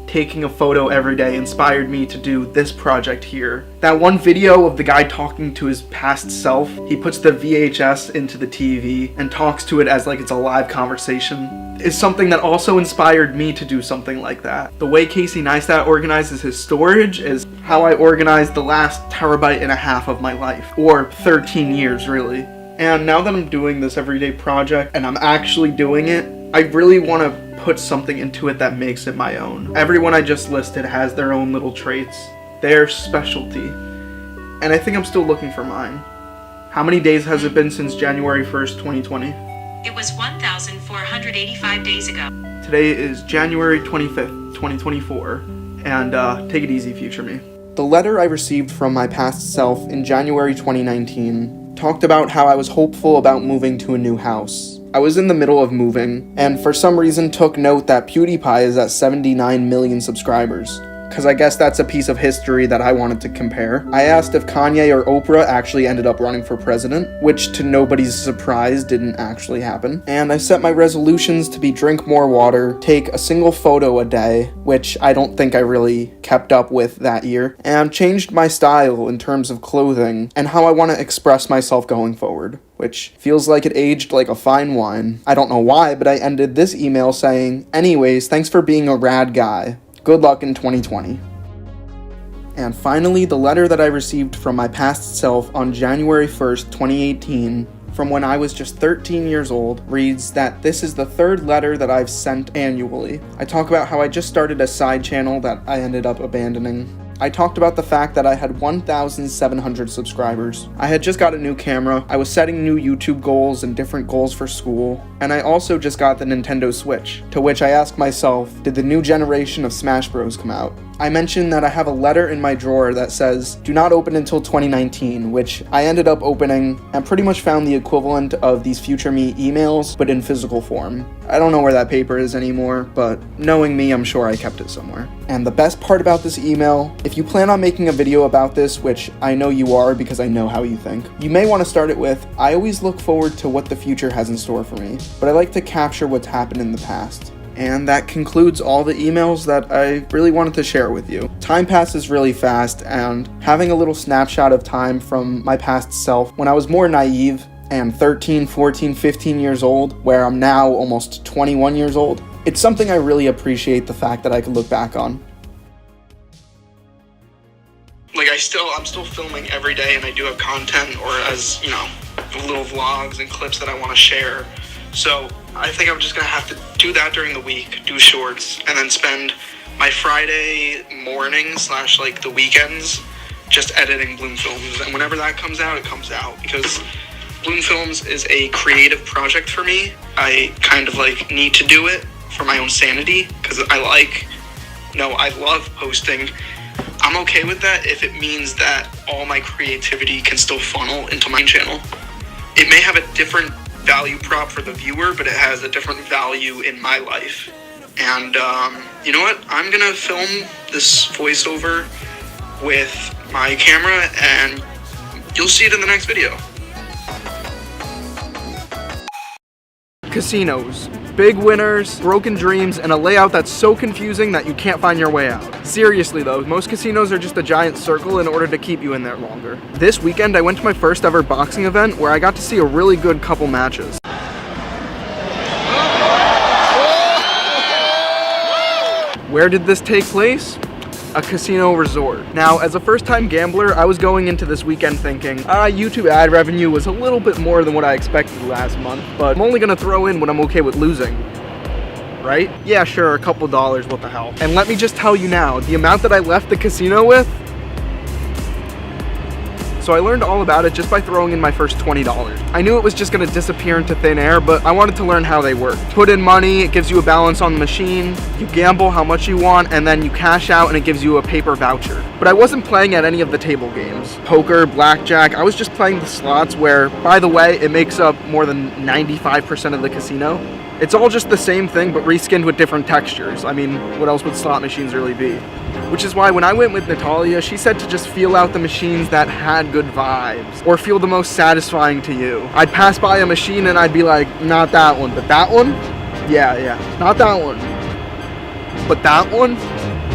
taking a photo every day inspired me to do this project here. That one video of the guy talking to his past self, he puts the VHS into the TV and talks to it as like it's a live conversation, is something that also inspired me to do something like that. The way Casey Neistat organizes his storage is how I organized the last 1.5 terabytes of my life, or 13 years really. And now that I'm doing this everyday project and I'm actually doing it, I really want to put something into it that makes it my own. Everyone I just listed has their own little traits, their specialty, and I think I'm still looking for mine. How many days has it been since January 1st, 2020? It was 1,485 days ago. Today is January 25th, 2024, and take it easy, future me. The letter I received from my past self in January 2019 talked about how I was hopeful about moving to a new house. I was in the middle of moving, and for some reason took note that PewDiePie is at 79 million subscribers, because I guess that's a piece of history that I wanted to compare. I asked if Kanye or Oprah actually ended up running for president, which to nobody's surprise didn't actually happen. And I set my resolutions to be drink more water, take a single photo a day, which I don't think I really kept up with that year, and changed my style in terms of clothing and how I want to express myself going forward, which feels like it aged like a fine wine. I don't know why, but I ended this email saying, "Anyways, thanks for being a rad guy. Good luck in 2020. And finally, the letter that I received from my past self on January 1st, 2018, from when I was just 13 years old, reads that this is the 3rd letter that I've sent annually. I talk about how I just started a side channel that I ended up abandoning. I talked about the fact that I had 1,700 subscribers. I had just got a new camera, I was setting new YouTube goals and different goals for school, and I also just got the Nintendo Switch, to which I asked myself, did the new generation of Smash Bros come out? I mentioned that I have a letter in my drawer that says, do not open until 2019, which I ended up opening and pretty much found the equivalent of these Future Me emails, but in physical form. I don't know where that paper is anymore, but knowing me, I'm sure I kept it somewhere. And the best part about this email, if you plan on making a video about this, which I know you are because I know how you think, you may want to start it with, I always look forward to what the future has in store for me, but I like to capture what's happened in the past. And that concludes all the emails that I really wanted to share with you. Time passes really fast, and having a little snapshot of time from my past self when I was more naive and 13, 14, 15 years old, where I'm now almost 21 years old, it's something I really appreciate the fact that I could look back on. Like I'm still filming every day, and I do have content, or as, you know, little vlogs and clips that I want to share. So I think I'm just gonna have to do that during the week, do shorts, and then spend my Friday mornings / like the weekends just editing Bloomfilms. And whenever that comes out, it comes out, because Bloomfilms is a creative project for me. I kind of like need to do it for my own sanity, because I love posting. I'm okay with that if it means that all my creativity can still funnel into my channel. It may have a different value prop for the viewer, but it has a different value in my life. And you know what? I'm gonna film this voiceover with my camera, and you'll see it in the next video. Casinos. Big winners, broken dreams, and a layout that's so confusing that you can't find your way out. Seriously though, most casinos are just a giant circle in order to keep you in there longer. This weekend I went to my first ever boxing event where I got to see a really good couple matches. Where did this take place? A casino resort. Now, as a first-time gambler, I was going into this weekend thinking, YouTube ad revenue was a little bit more than what I expected last month, but I'm only gonna throw in what I'm okay with losing. Right? Yeah, sure, a couple dollars, what the hell. And let me just tell you now, the amount that I left the casino with, so I learned all about it just by throwing in my first $20. I knew it was just gonna disappear into thin air, but I wanted to learn how they work. Put in money, it gives you a balance on the machine, you gamble how much you want, and then you cash out and it gives you a paper voucher. But I wasn't playing at any of the table games. Poker, blackjack, I was just playing the slots where, by the way, it makes up more than 95% of the casino. It's all just the same thing, but reskinned with different textures. I mean, what else would slot machines really be? Which is why when I went with Natalia, she said to just feel out the machines that had good vibes, or feel the most satisfying to you. I'd pass by a machine and I'd be like, not that one, but that one? Yeah, not that one. But that one?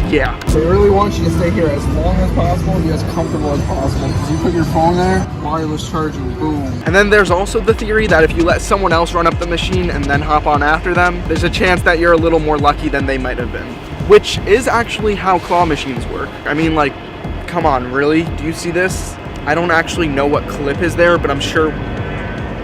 Yeah. They really want you to stay here as long as possible and be as comfortable as possible. Because you put your phone there, wireless charging, boom. And then there's also the theory that if you let someone else run up the machine and then hop on after them, there's a chance that you're a little more lucky than they might have been. Which is actually how claw machines work. I mean, like, come on, really? Do you see this? I don't actually know what clip is there, but I'm sure...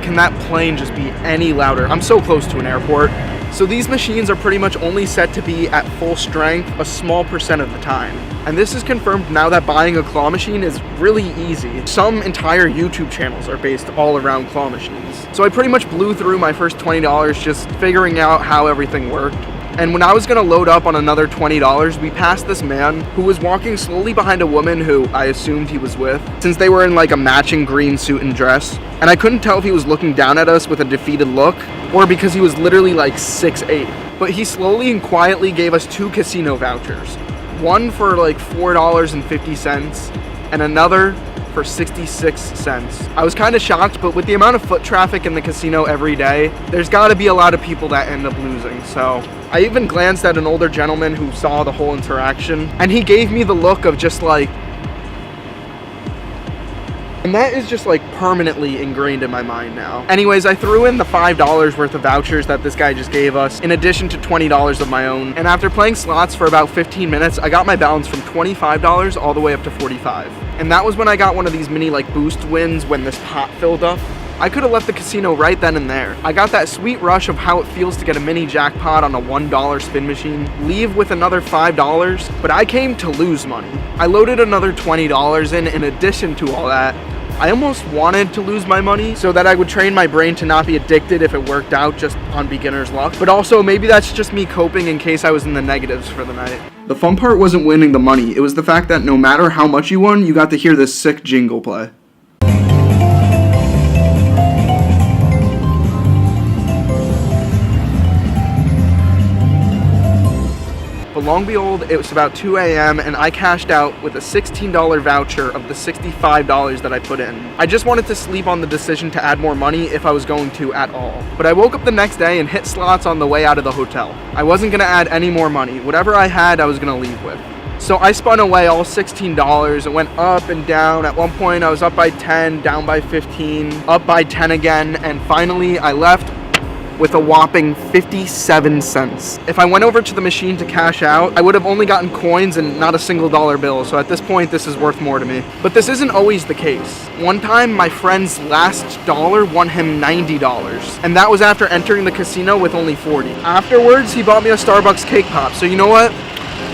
Can that plane just be any louder? I'm so close to an airport. So these machines are pretty much only set to be at full strength a small percent of the time. And this is confirmed now that buying a claw machine is really easy. Some entire YouTube channels are based all around claw machines. So I pretty much blew through my first $20 just figuring out how everything worked. And when I was gonna load up on another $20, we passed this man who was walking slowly behind a woman who I assumed he was with, since they were in like a matching green suit and dress. And I couldn't tell if he was looking down at us with a defeated look, or because he was literally like 6'8". But he slowly and quietly gave us 2 casino vouchers. One for like $4.50, and another for 66 cents. I was kind of shocked, but with the amount of foot traffic in the casino every day, there's gotta be a lot of people that end up losing, so. I even glanced at an older gentleman who saw the whole interaction, and he gave me the look of just like, and that is just like permanently ingrained in my mind now. Anyways, I threw in the $5 worth of vouchers that this guy just gave us, in addition to $20 of my own. And after playing slots for about 15 minutes, I got my balance from $25 all the way up to $45. And that was when I got one of these mini like boost wins when this pot filled up. I could have left the casino right then and there. I got that sweet rush of how it feels to get a mini jackpot on a $1 spin machine, leave with another $5, but I came to lose money. I loaded another $20 in addition to all that. I almost wanted to lose my money so that I would train my brain to not be addicted if it worked out just on beginner's luck. But also, maybe that's just me coping in case I was in the negatives for the night. The fun part wasn't winning the money, it was the fact that no matter how much you won, you got to hear this sick jingle play. But long and behold, it was about 2 a.m. and I cashed out with a $16 voucher of the $65 that I put in. I just wanted to sleep on the decision to add more money if I was going to at all. But I woke up the next day and hit slots on the way out of the hotel. I wasn't gonna add any more money. Whatever I had, I was gonna leave with. So I spun away all $16. It went up and down. At one point I was up by 10, down by 15, up by 10 again, and finally I left with a whopping 57 cents. If I went over to the machine to cash out, I would have only gotten coins and not a single dollar bill, so at this point this is worth more to me. But this isn't always the case. One time my friend's last dollar won him $90, and that was after entering the casino with only 40. Afterwards, he bought me a Starbucks cake pop, so you know what?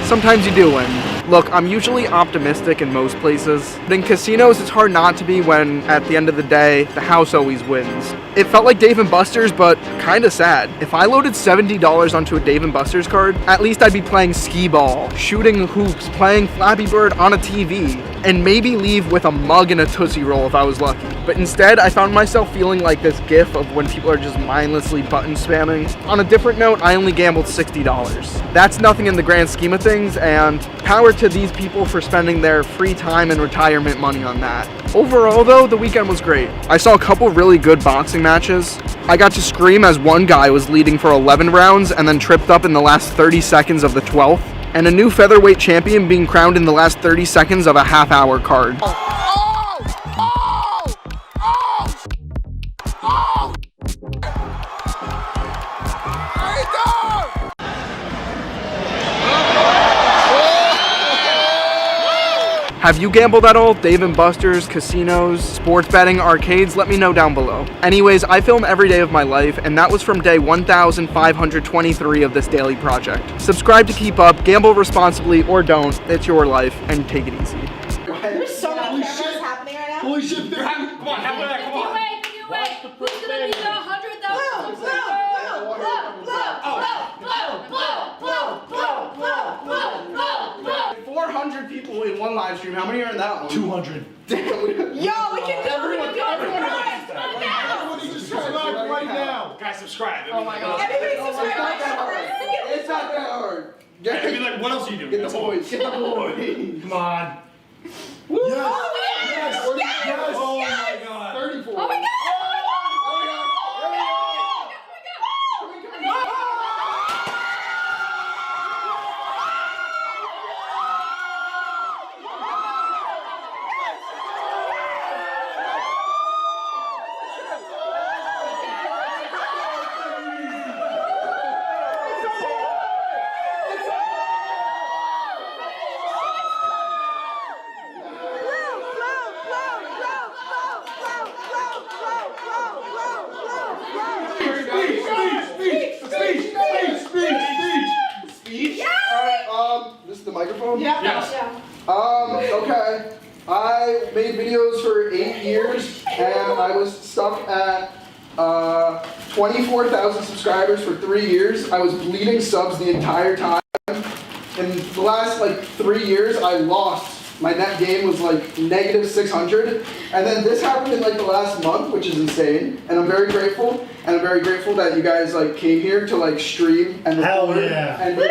Sometimes you do win. Look, I'm usually optimistic in most places, but in casinos it's hard not to be when, at the end of the day, the house always wins. It felt like Dave & Buster's, but kinda sad. If I loaded $70 onto a Dave & Buster's card, at least I'd be playing skee ball, shooting hoops, playing Flappy Bird on a TV, and maybe leave with a mug and a Tootsie Roll if I was lucky. But instead, I found myself feeling like this gif of when people are just mindlessly button spamming. On a different note, I only gambled $60. That's nothing in the grand scheme of things, and power to these people for spending their free time and retirement money on that. Overall though, the weekend was great. I saw a couple really good boxing matches. I got to scream as one guy was leading for 11 rounds and then tripped up in the last 30 seconds of the 12th, and a new featherweight champion being crowned in the last 30 seconds of a half-hour card. Have you gambled at all? Dave & Buster's, casinos, sports betting, arcades? Let me know down below. Anyways, I film every day of my life, and that was from day 1,523 of this daily project. Subscribe to keep up, gamble responsibly or don't, it's your life, and take it easy. There's so many cameras happening right now. Holy shit, they're having, come on, have that, come on. Who's gonna be the 100,000 subscribers? 400 people in one live stream. How many are in that one? 200. Damn, Yo, we can do it. Everybody subscribe right now. Guys, subscribe. Oh my god. Everybody subscribe. It's not that hard. I mean, like, what else are you doing? Get the boys. Get the boys. Come on. Yes. Oh yes. Yes. Oh my god. 34. Oh my god. microphone? Yeah. Okay. I made videos for 8 years, and I was stuck at 24,000 subscribers for 3 years. I was bleeding subs the entire time. In the last 3 years, I lost. My net gain was negative 600, and then this happened in the last month, which is insane. And I'm very grateful, and I'm very grateful that you guys came here to stream and record and be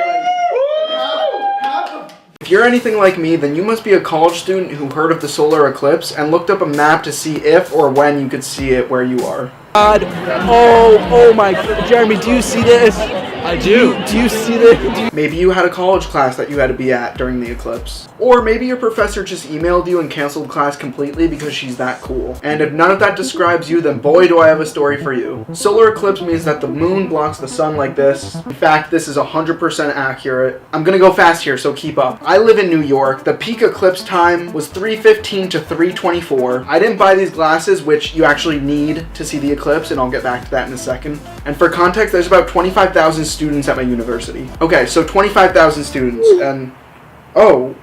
If you're anything like me, then you must be a college student who heard of the solar eclipse and looked up a map to see if or when you could see it where you are. God. Oh my, Jeremy, do you see this? I do. Do you see this? Maybe you had a college class that you had to be at during the eclipse. Or maybe your professor just emailed you and canceled class completely because she's that cool. And if none of that describes you, then boy do I have a story for you. Solar eclipse means that the moon blocks the sun like this. In fact, this is 100% accurate. I'm gonna go fast here, so keep up. I live in New York. The peak eclipse time was 3:15 to 3:24. I didn't buy these glasses, which you actually need to see the eclipse, and I'll get back to that in a second. And for context, there's about 25,000 students at my university. Okay, so 25,000 students, and oh,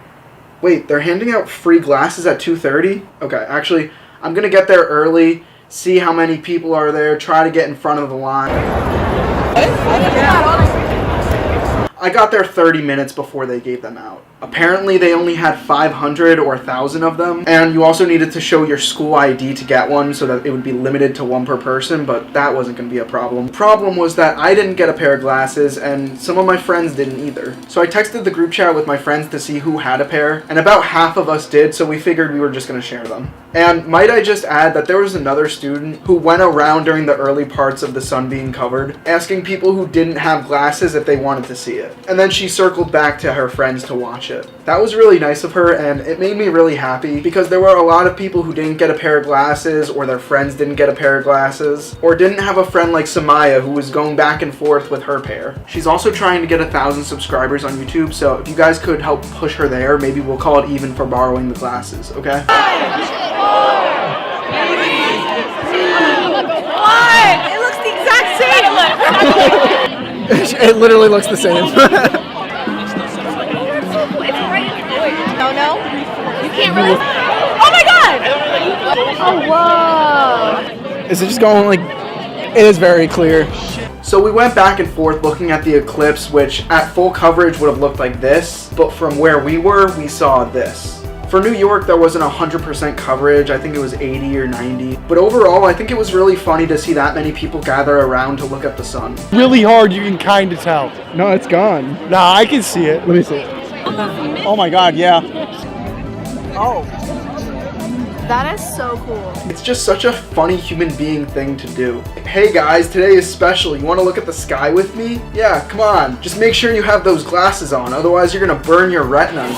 wait, they're handing out free glasses at 2:30? Okay, actually, I'm gonna get there early, see how many people are there, try to get in front of the line. I got there 30 minutes before they gave them out. Apparently they only had 500 or 1,000 of them, and you also needed to show your school ID to get one so that it would be limited to one per person, but that wasn't going to be a problem. The problem was that I didn't get a pair of glasses, and some of my friends didn't either. So I texted the group chat with my friends to see who had a pair, and about half of us did, so we figured we were just going to share them. And might I just add that there was another student who went around during the early parts of the sun being covered, asking people who didn't have glasses if they wanted to see it. And then she circled back to her friends to watch it. That was really nice of her, and it made me really happy because there were a lot of people who didn't get a pair of glasses, or their friends didn't get a pair of glasses, or didn't have a friend like Samaya who was going back and forth with her pair. She's also trying to get 1,000 subscribers on YouTube, so if you guys could help push her there, maybe we'll call it even for borrowing the glasses, okay? What? It looks the exact same. It literally looks the same. No? You can't really. Oh my god! Oh, whoa! Is it just going it is very clear. So we went back and forth looking at the eclipse, which at full coverage would have looked like this, but from where we were, we saw this. For New York, there wasn't 100% coverage. I think it was 80 or 90. But overall, I think it was really funny to see that many people gather around to look at the sun. Really hard, you can kind of tell. No, it's gone. Nah, I can see it. Let me see it. Oh my god, yeah. Oh. That is so cool. It's just such a funny human being thing to do. Hey guys, today is special. You want to look at the sky with me? Yeah, come on. Just make sure you have those glasses on, otherwise you're gonna burn your retinas.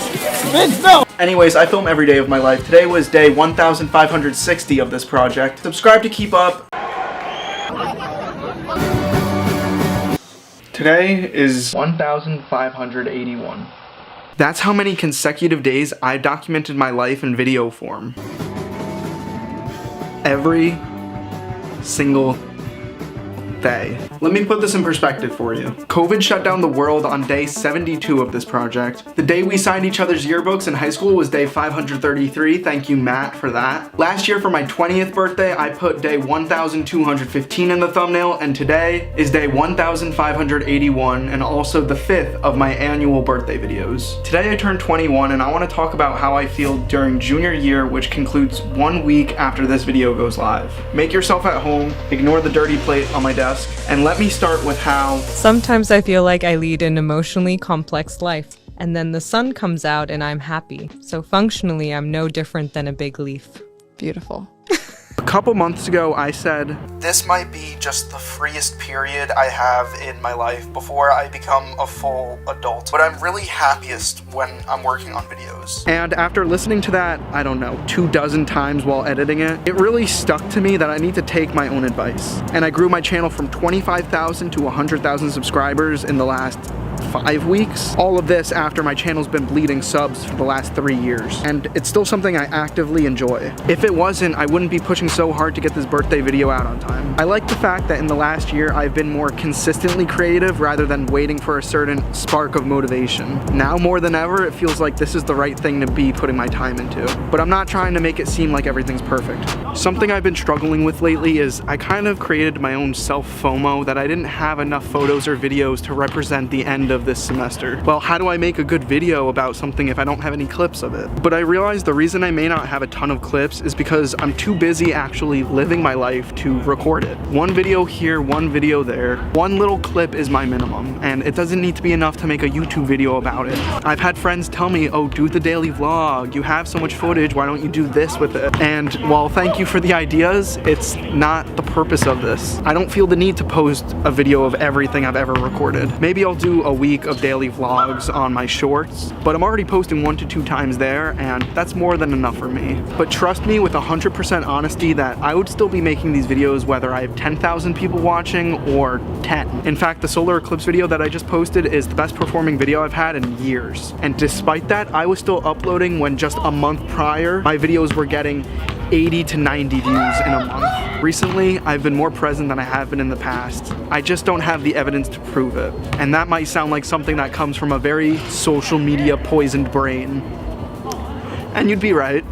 Vince, no! Anyways, I film every day of my life. Today was day 1560 of this project. Subscribe to keep up. Today is 1581. That's how many consecutive days I documented my life in video form. Every single day. Let me put this in perspective for you. COVID shut down the world on day 72 of this project. The day we signed each other's yearbooks in high school was day 533. Thank you, Matt, for that. Last year for my 20th birthday, I put day 1215 in the thumbnail, and today is day 1581 and also the 5th of my annual birthday videos. Today I turned 21 and I want to talk about how I feel during junior year, which concludes 1 week after this video goes live. Make yourself at home, ignore the dirty plate on my desk, and let me start with how sometimes I feel like I lead an emotionally complex life, and then the sun comes out and I'm happy. So functionally, I'm no different than a big leaf. Beautiful. a couple months ago I said, this might be just the freest period I have in my life before I become a full adult, but I'm really happiest when I'm working on videos. And after listening to that, I don't know, 24 times while editing it, it really stuck to me that I need to take my own advice. And I grew my channel from 25,000 to 100,000 subscribers in the last 5 weeks. All of this after my channel's been bleeding subs for the last 3 years. And it's still something I actively enjoy. If it wasn't, I wouldn't be pushing so hard to get this birthday video out on time. I like the fact that in the last year, I've been more consistently creative rather than waiting for a certain spark of motivation. Now more than ever, it feels like this is the right thing to be putting my time into. But I'm not trying to make it seem like everything's perfect. Something I've been struggling with lately is I kind of created my own self-FOMO that I didn't have enough photos or videos to represent the end of this semester. Well, how do I make a good video about something if I don't have any clips of it? But I realized the reason I may not have a ton of clips is because I'm too busy actually living my life to record it. One video here, one video there. One little clip is my minimum, and it doesn't need to be enough to make a YouTube video about it. I've had friends tell me, oh, do the daily vlog. You have so much footage, why don't you do this with it? And while thank you for the ideas, it's not the purpose of this. I don't feel the need to post a video of everything I've ever recorded. Maybe I'll do a week of daily vlogs on my shorts, but I'm already posting 1 to 2 times there, and that's more than enough for me. But trust me with 100% honesty that I would still be making these videos whether I have 10,000 people watching or 10. In fact, the solar eclipse video that I just posted is the best performing video I've had in years. And despite that, I was still uploading when just a month prior, my videos were getting 80 to 90 views in a month. Recently, I've been more present than I have been in the past. I just don't have the evidence to prove it. And that might sound like something that comes from a very social media poisoned brain. And you'd be right.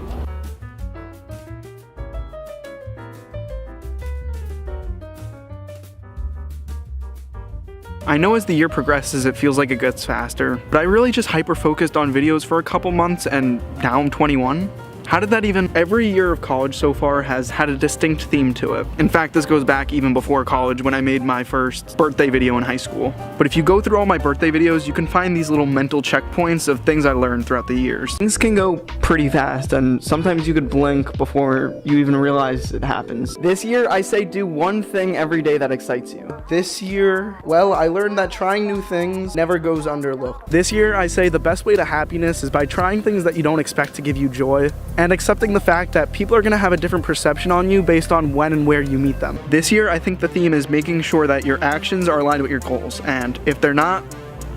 I know as the year progresses it feels like it gets faster, but I really just hyper-focused on videos for a couple months and now I'm 21. How did that even? Every year of college so far has had a distinct theme to it. In fact, this goes back even before college when I made my first birthday video in high school. But if you go through all my birthday videos, you can find these little mental checkpoints of things I learned throughout the years. Things can go pretty fast, and sometimes you could blink before you even realize it happens. This year, I say do one thing every day that excites you. This year, well, I learned that trying new things never goes underlooked. This year, I say the best way to happiness is by trying things that you don't expect to give you joy, and accepting the fact that people are gonna have a different perception on you based on when and where you meet them. This year, I think the theme is making sure that your actions are aligned with your goals, and if they're not,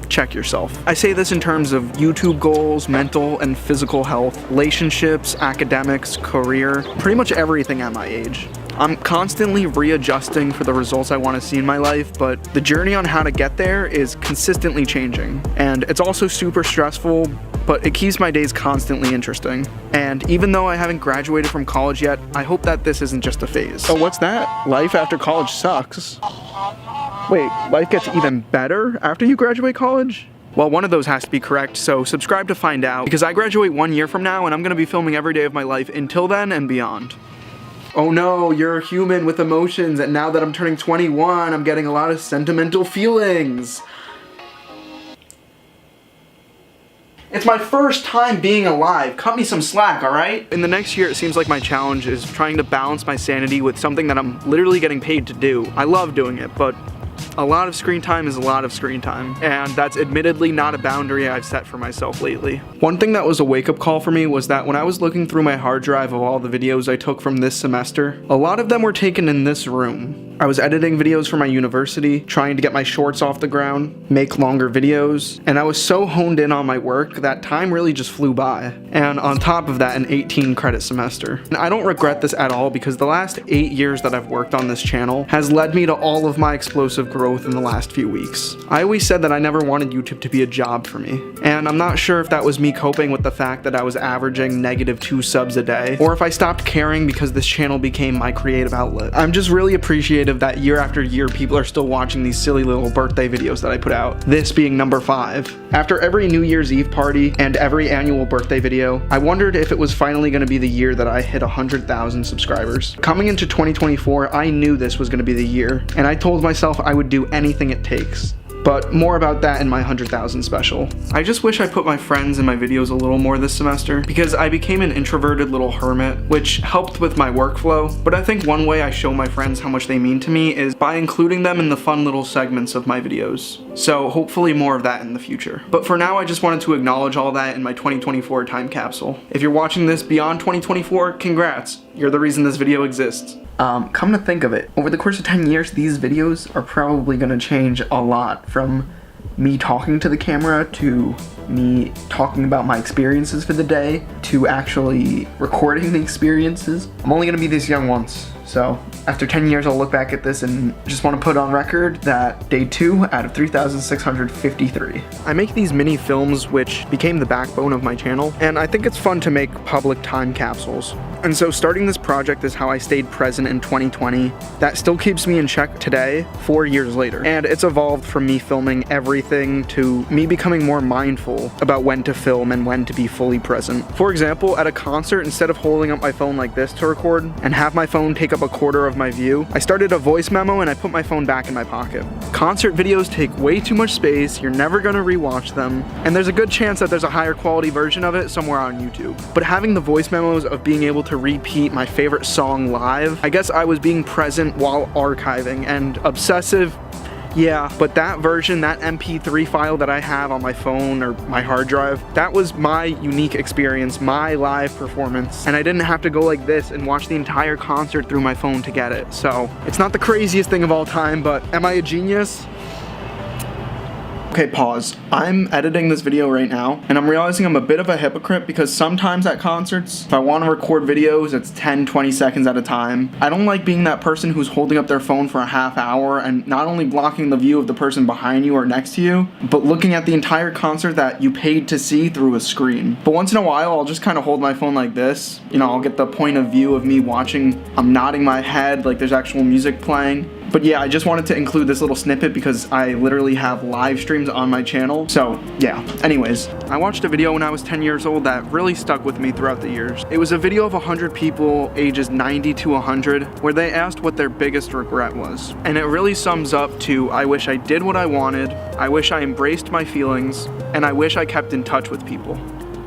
check yourself. I say this in terms of YouTube goals, mental and physical health, relationships, academics, career, pretty much everything at my age. I'm constantly readjusting for the results I want to see in my life, but the journey on how to get there is consistently changing. And it's also super stressful, but it keeps my days constantly interesting. And even though I haven't graduated from college yet, I hope that this isn't just a phase. Oh, what's that? Life after college sucks. Wait, life gets even better after you graduate college? Well, one of those has to be correct, so subscribe to find out, because I graduate 1 year from now and I'm gonna be filming every day of my life until then and beyond. Oh no, you're a human with emotions, and now that I'm turning 21, I'm getting a lot of sentimental feelings. It's my first time being alive. Cut me some slack, alright? In the next year, it seems like my challenge is trying to balance my sanity with something that I'm literally getting paid to do. I love doing it, but a lot of screen time is a lot of screen time, and that's admittedly not a boundary I've set for myself lately. One thing that was a wake-up call for me was that when I was looking through my hard drive of all the videos I took from this semester, a lot of them were taken in this room. I was editing videos for my university, trying to get my shorts off the ground, make longer videos, and I was so honed in on my work that time really just flew by. And on top of that, an 18-credit semester. And I don't regret this at all because the last 8 years that I've worked on this channel has led me to all of my explosive growth in the last few weeks. I always said that I never wanted YouTube to be a job for me, and I'm not sure if that was me coping with the fact that I was averaging -2 subs a day, or if I stopped caring because this channel became my creative outlet. I'm just really appreciative that year after year people are still watching these silly little birthday videos that I put out, this being number 5. After every New Year's Eve party and every annual birthday video, I wondered if it was finally going to be the year that I hit 100,000 subscribers. Coming into 2024, I knew this was going to be the year, and I told myself I would do anything it takes. But more about that in my 100,000 special. I just wish I put my friends in my videos a little more this semester, because I became an introverted little hermit, which helped with my workflow. But I think one way I show my friends how much they mean to me is by including them in the fun little segments of my videos. So hopefully more of that in the future. But for now, I just wanted to acknowledge all that in my 2024 time capsule. If you're watching this beyond 2024, congrats. You're the reason this video exists. Come to think of it, over the course of 10 years, these videos are probably gonna change a lot from me talking to the camera to me talking about my experiences for the day to actually recording the experiences. I'm only gonna be this young once, so after 10 years I'll look back at this and just want to put on record that day 2 out of 3,653. I make these mini films which became the backbone of my channel, and I think it's fun to make public time capsules. And so starting this project is how I stayed present in 2020. That still keeps me in check today, 4 years later. And it's evolved from me filming everything to me becoming more mindful about when to film and when to be fully present. For example, at a concert, instead of holding up my phone like this to record and have my phone take up a quarter of my view, I started a voice memo and I put my phone back in my pocket. Concert videos take way too much space, you're never gonna rewatch them, and there's a good chance that there's a higher quality version of it somewhere on YouTube. But having the voice memos of being able to repeat my favorite song live, I guess I was being present while archiving, and obsessive, yeah, but that version, that MP3 file that I have on my phone or my hard drive, that was my unique experience, my live performance, and I didn't have to go like this and watch the entire concert through my phone to get it. So it's not the craziest thing of all time, but am I a genius? Okay, pause. I'm editing this video right now, and I'm realizing I'm a bit of a hypocrite because sometimes at concerts, if I want to record videos, it's 10-20 seconds at a time. I don't like being that person who's holding up their phone for a half hour and not only blocking the view of the person behind you or next to you, but looking at the entire concert that you paid to see through a screen. But once in a while, I'll just kind of hold my phone like this. You know, I'll get the point of view of me watching. I'm nodding my head like there's actual music playing. But yeah, I just wanted to include this little snippet because I literally have live streams on my channel. So yeah, anyways, I watched a video when I was 10 years old that really stuck with me throughout the years. It was a video of 100 people ages 90 to 100 where they asked what their biggest regret was. And it really sums up to, I wish I did what I wanted, I wish I embraced my feelings, and I wish I kept in touch with people.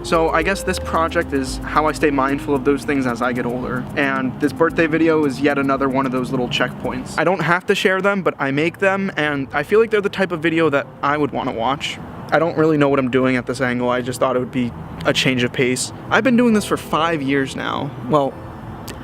So I guess this project is how I stay mindful of those things as I get older, and this birthday video is yet another one of those little checkpoints. I don't have to share them, but I make them, and I feel like they're the type of video that I would want to watch. I don't really know what I'm doing at this angle, I just thought it would be a change of pace. I've been doing this for 5 years now. Well,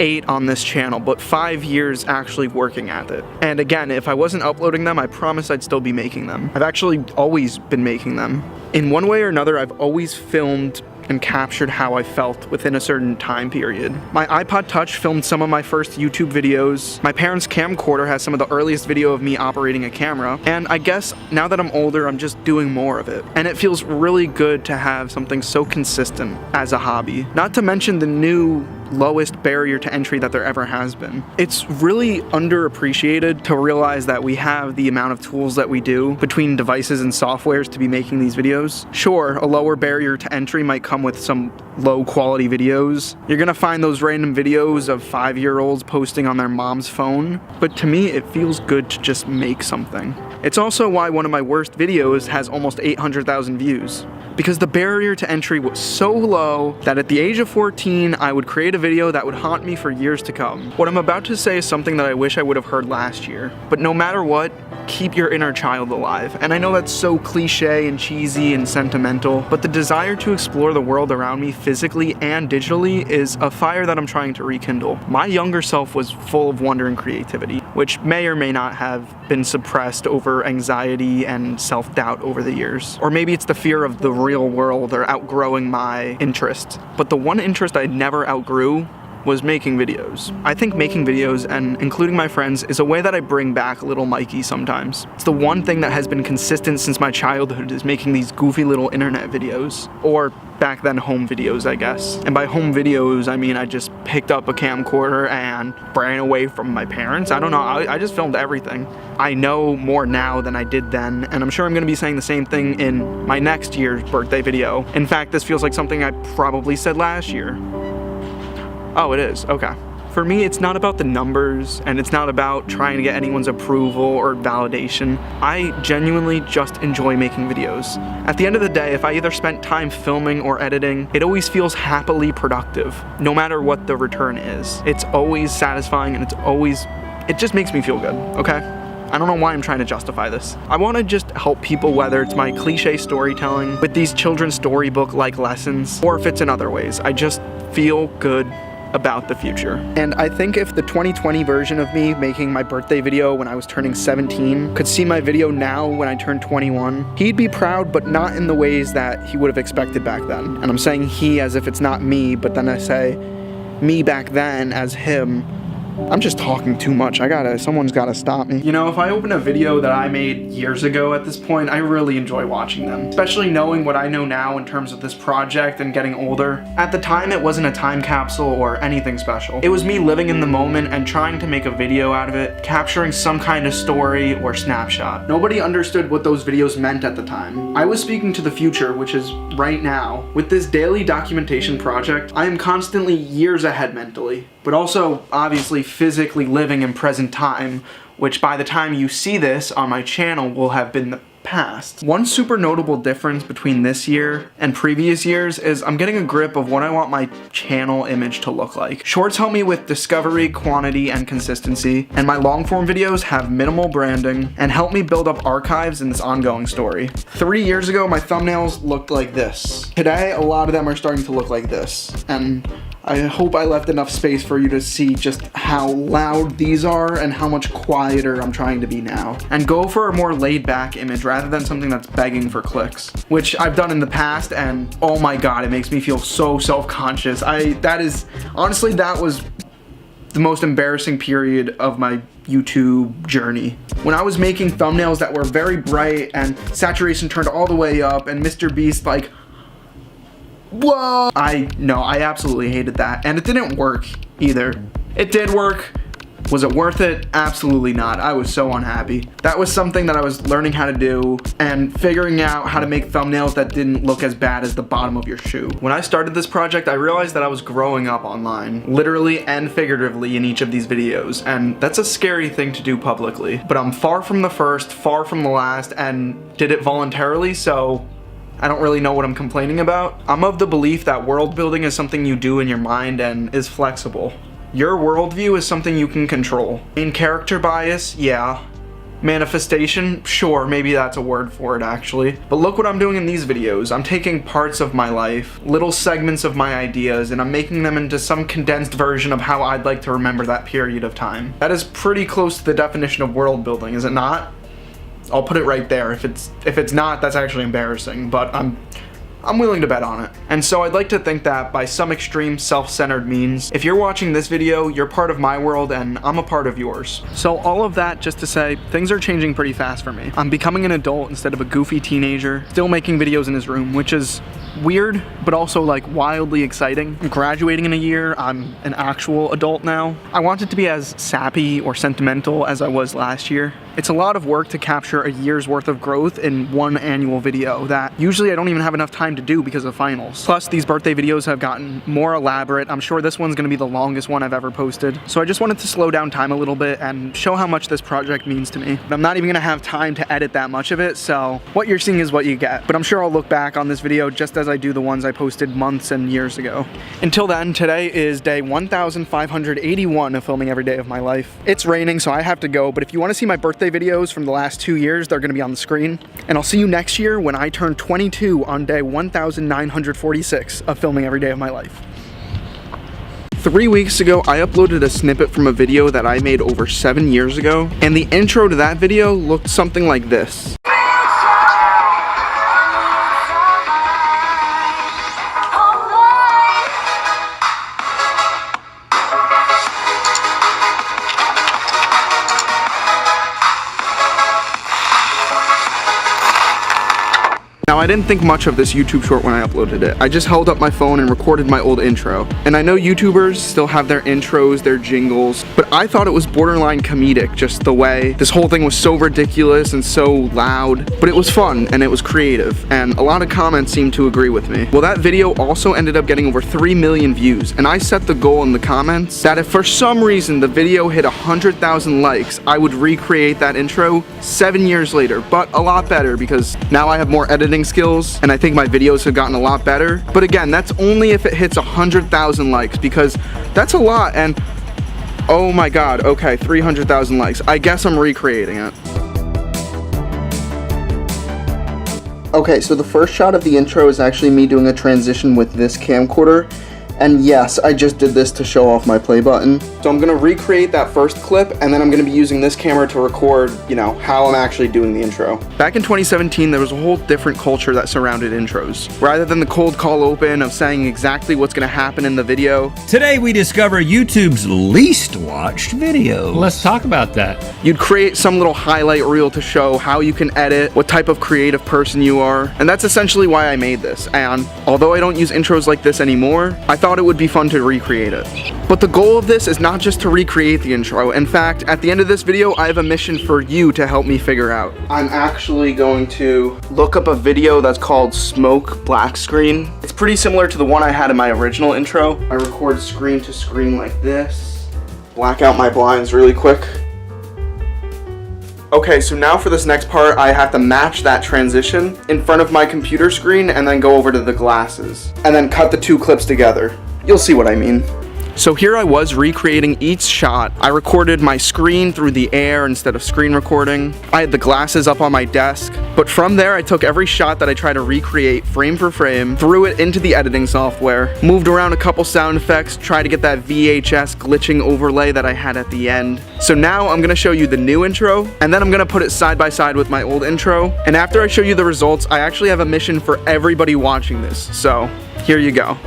8 on this channel, but 5 years actually working at it. And again, if I wasn't uploading them, I promise I'd still be making them. I've actually always been making them. In one way or another, I've always filmed and captured how I felt within a certain time period. My iPod Touch filmed some of my first YouTube videos. My parents' camcorder has some of the earliest video of me operating a camera. And I guess now that I'm older, I'm just doing more of it. And it feels really good to have something so consistent as a hobby. Not to mention the new lowest barrier to entry that there ever has been. It's really underappreciated to realize that we have the amount of tools that we do between devices and softwares to be making these videos. Sure, a lower barrier to entry might come with some low quality videos. You're gonna find those random videos of 5-year-olds posting on their mom's phone, but to me it feels good to just make something. It's also why one of my worst videos has almost 800,000 views. Because the barrier to entry was so low that at the age of 14, I would create a video that would haunt me for years to come. What I'm about to say is something that I wish I would have heard last year. But no matter what, keep your inner child alive. And I know that's so cliche and cheesy and sentimental, but the desire to explore the world around me physically and digitally is a fire that I'm trying to rekindle. My younger self was full of wonder and creativity, which may or may not have been suppressed over anxiety and self-doubt over the years. Or maybe it's the fear of the real world or outgrowing my interest. But the one interest I never outgrew was making videos. I think making videos and including my friends is a way that I bring back little Mikey sometimes. It's the one thing that has been consistent since my childhood is making these goofy little internet videos. Or back then home videos, I guess. And by home videos, I mean I just picked up a camcorder and ran away from my parents. I don't know, I just filmed everything. I know more now than I did then, and I'm sure I'm gonna be saying the same thing in my next year's birthday video. In fact, this feels like something I probably said last year. Oh, it is, okay. For me, it's not about the numbers, and it's not about trying to get anyone's approval or validation. I genuinely just enjoy making videos. At the end of the day, if I either spent time filming or editing, it always feels happily productive, no matter what the return is. It's always satisfying, and it just makes me feel good, okay? I don't know why I'm trying to justify this. I want to just help people, whether it's my cliche storytelling with these children's storybook-like lessons, or if it's in other ways. I just feel good about the future. And I think if the 2020 version of me making my birthday video when I was turning 17 could see my video now when I turned 21, he'd be proud, but not in the ways that he would have expected back then. And I'm saying he as if it's not me, but then I say me back then as him. I'm just talking too much. Someone's gotta stop me. You know, if I open a video that I made years ago at this point, I really enjoy watching them. Especially knowing what I know now in terms of this project and getting older. At the time, it wasn't a time capsule or anything special. It was me living in the moment and trying to make a video out of it, capturing some kind of story or snapshot. Nobody understood what those videos meant at the time. I was speaking to the future, which is right now. With this daily documentation project, I am constantly years ahead mentally, but also obviously physically living in present time, which by the time you see this on my channel will have been the past. One super notable difference between this year and previous years is I'm getting a grip of what I want my channel image to look like. Shorts help me with discovery, quantity, and consistency, and my long form videos have minimal branding and help me build up archives in this ongoing story. 3 years ago, my thumbnails looked like this. Today, a lot of them are starting to look like this, and I hope I left enough space for you to see just how loud these are and how much quieter I'm trying to be now. And go for a more laid back image rather than something that's begging for clicks, which I've done in the past, and oh my god, it makes me feel so self-conscious. Honestly, that was the most embarrassing period of my YouTube journey. When I was making thumbnails that were very bright and saturation turned all the way up and Mr. Beast like, whoa! I absolutely hated that, and it didn't work either. It did work. Was it worth it? Absolutely not. I was so unhappy. That was something that I was learning how to do and figuring out how to make thumbnails that didn't look as bad as the bottom of your shoe. When I started this project, I realized that I was growing up online, literally and figuratively in each of these videos, and that's a scary thing to do publicly. But I'm far from the first, far from the last, and did it voluntarily, so I don't really know what I'm complaining about. I'm of the belief that world building is something you do in your mind and is flexible. Your worldview is something you can control. Main character bias, yeah. Manifestation, sure, maybe that's a word for it actually. But look what I'm doing in these videos. I'm taking parts of my life, little segments of my ideas, and I'm making them into some condensed version of how I'd like to remember that period of time. That is pretty close to the definition of world building, is it not? I'll put it right there. If it's not, that's actually embarrassing, but I'm willing to bet on it. And so I'd like to think that by some extreme self-centered means, if you're watching this video, you're part of my world and I'm a part of yours. So all of that just to say, things are changing pretty fast for me. I'm becoming an adult instead of a goofy teenager, still making videos in his room, which is weird, but also like wildly exciting. I'm graduating in a year, I'm an actual adult now. I want it to be as sappy or sentimental as I was last year. It's a lot of work to capture a year's worth of growth in one annual video that usually I don't even have enough time to do because of finals. Plus, these birthday videos have gotten more elaborate. I'm sure this one's gonna be the longest one I've ever posted. So I just wanted to slow down time a little bit and show how much this project means to me. But I'm not even gonna have time to edit that much of it, so what you're seeing is what you get. But I'm sure I'll look back on this video just as I do the ones I posted months and years ago. Until then, today is day 1581 of filming every day of my life. It's raining, so I have to go, but if you wanna see my birthday videos from the last 2 years, they're gonna be on the screen. And I'll see you next year when I turn 22 on day 1946 of filming every day of my life. 3 weeks ago, I uploaded a snippet from a video that I made over 7 years ago, and the intro to that video looked something like this. Now, I didn't think much of this YouTube short when I uploaded it. I just held up my phone and recorded my old intro. And I know YouTubers still have their intros, their jingles, but I thought it was borderline comedic, just the way this whole thing was so ridiculous and so loud. But it was fun and it was creative, and a lot of comments seemed to agree with me. Well, that video also ended up getting over 3 million views, and I set the goal in the comments that if for some reason the video hit 100,000 likes, I would recreate that intro 7 years later, but a lot better because now I have more editing skills and I think my videos have gotten a lot better. But again, that's only if it hits 100,000 likes, because that's a lot. And oh my god, okay, 300,000 likes. I guess I'm recreating it. Okay, so the first shot of the intro is actually me doing a transition with this camcorder, And yes, I just did this to show off my play button. So I'm gonna recreate that first clip, and then I'm gonna be using this camera to record, you know, how I'm actually doing the intro. Back in 2017, there was a whole different culture that surrounded intros. Rather than the cold call open of saying exactly what's gonna happen in the video, today we discover YouTube's least watched video. Let's talk about that. You'd create some little highlight reel to show how you can edit, what type of creative person you are, and that's essentially why I made this. And although I don't use intros like this anymore, I thought it would be fun to recreate it. But the goal of this is not just to recreate the intro. In fact, at the end of this video, I have a mission for you to help me figure out. I'm actually going to look up a video that's called Smoke Black Screen. It's pretty similar to the one I had in my original intro. I record screen to screen like this. Black out my blinds really quick. Okay, so now for this next part, I have to match that transition in front of my computer screen and then go over to the glasses. And then cut the two clips together. You'll see what I mean. So here I was recreating each shot. I recorded my screen through the air instead of screen recording. I had the glasses up on my desk. But from there, I took every shot that I tried to recreate frame for frame, threw it into the editing software, moved around a couple sound effects, tried to get that VHS glitching overlay that I had at the end. So now I'm gonna show you the new intro, and then I'm gonna put it side by side with my old intro. And after I show you the results, I actually have a mission for everybody watching this. So here you go.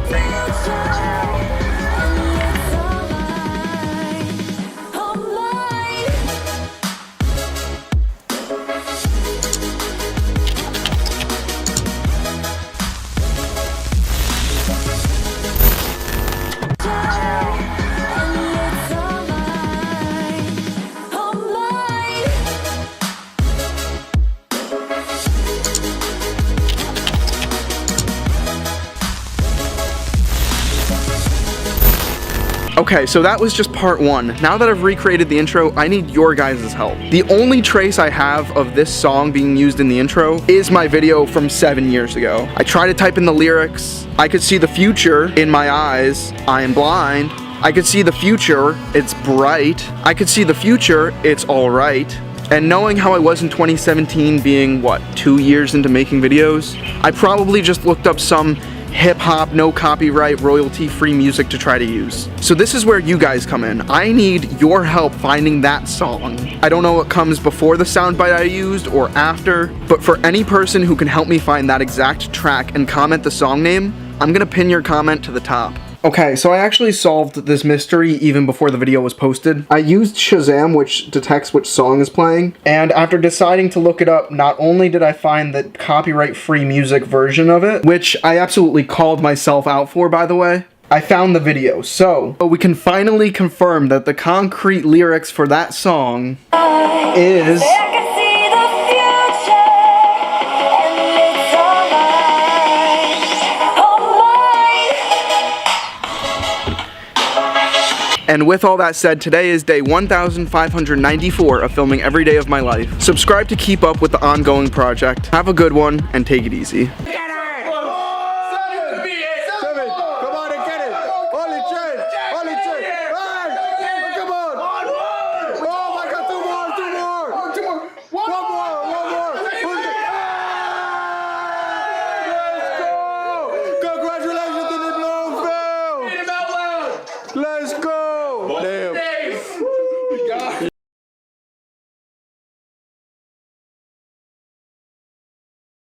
Okay, so that was just part one. Now that I've recreated the intro, I need your guys' help. The only trace I have of this song being used in the intro is my video from 7 years ago. I tried to type in the lyrics. I could see the future in my eyes. I am blind. I could see the future. It's bright. I could see the future. It's alright. And knowing how I was in 2017, being, what, 2 years into making videos, I probably just looked up some hip-hop, no copyright, royalty-free music to try to use. So this is where you guys come in. I need your help finding that song. I don't know what comes before the soundbite I used or after, but for any person who can help me find that exact track and comment the song name, I'm gonna pin your comment to the top. Okay, so I actually solved this mystery even before the video was posted. I used Shazam, which detects which song is playing, and after deciding to look it up, not only did I find the copyright-free music version of it, which I absolutely called myself out for, by the way, I found the video. So we can finally confirm that the concrete lyrics for that song is... And with all that said, today is day 1594 of filming every day of my life. Subscribe to keep up with the ongoing project. Have a good one, and take it easy. Let's go! Damn.